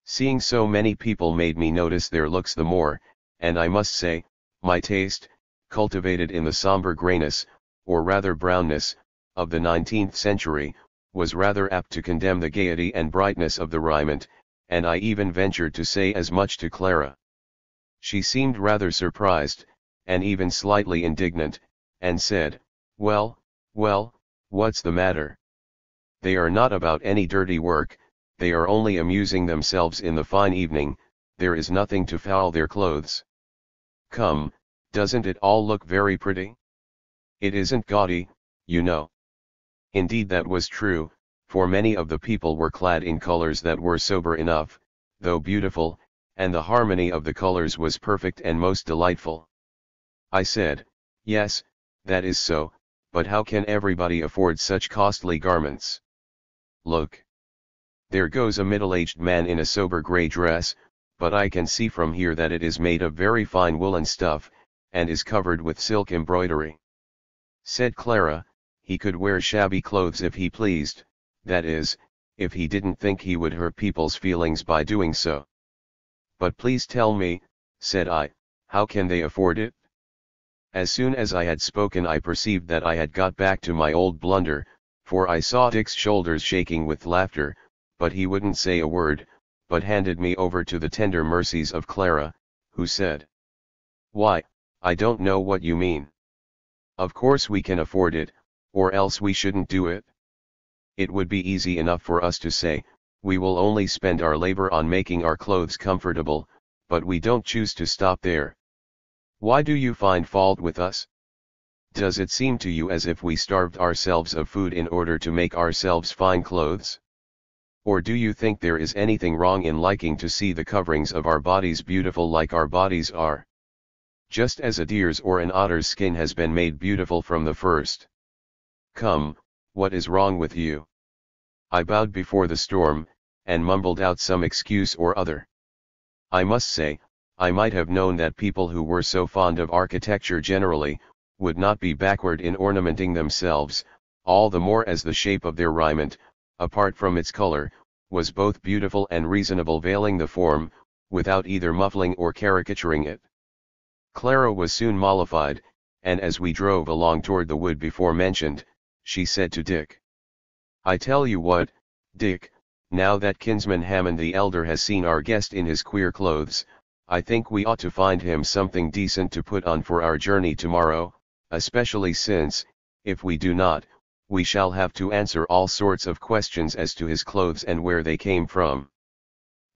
Seeing so many people made me notice their looks the more, and I must say, my taste, cultivated in the sombre greyness, or rather brownness, of the 19th century, was rather apt to condemn the gaiety and brightness of the raiment, and I even ventured to say as much to Clara. She seemed rather surprised, and even slightly indignant, and said, Well, what's the matter? They are not about any dirty work, they are only amusing themselves in the fine evening, there is nothing to foul their clothes. Come, doesn't it all look very pretty? It isn't gaudy, you know. Indeed that was true, for many of the people were clad in colors that were sober enough, though beautiful, and the harmony of the colors was perfect and most delightful. I said, yes, that is so, but how can everybody afford such costly garments? Look. There goes a middle-aged man in a sober gray dress, but I can see from here that it is made of very fine woolen stuff, and is covered with silk embroidery. Said Clara, he could wear shabby clothes if he pleased, that is, if he didn't think he would hurt people's feelings by doing so. But please tell me, said I, how can they afford it? As soon as I had spoken I perceived that I had got back to my old blunder, for I saw Dick's shoulders shaking with laughter, but he wouldn't say a word, but handed me over to the tender mercies of Clara, who said, "Why, I don't know what you mean. Of course we can afford it, or else we shouldn't do it. It would be easy enough for us to say, we will only spend our labor on making our clothes comfortable, but we don't choose to stop there. Why do you find fault with us? Does it seem to you as if we starved ourselves of food in order to make ourselves fine clothes? Or do you think there is anything wrong in liking to see the coverings of our bodies beautiful like our bodies are? Just as a deer's or an otter's skin has been made beautiful from the first. Come, what is wrong with you?" I bowed before the storm, and mumbled out some excuse or other. I must say, I might have known that people who were so fond of architecture generally, would not be backward in ornamenting themselves, all the more as the shape of their raiment, apart from its color, was both beautiful and reasonable, veiling the form, without either muffling or caricaturing it. Clara was soon mollified, and as we drove along toward the wood before mentioned, she said to Dick, "I tell you what, Dick, now that Kinsman Hammond the elder has seen our guest in his queer clothes, I think we ought to find him something decent to put on for our journey tomorrow, especially since, if we do not, we shall have to answer all sorts of questions as to his clothes and where they came from.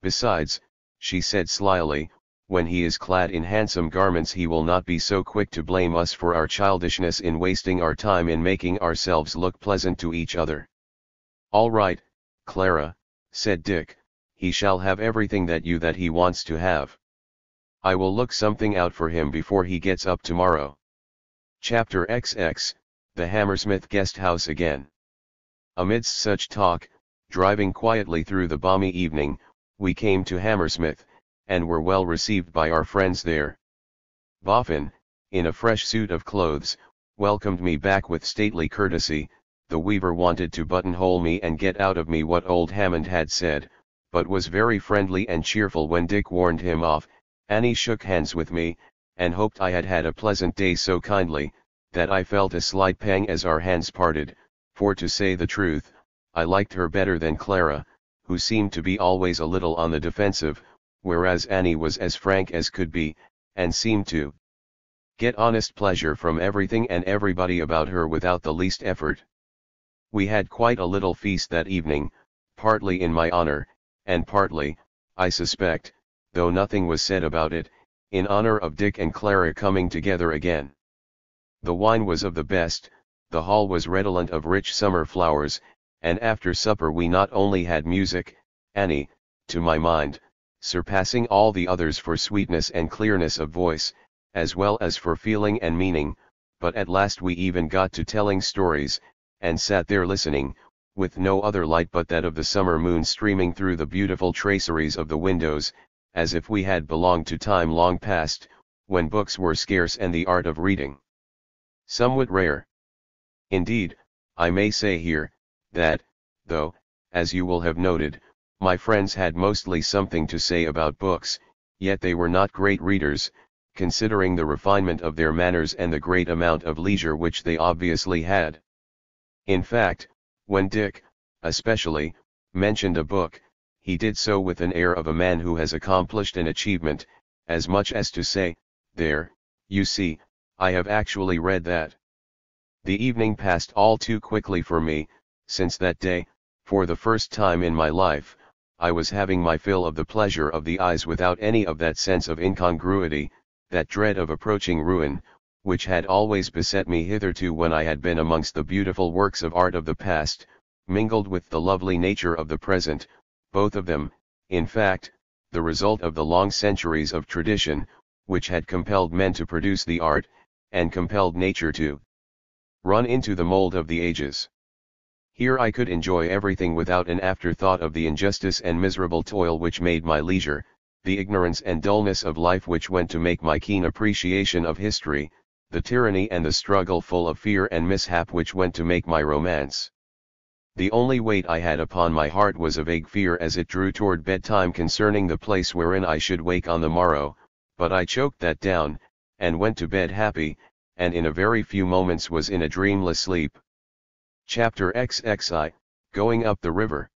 Besides," she said slyly, "when he is clad in handsome garments he will not be so quick to blame us for our childishness in wasting our time in making ourselves look pleasant to each other." "All right, Clara," said Dick, "he shall have everything that he wants to have. I will look something out for him before he gets up tomorrow." Chapter XX, The Hammersmith Guest House again. Amidst such talk, driving quietly through the balmy evening, we came to Hammersmith, and were well received by our friends there. Boffin, in a fresh suit of clothes, welcomed me back with stately courtesy. The weaver wanted to buttonhole me and get out of me what old Hammond had said, but was very friendly and cheerful when Dick warned him off. Annie shook hands with me, and hoped I had had a pleasant day so kindly, that I felt a slight pang as our hands parted, for to say the truth, I liked her better than Clara, who seemed to be always a little on the defensive, whereas Annie was as frank as could be, and seemed to get honest pleasure from everything and everybody about her without the least effort. We had quite a little feast that evening, partly in my honor, and partly, I suspect, though nothing was said about it, in honor of Dick and Clara coming together again. The wine was of the best, the hall was redolent of rich summer flowers, and after supper we not only had music, Annie, to my mind, surpassing all the others for sweetness and clearness of voice, as well as for feeling and meaning, but at last we even got to telling stories, and sat there listening, with no other light but that of the summer moon streaming through the beautiful traceries of the windows, as if we had belonged to time long past, when books were scarce and the art of reading somewhat rare. Indeed, I may say here, that, though, as you will have noted, my friends had mostly something to say about books, yet they were not great readers, considering the refinement of their manners and the great amount of leisure which they obviously had. In fact, when Dick, especially, mentioned a book, he did so with an air of a man who has accomplished an achievement, as much as to say, "There, you see, I have actually read that." The evening passed all too quickly for me, since that day, for the first time in my life, I was having my fill of the pleasure of the eyes without any of that sense of incongruity, that dread of approaching ruin, which had always beset me hitherto when I had been amongst the beautiful works of art of the past, mingled with the lovely nature of the present, both of them, in fact, the result of the long centuries of tradition, which had compelled men to produce the art, and compelled nature to run into the mold of the ages. Here I could enjoy everything without an afterthought of the injustice and miserable toil which made my leisure, the ignorance and dullness of life which went to make my keen appreciation of history, the tyranny and the struggle full of fear and mishap which went to make my romance. The only weight I had upon my heart was a vague fear as it drew toward bedtime concerning the place wherein I should wake on the morrow, but I choked that down, and went to bed happy, and in a very few moments was in a dreamless sleep. Chapter XXI, Going Up the River.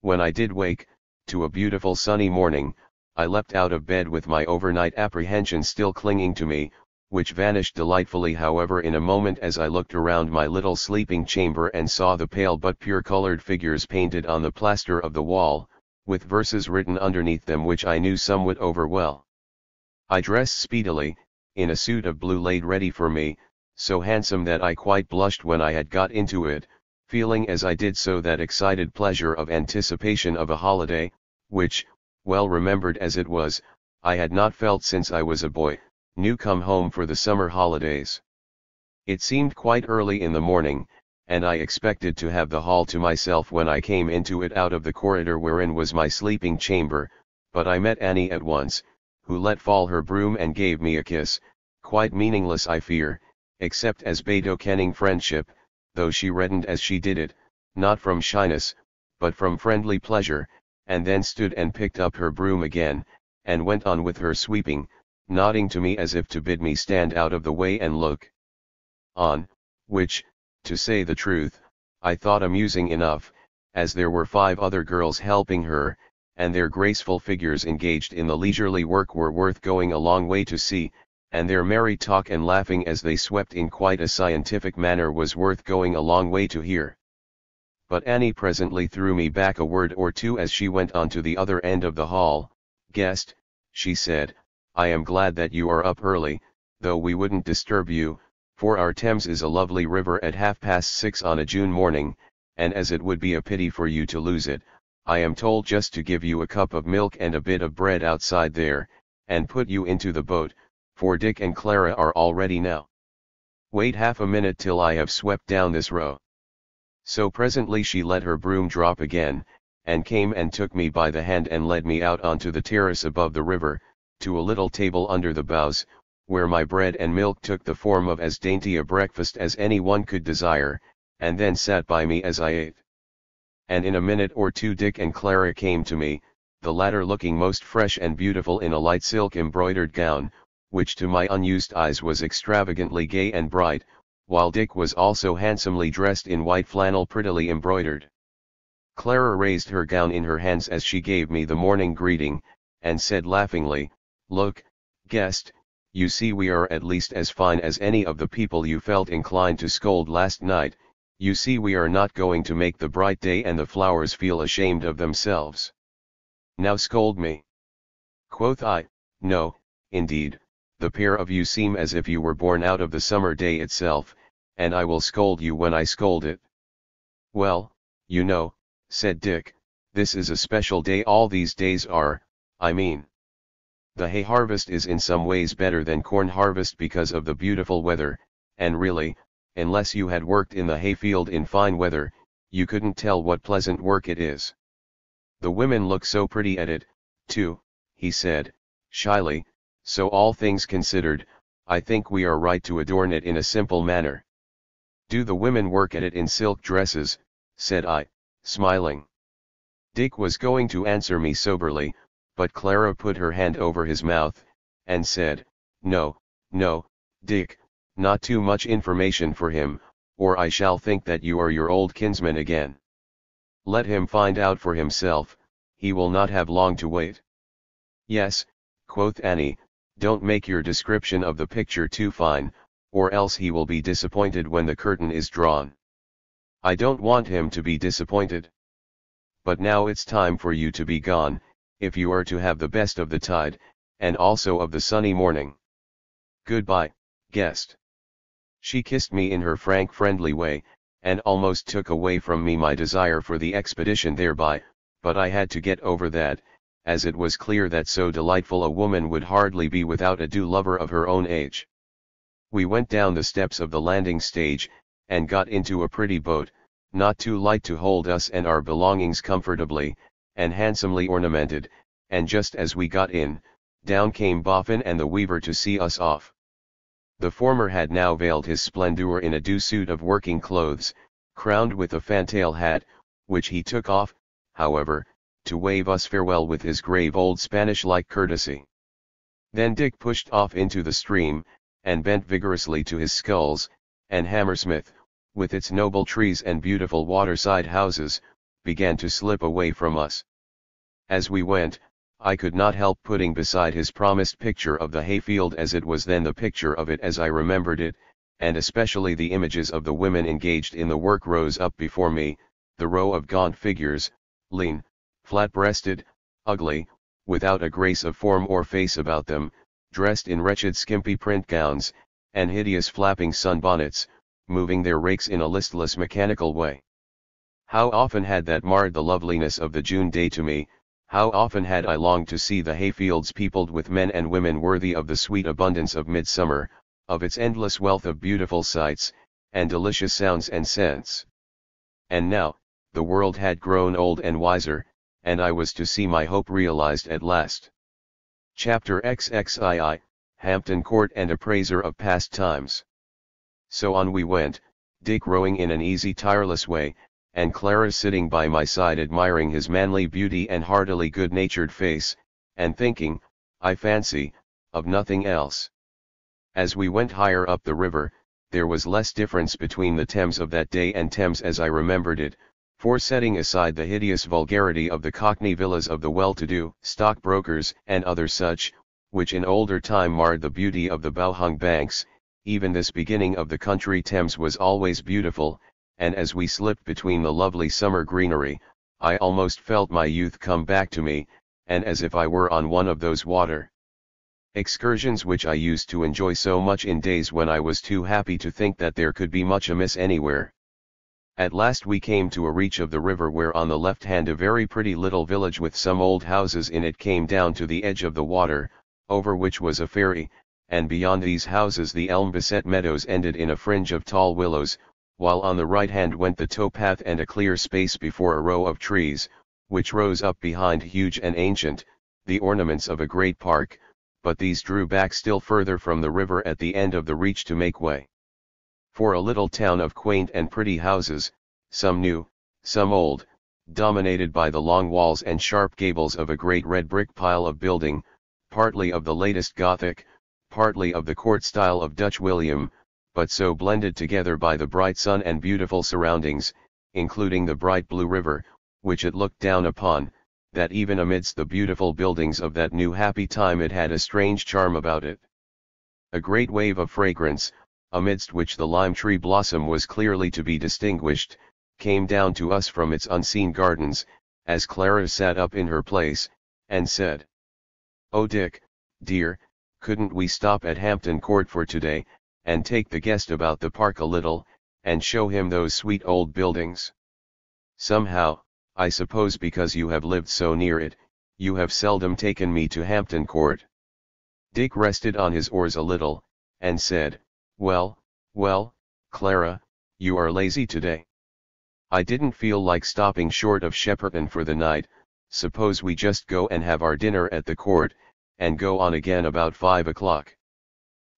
When I did wake, to a beautiful sunny morning, I leapt out of bed with my overnight apprehension still clinging to me, which vanished delightfully however in a moment as I looked around my little sleeping chamber and saw the pale but pure-colored figures painted on the plaster of the wall, with verses written underneath them which I knew some would over well. I dressed speedily, in a suit of blue laid ready for me, so handsome that I quite blushed when I had got into it, feeling as I did so that excited pleasure of anticipation of a holiday, which, well remembered as it was, I had not felt since I was a boy, new come home for the summer holidays. It seemed quite early in the morning, and I expected to have the hall to myself when I came into it out of the corridor wherein was my sleeping chamber, but I met Annie at once, who let fall her broom and gave me a kiss, quite meaningless I fear, except as betokening friendship, though she reddened as she did it, not from shyness, but from friendly pleasure, and then stood and picked up her broom again, and went on with her sweeping, nodding to me as if to bid me stand out of the way and look on, which, to say the truth, I thought amusing enough, as there were 5 other girls helping her, and their graceful figures engaged in the leisurely work were worth going a long way to see, and their merry talk and laughing as they swept in quite a scientific manner was worth going a long way to hear. But Annie presently threw me back a word or two as she went on to the other end of the hall. "Guest," she said, "I am glad that you are up early, though we wouldn't disturb you, for our Thames is a lovely river at 6:30 on a June morning, and as it would be a pity for you to lose it, I am told just to give you a cup of milk and a bit of bread outside there, and put you into the boat, for Dick and Clara are all ready now. Wait half a minute till I have swept down this row." So presently she let her broom drop again, and came and took me by the hand and led me out onto the terrace above the river, to a little table under the boughs, where my bread and milk took the form of as dainty a breakfast as any one could desire, and then sat by me as I ate. And in a minute or two Dick and Clara came to me, the latter looking most fresh and beautiful in a light silk embroidered gown, which to my unused eyes was extravagantly gay and bright, while Dick was also handsomely dressed in white flannel prettily embroidered. Clara raised her gown in her hands as she gave me the morning greeting, and said laughingly, "Look, guest, you see we are at least as fine as any of the people you felt inclined to scold last night, you see we are not going to make the bright day and the flowers feel ashamed of themselves. Now scold me." Quoth I, "No, indeed, the pair of you seem as if you were born out of the summer day itself, and I will scold you when I scold it." "Well, you know," said Dick, "this is a special day. All these days are, I mean. The hay harvest is in some ways better than corn harvest because of the beautiful weather, and really, unless you had worked in the hayfield in fine weather, you couldn't tell what pleasant work it is. The women look so pretty at it, too," he said, shyly, "so all things considered, I think we are right to adorn it in a simple manner." "Do the women work at it in silk dresses?" said I, smiling. Dick was going to answer me soberly, but Clara put her hand over his mouth, and said, "No, no, Dick, not too much information for him, or I shall think that you are your old kinsman again. Let him find out for himself, he will not have long to wait." "Yes," quoth Annie, "don't make your description of the picture too fine, or else he will be disappointed when the curtain is drawn." "I don't want him to be disappointed. But now it's time for you to be gone, if you are to have the best of the tide, and also of the sunny morning. Goodbye, guest." She kissed me in her frank friendly way, and almost took away from me my desire for the expedition thereby, but I had to get over that, as it was clear that so delightful a woman would hardly be without a due lover of her own age. We went down the steps of the landing stage, and got into a pretty boat, not too light to hold us and our belongings comfortably, and handsomely ornamented, and just as we got in, down came Boffin and the weaver to see us off. The former had now veiled his splendour in a due suit of working clothes, crowned with a fantail hat, which he took off, however, to wave us farewell with his grave old Spanish-like courtesy. Then Dick pushed off into the stream, and bent vigorously to his sculls, and Hammersmith, with its noble trees and beautiful waterside houses, began to slip away from us. As we went, I could not help putting beside his promised picture of the hayfield as it was then the picture of it as I remembered it, and especially the images of the women engaged in the work rose up before me, the row of gaunt figures, lean, flat-breasted, ugly, without a grace of form or face about them, dressed in wretched skimpy print gowns, and hideous flapping sunbonnets, moving their rakes in a listless mechanical way. How often had that marred the loveliness of the June day to me, how often had I longed to see the hayfields peopled with men and women worthy of the sweet abundance of midsummer, of its endless wealth of beautiful sights, and delicious sounds and scents. And now, the world had grown old and wiser, and I was to see my hope realized at last. Chapter XXII, Hampton Court and Appraiser of Past Times. So on we went, Dick rowing in an easy tireless way, and Clara sitting by my side admiring his manly beauty and heartily good-natured face, and thinking, I fancy, of nothing else. As we went higher up the river, there was less difference between the Thames of that day and Thames as I remembered it, for setting aside the hideous vulgarity of the Cockney villas of the well-to-do stockbrokers and other such, which in older time marred the beauty of the bow-hung banks, even this beginning of the country Thames was always beautiful, and as we slipped between the lovely summer greenery, I almost felt my youth come back to me, and as if I were on one of those water excursions which I used to enjoy so much in days when I was too happy to think that there could be much amiss anywhere. At last we came to a reach of the river where on the left hand a very pretty little village with some old houses in it came down to the edge of the water, over which was a ferry, and beyond these houses the elm-beset meadows ended in a fringe of tall willows, while on the right hand went the towpath and a clear space before a row of trees, which rose up behind huge and ancient, the ornaments of a great park, but these drew back still further from the river at the end of the reach to make way for a little town of quaint and pretty houses, some new, some old, dominated by the long walls and sharp gables of a great red brick pile of building, partly of the latest Gothic, partly of the court style of Dutch William, but so blended together by the bright sun and beautiful surroundings, including the bright blue river, which it looked down upon, that even amidst the beautiful buildings of that new happy time it had a strange charm about it. A great wave of fragrance, amidst which the lime tree blossom was clearly to be distinguished, came down to us from its unseen gardens, as Clara sat up in her place, and said, "Oh Dick, dear, couldn't we stop at Hampton Court for today, and take the guest about the park a little, and show him those sweet old buildings? Somehow, I suppose because you have lived so near it, you have seldom taken me to Hampton Court." Dick rested on his oars a little, and said, Well, Clara, you are lazy today. I didn't feel like stopping short of Shepperton for the night. Suppose we just go and have our dinner at the court, and go on again about 5 o'clock.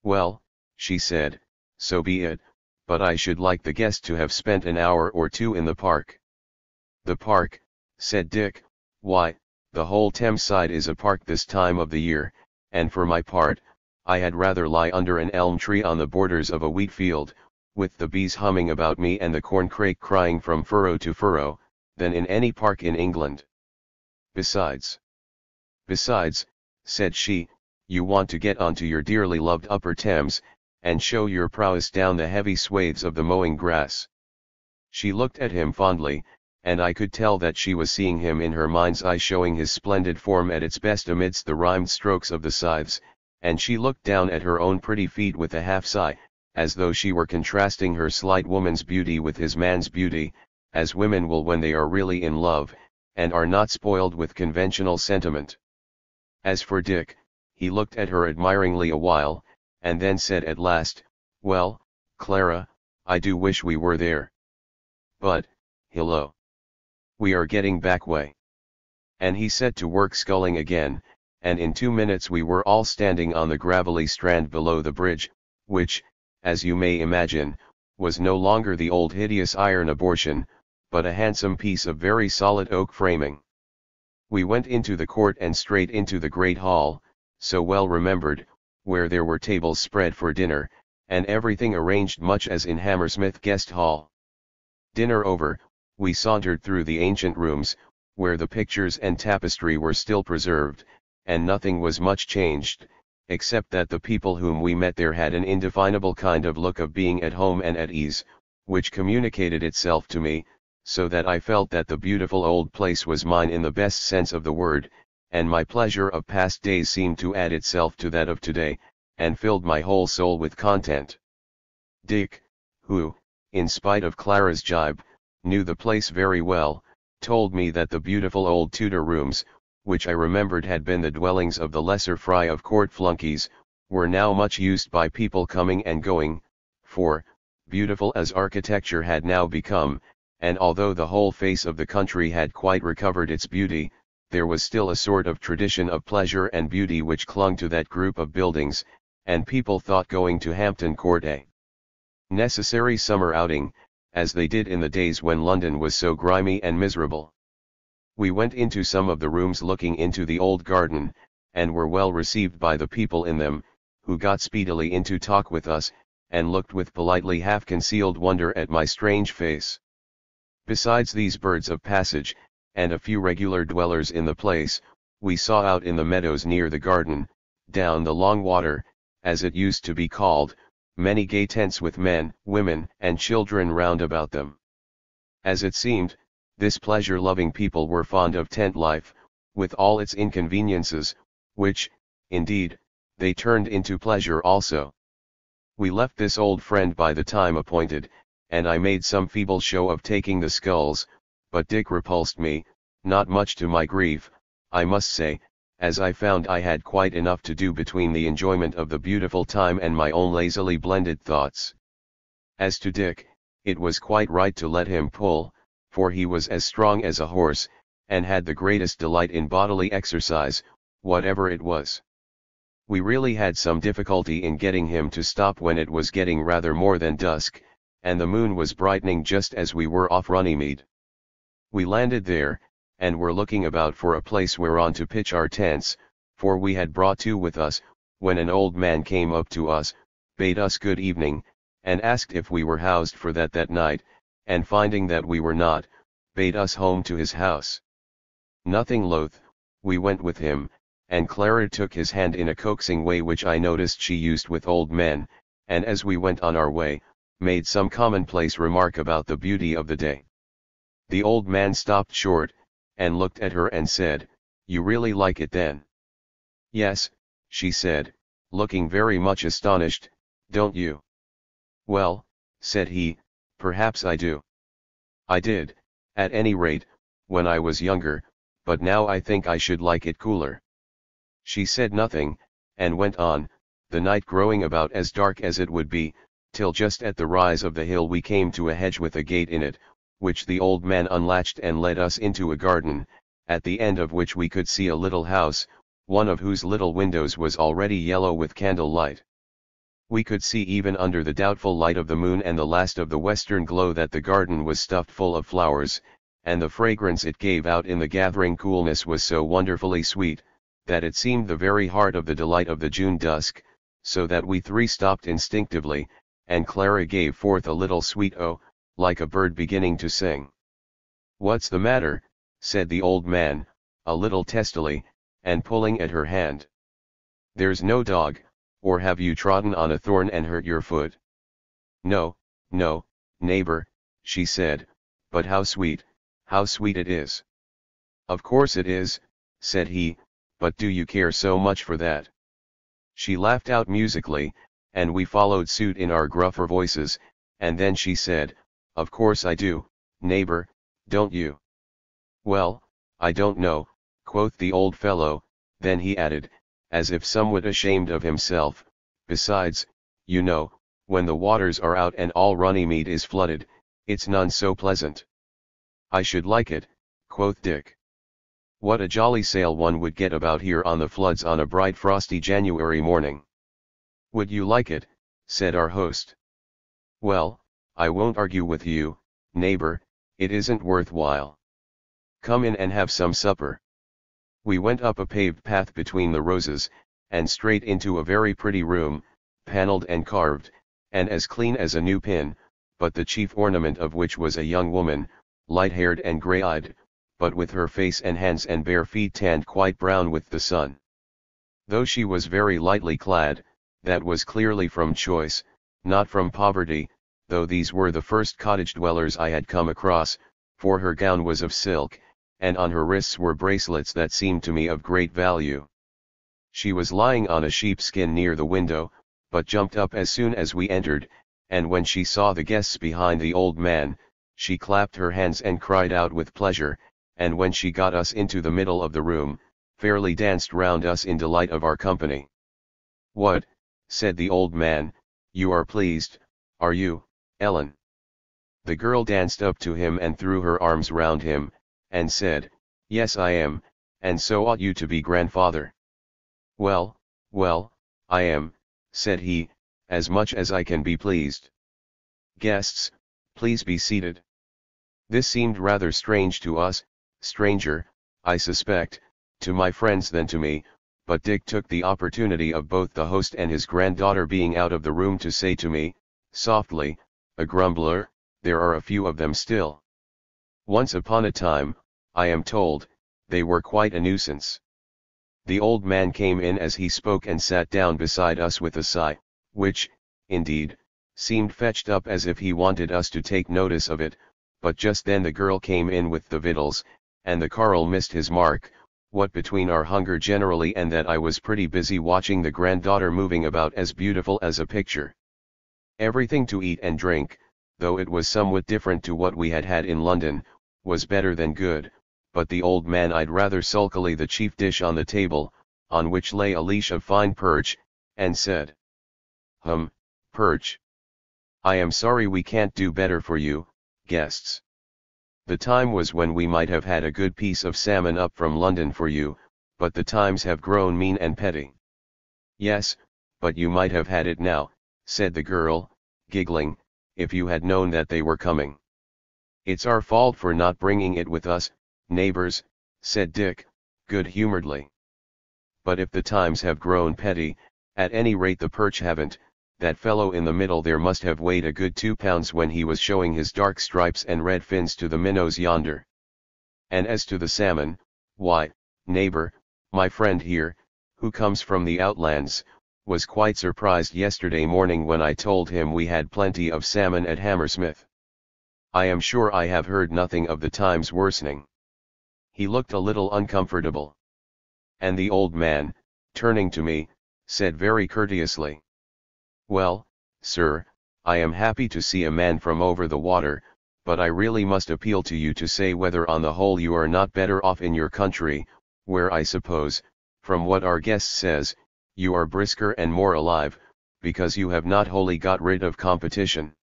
Well, she said, so be it, but I should like the guest to have spent an hour or two in the park. The park, said Dick, why, the whole Thames side is a park this time of the year, and for my part, I had rather lie under an elm tree on the borders of a wheat field, with the bees humming about me and the corncrake crying from furrow to furrow, than in any park in England. Besides, said she, you want to get onto your dearly loved Upper Thames, and show your prowess down the heavy swathes of the mowing grass. She looked at him fondly, and I could tell that she was seeing him in her mind's eye showing his splendid form at its best amidst the rhymed strokes of the scythes, and she looked down at her own pretty feet with a half sigh, as though she were contrasting her slight woman's beauty with his man's beauty, as women will when they are really in love, and are not spoiled with conventional sentiment. As for Dick, he looked at her admiringly a while, and then said at last, "Well, Clara, I do wish we were there. But, hello. We are getting back way." And he set to work sculling again, and in 2 minutes we were all standing on the gravelly strand below the bridge, which, as you may imagine, was no longer the old hideous iron abortion, but a handsome piece of very solid oak framing. We went into the court and straight into the great hall, so well remembered, where there were tables spread for dinner, and everything arranged much as in Hammersmith Guest Hall. Dinner over, we sauntered through the ancient rooms, where the pictures and tapestry were still preserved, and nothing was much changed, except that the people whom we met there had an indefinable kind of look of being at home and at ease, which communicated itself to me, so that I felt that the beautiful old place was mine in the best sense of the word, and my pleasure of past days seemed to add itself to that of today, and filled my whole soul with content. Dick, who, in spite of Clara's jibe, knew the place very well, told me that the beautiful old Tudor rooms, which I remembered had been the dwellings of the lesser fry of court flunkies, were now much used by people coming and going, for, beautiful as architecture had now become, and although the whole face of the country had quite recovered its beauty, there was still a sort of tradition of pleasure and beauty which clung to that group of buildings, and people thought going to Hampton Court a necessary summer outing, as they did in the days when London was so grimy and miserable. We went into some of the rooms looking into the old garden, and were well received by the people in them, who got speedily into talk with us, and looked with politely half-concealed wonder at my strange face. Besides these birds of passage, and a few regular dwellers in the place, we saw out in the meadows near the garden, down the long water, as it used to be called, many gay tents with men, women, and children round about them. As it seemed, this pleasure-loving people were fond of tent life, with all its inconveniences, which, indeed, they turned into pleasure also. We left this old friend by the time appointed, and I made some feeble show of taking the sculls, but Dick repulsed me, not much to my grief, I must say, as I found I had quite enough to do between the enjoyment of the beautiful time and my own lazily blended thoughts. As to Dick, it was quite right to let him pull, for he was as strong as a horse, and had the greatest delight in bodily exercise, whatever it was. We really had some difficulty in getting him to stop when it was getting rather more than dusk, and the moon was brightening just as we were off Runnymede. We landed there, and were looking about for a place whereon to pitch our tents, for we had brought two with us, when an old man came up to us, bade us good evening, and asked if we were housed for that night, and finding that we were not, bade us home to his house. Nothing loath, we went with him, and Clara took his hand in a coaxing way which I noticed she used with old men, and as we went on our way, made some commonplace remark about the beauty of the day. The old man stopped short, and looked at her and said, "You really like it then?" "Yes," she said, looking very much astonished, "don't you?" "Well," said he, "perhaps I do. I did, at any rate, when I was younger, but now I think I should like it cooler." She said nothing, and went on, the night growing about as dark as it would be, till just at the rise of the hill we came to a hedge with a gate in it, which the old man unlatched and led us into a garden, at the end of which we could see a little house, one of whose little windows was already yellow with candle light. We could see even under the doubtful light of the moon and the last of the western glow that the garden was stuffed full of flowers, and the fragrance it gave out in the gathering coolness was so wonderfully sweet, that it seemed the very heart of the delight of the June dusk, so that we three stopped instinctively, and Clara gave forth a little sweet "oh," like a bird beginning to sing. "What's the matter?" said the old man, a little testily, and pulling at her hand. "There's no dog, or have you trodden on a thorn and hurt your foot?" "No, no, neighbor," she said, "but how sweet it is." "Of course it is," said he, "but do you care so much for that?" She laughed out musically, and we followed suit in our gruffer voices, and then she said, "Of course I do, neighbor, don't you?" "Well, I don't know," quoth the old fellow, then he added, as if somewhat ashamed of himself, "Besides, you know, when the waters are out and all Runnymede is flooded, it's none so pleasant." "I should like it," quoth Dick. "What a jolly sail one would get about here on the floods on a bright frosty January morning." "Would you like it?" said our host. "Well, I won't argue with you, neighbor, it isn't worthwhile. Come in and have some supper." We went up a paved path between the roses, and straight into a very pretty room, panelled and carved, and as clean as a new pin, but the chief ornament of which was a young woman, light-haired and grey-eyed, but with her face and hands and bare feet tanned quite brown with the sun. Though she was very lightly clad, that was clearly from choice, not from poverty, though these were the first cottage dwellers I had come across, for her gown was of silk, and on her wrists were bracelets that seemed to me of great value. She was lying on a sheepskin near the window, but jumped up as soon as we entered, and when she saw the guests behind the old man, she clapped her hands and cried out with pleasure, and when she got us into the middle of the room, fairly danced round us in delight of our company. "What," said the old man, "you are pleased, are you, Ellen?" The girl danced up to him and threw her arms round him, and said, "Yes, I am, and so ought you to be, grandfather." "Well, well, I am," said he, "as much as I can be pleased. Guests, please be seated." This seemed rather strange to us, stranger, I suspect, to my friends than to me, but Dick took the opportunity of both the host and his granddaughter being out of the room to say to me, softly, "A grumbler, there are a few of them still. Once upon a time, I am told, they were quite a nuisance." The old man came in as he spoke and sat down beside us with a sigh, which, indeed, seemed fetched up as if he wanted us to take notice of it, but just then the girl came in with the victuals, and the Carl missed his mark, what between our hunger generally and that I was pretty busy watching the granddaughter moving about as beautiful as a picture. Everything to eat and drink, though it was somewhat different to what we had had in London, was better than good, but the old man eyed rather sulkily the chief dish on the table, on which lay a leash of fine perch, and said, "Perch. I am sorry we can't do better for you, guests. The time was when we might have had a good piece of salmon up from London for you, but the times have grown mean and petty." "Yes, but you might have had it now," said the girl, giggling, "if you had known that they were coming." "It's our fault for not bringing it with us, neighbors," said Dick, good-humoredly. "But if the times have grown petty, at any rate the perch haven't. That fellow in the middle there must have weighed a good 2 pounds when he was showing his dark stripes and red fins to the minnows yonder. And as to the salmon, why, neighbor, my friend here, who comes from the outlands, was quite surprised yesterday morning when I told him we had plenty of salmon at Hammersmith. I am sure I have heard nothing of the times worsening." He looked a little uncomfortable. And the old man, turning to me, said very courteously, "Well, sir, I am happy to see a man from over the water, but I really must appeal to you to say whether on the whole you are not better off in your country, where I suppose, from what our guest says, you are brisker and more alive, because you have not wholly got rid of competition.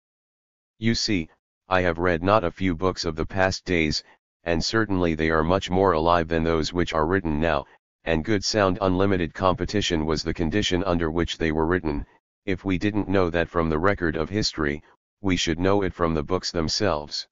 You see, I have read not a few books of the past days, and certainly they are much more alive than those which are written now, and good sound unlimited competition was the condition under which they were written. If we didn't know that from the record of history, we should know it from the books themselves.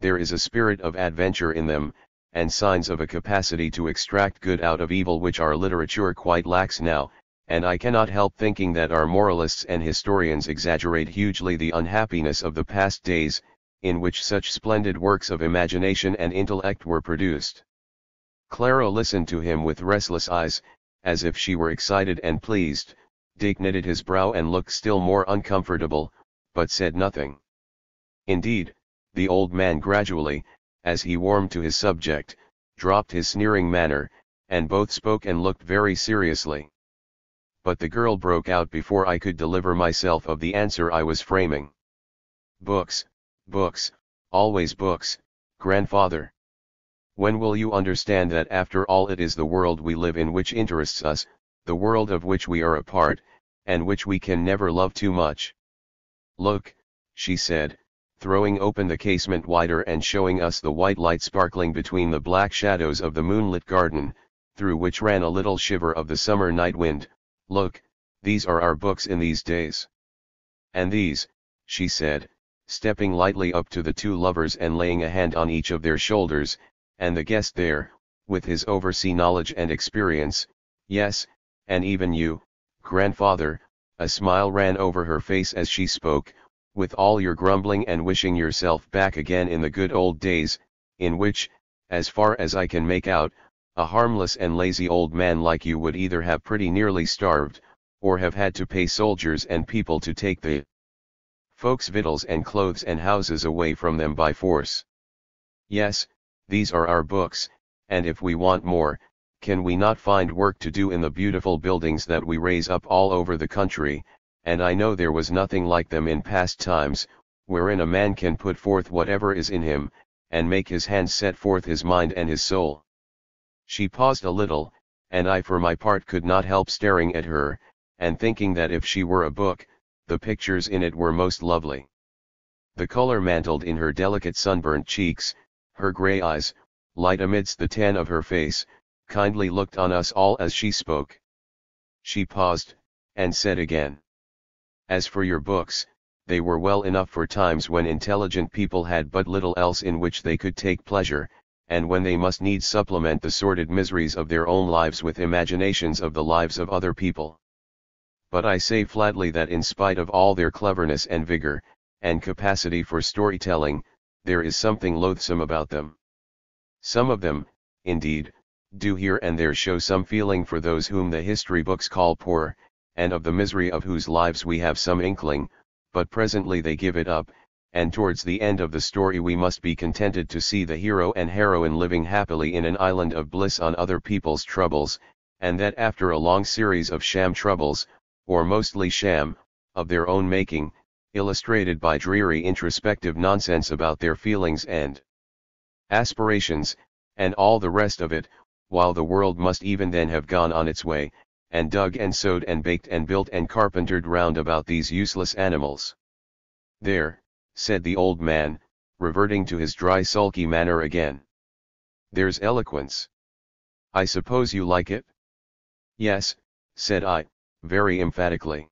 There is a spirit of adventure in them, and signs of a capacity to extract good out of evil which our literature quite lacks now, and I cannot help thinking that our moralists and historians exaggerate hugely the unhappiness of the past days, in which such splendid works of imagination and intellect were produced." Clara listened to him with restless eyes, as if she were excited and pleased. Dick knitted his brow and looked still more uncomfortable, but said nothing. Indeed, the old man gradually, as he warmed to his subject, dropped his sneering manner, and both spoke and looked very seriously. but the girl broke out before I could deliver myself of the answer I was framing. Books, books, always books, grandfather. When will you understand that after all it is the world we live in which interests us, the world of which we are a part, and which we can never love too much? Look, she said, throwing open the casement wider and showing us the white light sparkling between the black shadows of the moonlit garden, through which ran a little shiver of the summer night wind. Look, these are our books in these days. And these, she said, stepping lightly up to the two lovers and laying a hand on each of their shoulders, and the guest there, with his oversea knowledge and experience, yes, and even you, grandfather, a smile ran over her face as she spoke, with all your grumbling and wishing yourself back again in the good old days, in which, as far as I can make out, a harmless and lazy old man like you would either have pretty nearly starved, or have had to pay soldiers and people to take the folks' victuals and clothes and houses away from them by force. Yes, these are our books, and if we want more, can we not find work to do in the beautiful buildings that we raise up all over the country, and I know there was nothing like them in past times, wherein a man can put forth whatever is in him, and make his hands set forth his mind and his soul. She paused a little, and I for my part could not help staring at her, and thinking that if she were a book, the pictures in it were most lovely. The color mantled in her delicate sunburnt cheeks, her grey eyes, light amidst the tan of her face, kindly looked on us all as she spoke. She paused, and said again, "As for your books, they were well enough for times when intelligent people had but little else in which they could take pleasure, and when they must needs supplement the sordid miseries of their own lives with imaginations of the lives of other people. But I say flatly that in spite of all their cleverness and vigor, and capacity for storytelling, there is something loathsome about them. Some of them, indeed, do here and there show some feeling for those whom the history books call poor, and of the misery of whose lives we have some inkling, but presently they give it up, and towards the end of the story we must be contented to see the hero and heroine living happily in an island of bliss on other people's troubles, and that after a long series of sham troubles, or mostly sham, of their own making, illustrated by dreary introspective nonsense about their feelings and aspirations, and all the rest of it, while the world must even then have gone on its way, and dug and sowed and baked and built and carpentered round about these useless animals. There, said the old man, reverting to his dry sulky manner again. There's eloquence. I suppose you like it? Yes, said I, very emphatically.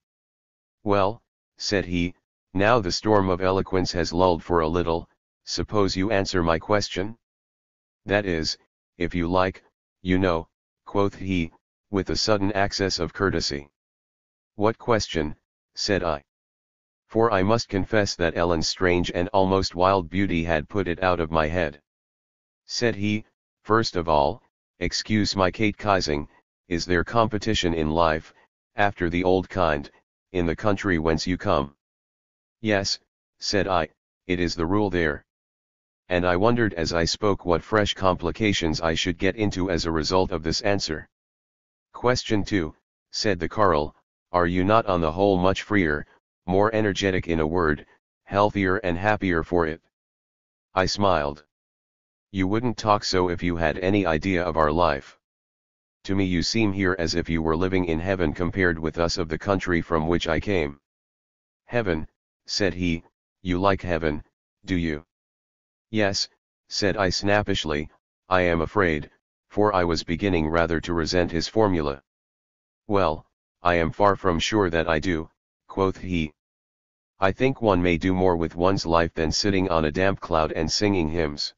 Well, said he, now the storm of eloquence has lulled for a little, suppose you answer my question? That is, if you like, you know, quoth he, with a sudden access of courtesy. What question? Said I. For I must confess that Ellen's strange and almost wild beauty had put it out of my head. Said he, first of all, excuse my catechizing, is there competition in life, after the old kind, in the country whence you come? Yes, said I, it is the rule there. And I wondered as I spoke what fresh complications I should get into as a result of this answer. Question 2, said the Carl, are you not on the whole much freer, more energetic in a word, healthier and happier for it? I smiled. You wouldn't talk so if you had any idea of our life. To me you seem here as if you were living in heaven compared with us of the country from which I came. Heaven, said he, you like heaven, do you? Yes, said I snappishly, I am afraid, for I was beginning rather to resent his formula. Well, I am far from sure that I do, quoth he. I think one may do more with one's life than sitting on a damp cloud and singing hymns.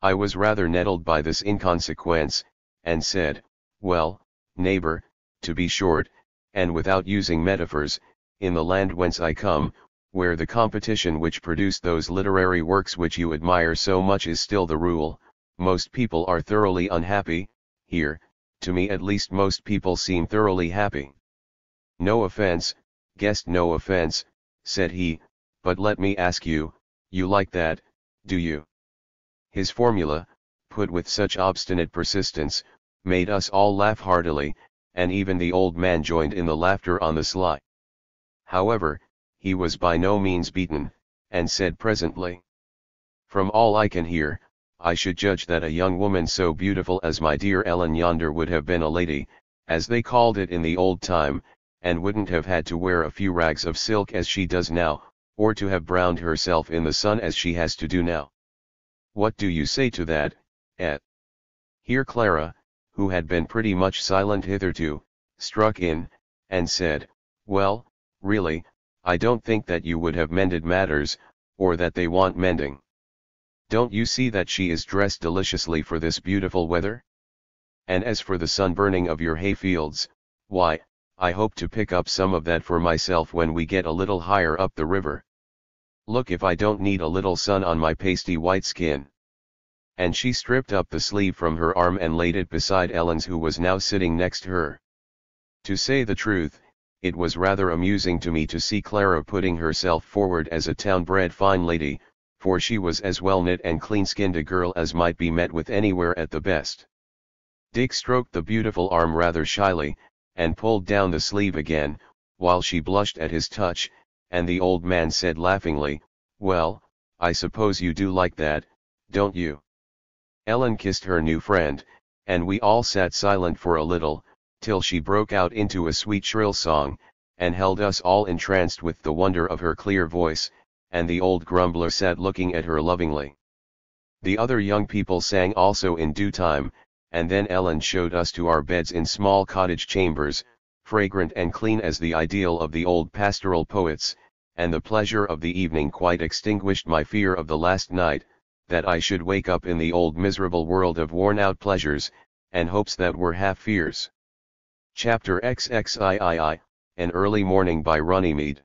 I was rather nettled by this inconsequence, and said, well, neighbor, to be short, and without using metaphors, in the land whence I come, where the competition which produced those literary works which you admire so much is still the rule, most people are thoroughly unhappy. Here, to me at least most people seem thoroughly happy. No offense, guest, no offense, said he, but let me ask you, you like that, do you? His formula, put with such obstinate persistence, made us all laugh heartily, and even the old man joined in the laughter on the sly. However, he was by no means beaten, and said presently, "From all I can hear, I should judge that a young woman so beautiful as my dear Ellen yonder would have been a lady, as they called it in the old time, and wouldn't have had to wear a few rags of silk as she does now, or to have browned herself in the sun as she has to do now. What do you say to that, Et?" Here Clara, who had been pretty much silent hitherto, struck in, and said, "Well, really, I don't think that you would have mended matters, or that they want mending. Don't you see that she is dressed deliciously for this beautiful weather? And as for the sunburning of your hayfields, why, I hope to pick up some of that for myself when we get a little higher up the river. Look if I don't need a little sun on my pasty white skin." And she stripped up the sleeve from her arm and laid it beside Ellen's, who was now sitting next her. To say the truth, it was rather amusing to me to see Clara putting herself forward as a town-bred fine lady, for she was as well-knit and clean-skinned a girl as might be met with anywhere at the best. Dick stroked the beautiful arm rather shyly, and pulled down the sleeve again, while she blushed at his touch, and the old man said laughingly, "Well, I suppose you do like that, don't you?" Ellen kissed her new friend, and we all sat silent for a little, till she broke out into a sweet shrill song, and held us all entranced with the wonder of her clear voice, and the old grumbler sat looking at her lovingly. The other young people sang also in due time, and then Ellen showed us to our beds in small cottage chambers, fragrant and clean as the ideal of the old pastoral poets, and the pleasure of the evening quite extinguished my fear of the last night, that I should wake up in the old miserable world of worn-out pleasures, and hopes that were half fears. Chapter XXIII, An Early Morning by Runnymede.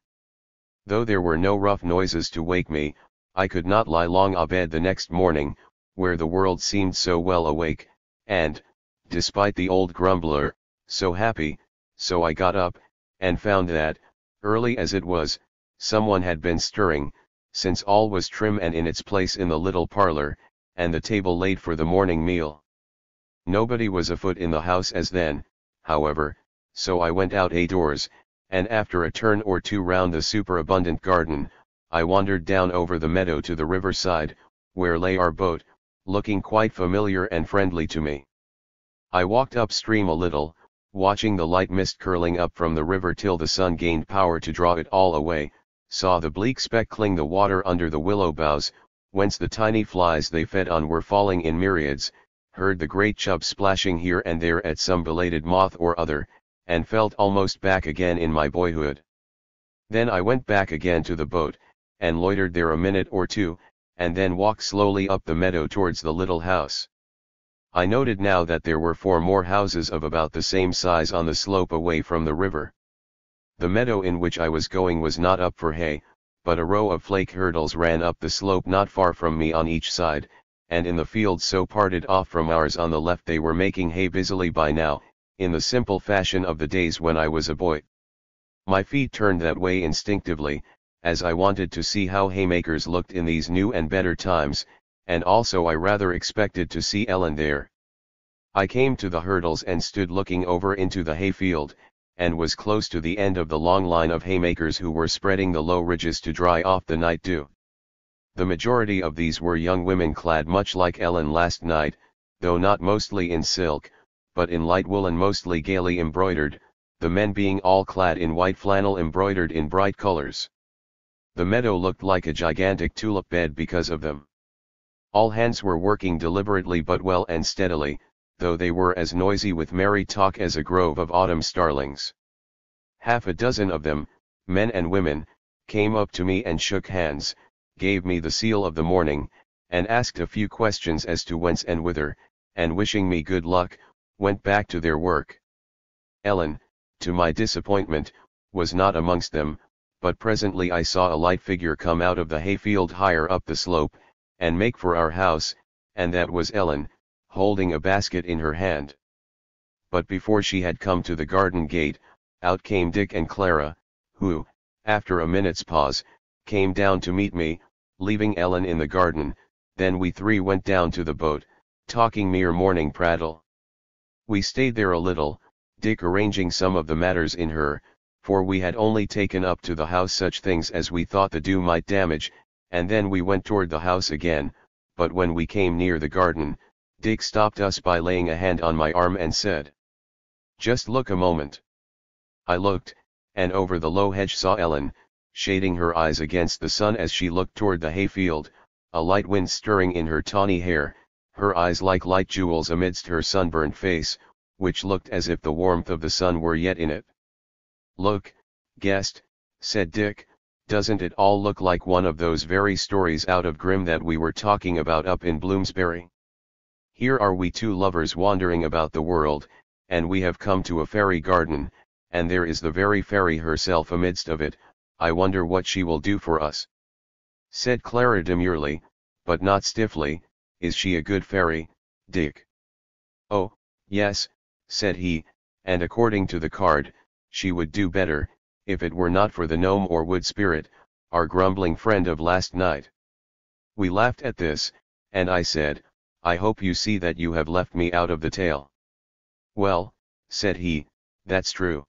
Though there were no rough noises to wake me, I could not lie long abed the next morning, where the world seemed so well awake, and, despite the old grumbler, so happy. So I got up, and found that, early as it was, someone had been stirring, since all was trim and in its place in the little parlor, and the table laid for the morning meal. Nobody was afoot in the house as then, however, so I went out a-doors, and after a turn or two round the superabundant garden, I wandered down over the meadow to the riverside, where lay our boat, looking quite familiar and friendly to me. I walked upstream a little, watching the light mist curling up from the river till the sun gained power to draw it all away, saw the bleak speckling the water under the willow boughs, whence the tiny flies they fed on were falling in myriads, heard the great chub splashing here and there at some belated moth or other, and felt almost back again in my boyhood. Then I went back again to the boat, and loitered there a minute or two, and then walked slowly up the meadow towards the little house. I noted now that there were 4 more houses of about the same size on the slope away from the river. The meadow in which I was going was not up for hay, but a row of flake hurdles ran up the slope not far from me on each side, and in the fields so parted off from ours on the left they were making hay busily by now, in the simple fashion of the days when I was a boy. My feet turned that way instinctively, as I wanted to see how haymakers looked in these new and better times, and also I rather expected to see Ellen there. I came to the hurdles and stood looking over into the hayfield, and was close to the end of the long line of haymakers who were spreading the low ridges to dry off the night dew. The majority of these were young women clad much like Ellen last night, though not mostly in silk, but in light wool and mostly gaily embroidered, the men being all clad in white flannel embroidered in bright colors. The meadow looked like a gigantic tulip bed because of them. All hands were working deliberately but well and steadily, though they were as noisy with merry talk as a grove of autumn starlings. Half a dozen of them, men and women, came up to me and shook hands, gave me the seal of the morning, and asked a few questions as to whence and whither, and wishing me good luck, went back to their work. Ellen, to my disappointment, was not amongst them, but presently I saw a light figure come out of the hayfield higher up the slope, and make for our house, and that was Ellen, holding a basket in her hand. But before she had come to the garden gate, out came Dick and Clara, who, after a minute's pause, came down to meet me, leaving Ellen in the garden. Then we 3 went down to the boat, talking mere morning prattle. We stayed there a little, Dick arranging some of the matters in her, for we had only taken up to the house such things as we thought the dew might damage, and then we went toward the house again, but when we came near the garden, Dick stopped us by laying a hand on my arm and said, "Just look a moment." I looked, and over the low hedge saw Ellen, shading her eyes against the sun as she looked toward the hayfield, a light wind stirring in her tawny hair, her eyes like light jewels amidst her sunburnt face, which looked as if the warmth of the sun were yet in it. "Look, guest," said Dick, "doesn't it all look like one of those very stories out of Grimm that we were talking about up in Bloomsbury? Here are we two lovers wandering about the world, and we have come to a fairy garden, and there is the very fairy herself amidst of it. I wonder what she will do for us," said Clara demurely, but not stiffly. "Is she a good fairy, Dick?" "Oh, yes," said he, "and according to the card, she would do better, if it were not for the gnome or wood spirit, our grumbling friend of last night." We laughed at this, and I said, "I hope you see that you have left me out of the tale." "Well," said he, "that's true.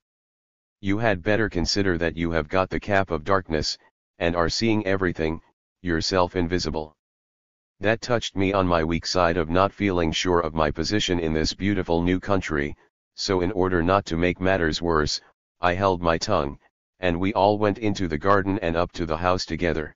You had better consider that you have got the cap of darkness, and are seeing everything, yourself invisible." That touched me on my weak side of not feeling sure of my position in this beautiful new country, so in order not to make matters worse, I held my tongue, and we all went into the garden and up to the house together.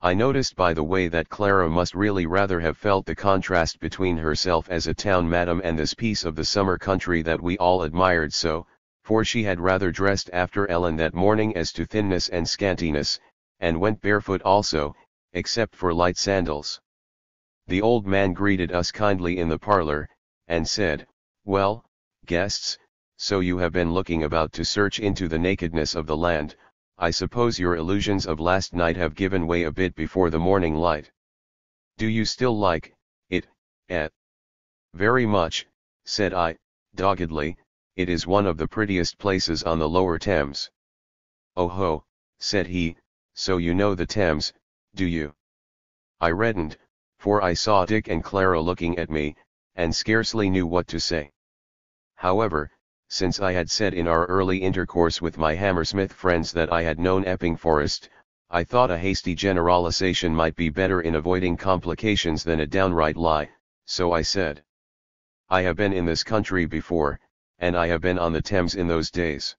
I noticed by the way that Clara must really rather have felt the contrast between herself as a town madam and this piece of the summer country that we all admired so, for she had rather dressed after Ellen that morning as to thinness and scantiness, and went barefoot also, except for light sandals. The old man greeted us kindly in the parlor, and said, "Well, guests, so you have been looking about to search into the nakedness of the land. I suppose your illusions of last night have given way a bit before the morning light. Do you still like it, eh?" "Very much," said I, doggedly. "It is one of the prettiest places on the lower Thames." "Oh ho," said he, "so you know the Thames, do you?" I reddened, for I saw Dick and Clara looking at me, and scarcely knew what to say. However, since I had said in our early intercourse with my Hammersmith friends that I had known Epping Forest, I thought a hasty generalization might be better in avoiding complications than a downright lie, so I said, "I have been in this country before, and I have been on the Thames in those days."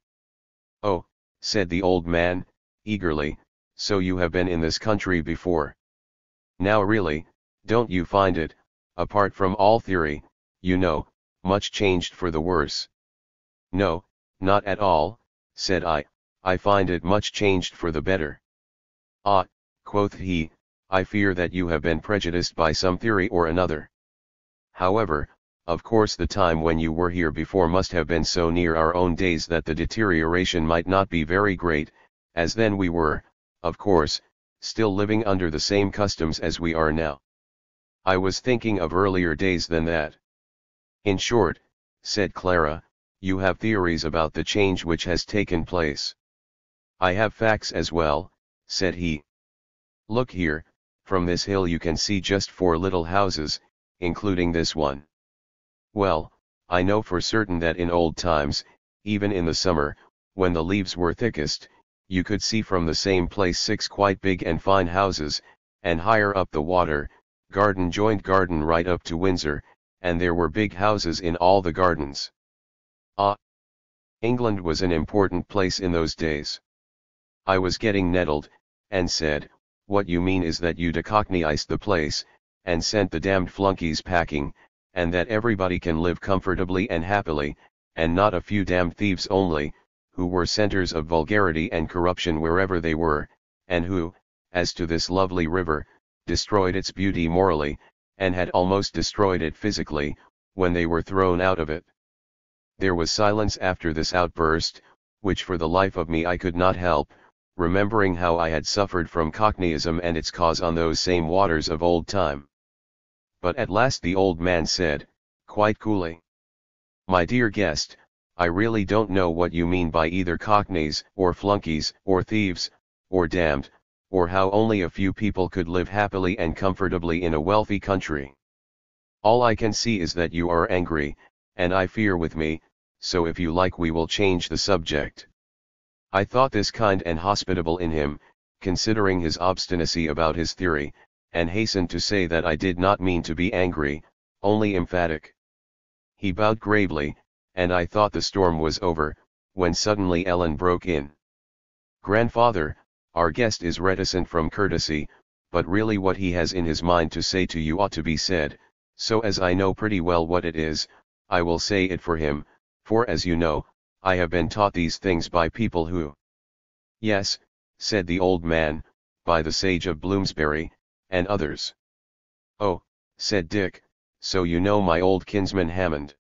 "Oh," said the old man, eagerly, "so you have been in this country before. Now really, don't you find it, apart from all theory, you know, much changed for the worse?" "No, not at all," said I find it much changed for the better." "Ah," quoth he, "I fear that you have been prejudiced by some theory or another. However, of course the time when you were here before must have been so near our own days that the deterioration might not be very great, as then we were, of course, still living under the same customs as we are now." "I was thinking of earlier days than that." "In short," said Clara, "you have theories about the change which has taken place." "I have facts as well," said he. "Look here, from this hill you can see just 4 little houses, including this one. Well, I know for certain that in old times, even in the summer, when the leaves were thickest, you could see from the same place 6 quite big and fine houses, and higher up the water, garden joined garden right up to Windsor, and there were big houses in all the gardens. Ah! England was an important place in those days." I was getting nettled, and said, "What you mean is that you decockneyiced the place, and sent the damned flunkies packing, and that everybody can live comfortably and happily, and not a few damned thieves only, who were centers of vulgarity and corruption wherever they were, and who, as to this lovely river, destroyed its beauty morally, and had almost destroyed it physically, when they were thrown out of it." There was silence after this outburst, which for the life of me I could not help, remembering how I had suffered from Cockneyism and its cause on those same waters of old time. But at last the old man said, quite coolly, "My dear guest, I really don't know what you mean by either cockneys, or flunkies, or thieves, or damned, or how only a few people could live happily and comfortably in a wealthy country. All I can see is that you are angry, and I fear with me, so if you like we will change the subject. I thought this kind and hospitable in him, considering his obstinacy about his theory, and hastened to say that I did not mean to be angry, only emphatic. He bowed gravely, and I thought the storm was over, when suddenly Ellen broke in. "Grandfather, our guest is reticent from courtesy, but really what he has in his mind to say to you ought to be said, so as I know pretty well what it is, I will say it for him, for as you know, I have been taught these things by people who—" "Yes," said the old man, "by the sage of Bloomsbury, and others." "Oh," said Dick, "so you know my old kinsman Hammond."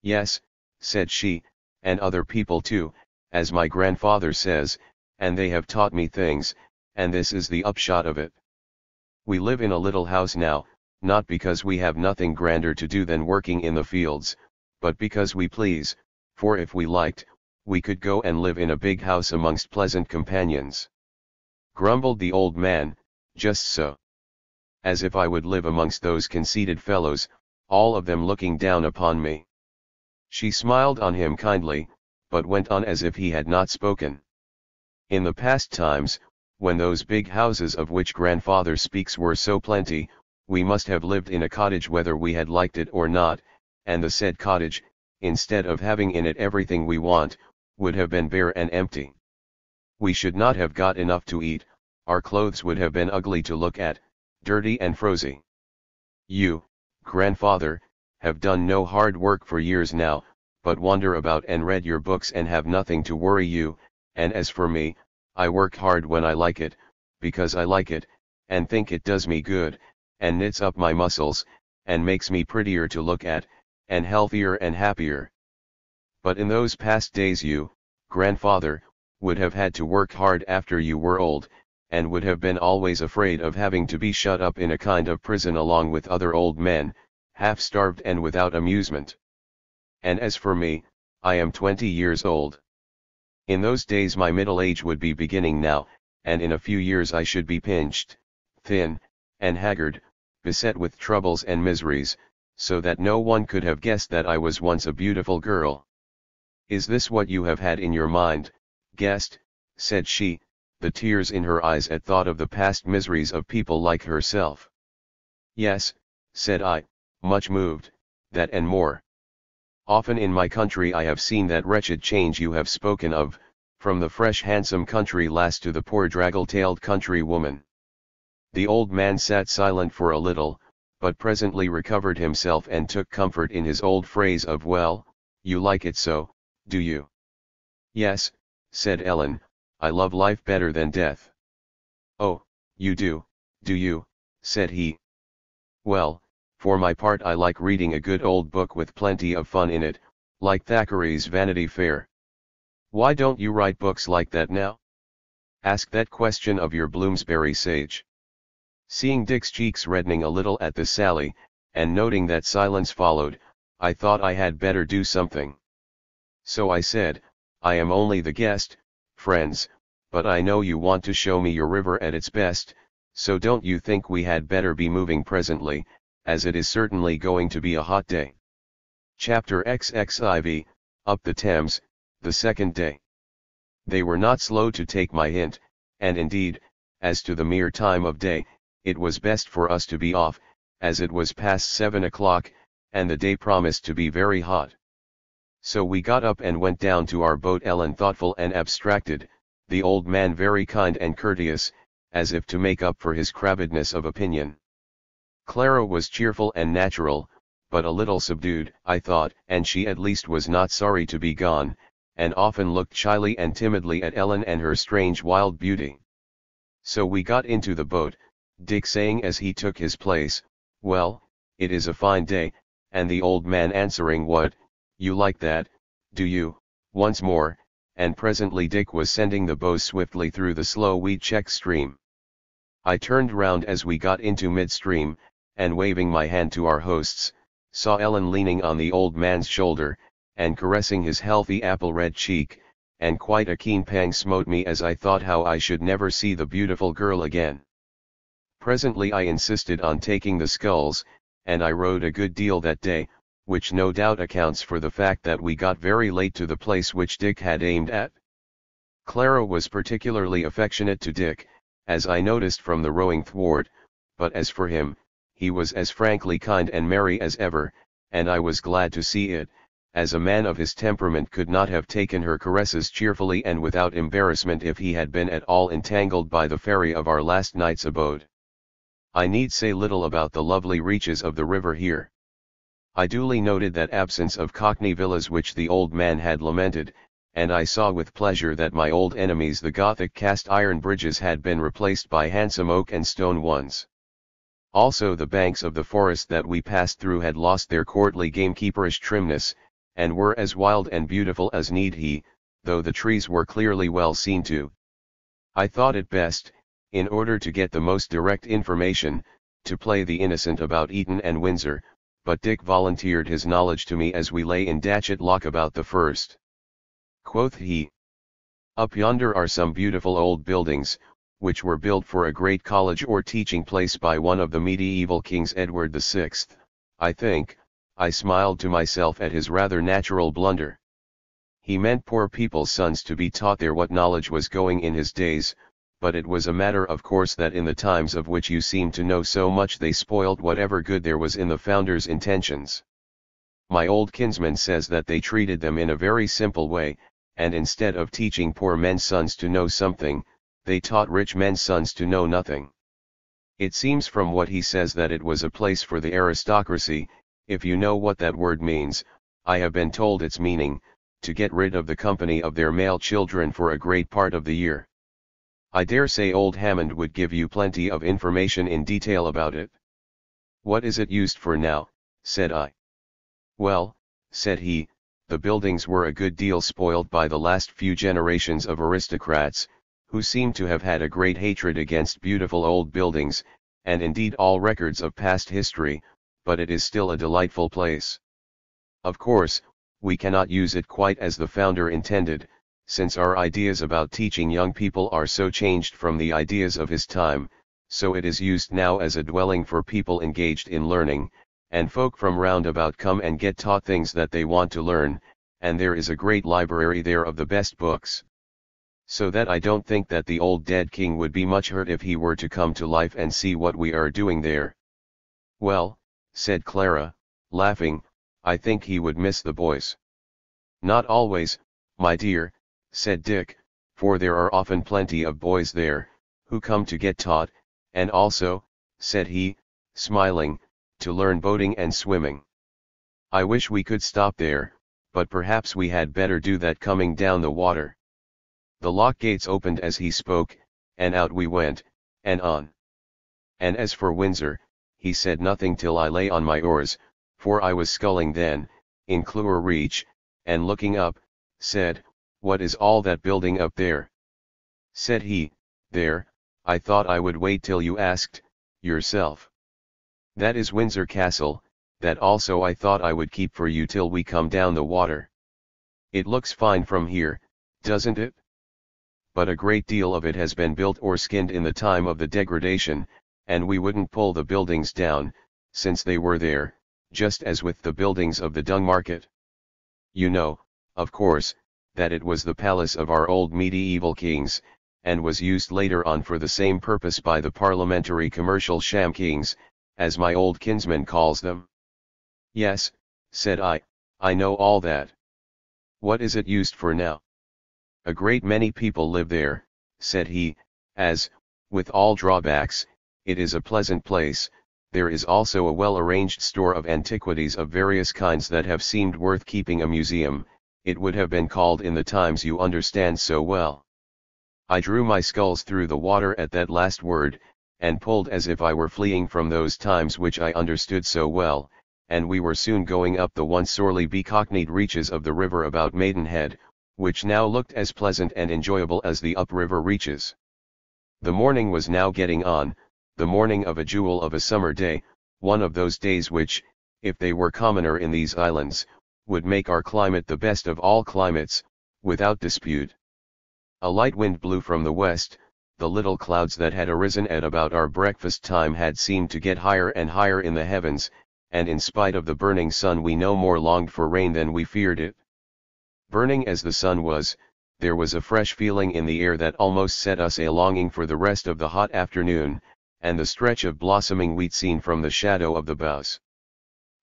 "Yes," said she, "and other people too, as my grandfather says, and they have taught me things, and this is the upshot of it. We live in a little house now, not because we have nothing grander to do than working in the fields, but because we please, for if we liked, we could go and live in a big house amongst pleasant companions." Grumbled the old man, "Just so. As if I would live amongst those conceited fellows, all of them looking down upon me." She smiled on him kindly, but went on as if he had not spoken. "In the past times, when those big houses of which grandfather speaks were so plenty, we must have lived in a cottage whether we had liked it or not, and the said cottage, instead of having in it everything we want, would have been bare and empty. We should not have got enough to eat, our clothes would have been ugly to look at, dirty and frosy. You, grandfather, have done no hard work for years now, but wander about and read your books and have nothing to worry you, and as for me, I work hard when I like it, because I like it, and think it does me good, and knits up my muscles, and makes me prettier to look at, and healthier and happier. But in those past days you, grandfather, would have had to work hard after you were old, and would have been always afraid of having to be shut up in a kind of prison along with other old men, half-starved and without amusement. And as for me, I am 20 years old. In those days my middle age would be beginning now, and in a few years I should be pinched, thin, and haggard, beset with troubles and miseries, so that no one could have guessed that I was once a beautiful girl. Is this what you have had in your mind, guest?" said she, the tears in her eyes at thought of the past miseries of people like herself. "Yes," said I, much moved, "that and more. Often in my country I have seen that wretched change you have spoken of, from the fresh handsome country lass to the poor draggle-tailed country woman." The old man sat silent for a little, but presently recovered himself and took comfort in his old phrase of "Well, you like it so, do you?" "Yes," said Ellen, "I love life better than death." "Oh, you do you?" said he. "Well, for my part I like reading a good old book with plenty of fun in it, like Thackeray's Vanity Fair." "Why don't you write books like that now? Ask that question of your Bloomsbury sage." Seeing Dick's cheeks reddening a little at this sally, and noting that silence followed, I thought I had better do something. So I said, "I am only the guest, friends, but I know you want to show me your river at its best, so don't you think we had better be moving presently, as it is certainly going to be a hot day?" Chapter XXIV, Up the Thames, the second day. They were not slow to take my hint, and indeed, as to the mere time of day, it was best for us to be off, as it was past 7 o'clock, and the day promised to be very hot. So we got up and went down to our boat, Ellen thoughtful and abstracted, the old man very kind and courteous, as if to make up for his crabbedness of opinion. Clara was cheerful and natural, but a little subdued, I thought, and she at least was not sorry to be gone, and often looked shyly and timidly at Ellen and her strange wild beauty. So we got into the boat, Dick saying as he took his place, "Well, it is a fine day," and the old man answering, "What, you like that, do you?" once more, and presently Dick was sending the bow swiftly through the slow weed check stream. I turned round as we got into midstream, and waving my hand to our hosts, saw Ellen leaning on the old man's shoulder, and caressing his healthy apple-red cheek, and quite a keen pang smote me as I thought how I should never see the beautiful girl again. Presently I insisted on taking the sculls, and I rowed a good deal that day, which no doubt accounts for the fact that we got very late to the place which Dick had aimed at. Clara was particularly affectionate to Dick, as I noticed from the rowing thwart, but as for him, he was as frankly kind and merry as ever, and I was glad to see it, as a man of his temperament could not have taken her caresses cheerfully and without embarrassment if he had been at all entangled by the ferry of our last night's abode. I need say little about the lovely reaches of the river here. I duly noted that absence of Cockney villas which the old man had lamented, and I saw with pleasure that my old enemies the Gothic cast iron bridges had been replaced by handsome oak and stone ones. Also the banks of the forest that we passed through had lost their courtly gamekeeperish trimness, and were as wild and beautiful as need he, though the trees were clearly well seen to. I thought it best, in order to get the most direct information, to play the innocent about Eton and Windsor, but Dick volunteered his knowledge to me as we lay in Datchet Lock about the first. Quoth he, "Up yonder are some beautiful old buildings, which were built for a great college or teaching place by one of the medieval kings Edward VI, I think." I smiled to myself at his rather natural blunder. He meant poor people's sons to be taught there what knowledge was going in his days, but it was a matter of course that in the times of which you seem to know so much they spoiled whatever good there was in the founder's intentions. My old kinsman says that they treated them in a very simple way, and instead of teaching poor men's sons to know something, they taught rich men's sons to know nothing. It seems from what he says that it was a place for the aristocracy, if you know what that word means. I have been told its meaning, to get rid of the company of their male children for a great part of the year. I dare say old Hammond would give you plenty of information in detail about it. What is it used for now? Said I. Well, said he, the buildings were a good deal spoiled by the last few generations of aristocrats, who seem to have had a great hatred against beautiful old buildings, and indeed all records of past history, but it is still a delightful place. Of course, we cannot use it quite as the founder intended, since our ideas about teaching young people are so changed from the ideas of his time, so it is used now as a dwelling for people engaged in learning, and folk from round about come and get taught things that they want to learn, and there is a great library there of the best books. So that I don't think that the old dead king would be much hurt if he were to come to life and see what we are doing there. Well, said Clara, laughing, I think he would miss the boys. Not always, my dear, said Dick, for there are often plenty of boys there, who come to get taught, and also, said he, smiling, to learn boating and swimming. I wish we could stop there, but perhaps we had better do that coming down the water. The lock gates opened as he spoke, and out we went, and on. And as for Windsor, he said nothing till I lay on my oars, for I was sculling then, in Clewer Reach, and looking up, said, "What is all that building up there?" Said he, "There, I thought I would wait till you asked, yourself. That is Windsor Castle, that also I thought I would keep for you till we come down the water. It looks fine from here, doesn't it? But a great deal of it has been built or skinned in the time of the degradation, and we wouldn't pull the buildings down, since they were there, just as with the buildings of the Dung Market. You know, of course, that it was the palace of our old medieval kings, and was used later on for the same purpose by the parliamentary commercial sham kings, as my old kinsman calls them." "Yes," said I know all that. What is it used for now?" "A great many people live there," said he, "as, with all drawbacks, it is a pleasant place. There is also a well-arranged store of antiquities of various kinds that have seemed worth keeping a museum, it would have been called in the times you understand so well." I drew my sculls through the water at that last word, and pulled as if I were fleeing from those times which I understood so well, and we were soon going up the once sorely becockneyed reaches of the river about Maidenhead, which now looked as pleasant and enjoyable as the upriver reaches. The morning was now getting on, the morning of a jewel of a summer day, one of those days which, if they were commoner in these islands, would make our climate the best of all climates, without dispute. A light wind blew from the west, the little clouds that had arisen at about our breakfast time had seemed to get higher and higher in the heavens, and in spite of the burning sun we no more longed for rain than we feared it. Burning as the sun was, there was a fresh feeling in the air that almost set us a-longing for the rest of the hot afternoon, and the stretch of blossoming wheat seen from the shadow of the boughs.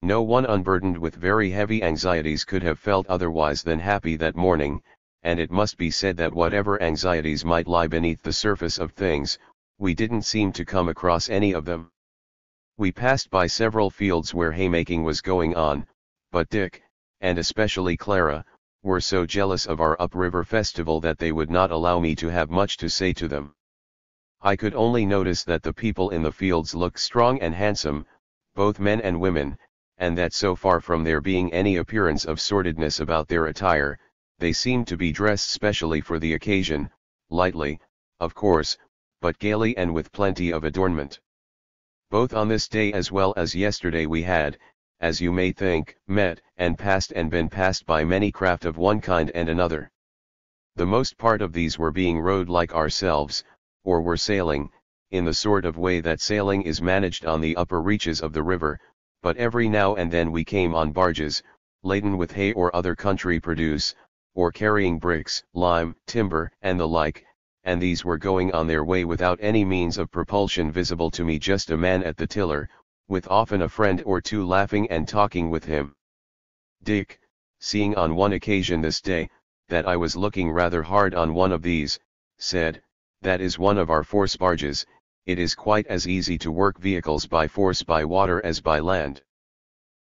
No one unburdened with very heavy anxieties could have felt otherwise than happy that morning, and it must be said that whatever anxieties might lie beneath the surface of things, we didn't seem to come across any of them. We passed by several fields where haymaking was going on, but Dick, and especially Clara, were so jealous of our upriver festival that they would not allow me to have much to say to them. I could only notice that the people in the fields looked strong and handsome, both men and women, and that so far from there being any appearance of sordidness about their attire, they seemed to be dressed specially for the occasion, lightly, of course, but gaily and with plenty of adornment. Both on this day as well as yesterday we had, as you may think, met and been passed by many craft of one kind and another. The most part of these were being rowed like ourselves, or were sailing, in the sort of way that sailing is managed on the upper reaches of the river, but every now and then we came on barges, laden with hay or other country produce, or carrying bricks, lime, timber, and the like, and these were going on their way without any means of propulsion visible to me, just a man at the tiller, with often a friend or two laughing and talking with him. Dick, seeing on one occasion this day, that I was looking rather hard on one of these, said, "That is one of our force barges. It is quite as easy to work vehicles by force by water as by land."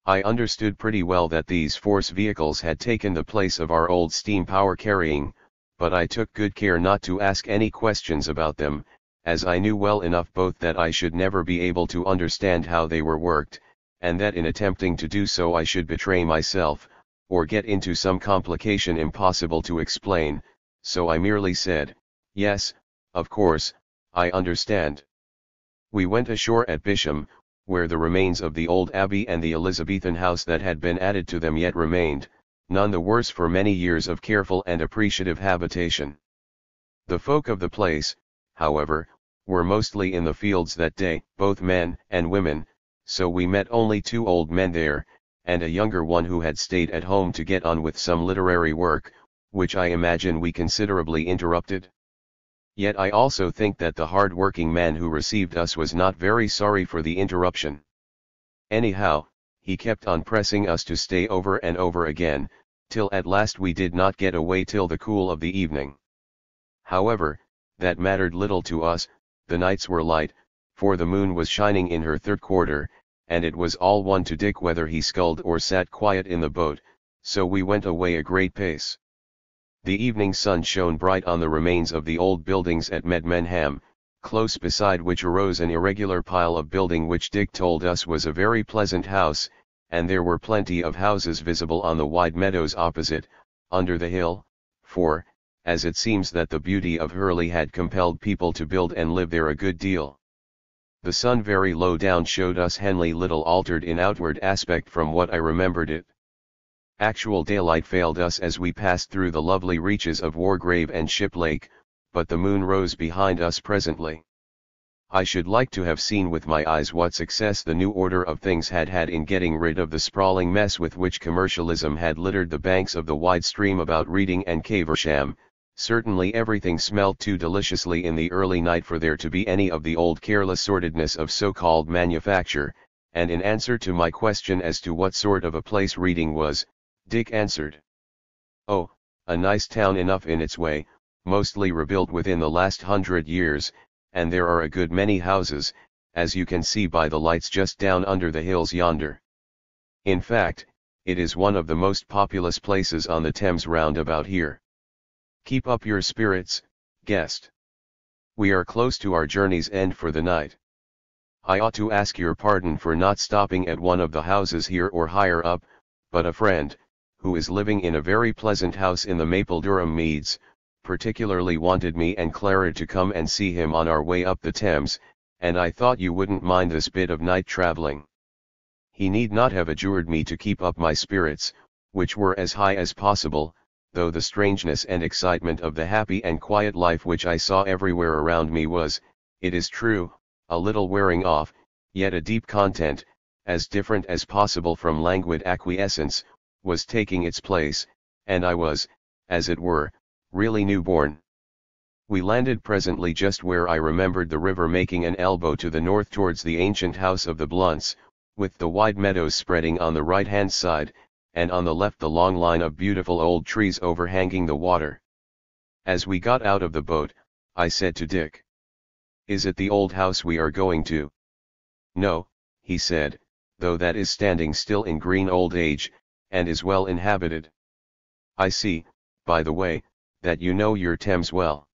I understood pretty well that these force vehicles had taken the place of our old steam power carrying, but I took good care not to ask any questions about them, as I knew well enough both that I should never be able to understand how they were worked, and that in attempting to do so I should betray myself, or get into some complication impossible to explain, so I merely said, "Yes, of course, I understand." We went ashore at Bisham, where the remains of the old abbey and the Elizabethan house that had been added to them yet remained, none the worse for many years of careful and appreciative habitation. The folk of the place, however, were mostly in the fields that day, both men and women, so we met only 2 old men there, and a younger one who had stayed at home to get on with some literary work, which I imagine we considerably interrupted. Yet I also think that the hard-working man who received us was not very sorry for the interruption. Anyhow, he kept on pressing us to stay over and over again, till at last we did not get away till the cool of the evening. However, that mattered little to us, the nights were light, for the moon was shining in her third quarter, and it was all one to Dick whether he sculled or sat quiet in the boat, so we went away a great pace. The evening sun shone bright on the remains of the old buildings at Medmenham, close beside which arose an irregular pile of building which Dick told us was a very pleasant house, and there were plenty of houses visible on the wide meadows opposite, under the hill, for, as it seems that the beauty of Hurley had compelled people to build and live there a good deal. The sun very low down showed us Henley little altered in outward aspect from what I remembered it. Actual daylight failed us as we passed through the lovely reaches of Wargrave and Ship Lake, but the moon rose behind us presently. I should like to have seen with my eyes what success the new order of things had had in getting rid of the sprawling mess with which commercialism had littered the banks of the wide stream about Reading and Caversham. Certainly everything smelt too deliciously in the early night for there to be any of the old careless sordidness of so-called manufacture, and in answer to my question as to what sort of a place Reading was, Dick answered, "Oh, a nice town enough in its way, mostly rebuilt within the last 100 years, and there are a good many houses, as you can see by the lights just down under the hills yonder. In fact, it is one of the most populous places on the Thames round about here. Keep up your spirits, guest. We are close to our journey's end for the night. I ought to ask your pardon for not stopping at one of the houses here or higher up, but a friend, who is living in a very pleasant house in the Maple Durham Meads, particularly wanted me and Clara to come and see him on our way up the Thames, and I thought you wouldn't mind this bit of night travelling. He need not have adjured me to keep up my spirits, which were as high as possible, though the strangeness and excitement of the happy and quiet life which I saw everywhere around me was, it is true, a little wearing off, yet a deep content, as different as possible from languid acquiescence, was taking its place, and I was, as it were, really newborn. We landed presently just where I remembered the river making an elbow to the north towards the ancient house of the Blunts, with the wide meadows spreading on the right-hand side, and on the left the long line of beautiful old trees overhanging the water. As we got out of the boat, I said to Dick, "Is it the old house we are going to?" "No," he said, "though that is standing still in green old age, and is well inhabited." "I see, by the way, that you know your Thames well.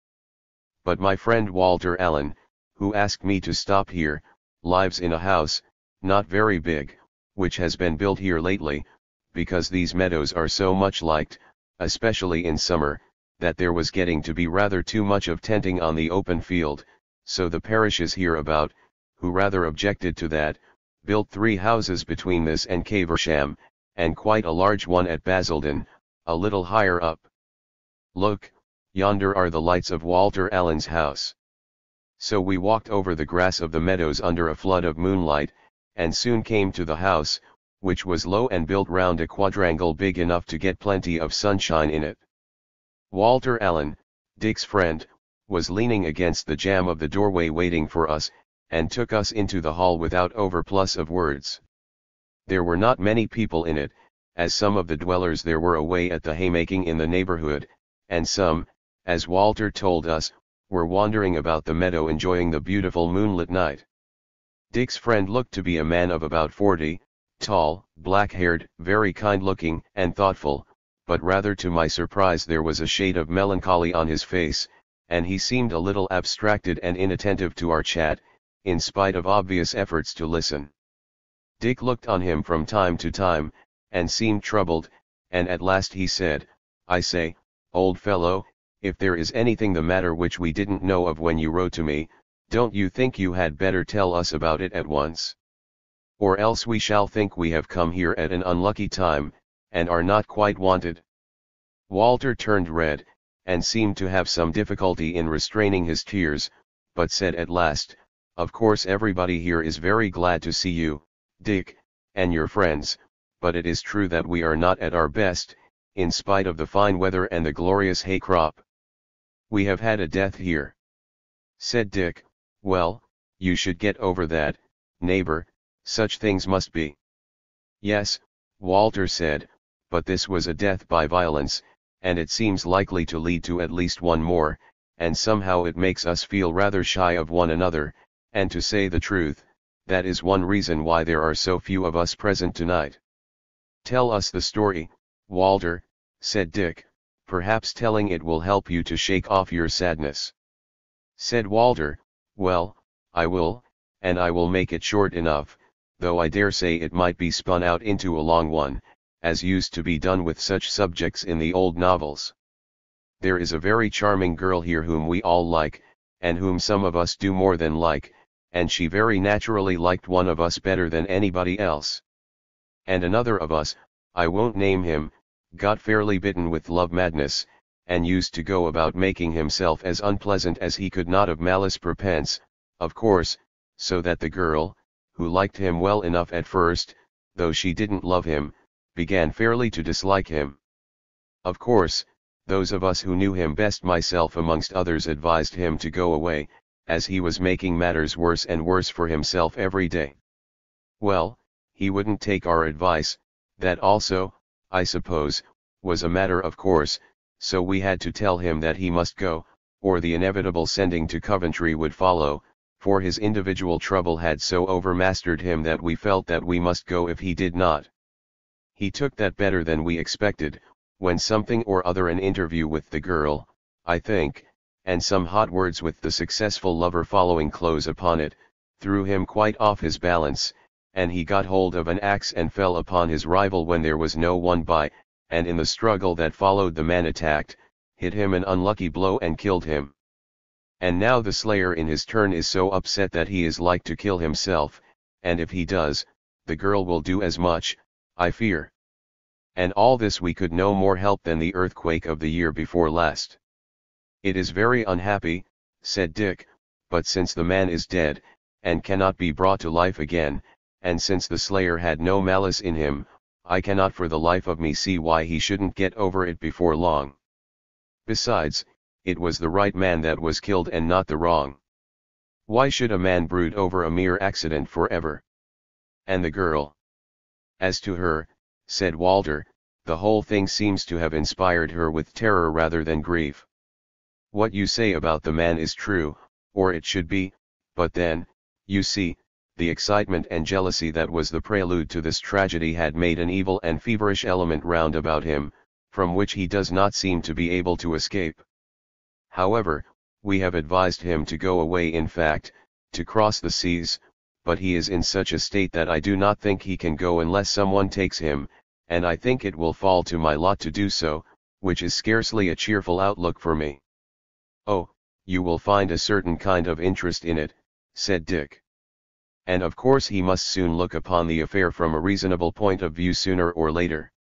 But my friend Walter Allen, who asked me to stop here, lives in a house, not very big, which has been built here lately, because these meadows are so much liked, especially in summer, that there was getting to be rather too much of tenting on the open field, so the parishes hereabout, who rather objected to that, built 3 houses between this and Caversham, and quite a large one at Basildon, a little higher up. Look, yonder are the lights of Walter Allen's house." So we walked over the grass of the meadows under a flood of moonlight, and soon came to the house, which was low and built round a quadrangle big enough to get plenty of sunshine in it. Walter Allen, Dick's friend, was leaning against the jamb of the doorway waiting for us, and took us into the hall without overplus of words. There were not many people in it, as some of the dwellers there were away at the haymaking in the neighborhood, and some, as Walter told us, were wandering about the meadow enjoying the beautiful moonlit night. Dick's friend looked to be a man of about 40, tall, black-haired, very kind-looking and thoughtful, but rather to my surprise there was a shade of melancholy on his face, and he seemed a little abstracted and inattentive to our chat, in spite of obvious efforts to listen. Dick looked on him from time to time, and seemed troubled, and at last he said, "I say, old fellow, if there is anything the matter which we didn't know of when you wrote to me, don't you think you had better tell us about it at once? Or else we shall think we have come here at an unlucky time, and are not quite wanted." Walter turned red, and seemed to have some difficulty in restraining his tears, but said at last, "Of course everybody here is very glad to see you, Dick, and your friends, but it is true that we are not at our best, in spite of the fine weather and the glorious hay crop. We have had a death here." Said Dick, "Well, you should get over that, neighbor, such things must be." "Yes," Walter said, "but this was a death by violence, and it seems likely to lead to at least one more, and somehow it makes us feel rather shy of one another, and to say the truth, that is one reason why there are so few of us present tonight." "Tell us the story, Walter," said Dick, "perhaps telling it will help you to shake off your sadness." Said Walter, "Well, I will, and I will make it short enough, though I dare say it might be spun out into a long one, as used to be done with such subjects in the old novels. There is a very charming girl here whom we all like, and whom some of us do more than like, and she very naturally liked one of us better than anybody else. And another of us, I won't name him, got fairly bitten with love madness, and used to go about making himself as unpleasant as he could not of malice prepense, of course, so that the girl, who liked him well enough at first, though she didn't love him, began fairly to dislike him. Of course, those of us who knew him best, myself amongst others, advised him to go away, as he was making matters worse and worse for himself every day. Well, he wouldn't take our advice, that also, I suppose, was a matter of course, so we had to tell him that he must go, or the inevitable sending to Coventry would follow, for his individual trouble had so overmastered him that we felt that we must go if he did not. He took that better than we expected, when something or other, an interview with the girl, I think, and some hot words with the successful lover following close upon it, threw him quite off his balance, and he got hold of an axe and fell upon his rival when there was no one by, and in the struggle that followed the man attacked, hit him an unlucky blow and killed him. And now the slayer in his turn is so upset that he is like to kill himself, and if he does, the girl will do as much, I fear. And all this we could no more help than the earthquake of the year before last." "It is very unhappy," said Dick, "but since the man is dead, and cannot be brought to life again, and since the slayer had no malice in him, I cannot for the life of me see why he shouldn't get over it before long. Besides, it was the right man that was killed and not the wrong. Why should a man brood over a mere accident forever? And the girl? As to her, said Walter, the whole thing seems to have inspired her with terror rather than grief. What you say about the man is true, or it should be, but then, you see, the excitement and jealousy that was the prelude to this tragedy had made an evil and feverish element round about him, from which he does not seem to be able to escape. However, we have advised him to go away, in fact, to cross the seas, but he is in such a state that I do not think he can go unless someone takes him, and I think it will fall to my lot to do so, which is scarcely a cheerful outlook for me. Oh, you will find a certain kind of interest in it, said Dick. And of course he must soon look upon the affair from a reasonable point of view sooner or later.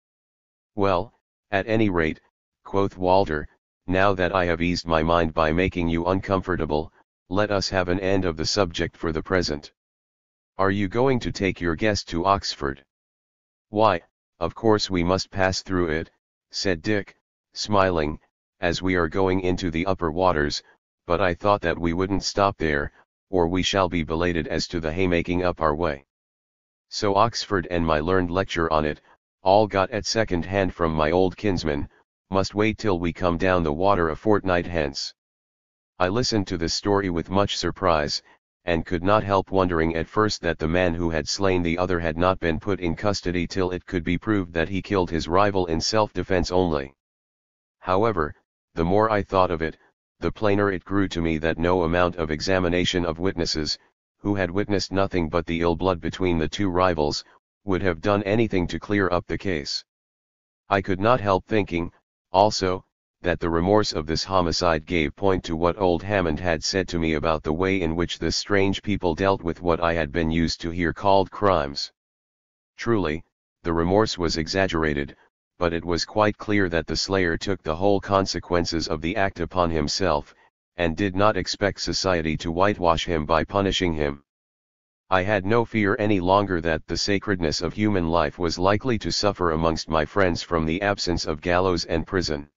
Well, at any rate, quoth Walter, now that I have eased my mind by making you uncomfortable, let us have an end of the subject for the present. Are you going to take your guest to Oxford? Why, of course we must pass through it, said Dick, smiling, as we are going into the upper waters, but I thought that we wouldn't stop there, or we shall be belated as to the haymaking up our way. So Oxford and my learned lecture on it, all got at second hand from my old kinsman, must wait till we come down the water a fortnight hence. I listened to this story with much surprise, and could not help wondering at first that the man who had slain the other had not been put in custody till it could be proved that he killed his rival in self-defense only. However, the more I thought of it, the plainer it grew to me that no amount of examination of witnesses, who had witnessed nothing but the ill blood between the two rivals, would have done anything to clear up the case. I could not help thinking, also, that the remorse of this homicide gave point to what old Hammond had said to me about the way in which this strange people dealt with what I had been used to hear called crimes. Truly, the remorse was exaggerated, but it was quite clear that the slayer took the whole consequences of the act upon himself, and did not expect society to whitewash him by punishing him. I had no fear any longer that the sacredness of human life was likely to suffer amongst my friends from the absence of gallows and prison.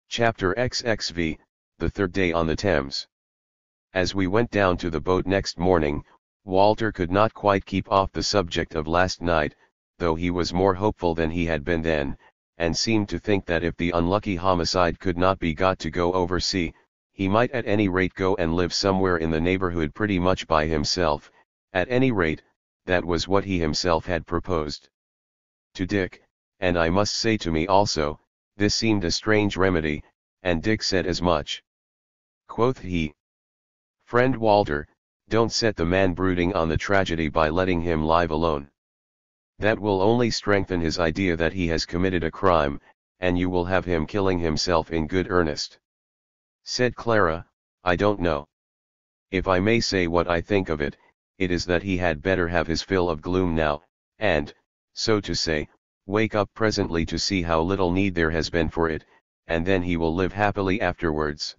Chapter XXV, the third day on the Thames. As we went down to the boat next morning, Walter could not quite keep off the subject of last night, though he was more hopeful than he had been then, and seemed to think that if the unlucky homicide could not be got to go oversea, he might at any rate go and live somewhere in the neighborhood pretty much by himself. At any rate, that was what he himself had proposed to Dick, and I must say to me also, this seemed a strange remedy, and Dick said as much. Quoth he, "Friend Walter, don't set the man brooding on the tragedy by letting him live alone. That will only strengthen his idea that he has committed a crime, and you will have him killing himself in good earnest." Said Clara, "I don't know. If I may say what I think of it, it is that he had better have his fill of gloom now, and, so to say, wake up presently to see how little need there has been for it, and then he will live happily afterwards.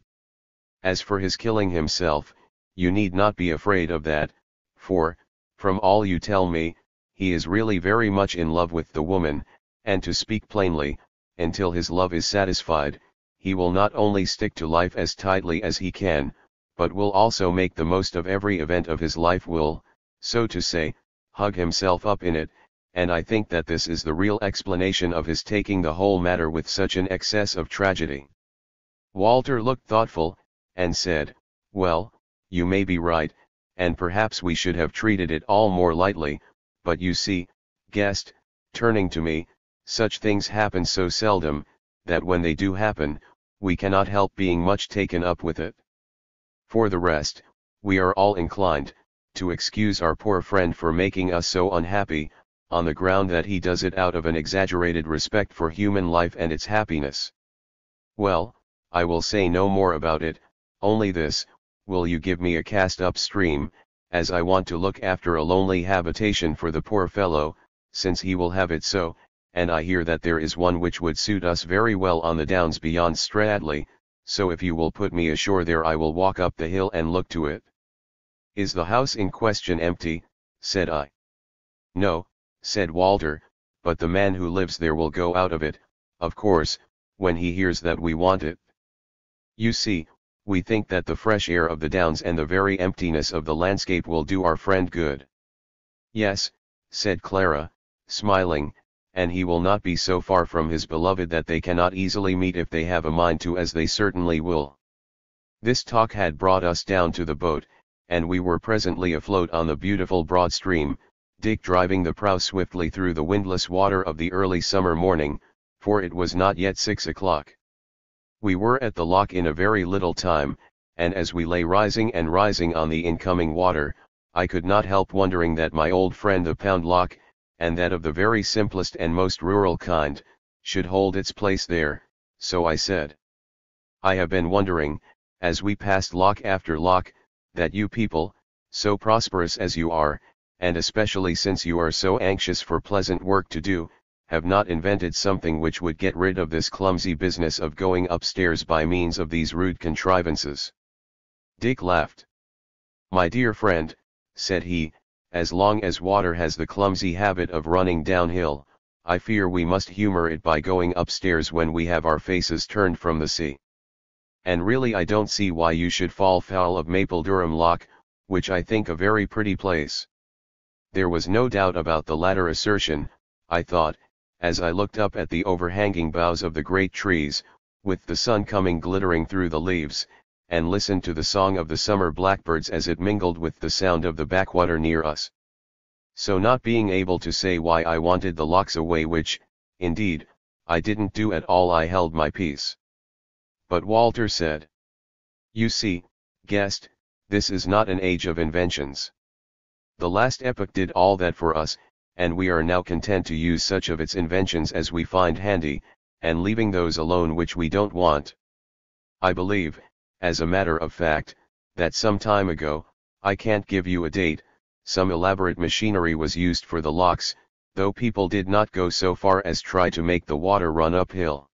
As for his killing himself, you need not be afraid of that, for, from all you tell me, he is really very much in love with the woman, and to speak plainly, until his love is satisfied, he will not only stick to life as tightly as he can, but will also make the most of every event of his life, will, so to say, hug himself up in it, and I think that this is the real explanation of his taking the whole matter with such an excess of tragedy." Walter looked thoughtful, and said, "Well, you may be right, and perhaps we should have treated it all more lightly, but you see, guest," turning to me, "such things happen so seldom, that when they do happen, we cannot help being much taken up with it. For the rest, we are all inclined to excuse our poor friend for making us so unhappy, on the ground that he does it out of an exaggerated respect for human life and its happiness. Well, I will say no more about it, only this, will you give me a cast upstream, as I want to look after a lonely habitation for the poor fellow, since he will have it so, and I hear that there is one which would suit us very well on the downs beyond Stradley, so if you will put me ashore there I will walk up the hill and look to it." "Is the house in question empty?" said I. No, said Walter, but the man who lives there will go out of it, of course, when he hears that we want it. You see, we think that the fresh air of the downs and the very emptiness of the landscape will do our friend good. Yes, said Clara, smiling, and he will not be so far from his beloved that they cannot easily meet if they have a mind to, as they certainly will. This talk had brought us down to the boat, and we were presently afloat on the beautiful broad stream, Dick driving the prow swiftly through the windless water of the early summer morning, for it was not yet 6 o'clock. We were at the lock in a very little time, and as we lay rising and rising on the incoming water, I could not help wondering that my old friend the Pound Lock, and that of the very simplest and most rural kind, should hold its place there, so I said. I have been wondering, as we passed lock after lock, that you people, so prosperous as you are, and especially since you are so anxious for pleasant work to do, have not invented something which would get rid of this clumsy business of going upstairs by means of these rude contrivances. Dick laughed. My dear friend, said he, as long as water has the clumsy habit of running downhill, I fear we must humor it by going upstairs when we have our faces turned from the sea. And really I don't see why you should fall foul of Mapledurham Lock, which I think a very pretty place. There was no doubt about the latter assertion, I thought, as I looked up at the overhanging boughs of the great trees, with the sun coming glittering through the leaves, and listened to the song of the summer blackbirds as it mingled with the sound of the backwater near us. So not being able to say why I wanted the locks away, which, indeed, I didn't do at all, I held my peace. But Walter said, you see, guest, this is not an age of inventions. The last epoch did all that for us, and we are now content to use such of its inventions as we find handy, and leaving those alone which we don't want. I believe, as a matter of fact, that some time ago, I can't give you a date, some elaborate machinery was used for the locks, though people did not go so far as try to make the water run uphill.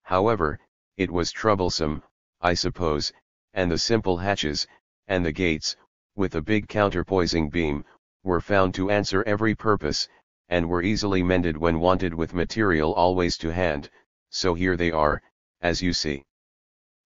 However, it was troublesome, I suppose, and the simple hatches, and the gates, with a big counterpoising beam, were found to answer every purpose, and were easily mended when wanted with material always to hand, so here they are, as you see.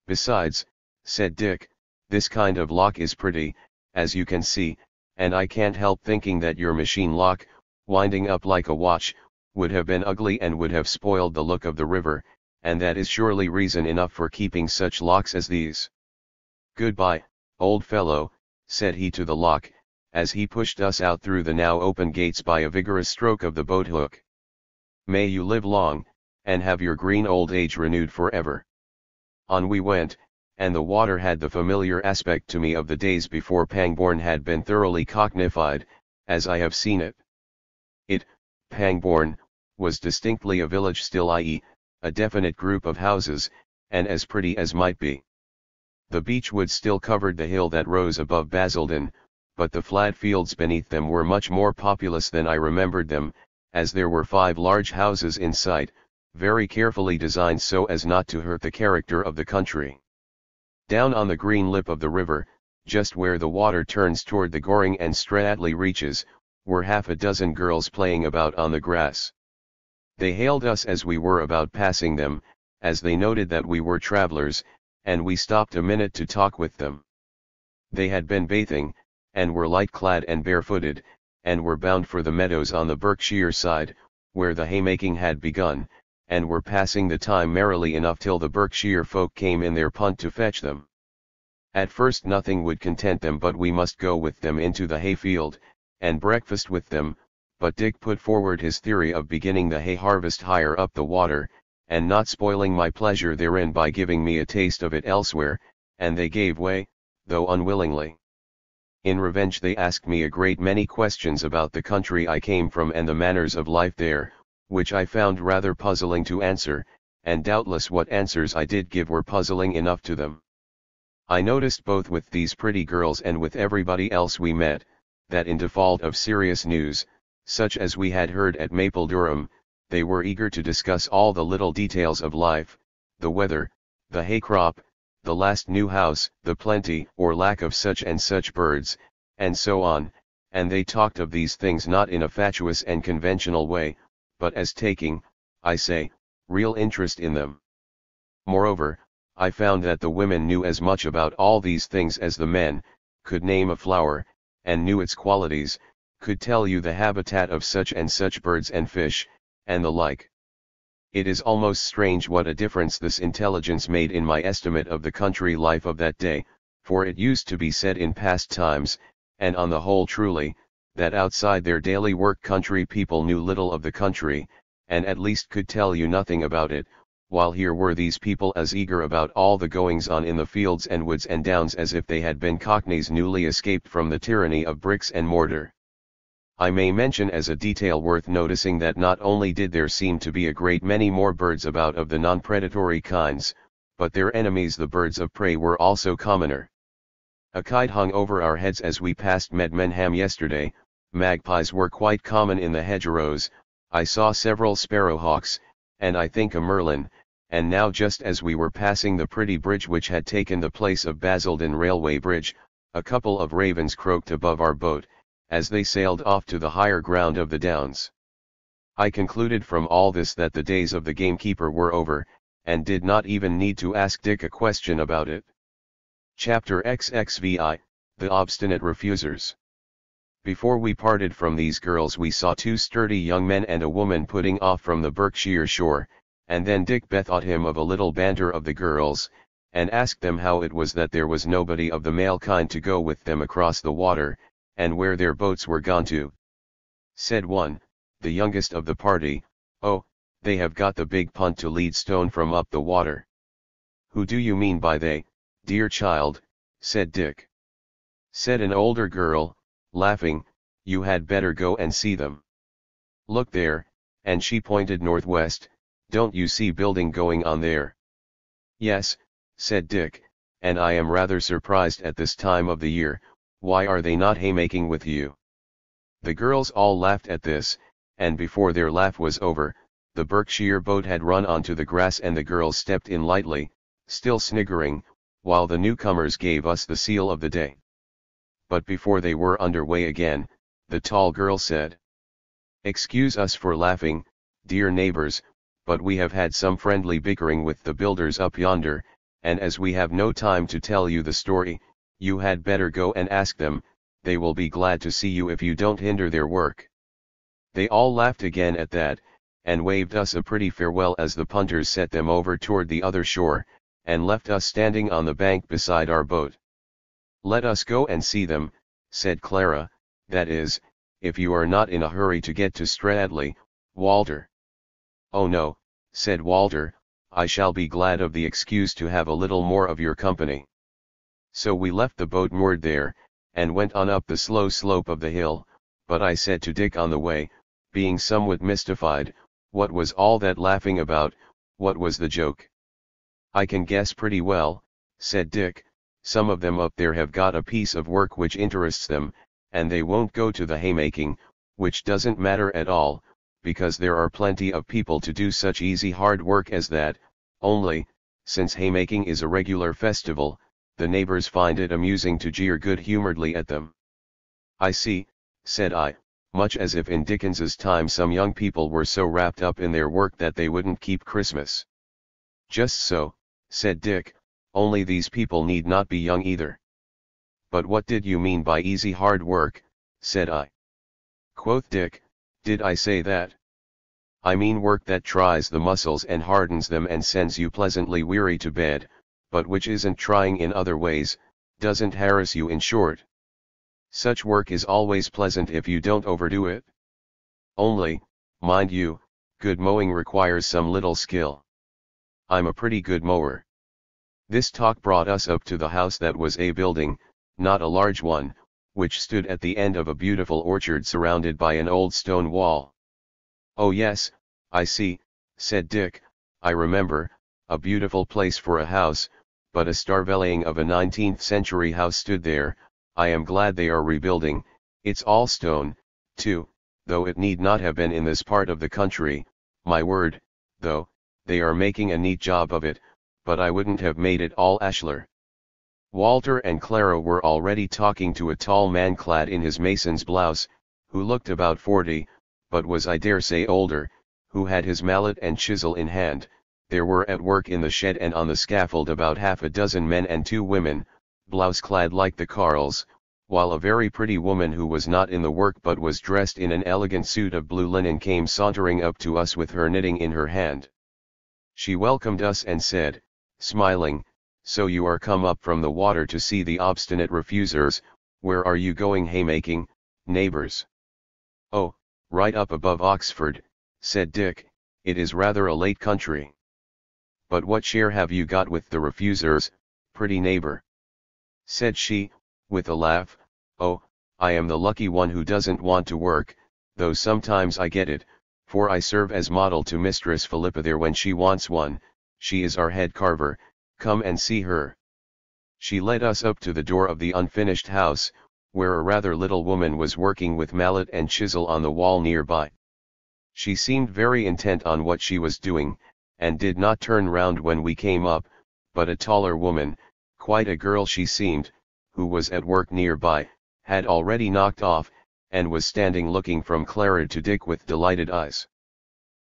Besides, said Dick, this kind of lock is pretty, as you can see, and I can't help thinking that your machine lock, winding up like a watch, would have been ugly and would have spoiled the look of the river, and that is surely reason enough for keeping such locks as these. Goodbye, old fellow, said he to the lock, as he pushed us out through the now open gates by a vigorous stroke of the boat hook. May you live long, and have your green old age renewed forever. On we went, and the water had the familiar aspect to me of the days before Pangbourne had been thoroughly cockneyfied, as I have seen it. It, Pangbourne, was distinctly a village still, i.e., a definite group of houses, and as pretty as might be. The beech woods still covered the hill that rose above Basildon, but the flat fields beneath them were much more populous than I remembered them, as there were 5 large houses in sight, very carefully designed so as not to hurt the character of the country. Down on the green lip of the river, just where the water turns toward the Goring and Stradley reaches, were half a dozen girls playing about on the grass. They hailed us as we were about passing them, as they noted that we were travelers, and we stopped a minute to talk with them. They had been bathing, and were light-clad and barefooted, and were bound for the meadows on the Berkshire side, where the haymaking had begun, and were passing the time merrily enough till the Berkshire folk came in their punt to fetch them. At first nothing would content them but we must go with them into the hayfield, and breakfast with them, but Dick put forward his theory of beginning the hay harvest higher up the water, and not spoiling my pleasure therein by giving me a taste of it elsewhere, and they gave way, though unwillingly. In revenge they asked me a great many questions about the country I came from and the manners of life there, which I found rather puzzling to answer, and doubtless what answers I did give were puzzling enough to them. I noticed both with these pretty girls and with everybody else we met, that in default of serious news, such as we had heard at Mapledurham, they were eager to discuss all the little details of life, the weather, the hay crop, the last new house, the plenty or lack of such and such birds, and so on, and they talked of these things not in a fatuous and conventional way, but as taking, I say, real interest in them. Moreover, I found that the women knew as much about all these things as the men, could name a flower, and knew its qualities, could tell you the habitat of such and such birds and fish, and the like. It is almost strange what a difference this intelligence made in my estimate of the country life of that day, for it used to be said in past times, and on the whole truly, that outside their daily work country people knew little of the country, and at least could tell you nothing about it, while here were these people as eager about all the goings-on in the fields and woods and downs as if they had been cockneys newly escaped from the tyranny of bricks and mortar. I may mention as a detail worth noticing that not only did there seem to be a great many more birds about of the non-predatory kinds, but their enemies the birds of prey were also commoner. A kite hung over our heads as we passed Medmenham yesterday, magpies were quite common in the hedgerows, I saw several sparrowhawks, and I think a merlin, and now just as we were passing the pretty bridge which had taken the place of Basildon Railway Bridge, a couple of ravens croaked above our boat, as they sailed off to the higher ground of the downs. I concluded from all this that the days of the gamekeeper were over, and did not even need to ask Dick a question about it. Chapter XXVI, The Obstinate Refusers. Before we parted from these girls we saw two sturdy young men and a woman putting off from the Berkshire shore, and then Dick bethought him of a little banter of the girls, and asked them how it was that there was nobody of the male kind to go with them across the water, and where their boats were gone to. Said one, the youngest of the party, "Oh, they have got the big punt to lead stone from up the water." "Who do you mean by they, dear child?" said Dick. Said an older girl, laughing, "You had better go and see them. Look there," and she pointed northwest, "don't you see building going on there?" "Yes," said Dick, "and I am rather surprised at this time of the year. Why are they not haymaking with you?" The girls all laughed at this, and before their laugh was over, the Berkshire boat had run onto the grass and the girls stepped in lightly, still sniggering, while the newcomers gave us the seal of the day. But before they were under way again, the tall girl said, "Excuse us for laughing, dear neighbors, but we have had some friendly bickering with the builders up yonder, and as we have no time to tell you the story, you had better go and ask them. They will be glad to see you if you don't hinder their work." They all laughed again at that, and waved us a pretty farewell as the punters set them over toward the other shore, and left us standing on the bank beside our boat. "Let us go and see them," said Clara, "that is, if you are not in a hurry to get to Stradley, Walter." "Oh no," said Walter, "I shall be glad of the excuse to have a little more of your company." So we left the boat moored there, and went on up the slow slope of the hill, but I said to Dick on the way, being somewhat mystified, what was all that laughing about, what was the joke? "I can guess pretty well," said Dick, "some of them up there have got a piece of work which interests them, and they won't go to the haymaking, which doesn't matter at all, because there are plenty of people to do such easy hard work as that, only, since haymaking is a regular festival, the neighbors find it amusing to jeer good-humoredly at them." "I see," said I, much as if in Dickens's time some young people were so wrapped up in their work that they wouldn't keep Christmas. "Just so," said Dick, "only these people need not be young either." "But what did you mean by easy hard work?" said I. Quoth Dick, "Did I say that? I mean work that tries the muscles and hardens them and sends you pleasantly weary to bed, but which isn't trying in other ways, doesn't harass you in short. Such work is always pleasant if you don't overdo it. Only, mind you, good mowing requires some little skill. I'm a pretty good mower." This talk brought us up to the house that was a building, not a large one, which stood at the end of a beautiful orchard surrounded by an old stone wall. "Oh yes, I see," said Dick, "I remember, a beautiful place for a house, but a starveling of a 19th century house stood there. I am glad they are rebuilding. It's all stone, too, though it need not have been in this part of the country, my word, though, they are making a neat job of it, but I wouldn't have made it all ashlar." Walter and Clara were already talking to a tall man clad in his mason's blouse, who looked about 40, but was I dare say older, who had his mallet and chisel in hand. There were at work in the shed and on the scaffold about half a dozen men and 2 women, blouse-clad like the Carls, while a very pretty woman who was not in the work but was dressed in an elegant suit of blue linen came sauntering up to us with her knitting in her hand. She welcomed us and said, smiling, "So you are come up from the water to see the obstinate refusers. Where are you going haymaking, neighbours?" "Oh, right up above Oxford," said Dick. "It is rather a late country." "But what share have you got with the refusers, pretty neighbour?" said she, with a laugh. "Oh, I am the lucky one who doesn't want to work, though sometimes I get it, for I serve as model to Mistress Philippa there when she wants one. She is our head carver. Come and see her." She led us up to the door of the unfinished house, where a rather little woman was working with mallet and chisel on the wall nearby. She seemed very intent on what she was doing, and did not turn round when we came up, but a taller woman, quite a girl she seemed, who was at work nearby, had already knocked off, and was standing looking from Clara to Dick with delighted eyes.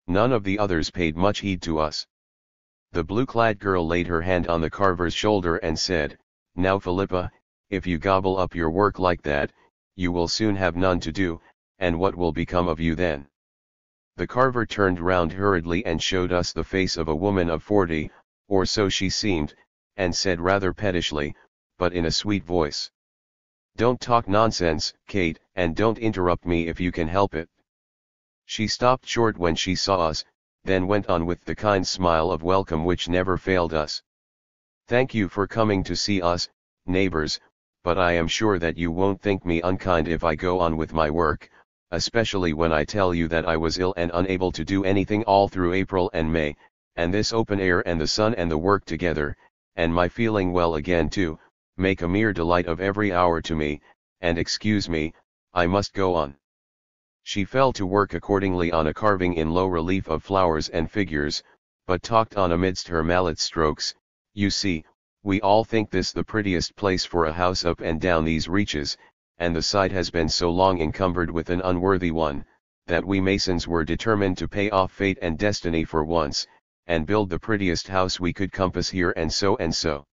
None of the others paid much heed to us. The blue-clad girl laid her hand on the carver's shoulder and said, "Now Philippa, if you gobble up your work like that, you will soon have none to do, and what will become of you then?" The carver turned round hurriedly and showed us the face of a woman of 40, or so she seemed, and said rather pettishly, but in a sweet voice, "Don't talk nonsense, Kate, and don't interrupt me if you can help it." She stopped short when she saw us, then went on with the kind smile of welcome which never failed us. "Thank you for coming to see us, neighbours, but I am sure that you won't think me unkind if I go on with my work, especially when I tell you that I was ill and unable to do anything all through April and May, and this open air and the sun and the work together, and my feeling well again too, make a mere delight of every hour to me, and excuse me, I must go on." She fell to work accordingly on a carving in low relief of flowers and figures, but talked on amidst her mallet strokes. "You see, we all think this the prettiest place for a house up and down these reaches, and the site has been so long encumbered with an unworthy one, that we masons were determined to pay off fate and destiny for once, and build the prettiest house we could compass here and so and so."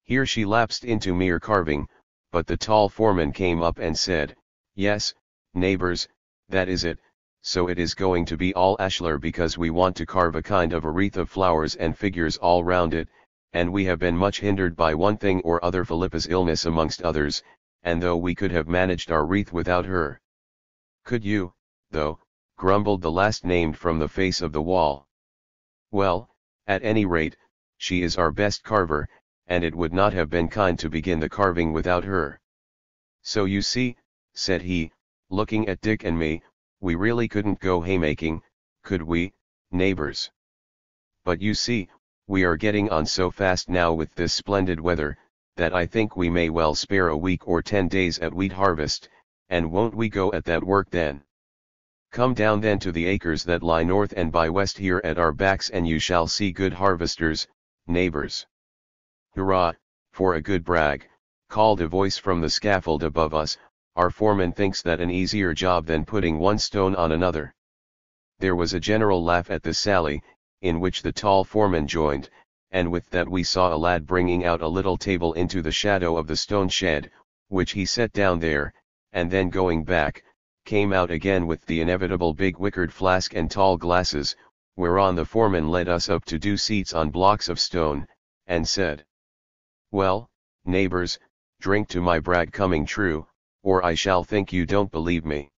Here she lapsed into mere carving, but the tall foreman came up and said, "Yes, neighbours, that is it, so it is going to be all ashlar because we want to carve a kind of a wreath of flowers and figures all round it, and we have been much hindered by one thing or other, Philippa's illness amongst others, and though we could have managed our wreath without her." "Could you, though?" grumbled the last named from the face of the wall. "Well, at any rate, she is our best carver, and it would not have been kind to begin the carving without her. So you see," said he, looking at Dick and me, "we really couldn't go haymaking, could we, neighbours? But you see, we are getting on so fast now with this splendid weather, that I think we may well spare a week or 10 days at wheat harvest, and won't we go at that work then? Come down then to the acres that lie north and by west here at our backs, and you shall see good harvesters, neighbours." "Hurrah, for a good brag," called a voice from the scaffold above us. "Our foreman thinks that an easier job than putting one stone on another." There was a general laugh at this sally, in which the tall foreman joined, and with that we saw a lad bringing out a little table into the shadow of the stone shed, which he set down there, and then going back, came out again with the inevitable big wickered flask and tall glasses, whereon the foreman led us up to 2 seats on blocks of stone, and said, "Well, neighbours, drink to my brag coming true, or I shall think you don't believe me.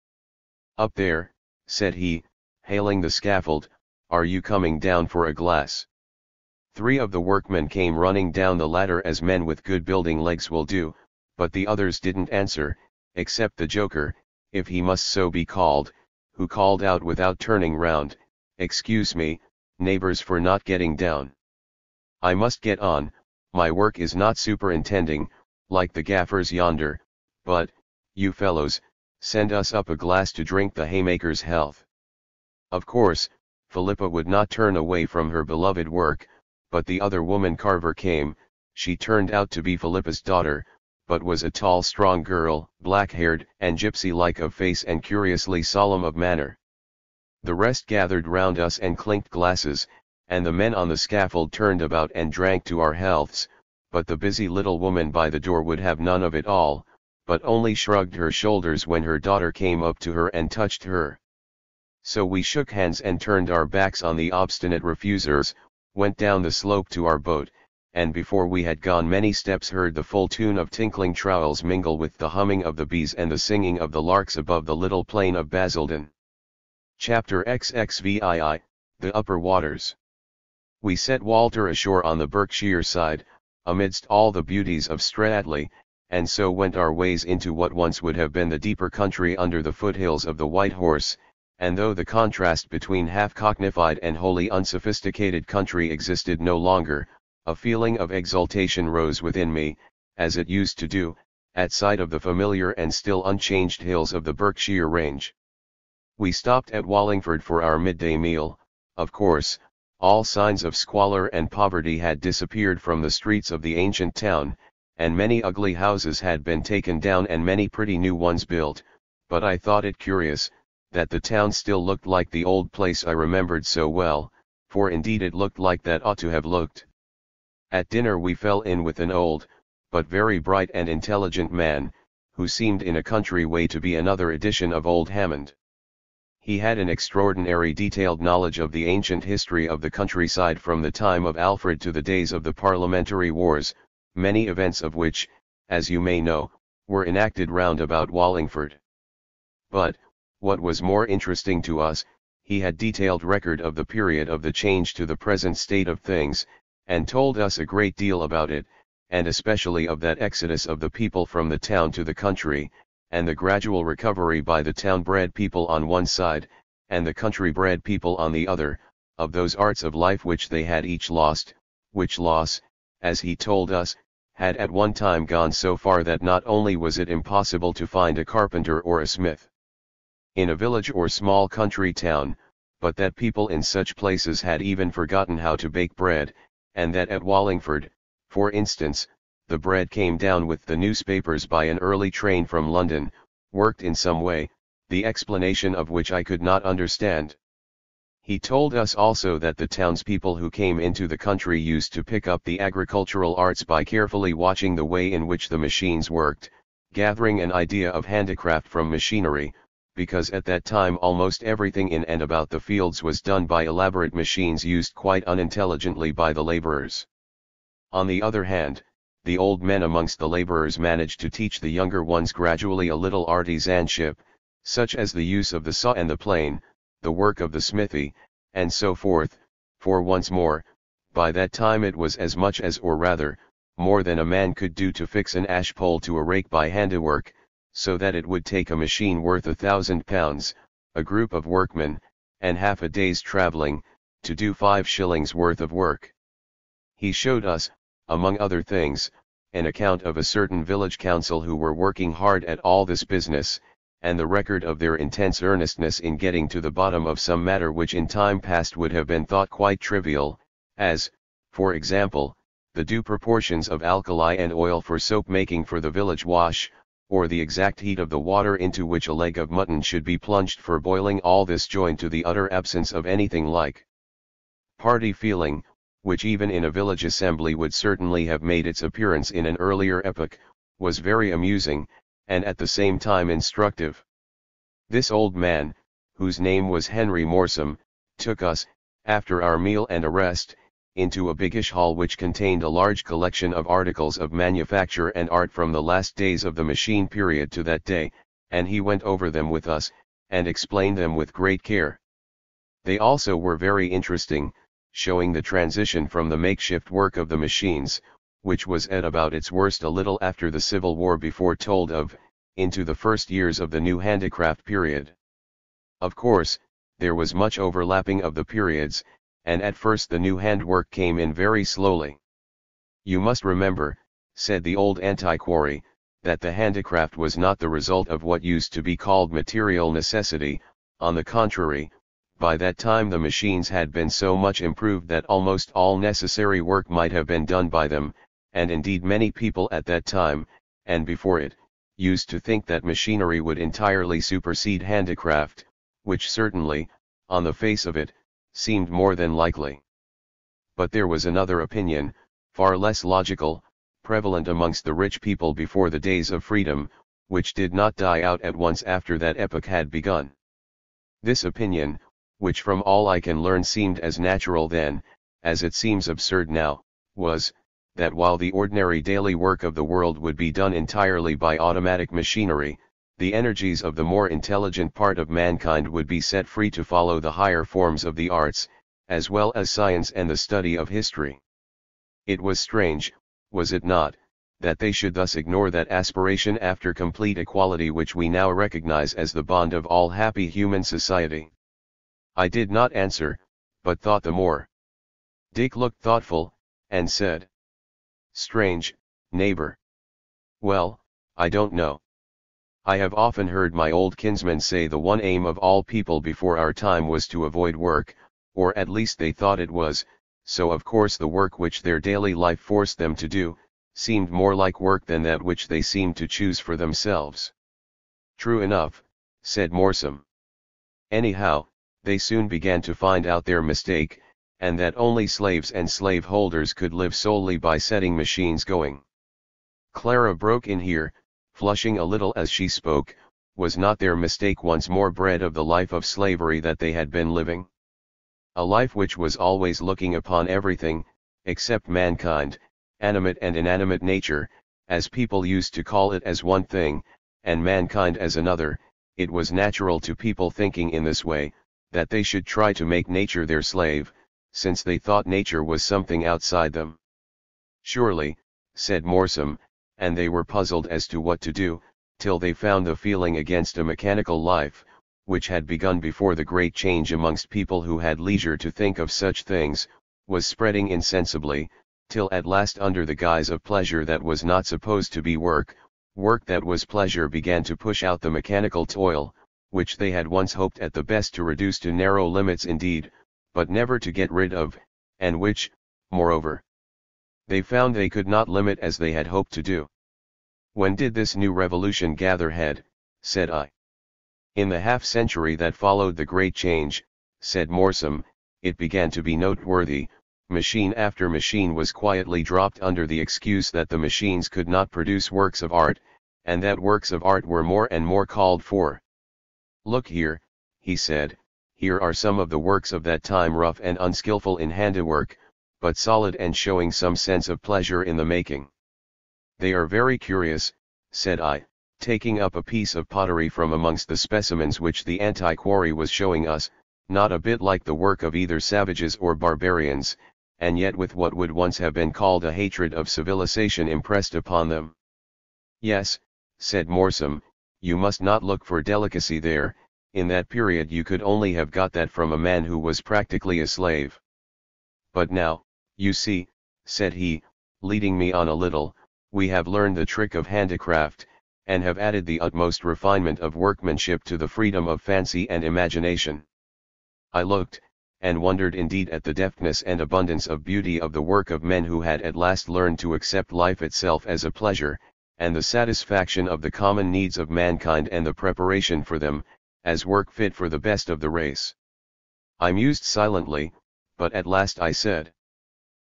Up there," said he, hailing the scaffold, "are you coming down for a glass?" 3 of the workmen came running down the ladder as men with good building legs will do, but the others didn't answer, except the joker, if he must so be called, who called out without turning round, "Excuse me, neighbours, for not getting down. I must get on, my work is not superintending, like the gaffers yonder, but, you fellows, send us up a glass to drink the haymaker's health." Of course, Philippa would not turn away from her beloved work, but the other woman carver came, She turned out to be Philippa's daughter, but was a tall strong girl, black-haired and gypsy-like of face and curiously solemn of manner. The rest gathered round us and clinked glasses, and the men on the scaffold turned about and drank to our healths, but the busy little woman by the door would have none of it all, but only shrugged her shoulders when her daughter came up to her and touched her. So we shook hands and turned our backs on the obstinate refusers, went down the slope to our boat, and before we had gone many steps heard the full tune of tinkling trowels mingle with the humming of the bees and the singing of the larks above the little plain of Basildon. Chapter XXVII, The Upper Waters. We set Walter ashore on the Berkshire side, amidst all the beauties of Stradley, and so went our ways into what once would have been the deeper country under the foothills of the White Horse, and though the contrast between half-cocknified and wholly unsophisticated country existed no longer, a feeling of exultation rose within me, as it used to do, at sight of the familiar and still unchanged hills of the Berkshire range. We stopped at Wallingford for our midday meal. Of course, all signs of squalor and poverty had disappeared from the streets of the ancient town, and many ugly houses had been taken down and many pretty new ones built, but I thought it curious, that the town still looked like the old place I remembered so well, for indeed it looked like that ought to have looked. At dinner we fell in with an old, but very bright and intelligent man, who seemed in a country way to be another edition of old Hammond. He had an extraordinary detailed knowledge of the ancient history of the countryside from the time of Alfred to the days of the Parliamentary Wars, many events of which, as you may know, were enacted round about Wallingford. But, what was more interesting to us, he had detailed record of the period of the change to the present state of things, and told us a great deal about it, and especially of that exodus of the people from the town to the country, and the gradual recovery by the town-bred people on one side, and the country-bred people on the other, of those arts of life which they had each lost, which loss, as he told us, had at one time gone so far that not only was it impossible to find a carpenter or a smith in a village or small country town, but that people in such places had even forgotten how to bake bread, and that at Wallingford, for instance, the bread came down with the newspapers by an early train from London, worked in some way, the explanation of which I could not understand. He told us also that the townspeople who came into the country used to pick up the agricultural arts by carefully watching the way in which the machines worked, gathering an idea of handicraft from machinery, because at that time almost everything in and about the fields was done by elaborate machines used quite unintelligently by the laborers. On the other hand, the old men amongst the laborers managed to teach the younger ones gradually a little artisanship, such as the use of the saw and the plane, the work of the smithy, and so forth, for once more, by that time it was as much as or rather, more than a man could do to fix an ash pole to a rake by handiwork, so that it would take a machine worth £1,000, a group of workmen, and half a day's travelling, to do 5 shillings worth of work. He showed us, among other things, an account of a certain village council who were working hard at all this business, and the record of their intense earnestness in getting to the bottom of some matter which in time past would have been thought quite trivial, as, for example, the due proportions of alkali and oil for soap making for the village wash, or the exact heat of the water into which a leg of mutton should be plunged for boiling. All this joined to the utter absence of anything like party feeling, which even in a village assembly would certainly have made its appearance in an earlier epoch, was very amusing, and at the same time instructive. This old man, whose name was Henry Morsum, took us, after our meal and a rest, into a biggish hall which contained a large collection of articles of manufacture and art from the last days of the machine period to that day, and he went over them with us, and explained them with great care. They also were very interesting, showing the transition from the makeshift work of the machines, which was at about its worst a little after the Civil War before told of, into the first years of the new handicraft period. Of course, there was much overlapping of the periods, and at first the new handwork came in very slowly. You must remember, said the old antiquary, that the handicraft was not the result of what used to be called material necessity. On the contrary, by that time the machines had been so much improved that almost all necessary work might have been done by them, and indeed many people at that time, and before it, used to think that machinery would entirely supersede handicraft, which certainly, on the face of it, seemed more than likely. But there was another opinion, far less logical, prevalent amongst the rich people before the days of freedom, which did not die out at once after that epoch had begun. This opinion, which from all I can learn seemed as natural then, as it seems absurd now, was, that while the ordinary daily work of the world would be done entirely by automatic machinery, the energies of the more intelligent part of mankind would be set free to follow the higher forms of the arts, as well as science and the study of history. It was strange, was it not, that they should thus ignore that aspiration after complete equality which we now recognize as the bond of all happy human society. I did not answer, but thought the more. Dick looked thoughtful, and said, "Strange, neighbor. Well, I don't know. I have often heard my old kinsmen say the one aim of all people before our time was to avoid work, or at least they thought it was, so of course the work which their daily life forced them to do, seemed more like work than that which they seemed to choose for themselves." "True enough," said Morsom. "Anyhow, they soon began to find out their mistake, and that only slaves and slave-holders could live solely by setting machines going." Clara broke in here, flushing a little as she spoke. Was not their mistake once more bred of the life of slavery that they had been living? A life which was always looking upon everything, except mankind, animate and inanimate nature, as people used to call it, as one thing, and mankind as another. It was natural to people thinking in this way, that they should try to make nature their slave, since they thought nature was something outside them. "Surely," said Morsom, and they were puzzled as to what to do, till they found the feeling against a mechanical life, which had begun before the great change amongst people who had leisure to think of such things, was spreading insensibly, till at last under the guise of pleasure that was not supposed to be work, work that was pleasure began to push out the mechanical toil, which they had once hoped at the best to reduce to narrow limits indeed, but never to get rid of, and which, moreover, they found they could not limit as they had hoped to do. "When did this new revolution gather head?" said I. "In the half-century that followed the great change," said Morsom. "It began to be noteworthy. Machine after machine was quietly dropped under the excuse that the machines could not produce works of art, and that works of art were more and more called for. 'Look here,' he said, 'here are some of the works of that time, rough and unskillful in handiwork, but solid and showing some sense of pleasure in the making.' 'They are very curious,' said I, taking up a piece of pottery from amongst the specimens which the antiquary was showing us, 'not a bit like the work of either savages or barbarians, and yet with what would once have been called a hatred of civilization impressed upon them.' 'Yes,' said Morsom, 'you must not look for delicacy there. In that period you could only have got that from a man who was practically a slave. But now, you see,' said he, leading me on a little, 'we have learned the trick of handicraft, and have added the utmost refinement of workmanship to the freedom of fancy and imagination.' I looked, and wondered indeed at the deftness and abundance of beauty of the work of men who had at last learned to accept life itself as a pleasure, and the satisfaction of the common needs of mankind and the preparation for them, as work fit for the best of the race. I mused silently, but at last I said,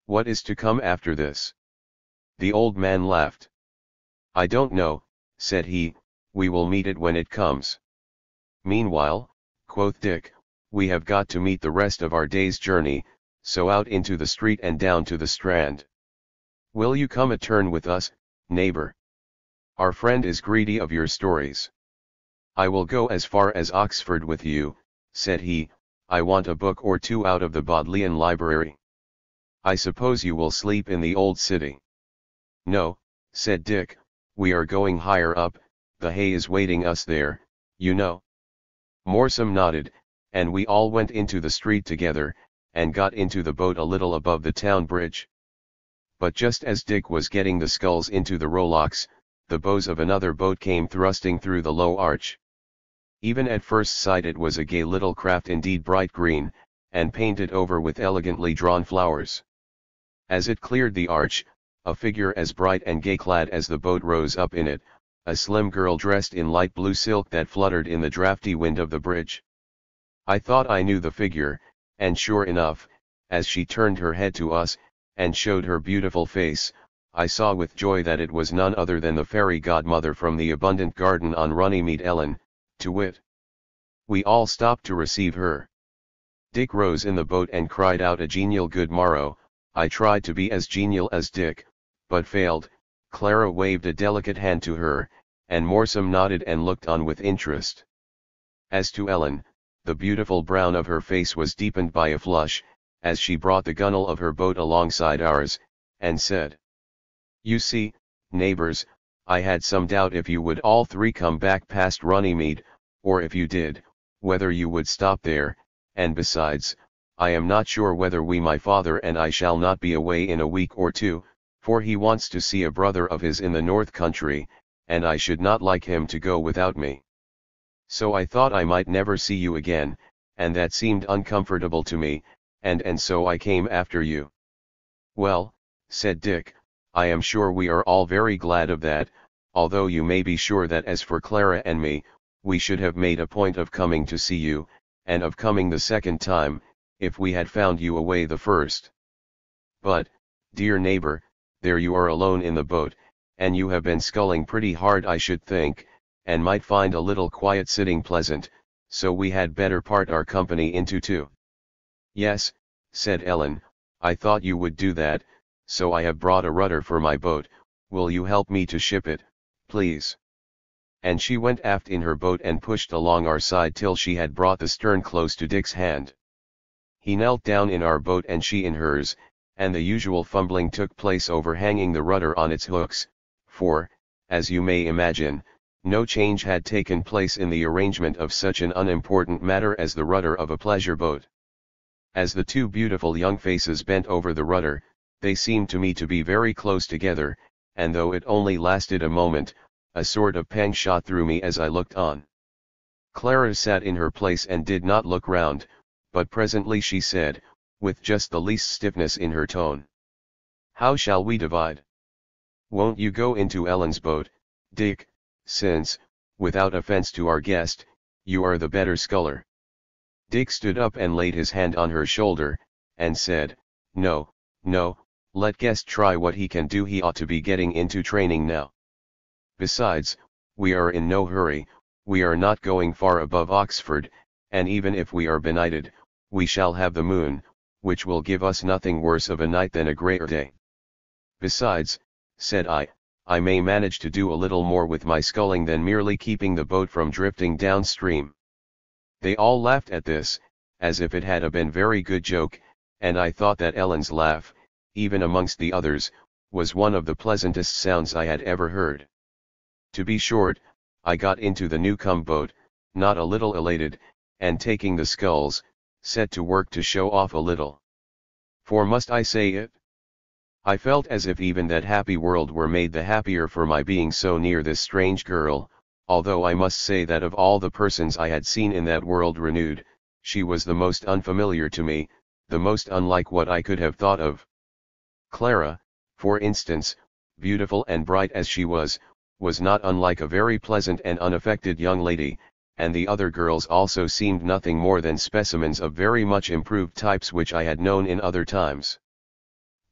'What is to come after this?' The old man laughed. 'I don't know,' said he, 'we will meet it when it comes.' 'Meanwhile,' quoth Dick, 'we have got to meet the rest of our day's journey, so out into the street and down to the Strand. Will you come a turn with us, neighbor? Our friend is greedy of your stories.' 'I will go as far as Oxford with you,' said he. 'I want a book or two out of the Bodleian Library.' 'I suppose you will sleep in the old city?' 'No,' said Dick, 'we are going higher up, the hay is waiting us there, you know.' Morsom nodded, and we all went into the street together, and got into the boat a little above the town bridge. But just as Dick was getting the sculls into the rowlocks, the bows of another boat came thrusting through the low arch. Even at first sight it was a gay little craft, indeed bright green, and painted over with elegantly drawn flowers. As it cleared the arch, a figure as bright and gay-clad as the boat rose up in it, a slim girl dressed in light blue silk that fluttered in the drafty wind of the bridge. I thought I knew the figure, and sure enough, as she turned her head to us, and showed her beautiful face, I saw with joy that it was none other than the fairy godmother from the abundant garden on Runnymede Ellen, to wit. We all stopped to receive her. Dick rose in the boat and cried out a genial good morrow. I tried to be as genial as Dick, but failed. Clara waved a delicate hand to her, and Morsum nodded and looked on with interest. As to Ellen, the beautiful brown of her face was deepened by a flush, as she brought the gunwale of her boat alongside ours, and said, "You see, neighbors, I had some doubt if you would all three come back past Runnymede, or if you did, whether you would stop there, and besides, I am not sure whether my father and I shall not be away in a week or two, for he wants to see a brother of his in the North Country, and I should not like him to go without me. So I thought I might never see you again, and that seemed uncomfortable to me, and so I came after you." "Well," said Dick, "I am sure we are all very glad of that, although you may be sure that as for Clara and me, we should have made a point of coming to see you, and of coming the second time, if we had found you away the first. But, dear neighbor, there you are alone in the boat, and you have been sculling pretty hard I should think, and might find a little quiet sitting pleasant, so we had better part our company into two." "Yes," said Ellen, "I thought you would do that, so I have brought a rudder for my boat. Will you help me to ship it, please?" And she went aft in her boat and pushed along our side till she had brought the stern close to Dick's hand. He knelt down in our boat and she in hers, and the usual fumbling took place over hanging the rudder on its hooks, for, as you may imagine, no change had taken place in the arrangement of such an unimportant matter as the rudder of a pleasure boat. As the two beautiful young faces bent over the rudder, they seemed to me to be very close together, and though it only lasted a moment, a sort of pang shot through me as I looked on. Clara sat in her place and did not look round, but presently she said, with just the least stiffness in her tone, "How shall we divide? Won't you go into Ellen's boat, Dick, since, without offence to our guest, you are the better sculler?" Dick stood up and laid his hand on her shoulder, and said, "No, no, let guest try what he can do. He ought to be getting into training now. Besides, we are in no hurry, we are not going far above Oxford, and even if we are benighted, we shall have the moon, which will give us nothing worse of a night than a greater day. Besides," said I may manage to do a little more with my sculling than merely keeping the boat from drifting downstream." They all laughed at this, as if it had been a very good joke, and I thought that Ellen's laugh, even amongst the others, was one of the pleasantest sounds I had ever heard. To be short, I got into the new-come boat, not a little elated, and taking the sculls, set to work to show off a little. For must I say it? I felt as if even that happy world were made the happier for my being so near this strange girl, although I must say that of all the persons I had seen in that world renewed, she was the most unfamiliar to me, the most unlike what I could have thought of. Clara, for instance, beautiful and bright as she was not unlike a very pleasant and unaffected young lady, and the other girls also seemed nothing more than specimens of very much improved types which I had known in other times.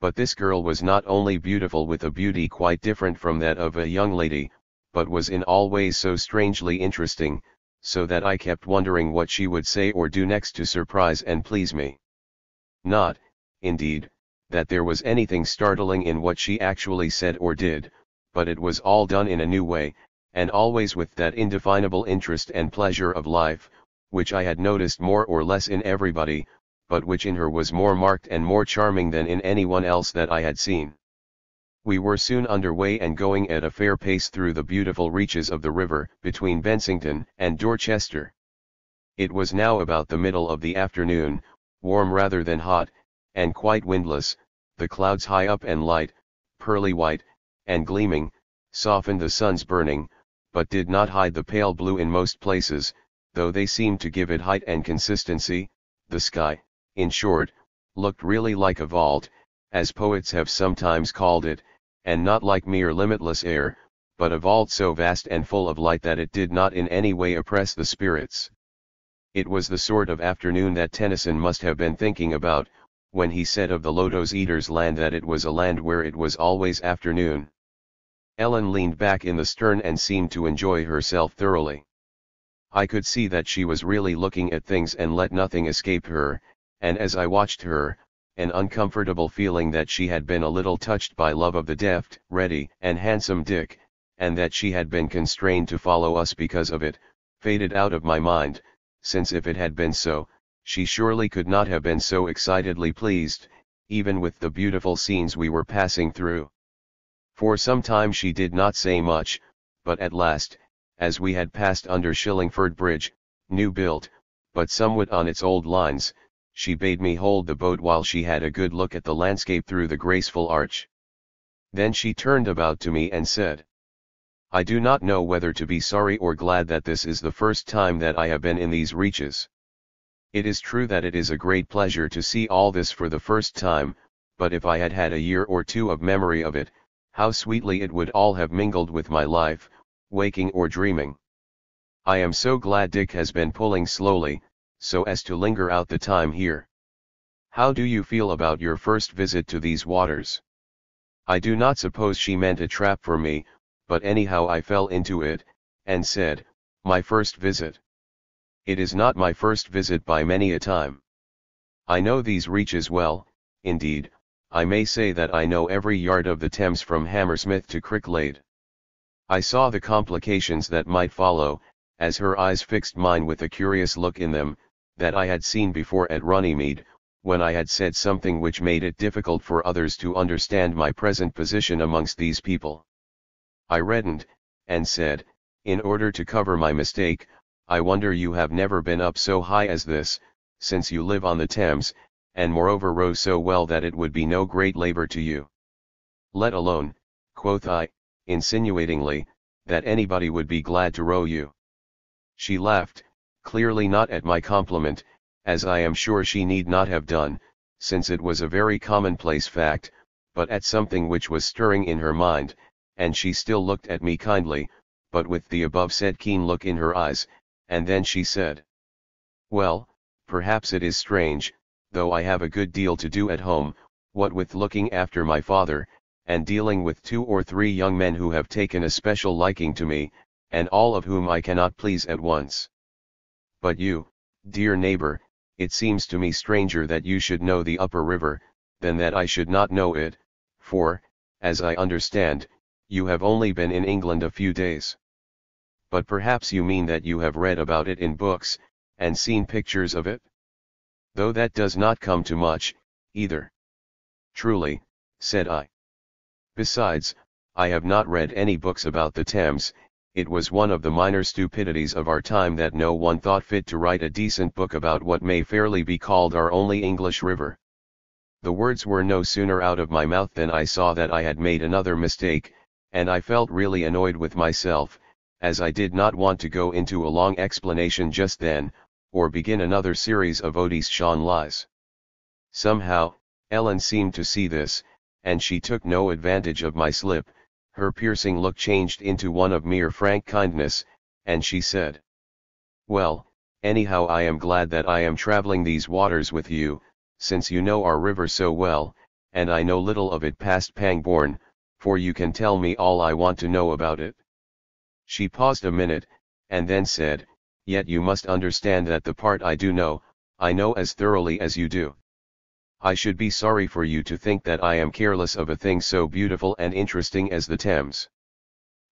But this girl was not only beautiful with a beauty quite different from that of a young lady, but was in all ways so strangely interesting, so that I kept wondering what she would say or do next to surprise and please me. Not, indeed, that there was anything startling in what she actually said or did, but it was all done in a new way, and always with that indefinable interest and pleasure of life, which I had noticed more or less in everybody, but which in her was more marked and more charming than in anyone else that I had seen. We were soon under way and going at a fair pace through the beautiful reaches of the river between Bensington and Dorchester. It was now about the middle of the afternoon, warm rather than hot, and quite windless. The clouds high up and light, pearly white, and gleaming, softened the sun's burning, but did not hide the pale blue in most places, though they seemed to give it height and consistency. The sky, in short, looked really like a vault, as poets have sometimes called it, and not like mere limitless air, but a vault so vast and full of light that it did not in any way oppress the spirits. It was the sort of afternoon that Tennyson must have been thinking about, when he said of the Lotos Eaters' land that it was a land where it was always afternoon. Ellen leaned back in the stern and seemed to enjoy herself thoroughly. I could see that she was really looking at things and let nothing escape her, and as I watched her, an uncomfortable feeling that she had been a little touched by love of the deft, ready, and handsome Dick, and that she had been constrained to follow us because of it, faded out of my mind, since if it had been so, she surely could not have been so excitedly pleased, even with the beautiful scenes we were passing through. For some time she did not say much, but at last, as we had passed under Shillingford Bridge, new built, but somewhat on its old lines, she bade me hold the boat while she had a good look at the landscape through the graceful arch. Then she turned about to me and said, "I do not know whether to be sorry or glad that this is the first time that I have been in these reaches. It is true that it is a great pleasure to see all this for the first time, but if I had had a year or two of memory of it, how sweetly it would all have mingled with my life, waking or dreaming. I am so glad Dick has been pulling slowly, so as to linger out the time here. How do you feel about your first visit to these waters?" I do not suppose she meant a trap for me, but anyhow I fell into it, and said, "My first visit. It is not my first visit by many a time. I know these reaches well, indeed, I may say that I know every yard of the Thames from Hammersmith to Cricklade." I saw the complications that might follow, as her eyes fixed mine with a curious look in them, that I had seen before at Runnymede, when I had said something which made it difficult for others to understand my present position amongst these people. I reddened, and said, in order to cover my mistake, "I wonder you have never been up so high as this, since you live on the Thames, and moreover row so well that it would be no great labor to you. Let alone," quoth I, insinuatingly, "that anybody would be glad to row you." She laughed, clearly not at my compliment, as I am sure she need not have done, since it was a very commonplace fact, but at something which was stirring in her mind, and she still looked at me kindly, but with the above said keen look in her eyes, and then she said, "Well, perhaps it is strange, though I have a good deal to do at home, what with looking after my father, and dealing with 2 or 3 young men who have taken a special liking to me, and all of whom I cannot please at once. But you, dear neighbor, it seems to me stranger that you should know the upper river, than that I should not know it, for, as I understand, you have only been in England a few days. But perhaps you mean that you have read about it in books, and seen pictures of it? Though that does not come to much, either." "Truly," said I. "Besides, I have not read any books about the Thames. It was one of the minor stupidities of our time that no one thought fit to write a decent book about what may fairly be called our only English river." The words were no sooner out of my mouth than I saw that I had made another mistake, and I felt really annoyed with myself, as I did not want to go into a long explanation just then, or begin another series of odious Sean lies. Somehow, Ellen seemed to see this, and she took no advantage of my slip. Her piercing look changed into one of mere frank kindness, and she said, "Well, anyhow I am glad that I am traveling these waters with you, since you know our river so well, and I know little of it past Pangbourne, for you can tell me all I want to know about it." She paused a minute, and then said, "Yet you must understand that the part I do know, I know as thoroughly as you do. I should be sorry for you to think that I am careless of a thing so beautiful and interesting as the Thames."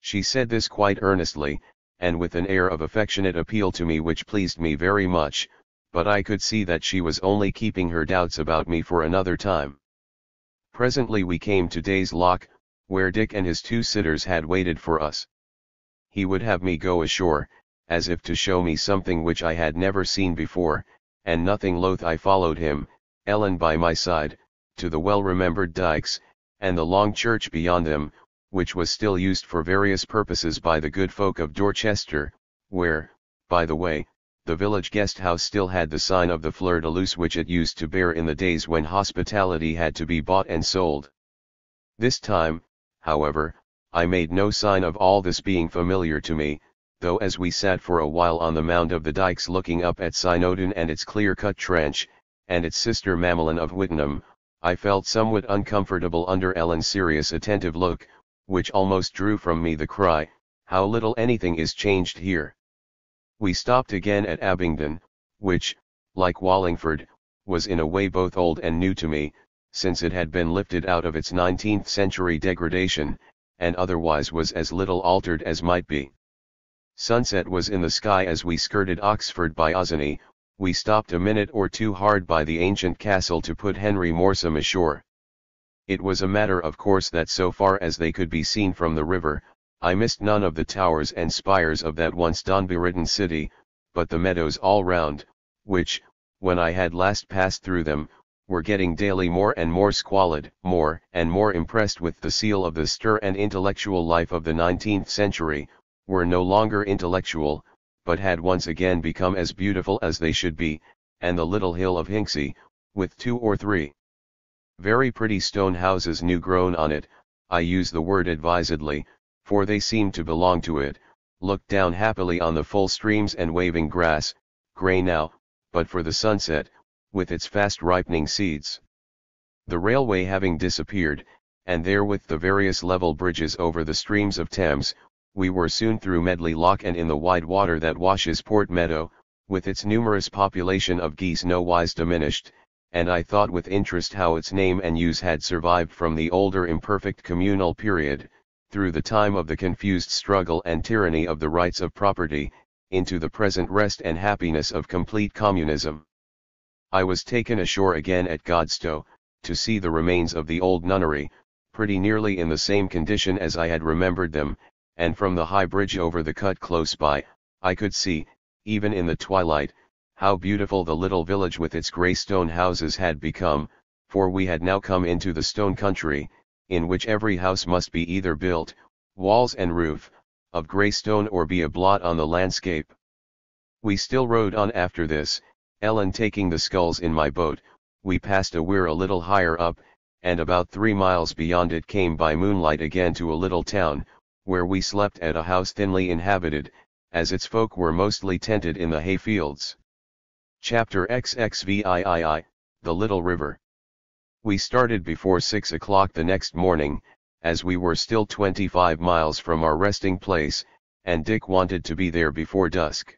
She said this quite earnestly, and with an air of affectionate appeal to me which pleased me very much, but I could see that she was only keeping her doubts about me for another time. Presently we came to Day's Lock, where Dick and his 2 sitters had waited for us. He would have me go ashore, as if to show me something which I had never seen before, and nothing loath I followed him, Ellen by my side, to the well-remembered dykes, and the long church beyond them, which was still used for various purposes by the good folk of Dorchester, where, by the way, the village guest house still had the sign of the fleur-de-luce which it used to bear in the days when hospitality had to be bought and sold. This time, however, I made no sign of all this being familiar to me, though as we sat for a while on the mound of the dikes looking up at Snowdon and its clear-cut trench, and its sister Mamelin of Whittenham, I felt somewhat uncomfortable under Ellen's serious attentive look, which almost drew from me the cry, "How little anything is changed here." We stopped again at Abingdon, which, like Wallingford, was in a way both old and new to me, since it had been lifted out of its 19th century degradation, and otherwise was as little altered as might be. Sunset was in the sky as we skirted Oxford by Ozany. We stopped a minute or two hard by the ancient castle to put Henry Morsam ashore. It was a matter of course that so far as they could be seen from the river, I missed none of the towers and spires of that once Dombey-ridden city, but the meadows all round, which, when I had last passed through them, were getting daily more and more squalid, more and more impressed with the seal of the stir and intellectual life of the 19th century, were no longer intellectual, but had once again become as beautiful as they should be, and the little hill of Hinksey, with 2 or 3 very pretty stone houses new grown on it, I use the word advisedly, for they seemed to belong to it, looked down happily on the full streams and waving grass, grey now, but for the sunset, with its fast ripening seeds. The railway having disappeared, and therewith the various level bridges over the streams of Thames, we were soon through Medley Lock and in the wide water that washes Port Meadow, with its numerous population of geese nowise diminished, and I thought with interest how its name and use had survived from the older imperfect communal period, through the time of the confused struggle and tyranny of the rights of property, into the present rest and happiness of complete communism. I was taken ashore again at Godstow, to see the remains of the old nunnery, pretty nearly in the same condition as I had remembered them, and from the high bridge over the cut close by, I could see, even in the twilight, how beautiful the little village with its grey stone houses had become, for we had now come into the stone country, in which every house must be either built, walls and roof, of grey stone or be a blot on the landscape. We still rode on after this, Ellen taking the sculls in my boat. We passed a weir a little higher up, and about 3 miles beyond it came by moonlight again to a little town, where we slept at a house thinly inhabited, as its folk were mostly tented in the hay fields. Chapter XXVIII, The Little River. We started before 6 o'clock the next morning, as we were still 25 miles from our resting place, and Dick wanted to be there before dusk.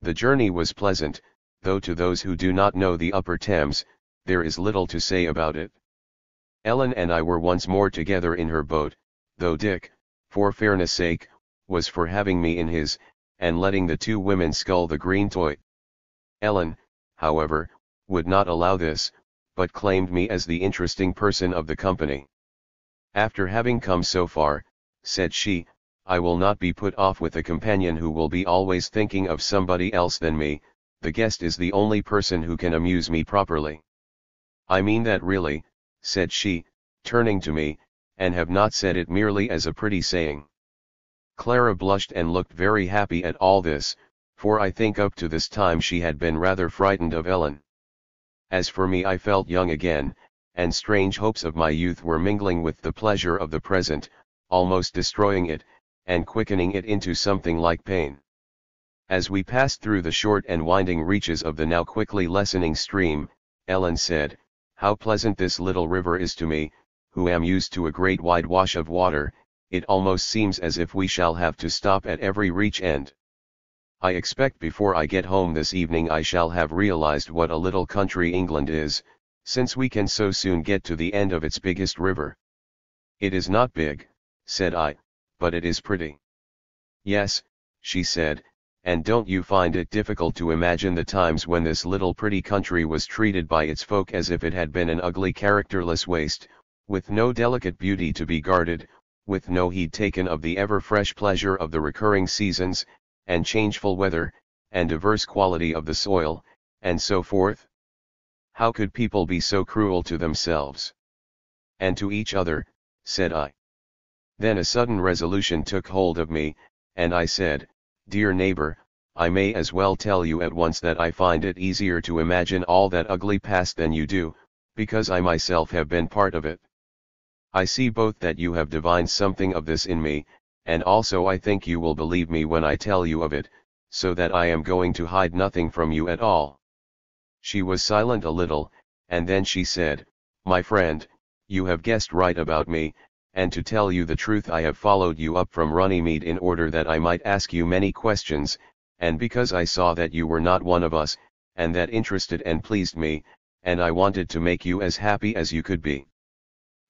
The journey was pleasant, though to those who do not know the Upper Thames, there is little to say about it. Ellen and I were once more together in her boat, though Dick, for fairness' sake, was for having me in his, and letting the 2 women scull the green toy. Ellen, however, would not allow this, but claimed me as the interesting person of the company. "After having come so far," said she, "I will not be put off with a companion who will be always thinking of somebody else than me. The guest is the only person who can amuse me properly. I mean that really," said she, turning to me, "and have not said it merely as a pretty saying." Clara blushed and looked very happy at all this, for I think up to this time she had been rather frightened of Ellen. As for me, I felt young again, and strange hopes of my youth were mingling with the pleasure of the present, almost destroying it, and quickening it into something like pain. As we passed through the short and winding reaches of the now quickly lessening stream, Ellen said, "How pleasant this little river is to me, who am used to a great wide wash of water. It almost seems as if we shall have to stop at every reach end. I expect before I get home this evening I shall have realized what a little country England is, since we can so soon get to the end of its biggest river." "It is not big," said I, "but it is pretty." "Yes," she said, "and don't you find it difficult to imagine the times when this little pretty country was treated by its folk as if it had been an ugly characterless waste, with no delicate beauty to be guarded, with no heed taken of the ever-fresh pleasure of the recurring seasons, and changeful weather, and diverse quality of the soil, and so forth? How could people be so cruel to themselves?" "And to each other," said I. Then a sudden resolution took hold of me, and I said, "Dear neighbor, I may as well tell you at once that I find it easier to imagine all that ugly past than you do, because I myself have been part of it." I see both that you have divined something of this in me, and also I think you will believe me when I tell you of it, so that I am going to hide nothing from you at all." She was silent a little, and then she said, "My friend, you have guessed right about me, and to tell you the truth I have followed you up from Runnymede in order that I might ask you many questions, and because I saw that you were not one of us, and that interested and pleased me, and I wanted to make you as happy as you could be."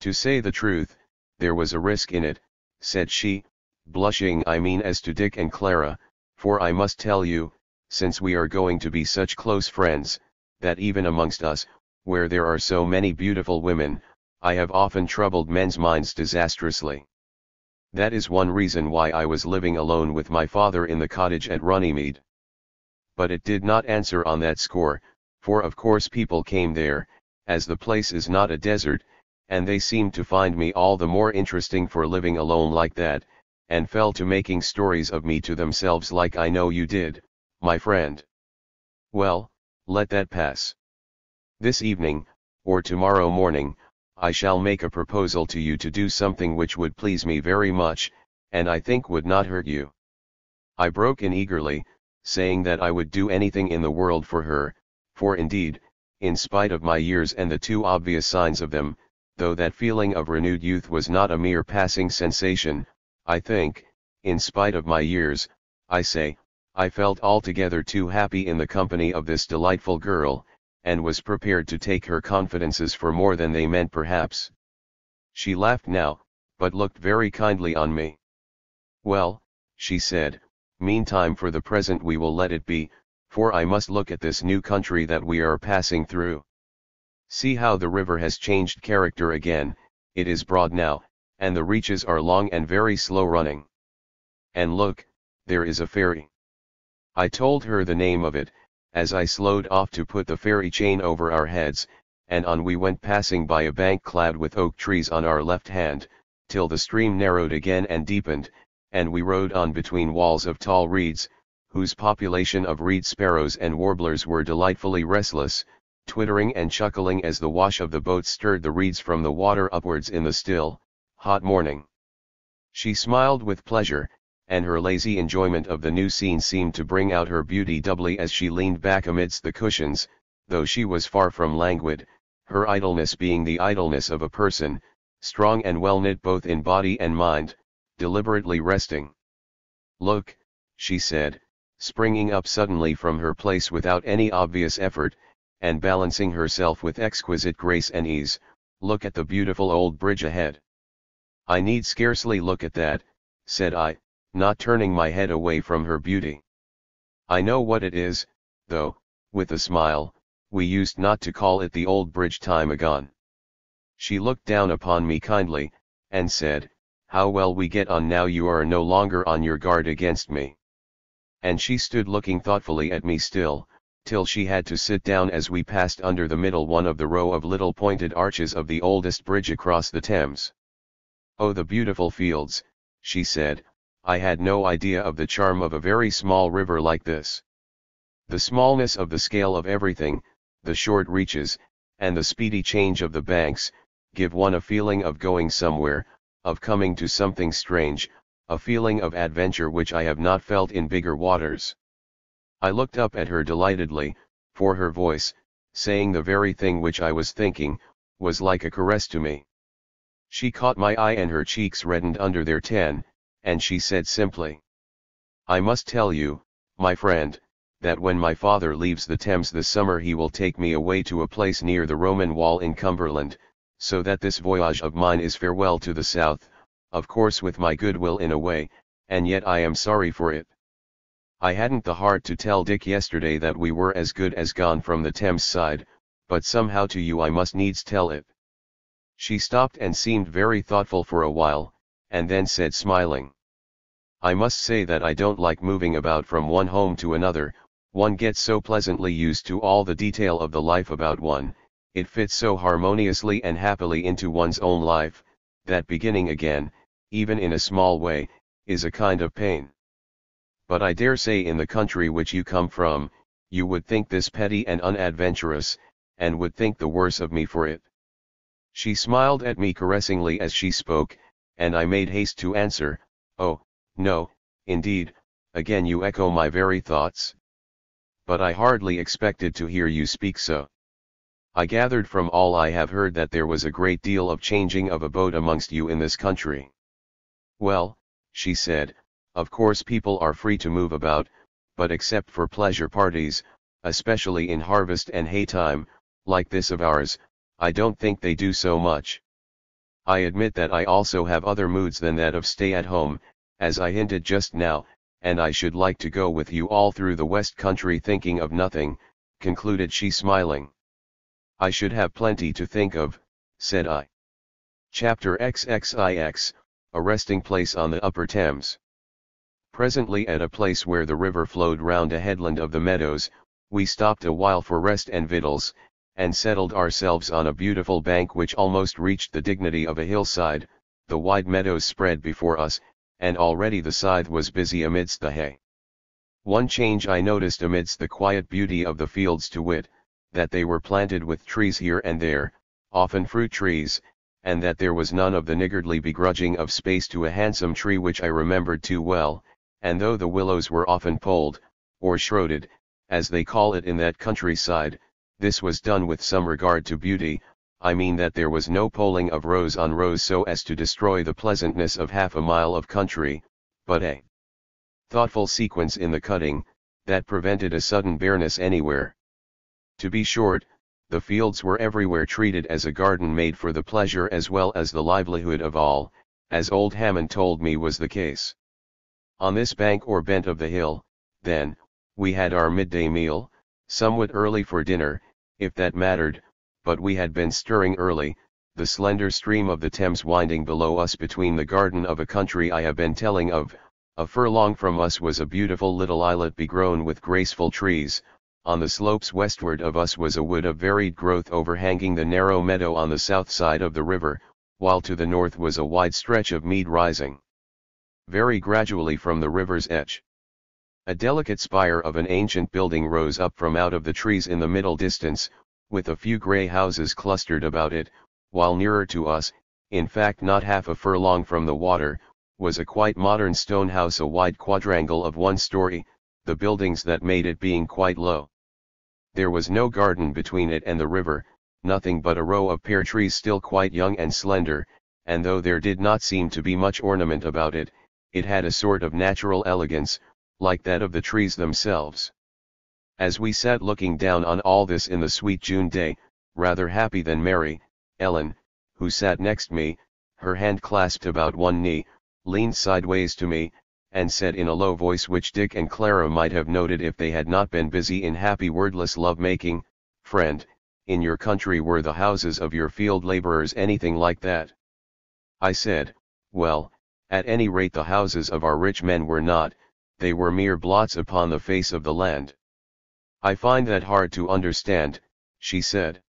"To say the truth, there was a risk in it," said she, blushing. "I mean as to Dick and Clara, for I must tell you, since we are going to be such close friends, that even amongst us, where there are so many beautiful women, I have often troubled men's minds disastrously. That is one reason why I was living alone with my father in the cottage at Runnymede." But it did not answer on that score, for of course people came there, as the place is not a desert, and they seemed to find me all the more interesting for living alone like that, and fell to making stories of me to themselves like I know you did, my friend. Well, let that pass. This evening, or tomorrow morning, I shall make a proposal to you to do something which would please me very much, and I think would not hurt you." I broke in eagerly, saying that I would do anything in the world for her, for indeed, in spite of my years and the too obvious signs of them, though that feeling of renewed youth was not a mere passing sensation, I think, in spite of my years, I say, I felt altogether too happy in the company of this delightful girl, and was prepared to take her confidences for more than they meant perhaps. She laughed now, but looked very kindly on me. "Well," she said, "meantime for the present we will let it be, for I must look at this new country that we are passing through. See how the river has changed character again, it is broad now, and the reaches are long and very slow running. And look, there is a ferry." I told her the name of it, as I slowed off to put the ferry chain over our heads, and on we went passing by a bank clad with oak trees on our left hand, till the stream narrowed again and deepened, and we rode on between walls of tall reeds, whose population of reed sparrows and warblers were delightfully restless, twittering and chuckling as the wash of the boat stirred the reeds from the water upwards in the still, hot morning. She smiled with pleasure, and her lazy enjoyment of the new scene seemed to bring out her beauty doubly as she leaned back amidst the cushions, though she was far from languid, her idleness being the idleness of a person, strong and well knit both in body and mind, deliberately resting. "Look," she said, springing up suddenly from her place without any obvious effort, and balancing herself with exquisite grace and ease, "look at the beautiful old bridge ahead." "I need scarcely look at that," said I, not turning my head away from her beauty. "I know what it is, though," with a smile, "we used not to call it the old bridge time agone." She looked down upon me kindly, and said, "How well we get on now you are no longer on your guard against me." And she stood looking thoughtfully at me still, till she had to sit down as we passed under the middle one of the row of little pointed arches of the oldest bridge across the Thames. "Oh, the beautiful fields," she said, "I had no idea of the charm of a very small river like this. The smallness of the scale of everything, the short reaches, and the speedy change of the banks, give one a feeling of going somewhere, of coming to something strange, a feeling of adventure which I have not felt in bigger waters." I looked up at her delightedly, for her voice, saying the very thing which I was thinking, was like a caress to me. She caught my eye and her cheeks reddened under their tan, and she said simply, "I must tell you, my friend, that when my father leaves the Thames this summer he will take me away to a place near the Roman wall in Cumberland, so that this voyage of mine is farewell to the south, of course with my goodwill in a way, and yet I am sorry for it. I hadn't the heart to tell Dick yesterday that we were as good as gone from the Thames side, but somehow to you I must needs tell it." She stopped and seemed very thoughtful for a while, and then said smiling, "I must say that I don't like moving about from one home to another, one gets so pleasantly used to all the detail of the life about one, it fits so harmoniously and happily into one's own life, that beginning again, even in a small way, is a kind of pain. But I dare say in the country which you come from, you would think this petty and unadventurous, and would think the worse of me for it." She smiled at me caressingly as she spoke, and I made haste to answer, "Oh, no, indeed, again you echo my very thoughts. But I hardly expected to hear you speak so. I gathered from all I have heard that there was a great deal of changing of abode amongst you in this country." "Well," she said, "of course people are free to move about, but except for pleasure parties, especially in harvest and haytime, like this of ours, I don't think they do so much. I admit that I also have other moods than that of stay at home, as I hinted just now, and I should like to go with you all through the West Country thinking of nothing," concluded she smiling. "I should have plenty to think of," said I. Chapter XXIX, A Resting Place on the Upper Thames. Presently at a place where the river flowed round a headland of the meadows, we stopped a while for rest and victuals, and settled ourselves on a beautiful bank which almost reached the dignity of a hillside. The wide meadows spread before us, and already the scythe was busy amidst the hay. One change I noticed amidst the quiet beauty of the fields, to wit, that they were planted with trees here and there, often fruit trees, and that there was none of the niggardly begrudging of space to a handsome tree which I remembered too well, and though the willows were often poled, or shrouded, as they call it in that countryside, this was done with some regard to beauty. I mean that there was no poling of rows on rows so as to destroy the pleasantness of half a mile of country, but a thoughtful sequence in the cutting, that prevented a sudden bareness anywhere. To be short, the fields were everywhere treated as a garden made for the pleasure as well as the livelihood of all, as old Hammond told me was the case. On this bank or bent of the hill, then, we had our midday meal, somewhat early for dinner, if that mattered, but we had been stirring early. The slender stream of the Thames winding below us between the garden of a country I have been telling of, a furlong from us was a beautiful little islet begrown with graceful trees. On the slopes westward of us was a wood of varied growth overhanging the narrow meadow on the south side of the river, while to the north was a wide stretch of mead rising very gradually from the river's edge. A delicate spire of an ancient building rose up from out of the trees in the middle distance, with a few grey houses clustered about it, while nearer to us, in fact not half a furlong from the water, was a quite modern stone house, a wide quadrangle of 1 story, the buildings that made it being quite low. There was no garden between it and the river, nothing but a row of pear trees still quite young and slender, and though there did not seem to be much ornament about it, it had a sort of natural elegance, like that of the trees themselves. As we sat looking down on all this in the sweet June day, rather happy than merry, Ellen, who sat next me, her hand clasped about one knee, leaned sideways to me, and said in a low voice which Dick and Clara might have noted if they had not been busy in happy wordless love-making, "Friend, in your country were the houses of your field laborers anything like that?" I said, "Well, at any rate the houses of our rich men were not, they were mere blots upon the face of the land." "I find that hard to understand," she said.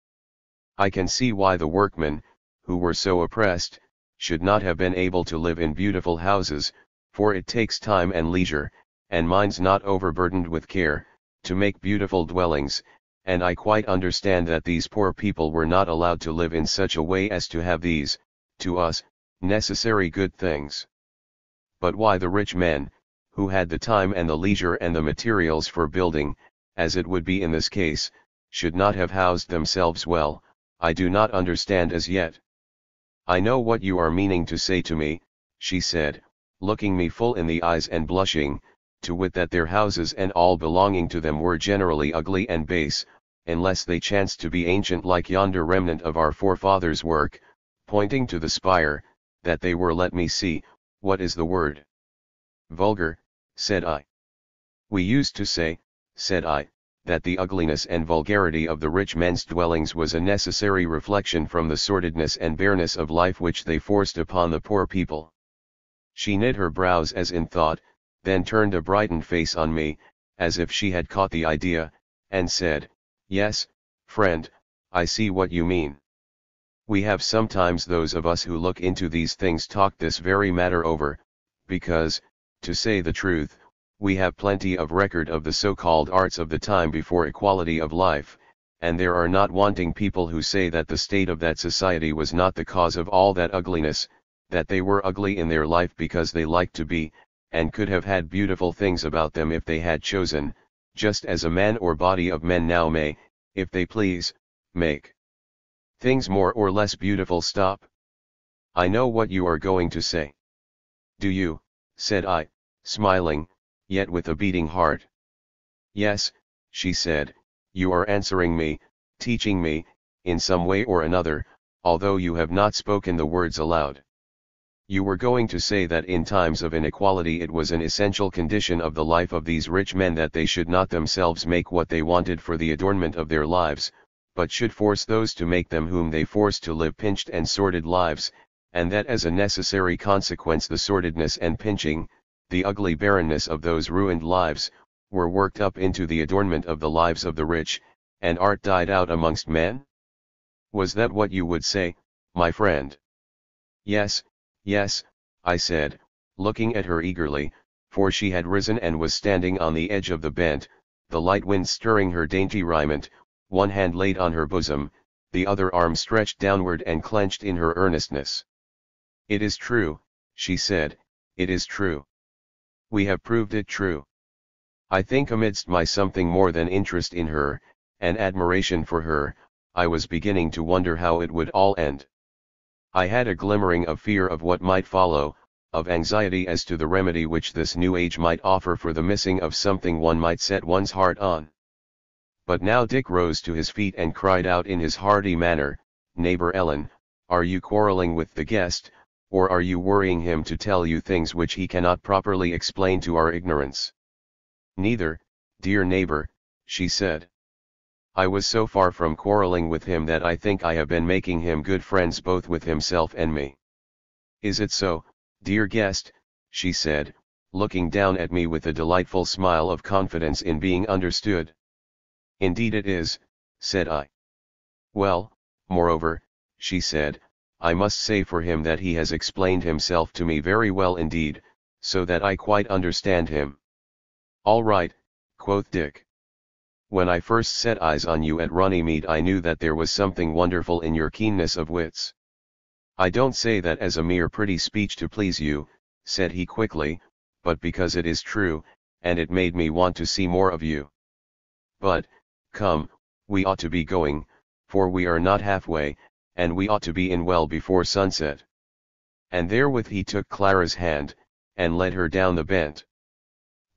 "I can see why the workmen, who were so oppressed, should not have been able to live in beautiful houses, for it takes time and leisure, and minds not overburdened with care, to make beautiful dwellings, and I quite understand that these poor people were not allowed to live in such a way as to have these, to us, necessary good things. But why the rich men, who had the time and the leisure and the materials for building, as it would be in this case, should not have housed themselves well, I do not understand as yet." "I know what you are meaning to say to me," she said, looking me full in the eyes and blushing, "to wit that their houses and all belonging to them were generally ugly and base, unless they chanced to be ancient like yonder remnant of our forefathers' work," pointing to the spire, "that they were, let me see, what is the word?" "Vulgar," said I. "We used to say," said I, "that the ugliness and vulgarity of the rich men's dwellings was a necessary reflection from the sordidness and bareness of life which they forced upon the poor people." She knit her brows as in thought, then turned a brightened face on me, as if she had caught the idea, and said, "Yes, friend, I see what you mean. We have sometimes those of us who look into these things talked this very matter over, because, to say the truth, we have plenty of record of the so-called arts of the time before equality of life, and there are not wanting people who say that the state of that society was not the cause of all that ugliness, that they were ugly in their life because they liked to be, and could have had beautiful things about them if they had chosen, just as a man or body of men now may, if they please, make things more or less beautiful. Stop. I know what you are going to say. Do you? Said I, smiling, yet with a beating heart. Yes, she said, you are answering me, teaching me, in some way or another, although you have not spoken the words aloud. You were going to say that in times of inequality it was an essential condition of the life of these rich men that they should not themselves make what they wanted for the adornment of their lives, but should force those to make them whom they forced to live pinched and sordid lives, and that as a necessary consequence the sordidness and pinching, the ugly barrenness of those ruined lives, were worked up into the adornment of the lives of the rich, and art died out amongst men? Was that what you would say, my friend? Yes, yes, I said, looking at her eagerly, for she had risen and was standing on the edge of the bent, the light wind stirring her dainty raiment, one hand laid on her bosom, the other arm stretched downward and clenched in her earnestness. It is true, she said, it is true. We have proved it true. I think amidst my something more than interest in her, and admiration for her, I was beginning to wonder how it would all end. I had a glimmering of fear of what might follow, of anxiety as to the remedy which this new age might offer for the missing of something one might set one's heart on. But now Dick rose to his feet and cried out in his hearty manner, "Neighbor Ellen, are you quarreling with the guest, or are you worrying him to tell you things which he cannot properly explain to our ignorance?" "Neither, dear neighbor," she said. "I was so far from quarreling with him that I think I have been making him good friends both with himself and me." "Is it so, dear guest?" she said, looking down at me with a delightful smile of confidence in being understood. "Indeed it is," said I. "Well, moreover," she said, "I must say for him that he has explained himself to me very well indeed, so that I quite understand him." "All right," quoth Dick. "When I first set eyes on you at Runnymede I knew that there was something wonderful in your keenness of wits. I don't say that as a mere pretty speech to please you," said he quickly, "but because it is true, and it made me want to see more of you. But, come, we ought to be going, for we are not halfway, and we ought to be in well before sunset." And therewith he took Clara's hand, and led her down the bent.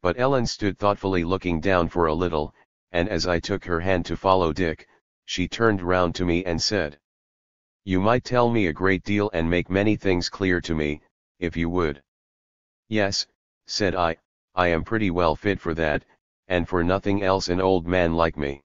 But Ellen stood thoughtfully looking down for a little, and as I took her hand to follow Dick, she turned round to me and said, "You might tell me a great deal and make many things clear to me, if you would." "Yes," said I am pretty well fit for that, and for nothing else an old man like me."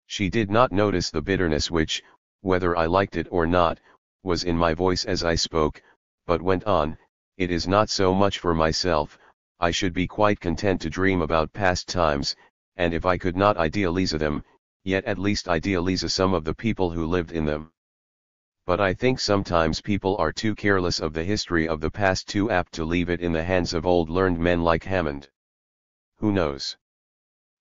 She did not notice the bitterness which, whether I liked it or not, was in my voice as I spoke, but went on, "It is not so much for myself, I should be quite content to dream about past times, and if I could not idealize them, yet at least idealize some of the people who lived in them. But I think sometimes people are too careless of the history of the past, too apt to leave it in the hands of old learned men like Hammond. Who knows?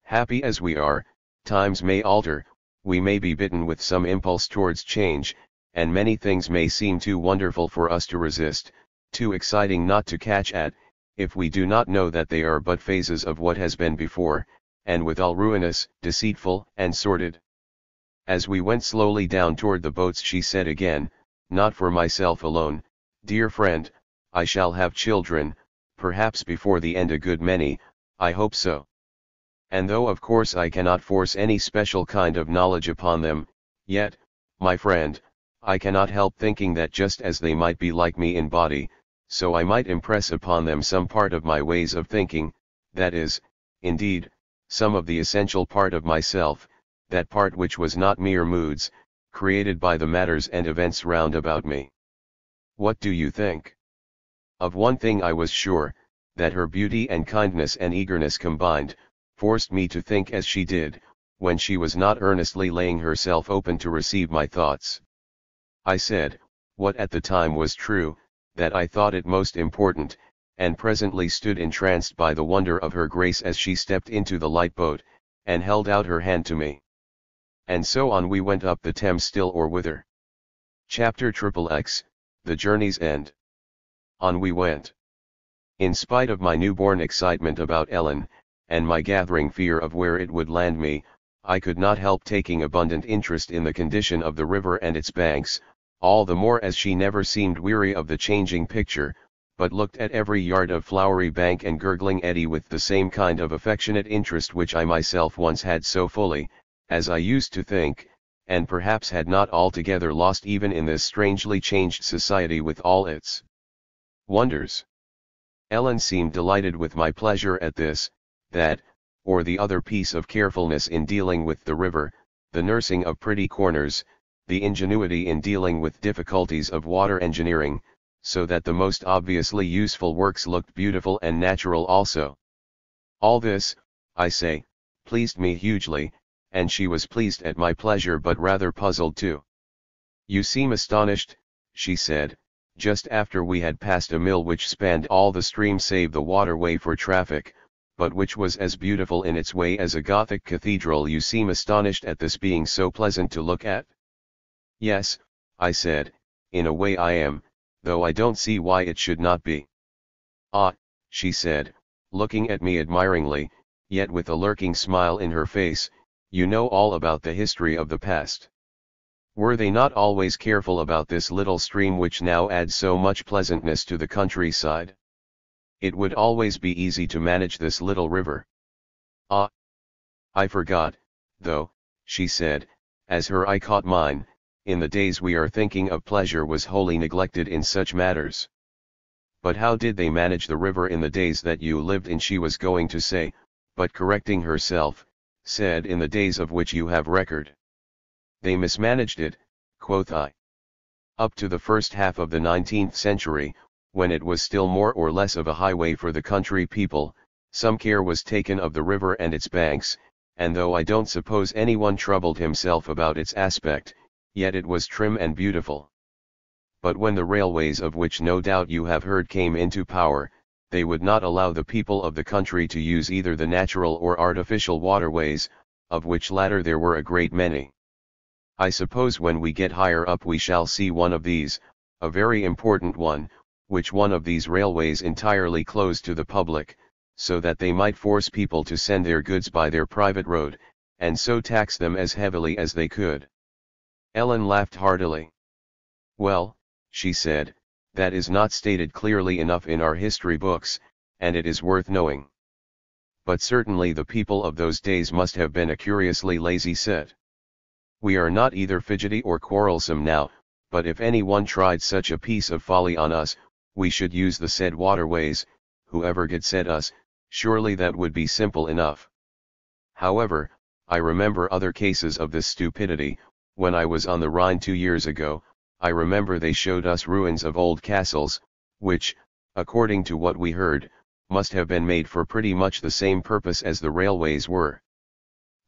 Happy as we are, times may alter, we may be bitten with some impulse towards change, and many things may seem too wonderful for us to resist, too exciting not to catch at, if we do not know that they are but phases of what has been before, and withal ruinous, deceitful, and sordid." As we went slowly down toward the boats she said again, "Not for myself alone, dear friend, I shall have children, perhaps before the end a good many, I hope so. And though of course I cannot force any special kind of knowledge upon them, yet, my friend, I cannot help thinking that just as they might be like me in body, so I might impress upon them some part of my ways of thinking, that is, indeed, some of the essential part of myself, that part which was not mere moods, created by the matters and events round about me. What do you think? Of one thing I was sure, that her beauty and kindness and eagerness combined, forced me to think as she did, when she was not earnestly laying herself open to receive my thoughts. I said, what at the time was true, that I thought it most important, and presently stood entranced by the wonder of her grace as she stepped into the light boat, and held out her hand to me. And so on we went up the Thames still or whither. Chapter XXX, The Journey's End. On we went. In spite of my newborn excitement about Ellen, and my gathering fear of where it would land me, I could not help taking abundant interest in the condition of the river and its banks, all the more as she never seemed weary of the changing picture, but looked at every yard of flowery bank and gurgling eddy with the same kind of affectionate interest which I myself once had so fully, as I used to think, and perhaps had not altogether lost even in this strangely changed society with all its wonders. Ellen seemed delighted with my pleasure at this, that, or the other piece of carefulness in dealing with the river, the nursing of pretty corners, the ingenuity in dealing with difficulties of water engineering, so that the most obviously useful works looked beautiful and natural also. All this, I say, pleased me hugely, and she was pleased at my pleasure but rather puzzled too. "You seem astonished," she said, just after we had passed a mill which spanned all the stream save the waterway for traffic, but which was as beautiful in its way as a Gothic cathedral. "You seem astonished at this being so pleasant to look at?" "Yes," I said, "in a way I am, though I don't see why it should not be." "Ah," she said, looking at me admiringly, yet with a lurking smile in her face, "you know all about the history of the past. Were they not always careful about this little stream which now adds so much pleasantness to the countryside? It would always be easy to manage this little river." "Ah, I forgot, though," she said, as her eye caught mine, "in the days we are thinking of pleasure was wholly neglected in such matters." "But how did they manage the river in the days that you lived in?" she was going to say, but correcting herself, said, "in the days of which you have record." "They mismanaged it," quoth I. "Up to the first half of the 19th century, when it was still more or less of a highway for the country people, some care was taken of the river and its banks, and though I don't suppose anyone troubled himself about its aspect, yet it was trim and beautiful. But when the railways, of which no doubt you have heard, came into power, they would not allow the people of the country to use either the natural or artificial waterways, of which latter there were a great many. I suppose when we get higher up we shall see one of these, a very important one, which one of these railways entirely closed to the public, so that they might force people to send their goods by their private road, and so tax them as heavily as they could." Ellen laughed heartily. "Well," she said, "that is not stated clearly enough in our history books, and it is worth knowing. But certainly the people of those days must have been a curiously lazy set. We are not either fidgety or quarrelsome now, but if any one tried such a piece of folly on us, we should use the said waterways, whoever could said us, surely that would be simple enough. However, I remember other cases of this stupidity. When I was on the Rhine 2 years ago, I remember they showed us ruins of old castles, which, according to what we heard, must have been made for pretty much the same purpose as the railways were.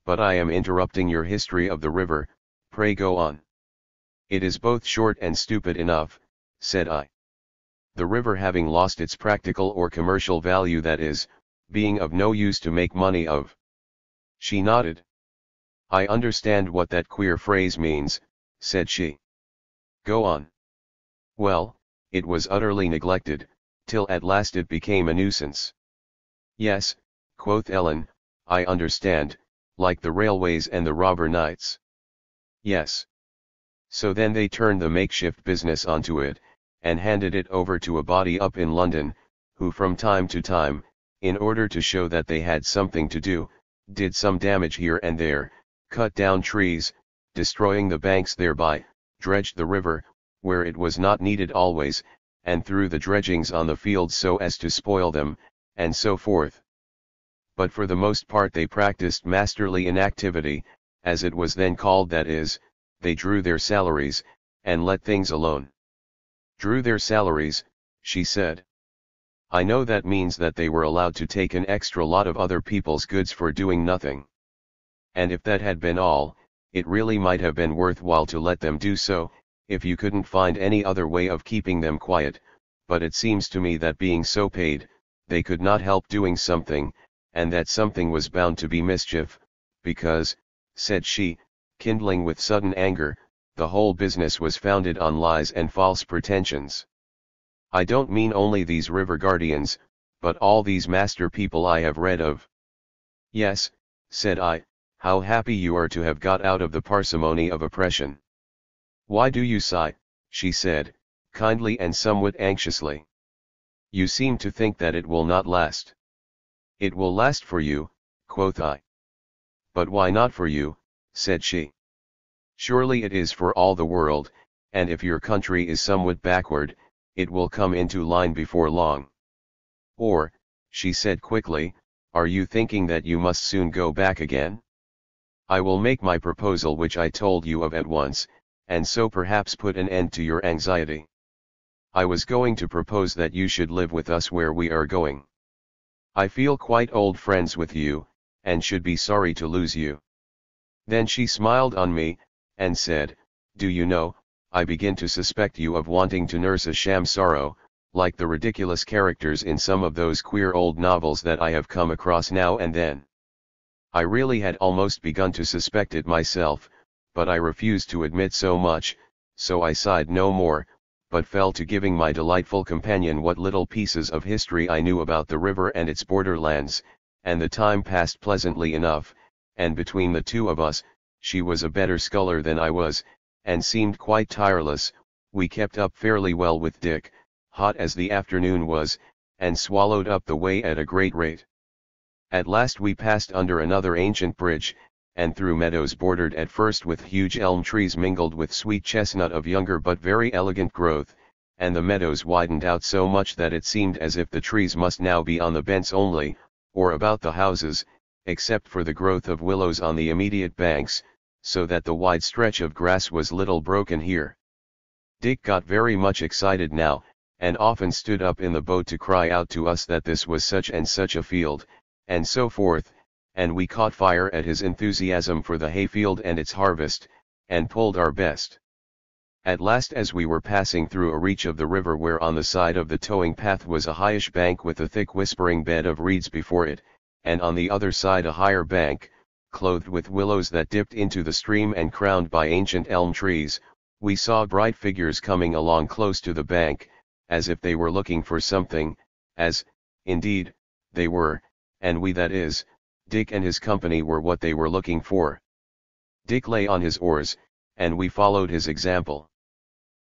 But I am interrupting your history of the river, pray go on." "It is both short and stupid enough," said I. "The river having lost its practical or commercial value, that is, being of no use to make money of." She nodded. "I understand what that queer phrase means," said she. "Go on." "Well, it was utterly neglected, till at last it became a nuisance." "Yes," quoth Ellen, "I understand, like the railways and the robber knights." "Yes. So then they turned the makeshift business onto it, and handed it over to a body up in London, who from time to time, in order to show that they had something to do, did some damage here and there, cut down trees, destroying the banks thereby, dredged the river, where it was not needed always, and threw the dredgings on the fields so as to spoil them, and so forth. But for the most part they practiced masterly inactivity, as it was then called, that is, they drew their salaries, and let things alone." "Drew their salaries," she said. "I know that means that they were allowed to take an extra lot of other people's goods for doing nothing. And if that had been all, it really might have been worthwhile to let them do so, if you couldn't find any other way of keeping them quiet, but it seems to me that being so paid, they could not help doing something, and that something was bound to be mischief, because," said she, kindling with sudden anger, the whole business was founded on lies and false pretensions. I don't mean only these river guardians, but all these master people I have read of. Yes, said I, how happy you are to have got out of the parsimony of oppression. Why do you sigh, she said, kindly and somewhat anxiously. You seem to think that it will not last. It will last for you, quoth I. But why not for you, said she. Surely it is for all the world, and if your country is somewhat backward, it will come into line before long. Or, she said quickly, are you thinking that you must soon go back again? I will make my proposal which I told you of at once, and so perhaps put an end to your anxiety. I was going to propose that you should live with us where we are going. I feel quite old friends with you, and should be sorry to lose you. Then she smiled on me, and said, do you know, I begin to suspect you of wanting to nurse a sham sorrow, like the ridiculous characters in some of those queer old novels that I have come across now and then. I really had almost begun to suspect it myself, but I refused to admit so much, so I sighed no more, but fell to giving my delightful companion what little pieces of history I knew about the river and its borderlands, and the time passed pleasantly enough, and between the two of us, she was a better sculler than I was, and seemed quite tireless. We kept up fairly well with Dick, hot as the afternoon was, and swallowed up the way at a great rate. At last we passed under another ancient bridge, and through meadows bordered at first with huge elm trees mingled with sweet chestnut of younger but very elegant growth, and the meadows widened out so much that it seemed as if the trees must now be on the bents only, or about the houses, except for the growth of willows on the immediate banks, so that the wide stretch of grass was little broken here. Dick got very much excited now, and often stood up in the boat to cry out to us that this was such and such a field, and so forth, and we caught fire at his enthusiasm for the hayfield and its harvest, and pulled our best. At last, as we were passing through a reach of the river where on the side of the towing path was a highish bank with a thick whispering bed of reeds before it, and on the other side a higher bank, clothed with willows that dipped into the stream and crowned by ancient elm trees, we saw bright figures coming along close to the bank, as if they were looking for something, as, indeed, they were, and we, that is, Dick and his company, were what they were looking for. Dick lay on his oars, and we followed his example.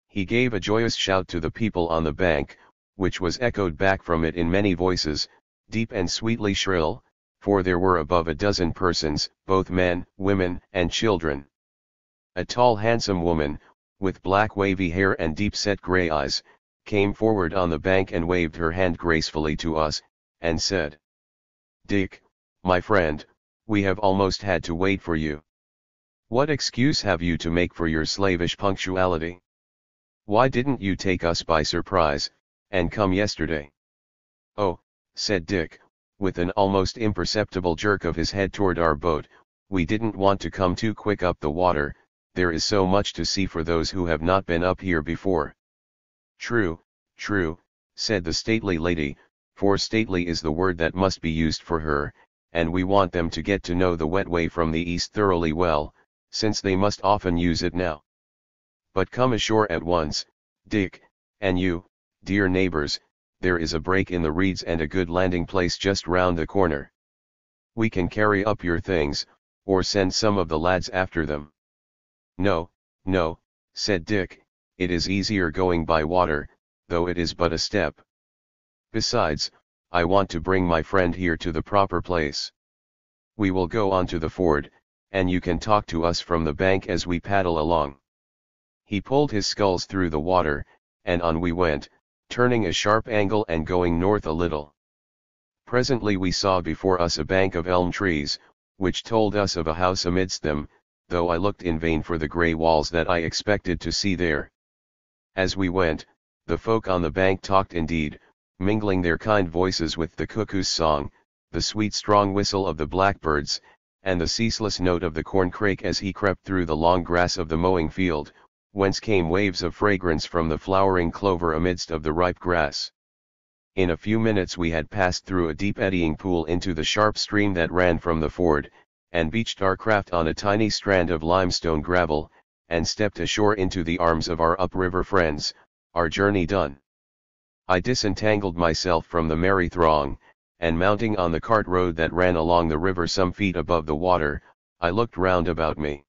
He gave a joyous shout to the people on the bank, which was echoed back from it in many voices, deep and sweetly shrill, for there were above a dozen persons, both men, women, and children. A tall handsome woman, with black wavy hair and deep-set grey eyes, came forward on the bank and waved her hand gracefully to us, and said, Dick, my friend, we have almost had to wait for you. What excuse have you to make for your slavish punctuality? Why didn't you take us by surprise, and come yesterday? Oh, said Dick, with an almost imperceptible jerk of his head toward our boat, we didn't want to come too quick up the water, there is so much to see for those who have not been up here before. True, true, said the stately lady, for stately is the word that must be used for her, and we want them to get to know the wet way from the east thoroughly well, since they must often use it now. But come ashore at once, Dick, and you, dear neighbors, there is a break in the reeds and a good landing place just round the corner. We can carry up your things, or send some of the lads after them. No, no, said Dick, it is easier going by water, though it is but a step. Besides, I want to bring my friend here to the proper place. We will go on to the ford, and you can talk to us from the bank as we paddle along. He pulled his sculls through the water, and on we went, turning a sharp angle and going north a little. Presently we saw before us a bank of elm trees, which told us of a house amidst them, though I looked in vain for the grey walls that I expected to see there. As we went, the folk on the bank talked indeed, mingling their kind voices with the cuckoo's song, the sweet strong whistle of the blackbirds, and the ceaseless note of the corncrake as he crept through the long grass of the mowing field, whence came waves of fragrance from the flowering clover amidst of the ripe grass. In a few minutes we had passed through a deep eddying pool into the sharp stream that ran from the ford, and beached our craft on a tiny strand of limestone gravel, and stepped ashore into the arms of our upriver friends, our journey done. I disentangled myself from the merry throng, and mounting on the cart road that ran along the river some feet above the water, I looked round about me.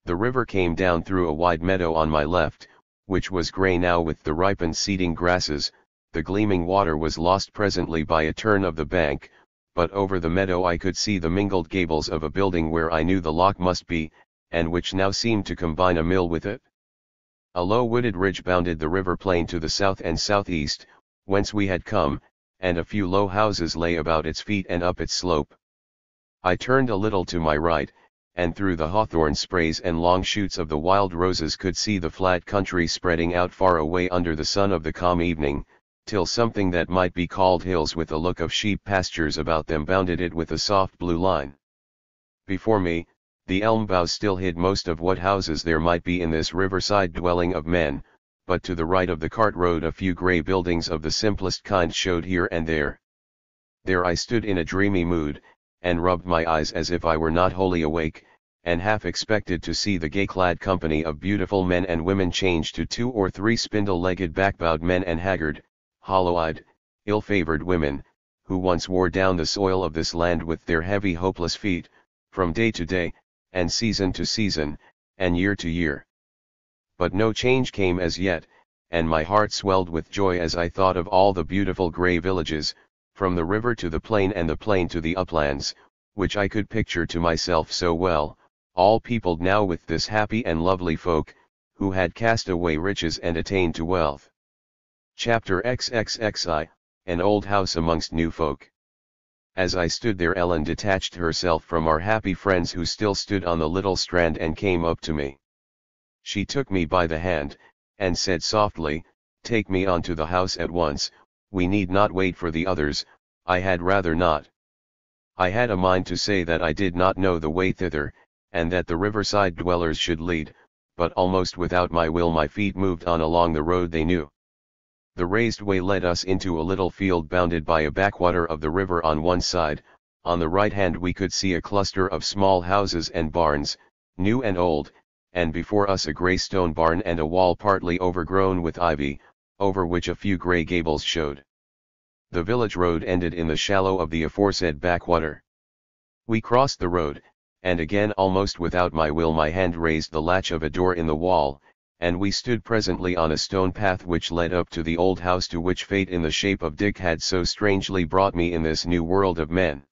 The river came down through a wide meadow on my left, which was grey now with the ripened seeding grasses. The gleaming water was lost presently by a turn of the bank, but over the meadow I could see the mingled gables of a building where I knew the loch must be, and which now seemed to combine a mill with it. A low wooded ridge bounded the river plain to the south and southeast, whence we had come, and a few low houses lay about its feet and up its slope. I turned a little to my right, and through the hawthorn sprays and long shoots of the wild roses could see the flat country spreading out far away under the sun of the calm evening, till something that might be called hills with a look of sheep pastures about them bounded it with a soft blue line. Before me, the elm boughs still hid most of what houses there might be in this riverside dwelling of men, but to the right of the cart road a few grey buildings of the simplest kind showed here and there. There I stood in a dreamy mood, and rubbed my eyes as if I were not wholly awake, and half expected to see the gay-clad company of beautiful men and women change to 2 or 3 spindle-legged back-bowed men and haggard, hollow-eyed, ill-favoured women, who once wore down the soil of this land with their heavy hopeless feet, from day to day, and season to season, and year to year. But no change came as yet, and my heart swelled with joy as I thought of all the beautiful grey villages, from the river to the plain and the plain to the uplands, which I could picture to myself so well, all peopled now with this happy and lovely folk, who had cast away riches and attained to wealth. Chapter XXXI, An Old House Amongst New Folk. As I stood there, Ellen detached herself from our happy friends who still stood on the little strand and came up to me. She took me by the hand, and said softly, "Take me on to the house at once, we need not wait for the others." I had rather not. I had a mind to say that I did not know the way thither, and that the riverside dwellers should lead, but almost without my will my feet moved on along the road they knew. The raised way led us into a little field bounded by a backwater of the river on one side. On the right hand we could see a cluster of small houses and barns, new and old, and before us a grey stone barn and a wall partly overgrown with ivy, over which a few grey gables showed. The village road ended in the shallow of the aforesaid backwater. We crossed the road, and again almost without my will my hand raised the latch of a door in the wall, and we stood presently on a stone path which led up to the old house to which fate in the shape of Dick had so strangely brought me in this new world of men.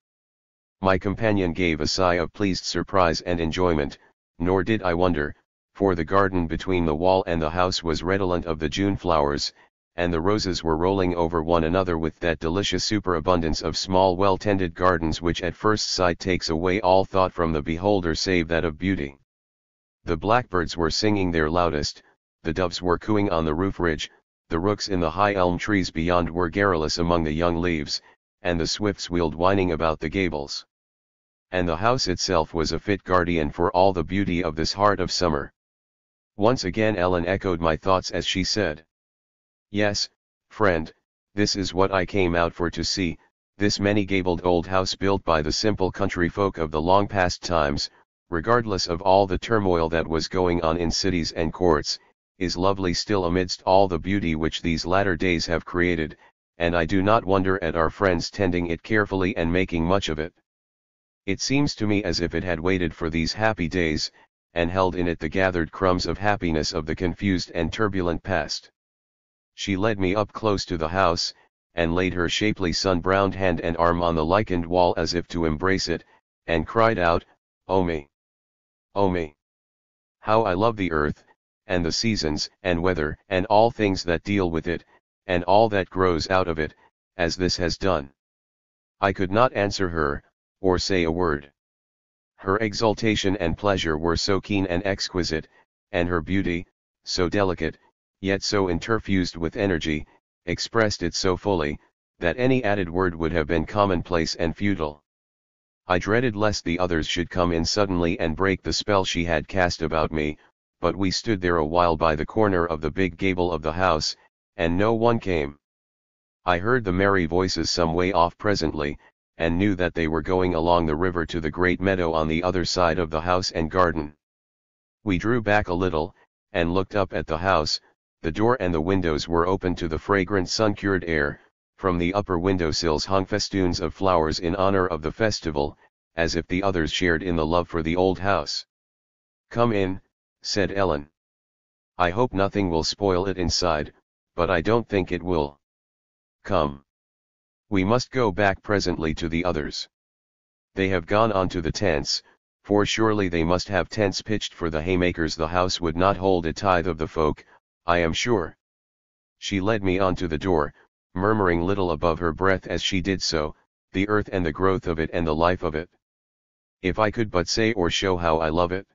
My companion gave a sigh of pleased surprise and enjoyment, nor did I wonder, for the garden between the wall and the house was redolent of the June flowers, and the roses were rolling over one another with that delicious superabundance of small well-tended gardens which at first sight takes away all thought from the beholder save that of beauty. The blackbirds were singing their loudest, the doves were cooing on the roof ridge, the rooks in the high elm trees beyond were garrulous among the young leaves, and the swifts wheeled whining about the gables. And the house itself was a fit guardian for all the beauty of this heart of summer. Once again Ellen echoed my thoughts as she said, "Yes, friend, this is what I came out for to see, this many-gabled old house built by the simple country folk of the long past times, regardless of all the turmoil that was going on in cities and courts, is lovely still amidst all the beauty which these latter days have created, and I do not wonder at our friends tending it carefully and making much of it. It seems to me as if it had waited for these happy days, and held in it the gathered crumbs of happiness of the confused and turbulent past." She led me up close to the house, and laid her shapely sun-browned hand and arm on the lichened wall as if to embrace it, and cried out, "Oh me! Oh me! How I love the earth, and the seasons and weather and all things that deal with it, and all that grows out of it, as this has done." I could not answer her, or say a word. Her exultation and pleasure were so keen and exquisite, and her beauty, so delicate, yet so interfused with energy, expressed it so fully, that any added word would have been commonplace and futile. I dreaded lest the others should come in suddenly and break the spell she had cast about me, but we stood there a while by the corner of the big gable of the house, and no one came. I heard the merry voices some way off presently, and knew that they were going along the river to the great meadow on the other side of the house and garden. We drew back a little, and looked up at the house. The door and the windows were open to the fragrant sun-cured air. From the upper windowsills hung festoons of flowers in honor of the festival, as if the others shared in the love for the old house. "Come in," said Ellen. "I hope nothing will spoil it inside, but I don't think it will. Come. We must go back presently to the others. They have gone on to the tents, for surely they must have tents pitched for the haymakers. The house would not hold a tithe of the folk, I am sure." She led me on to the door, murmuring little above her breath as she did so, "The earth and the growth of it and the life of it. If I could but say or show how I love it."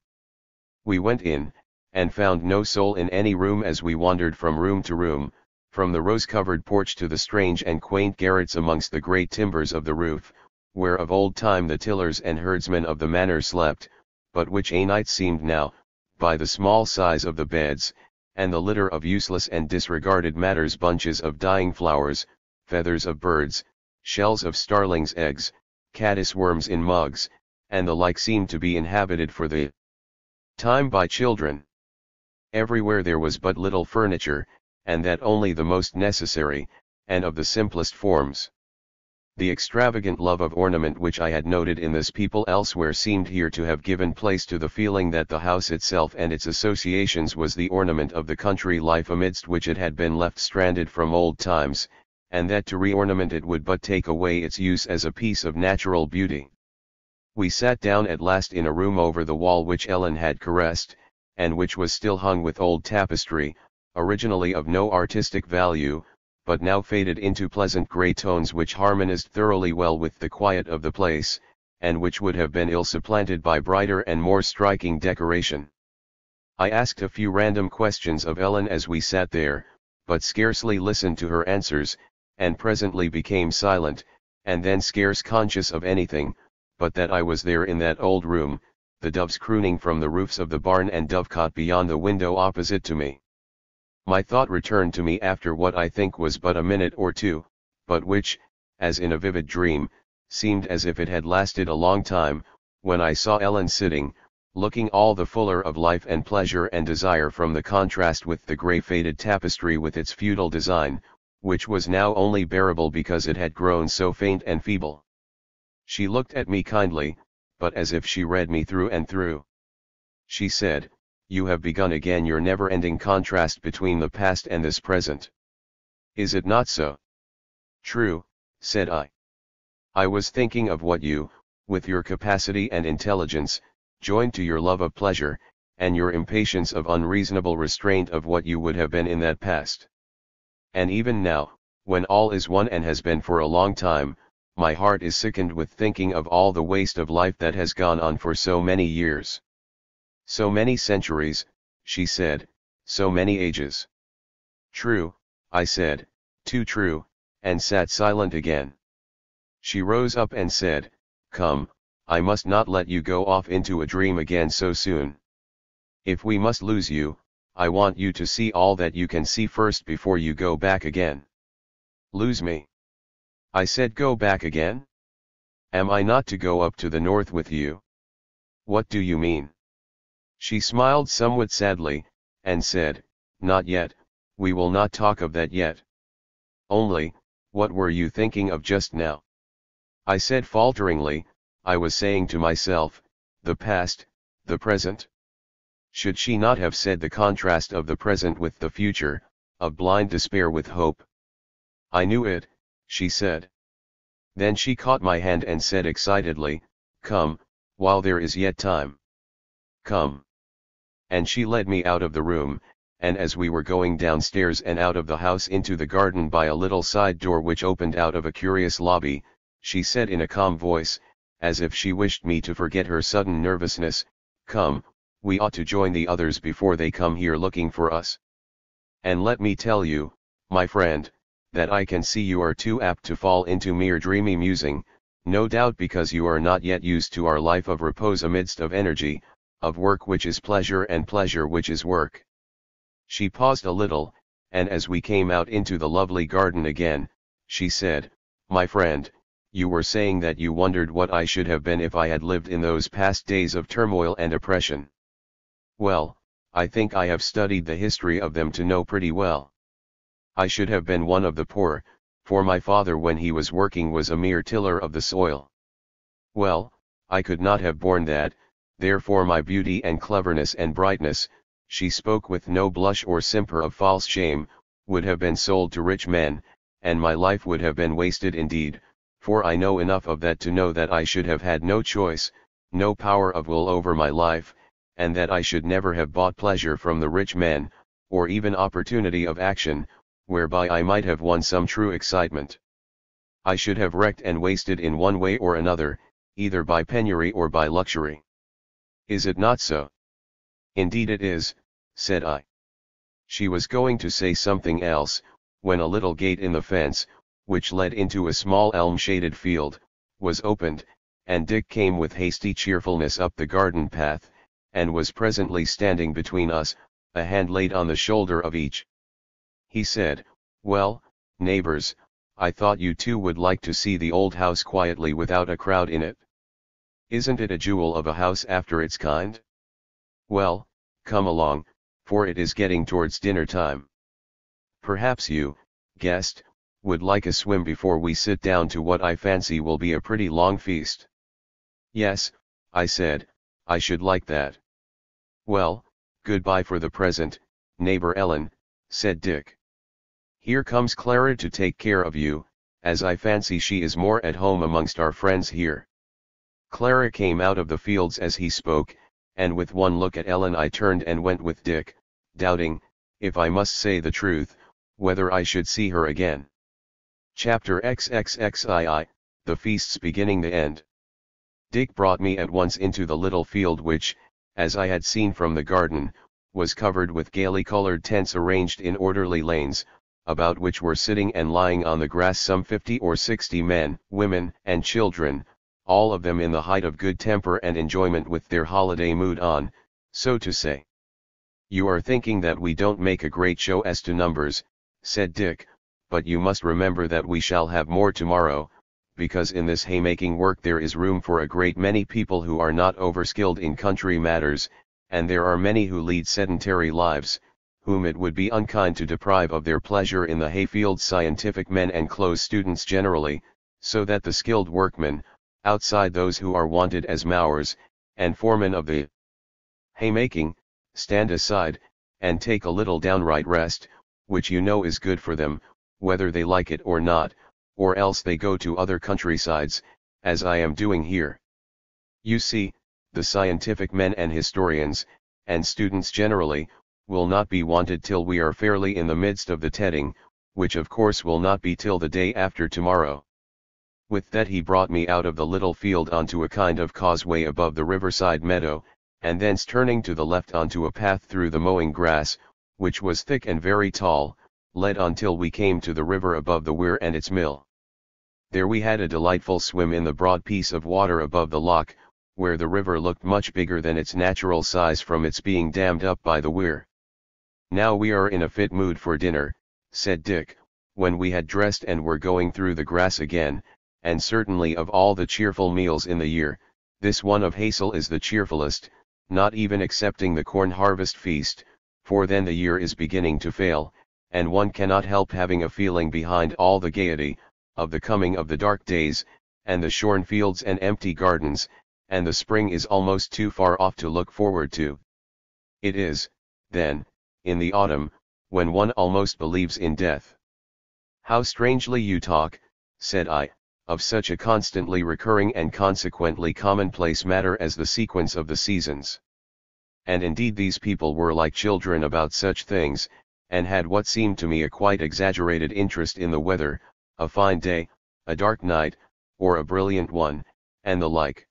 We went in, and found no soul in any room as we wandered from room to room, from the rose-covered porch to the strange and quaint garrets amongst the great timbers of the roof, where of old time the tillers and herdsmen of the manor slept, but which a night seemed now, by the small size of the beds, and the litter of useless and disregarded matters, bunches of dying flowers, feathers of birds, shells of starlings' eggs, caddis worms in mugs, and the like, seemed to be inhabited for the time by children. Everywhere there was but little furniture, and that only the most necessary, and of the simplest forms. The extravagant love of ornament which I had noted in this people elsewhere seemed here to have given place to the feeling that the house itself and its associations was the ornament of the country life amidst which it had been left stranded from old times, and that to re-ornament it would but take away its use as a piece of natural beauty. We sat down at last in a room over the wall which Ellen had caressed, and which was still hung with old tapestry, originally of no artistic value, but now faded into pleasant grey tones which harmonized thoroughly well with the quiet of the place, and which would have been ill supplanted by brighter and more striking decoration. I asked a few random questions of Ellen as we sat there, but scarcely listened to her answers, and presently became silent, and then scarce conscious of anything, but that I was there in that old room, the doves crooning from the roofs of the barn and dovecot beyond the window opposite to me. My thought returned to me after what I think was but a minute or two, but which, as in a vivid dream, seemed as if it had lasted a long time, when I saw Ellen sitting, looking all the fuller of life and pleasure and desire from the contrast with the grey faded tapestry with its feudal design, which was now only bearable because it had grown so faint and feeble. She looked at me kindly, but as if she read me through and through. She said, "You have begun again your never-ending contrast between the past and this present. Is it not so?" "True," said I. "I was thinking of what you, with your capacity and intelligence, joined to your love of pleasure, and your impatience of unreasonable restraint of what you would have been in that past. And even now, when all is one and has been for a long time, my heart is sickened with thinking of all the waste of life that has gone on for so many years." "So many centuries," she said, "so many ages." "True," I said, "too true," and sat silent again. She rose up and said, "Come, I must not let you go off into a dream again so soon. If we must lose you, I want you to see all that you can see first before you go back again." "Lose me?" I said. "Go back again? Am I not to go up to the north with you? What do you mean?" She smiled somewhat sadly, and said, "Not yet, we will not talk of that yet. Only, what were you thinking of just now?" I said falteringly, "I was saying to myself, the past, the present." Should she not have said the contrast of the present with the future, of blind despair with hope? "I knew it," she said. Then she caught my hand and said excitedly, "Come, while there is yet time. Come." And she led me out of the room, and as we were going downstairs and out of the house into the garden by a little side door which opened out of a curious lobby, she said in a calm voice, as if she wished me to forget her sudden nervousness, "Come, we ought to join the others before they come here looking for us. And let me tell you, my friend, that I can see you are too apt to fall into mere dreamy musing, no doubt because you are not yet used to our life of repose amidst of energy, of work which is pleasure and pleasure which is work." She paused a little, and as we came out into the lovely garden again, she said, "My friend, You were saying that you wondered what I should have been if I had lived in those past days of turmoil and oppression. Well, I think I have studied the history of them to know pretty well. I should have been one of the poor, for my father when he was working was a mere tiller of the soil. Well, I could not have borne that, therefore my beauty and cleverness and brightness, she spoke with no blush or simper of false shame, would have been sold to rich men, and my life would have been wasted indeed, for I know enough of that to know that I should have had no choice, no power of will over my life, and that I should never have bought pleasure from the rich men, or even opportunity of action, whereby I might have won some true excitement. I should have wrecked and wasted in one way or another, either by penury or by luxury. Is it not so? Indeed it is, said I. She was going to say something else, when a little gate in the fence, which led into a small elm-shaded field, was opened, and Dick came with hasty cheerfulness up the garden path, and was presently standing between us, a hand laid on the shoulder of each. He said, "Well, neighbors, I thought you two would like to see the old house quietly without a crowd in it. Isn't it a jewel of a house after its kind? Well, come along, for it is getting towards dinner time. Perhaps you, guest, would like a swim before we sit down to what I fancy will be a pretty long feast." "Yes," I said, "I should like that." "Well, goodbye for the present, neighbor Ellen," said Dick. "Here comes Clara to take care of you, as I fancy she is more at home amongst our friends here." Clara came out of the fields as he spoke, and with one look at Ellen I turned and went with Dick, doubting, if I must say the truth, whether I should see her again. Chapter XXXII, The Feast's Beginning. The End. Dick brought me at once into the little field which, as I had seen from the garden, was covered with gaily colored tents arranged in orderly lanes, about which were sitting and lying on the grass some 50 or 60 men, women, and children, all of them in the height of good temper and enjoyment with their holiday mood on, so to say. "You are thinking that we don't make a great show as to numbers," said Dick, "but you must remember that we shall have more tomorrow, because in this haymaking work there is room for a great many people who are not overskilled in country matters, and there are many who lead sedentary lives, whom it would be unkind to deprive of their pleasure in the hayfields, scientific men and close students generally, so that the skilled workmen, outside those who are wanted as mowers, and foremen of the haymaking, stand aside, and take a little downright rest, which you know is good for them, whether they like it or not, or else they go to other countrysides, as I am doing here. You see, the scientific men and historians, and students generally, will not be wanted till we are fairly in the midst of the tedding, which of course will not be till the day after tomorrow." With that he brought me out of the little field onto a kind of causeway above the riverside meadow, and thence turning to the left onto a path through the mowing grass, which was thick and very tall, led on till we came to the river above the weir and its mill. There we had a delightful swim in the broad piece of water above the lock, where the river looked much bigger than its natural size from its being dammed up by the weir. "Now we are in a fit mood for dinner," said Dick, when we had dressed and were going through the grass again, "and certainly of all the cheerful meals in the year, this one of haysel is the cheerfulest, not even excepting the corn harvest feast, for then the year is beginning to fail, and one cannot help having a feeling behind all the gaiety, of the coming of the dark days, and the shorn fields and empty gardens, and the spring is almost too far off to look forward to. It is, then, in the autumn, when one almost believes in death." "How strangely you talk," said I, "of such a constantly recurring and consequently commonplace matter as the sequence of the seasons." And indeed these people were like children about such things, and had what seemed to me a quite exaggerated interest in the weather, a fine day, a dark night, or a brilliant one, and the like.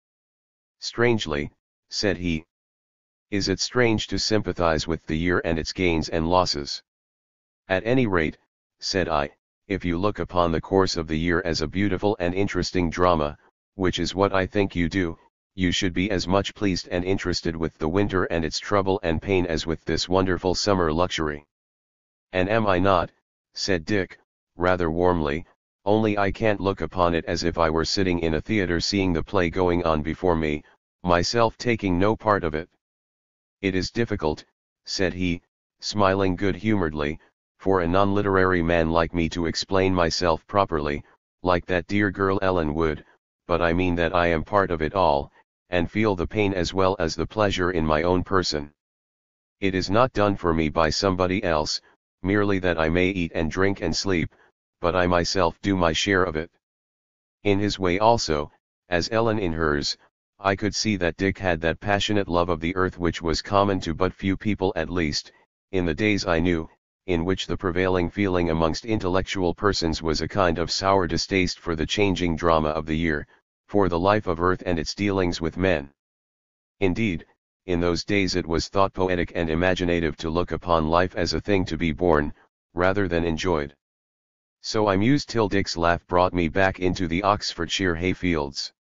"Strangely," said he. "Is it strange to sympathize with the year and its gains and losses? At any rate," said I, "if you look upon the course of the year as a beautiful and interesting drama, which is what I think you do, you should be as much pleased and interested with the winter and its trouble and pain as with this wonderful summer luxury." "And am I not," said Dick, rather warmly, only I can't look upon it as if I were sitting in a theater seeing the play going on before me, myself taking no part of it. It is difficult, said he, smiling good-humoredly, for a non-literary man like me to explain myself properly, like that dear girl Ellen would, but I mean that I am part of it all, and feel the pain as well as the pleasure in my own person. It is not done for me by somebody else, merely that I may eat and drink and sleep, but I myself do my share of it. In his way also, as Ellen in hers, I could see that Dick had that passionate love of the earth which was common to but few people, at least, in the days I knew, in which the prevailing feeling amongst intellectual persons was a kind of sour distaste for the changing drama of the year, for the life of earth and its dealings with men. Indeed, in those days it was thought poetic and imaginative to look upon life as a thing to be borne, rather than enjoyed. So I mused till Dick's laugh brought me back into the Oxfordshire hayfields.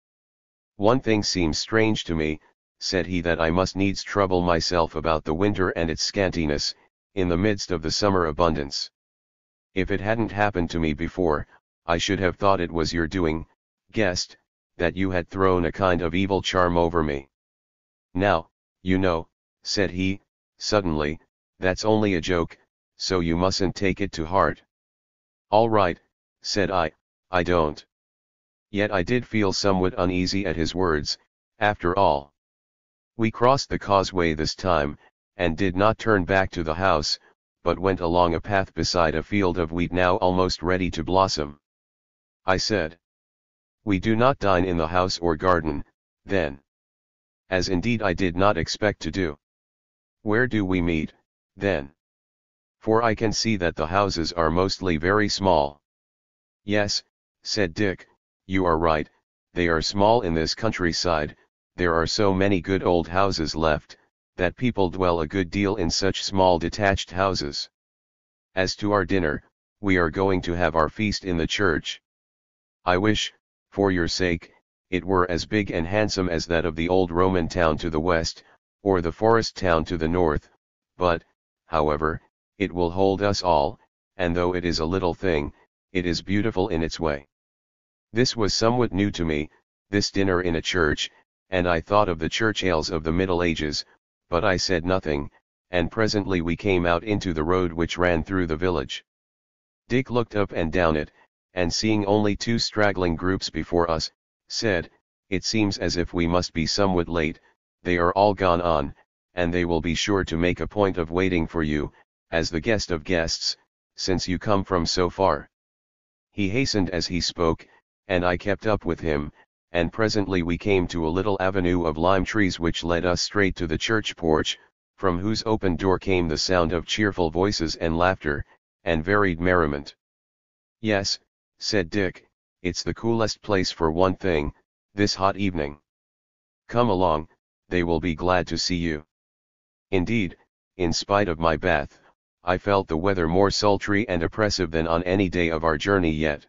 One thing seems strange to me, said he, that I must needs trouble myself about the winter and its scantiness, in the midst of the summer abundance. If it hadn't happened to me before, I should have thought it was your doing, guest, that you had thrown a kind of evil charm over me. Now, you know, said he, suddenly, that's only a joke, so you mustn't take it to heart. All right, said I don't. Yet I did feel somewhat uneasy at his words, after all. We crossed the causeway this time, and did not turn back to the house, but went along a path beside a field of wheat now almost ready to blossom. I said, we do not dine in the house or garden, then. As indeed I did not expect to do. Where do we meet, then? For I can see that the houses are mostly very small. Yes, said Dick, you are right, they are small in this countryside, there are so many good old houses left, that people dwell a good deal in such small detached houses. As to our dinner, we are going to have our feast in the church. I wish, for your sake, it were as big and handsome as that of the old Roman town to the west, or the forest town to the north, but, however, it will hold us all, and though it is a little thing, it is beautiful in its way. This was somewhat new to me, this dinner in a church, and I thought of the church ales of the Middle Ages, but I said nothing, and presently we came out into the road which ran through the village. Dick looked up and down it, and seeing only two straggling groups before us, said, it seems as if we must be somewhat late, they are all gone on, and they will be sure to make a point of waiting for you, as the guest of guests, since you come from so far. He hastened as he spoke, and I kept up with him, and presently we came to a little avenue of lime trees which led us straight to the church porch, from whose open door came the sound of cheerful voices and laughter, and varied merriment. Yes, said Dick, it's the coolest place for one thing, this hot evening. Come along, they will be glad to see you. Indeed, in spite of my bath, I felt the weather more sultry and oppressive than on any day of our journey yet.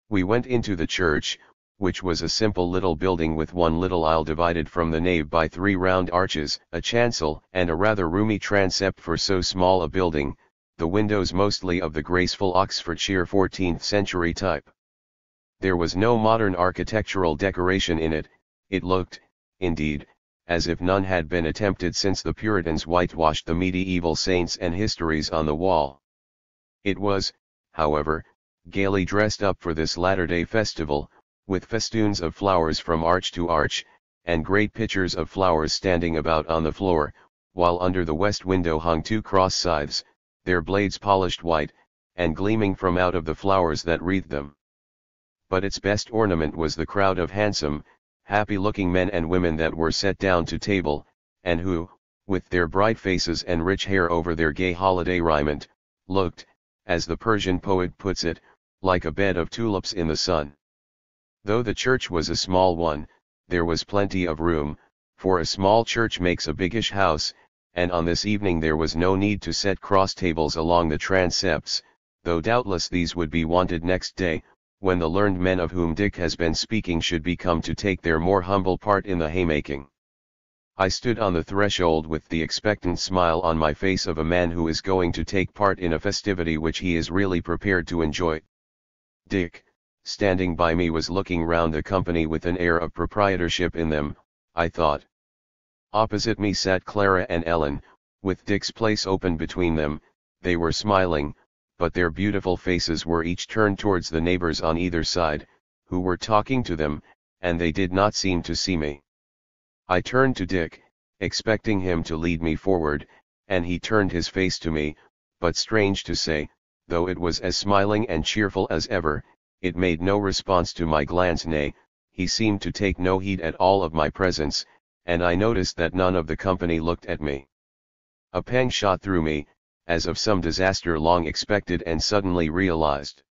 We went into the church, which was a simple little building with one little aisle divided from the nave by 3 round arches, a chancel, and a rather roomy transept for so small a building, the windows mostly of the graceful Oxfordshire 14th century type. There was no modern architectural decoration in it, it looked, indeed, as if none had been attempted since the Puritans whitewashed the medieval saints and histories on the wall. It was, however, gaily dressed up for this latter-day festival, with festoons of flowers from arch to arch, and great pitchers of flowers standing about on the floor, while under the west window hung 2 cross scythes, their blades polished white, and gleaming from out of the flowers that wreathed them. But its best ornament was the crowd of handsome, happy-looking men and women that were set down to table, and who, with their bright faces and rich hair over their gay holiday raiment, looked, as the Persian poet puts it, like a bed of tulips in the sun. Though the church was a small one, there was plenty of room, for a small church makes a biggish house, and on this evening there was no need to set cross tables along the transepts, though doubtless these would be wanted next day, when the learned men of whom Dick has been speaking should be come to take their more humble part in the haymaking. I stood on the threshold with the expectant smile on my face of a man who is going to take part in a festivity which he is really prepared to enjoy. Dick, standing by me was looking round the company with an air of proprietorship in them, I thought. Opposite me sat Clara and Ellen, with Dick's place open between them. They were smiling, but their beautiful faces were each turned towards the neighbors on either side, who were talking to them, and they did not seem to see me. I turned to Dick, expecting him to lead me forward, and he turned his face to me, but strange to say, though it was as smiling and cheerful as ever, it made no response to my glance, nay, he seemed to take no heed at all of my presence, and I noticed that none of the company looked at me. A pang shot through me, as of some disaster long expected and suddenly realized.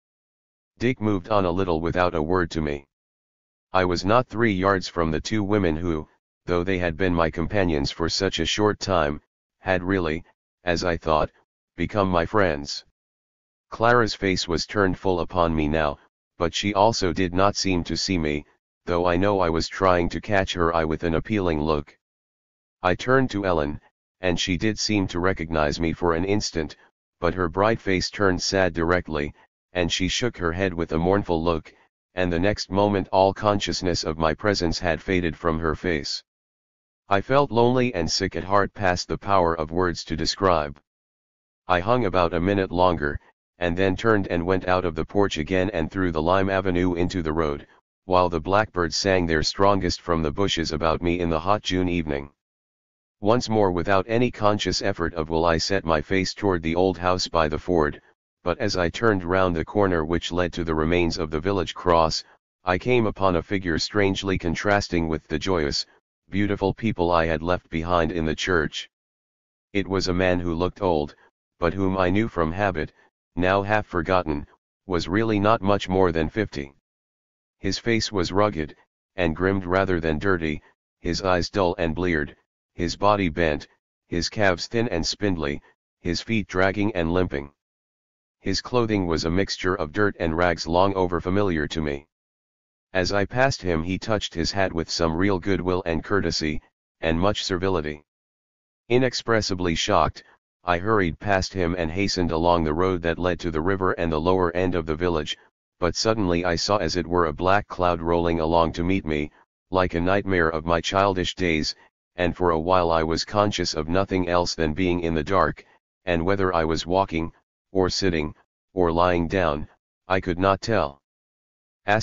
Dick moved on a little without a word to me. I was not 3 yards from the 2 women who, though they had been my companions for such a short time, had really, as I thought, become my friends. Clara's face was turned full upon me now, but she also did not seem to see me, though I know I was trying to catch her eye with an appealing look. I turned to Ellen, and she did seem to recognize me for an instant, but her bright face turned sad directly, and she shook her head with a mournful look, and the next moment all consciousness of my presence had faded from her face. I felt lonely and sick at heart past the power of words to describe. I hung about a minute longer, and then turned and went out of the porch again and through the lime avenue into the road, while the blackbirds sang their strongest from the bushes about me in the hot June evening. Once more without any conscious effort of will I set my face toward the old house by the ford, but as I turned round the corner which led to the remains of the village cross, I came upon a figure strangely contrasting with the joyous, beautiful people I had left behind in the church. It was a man who looked old, but whom I knew from habit, now half forgotten, was really not much more than 50. His face was rugged, and grimmed rather than dirty, his eyes dull and bleared, his body bent, his calves thin and spindly, his feet dragging and limping. His clothing was a mixture of dirt and rags long over familiar to me. As I passed him he touched his hat with some real goodwill and courtesy, and much servility. Inexpressibly shocked, I hurried past him and hastened along the road that led to the river and the lower end of the village, but suddenly I saw as it were a black cloud rolling along to meet me, like a nightmare of my childish days, and for a while I was conscious of nothing else than being in the dark, and whether I was walking, or sitting, or lying down, I could not tell. *******.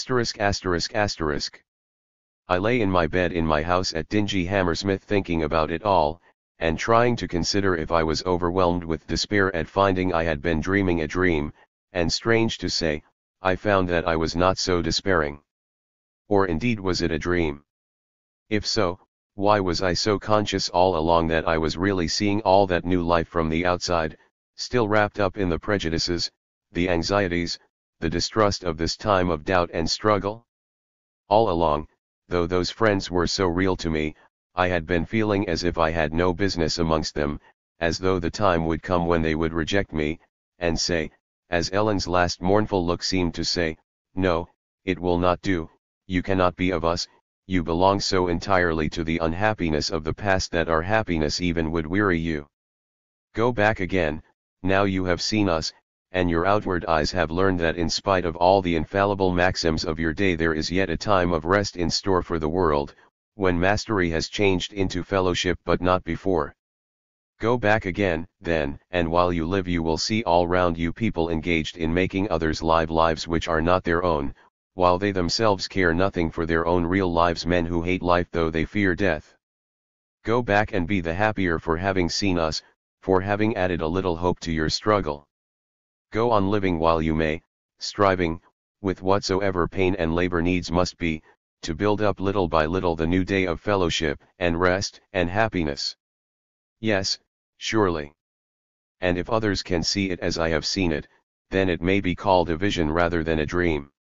I lay in my bed in my house at dingy Hammersmith thinking about it all, and trying to consider if I was overwhelmed with despair at finding I had been dreaming a dream, and strange to say, I found that I was not so despairing. Or indeed was it a dream? If so, why was I so conscious all along that I was really seeing all that new life from the outside, still wrapped up in the prejudices, the anxieties, the distrust of this time of doubt and struggle? All along, though those friends were so real to me, I had been feeling as if I had no business amongst them, as though the time would come when they would reject me, and say, as Ellen's last mournful look seemed to say, "No, it will not do, you cannot be of us, you belong so entirely to the unhappiness of the past that our happiness even would weary you. Go back again, now you have seen us, and your outward eyes have learned that in spite of all the infallible maxims of your day there is yet a time of rest in store for the world, when mastery has changed into fellowship but not before. Go back again, then, and while you live you will see all round you people engaged in making others live lives which are not their own, while they themselves care nothing for their own real lives, men who hate life though they fear death. Go back and be the happier for having seen us, for having added a little hope to your struggle. Go on living while you may, striving, with whatsoever pain and labor needs must be, to build up little by little the new day of fellowship, and rest, and happiness. Yes, surely. And if others can see it as I have seen it, then it may be called a vision rather than a dream.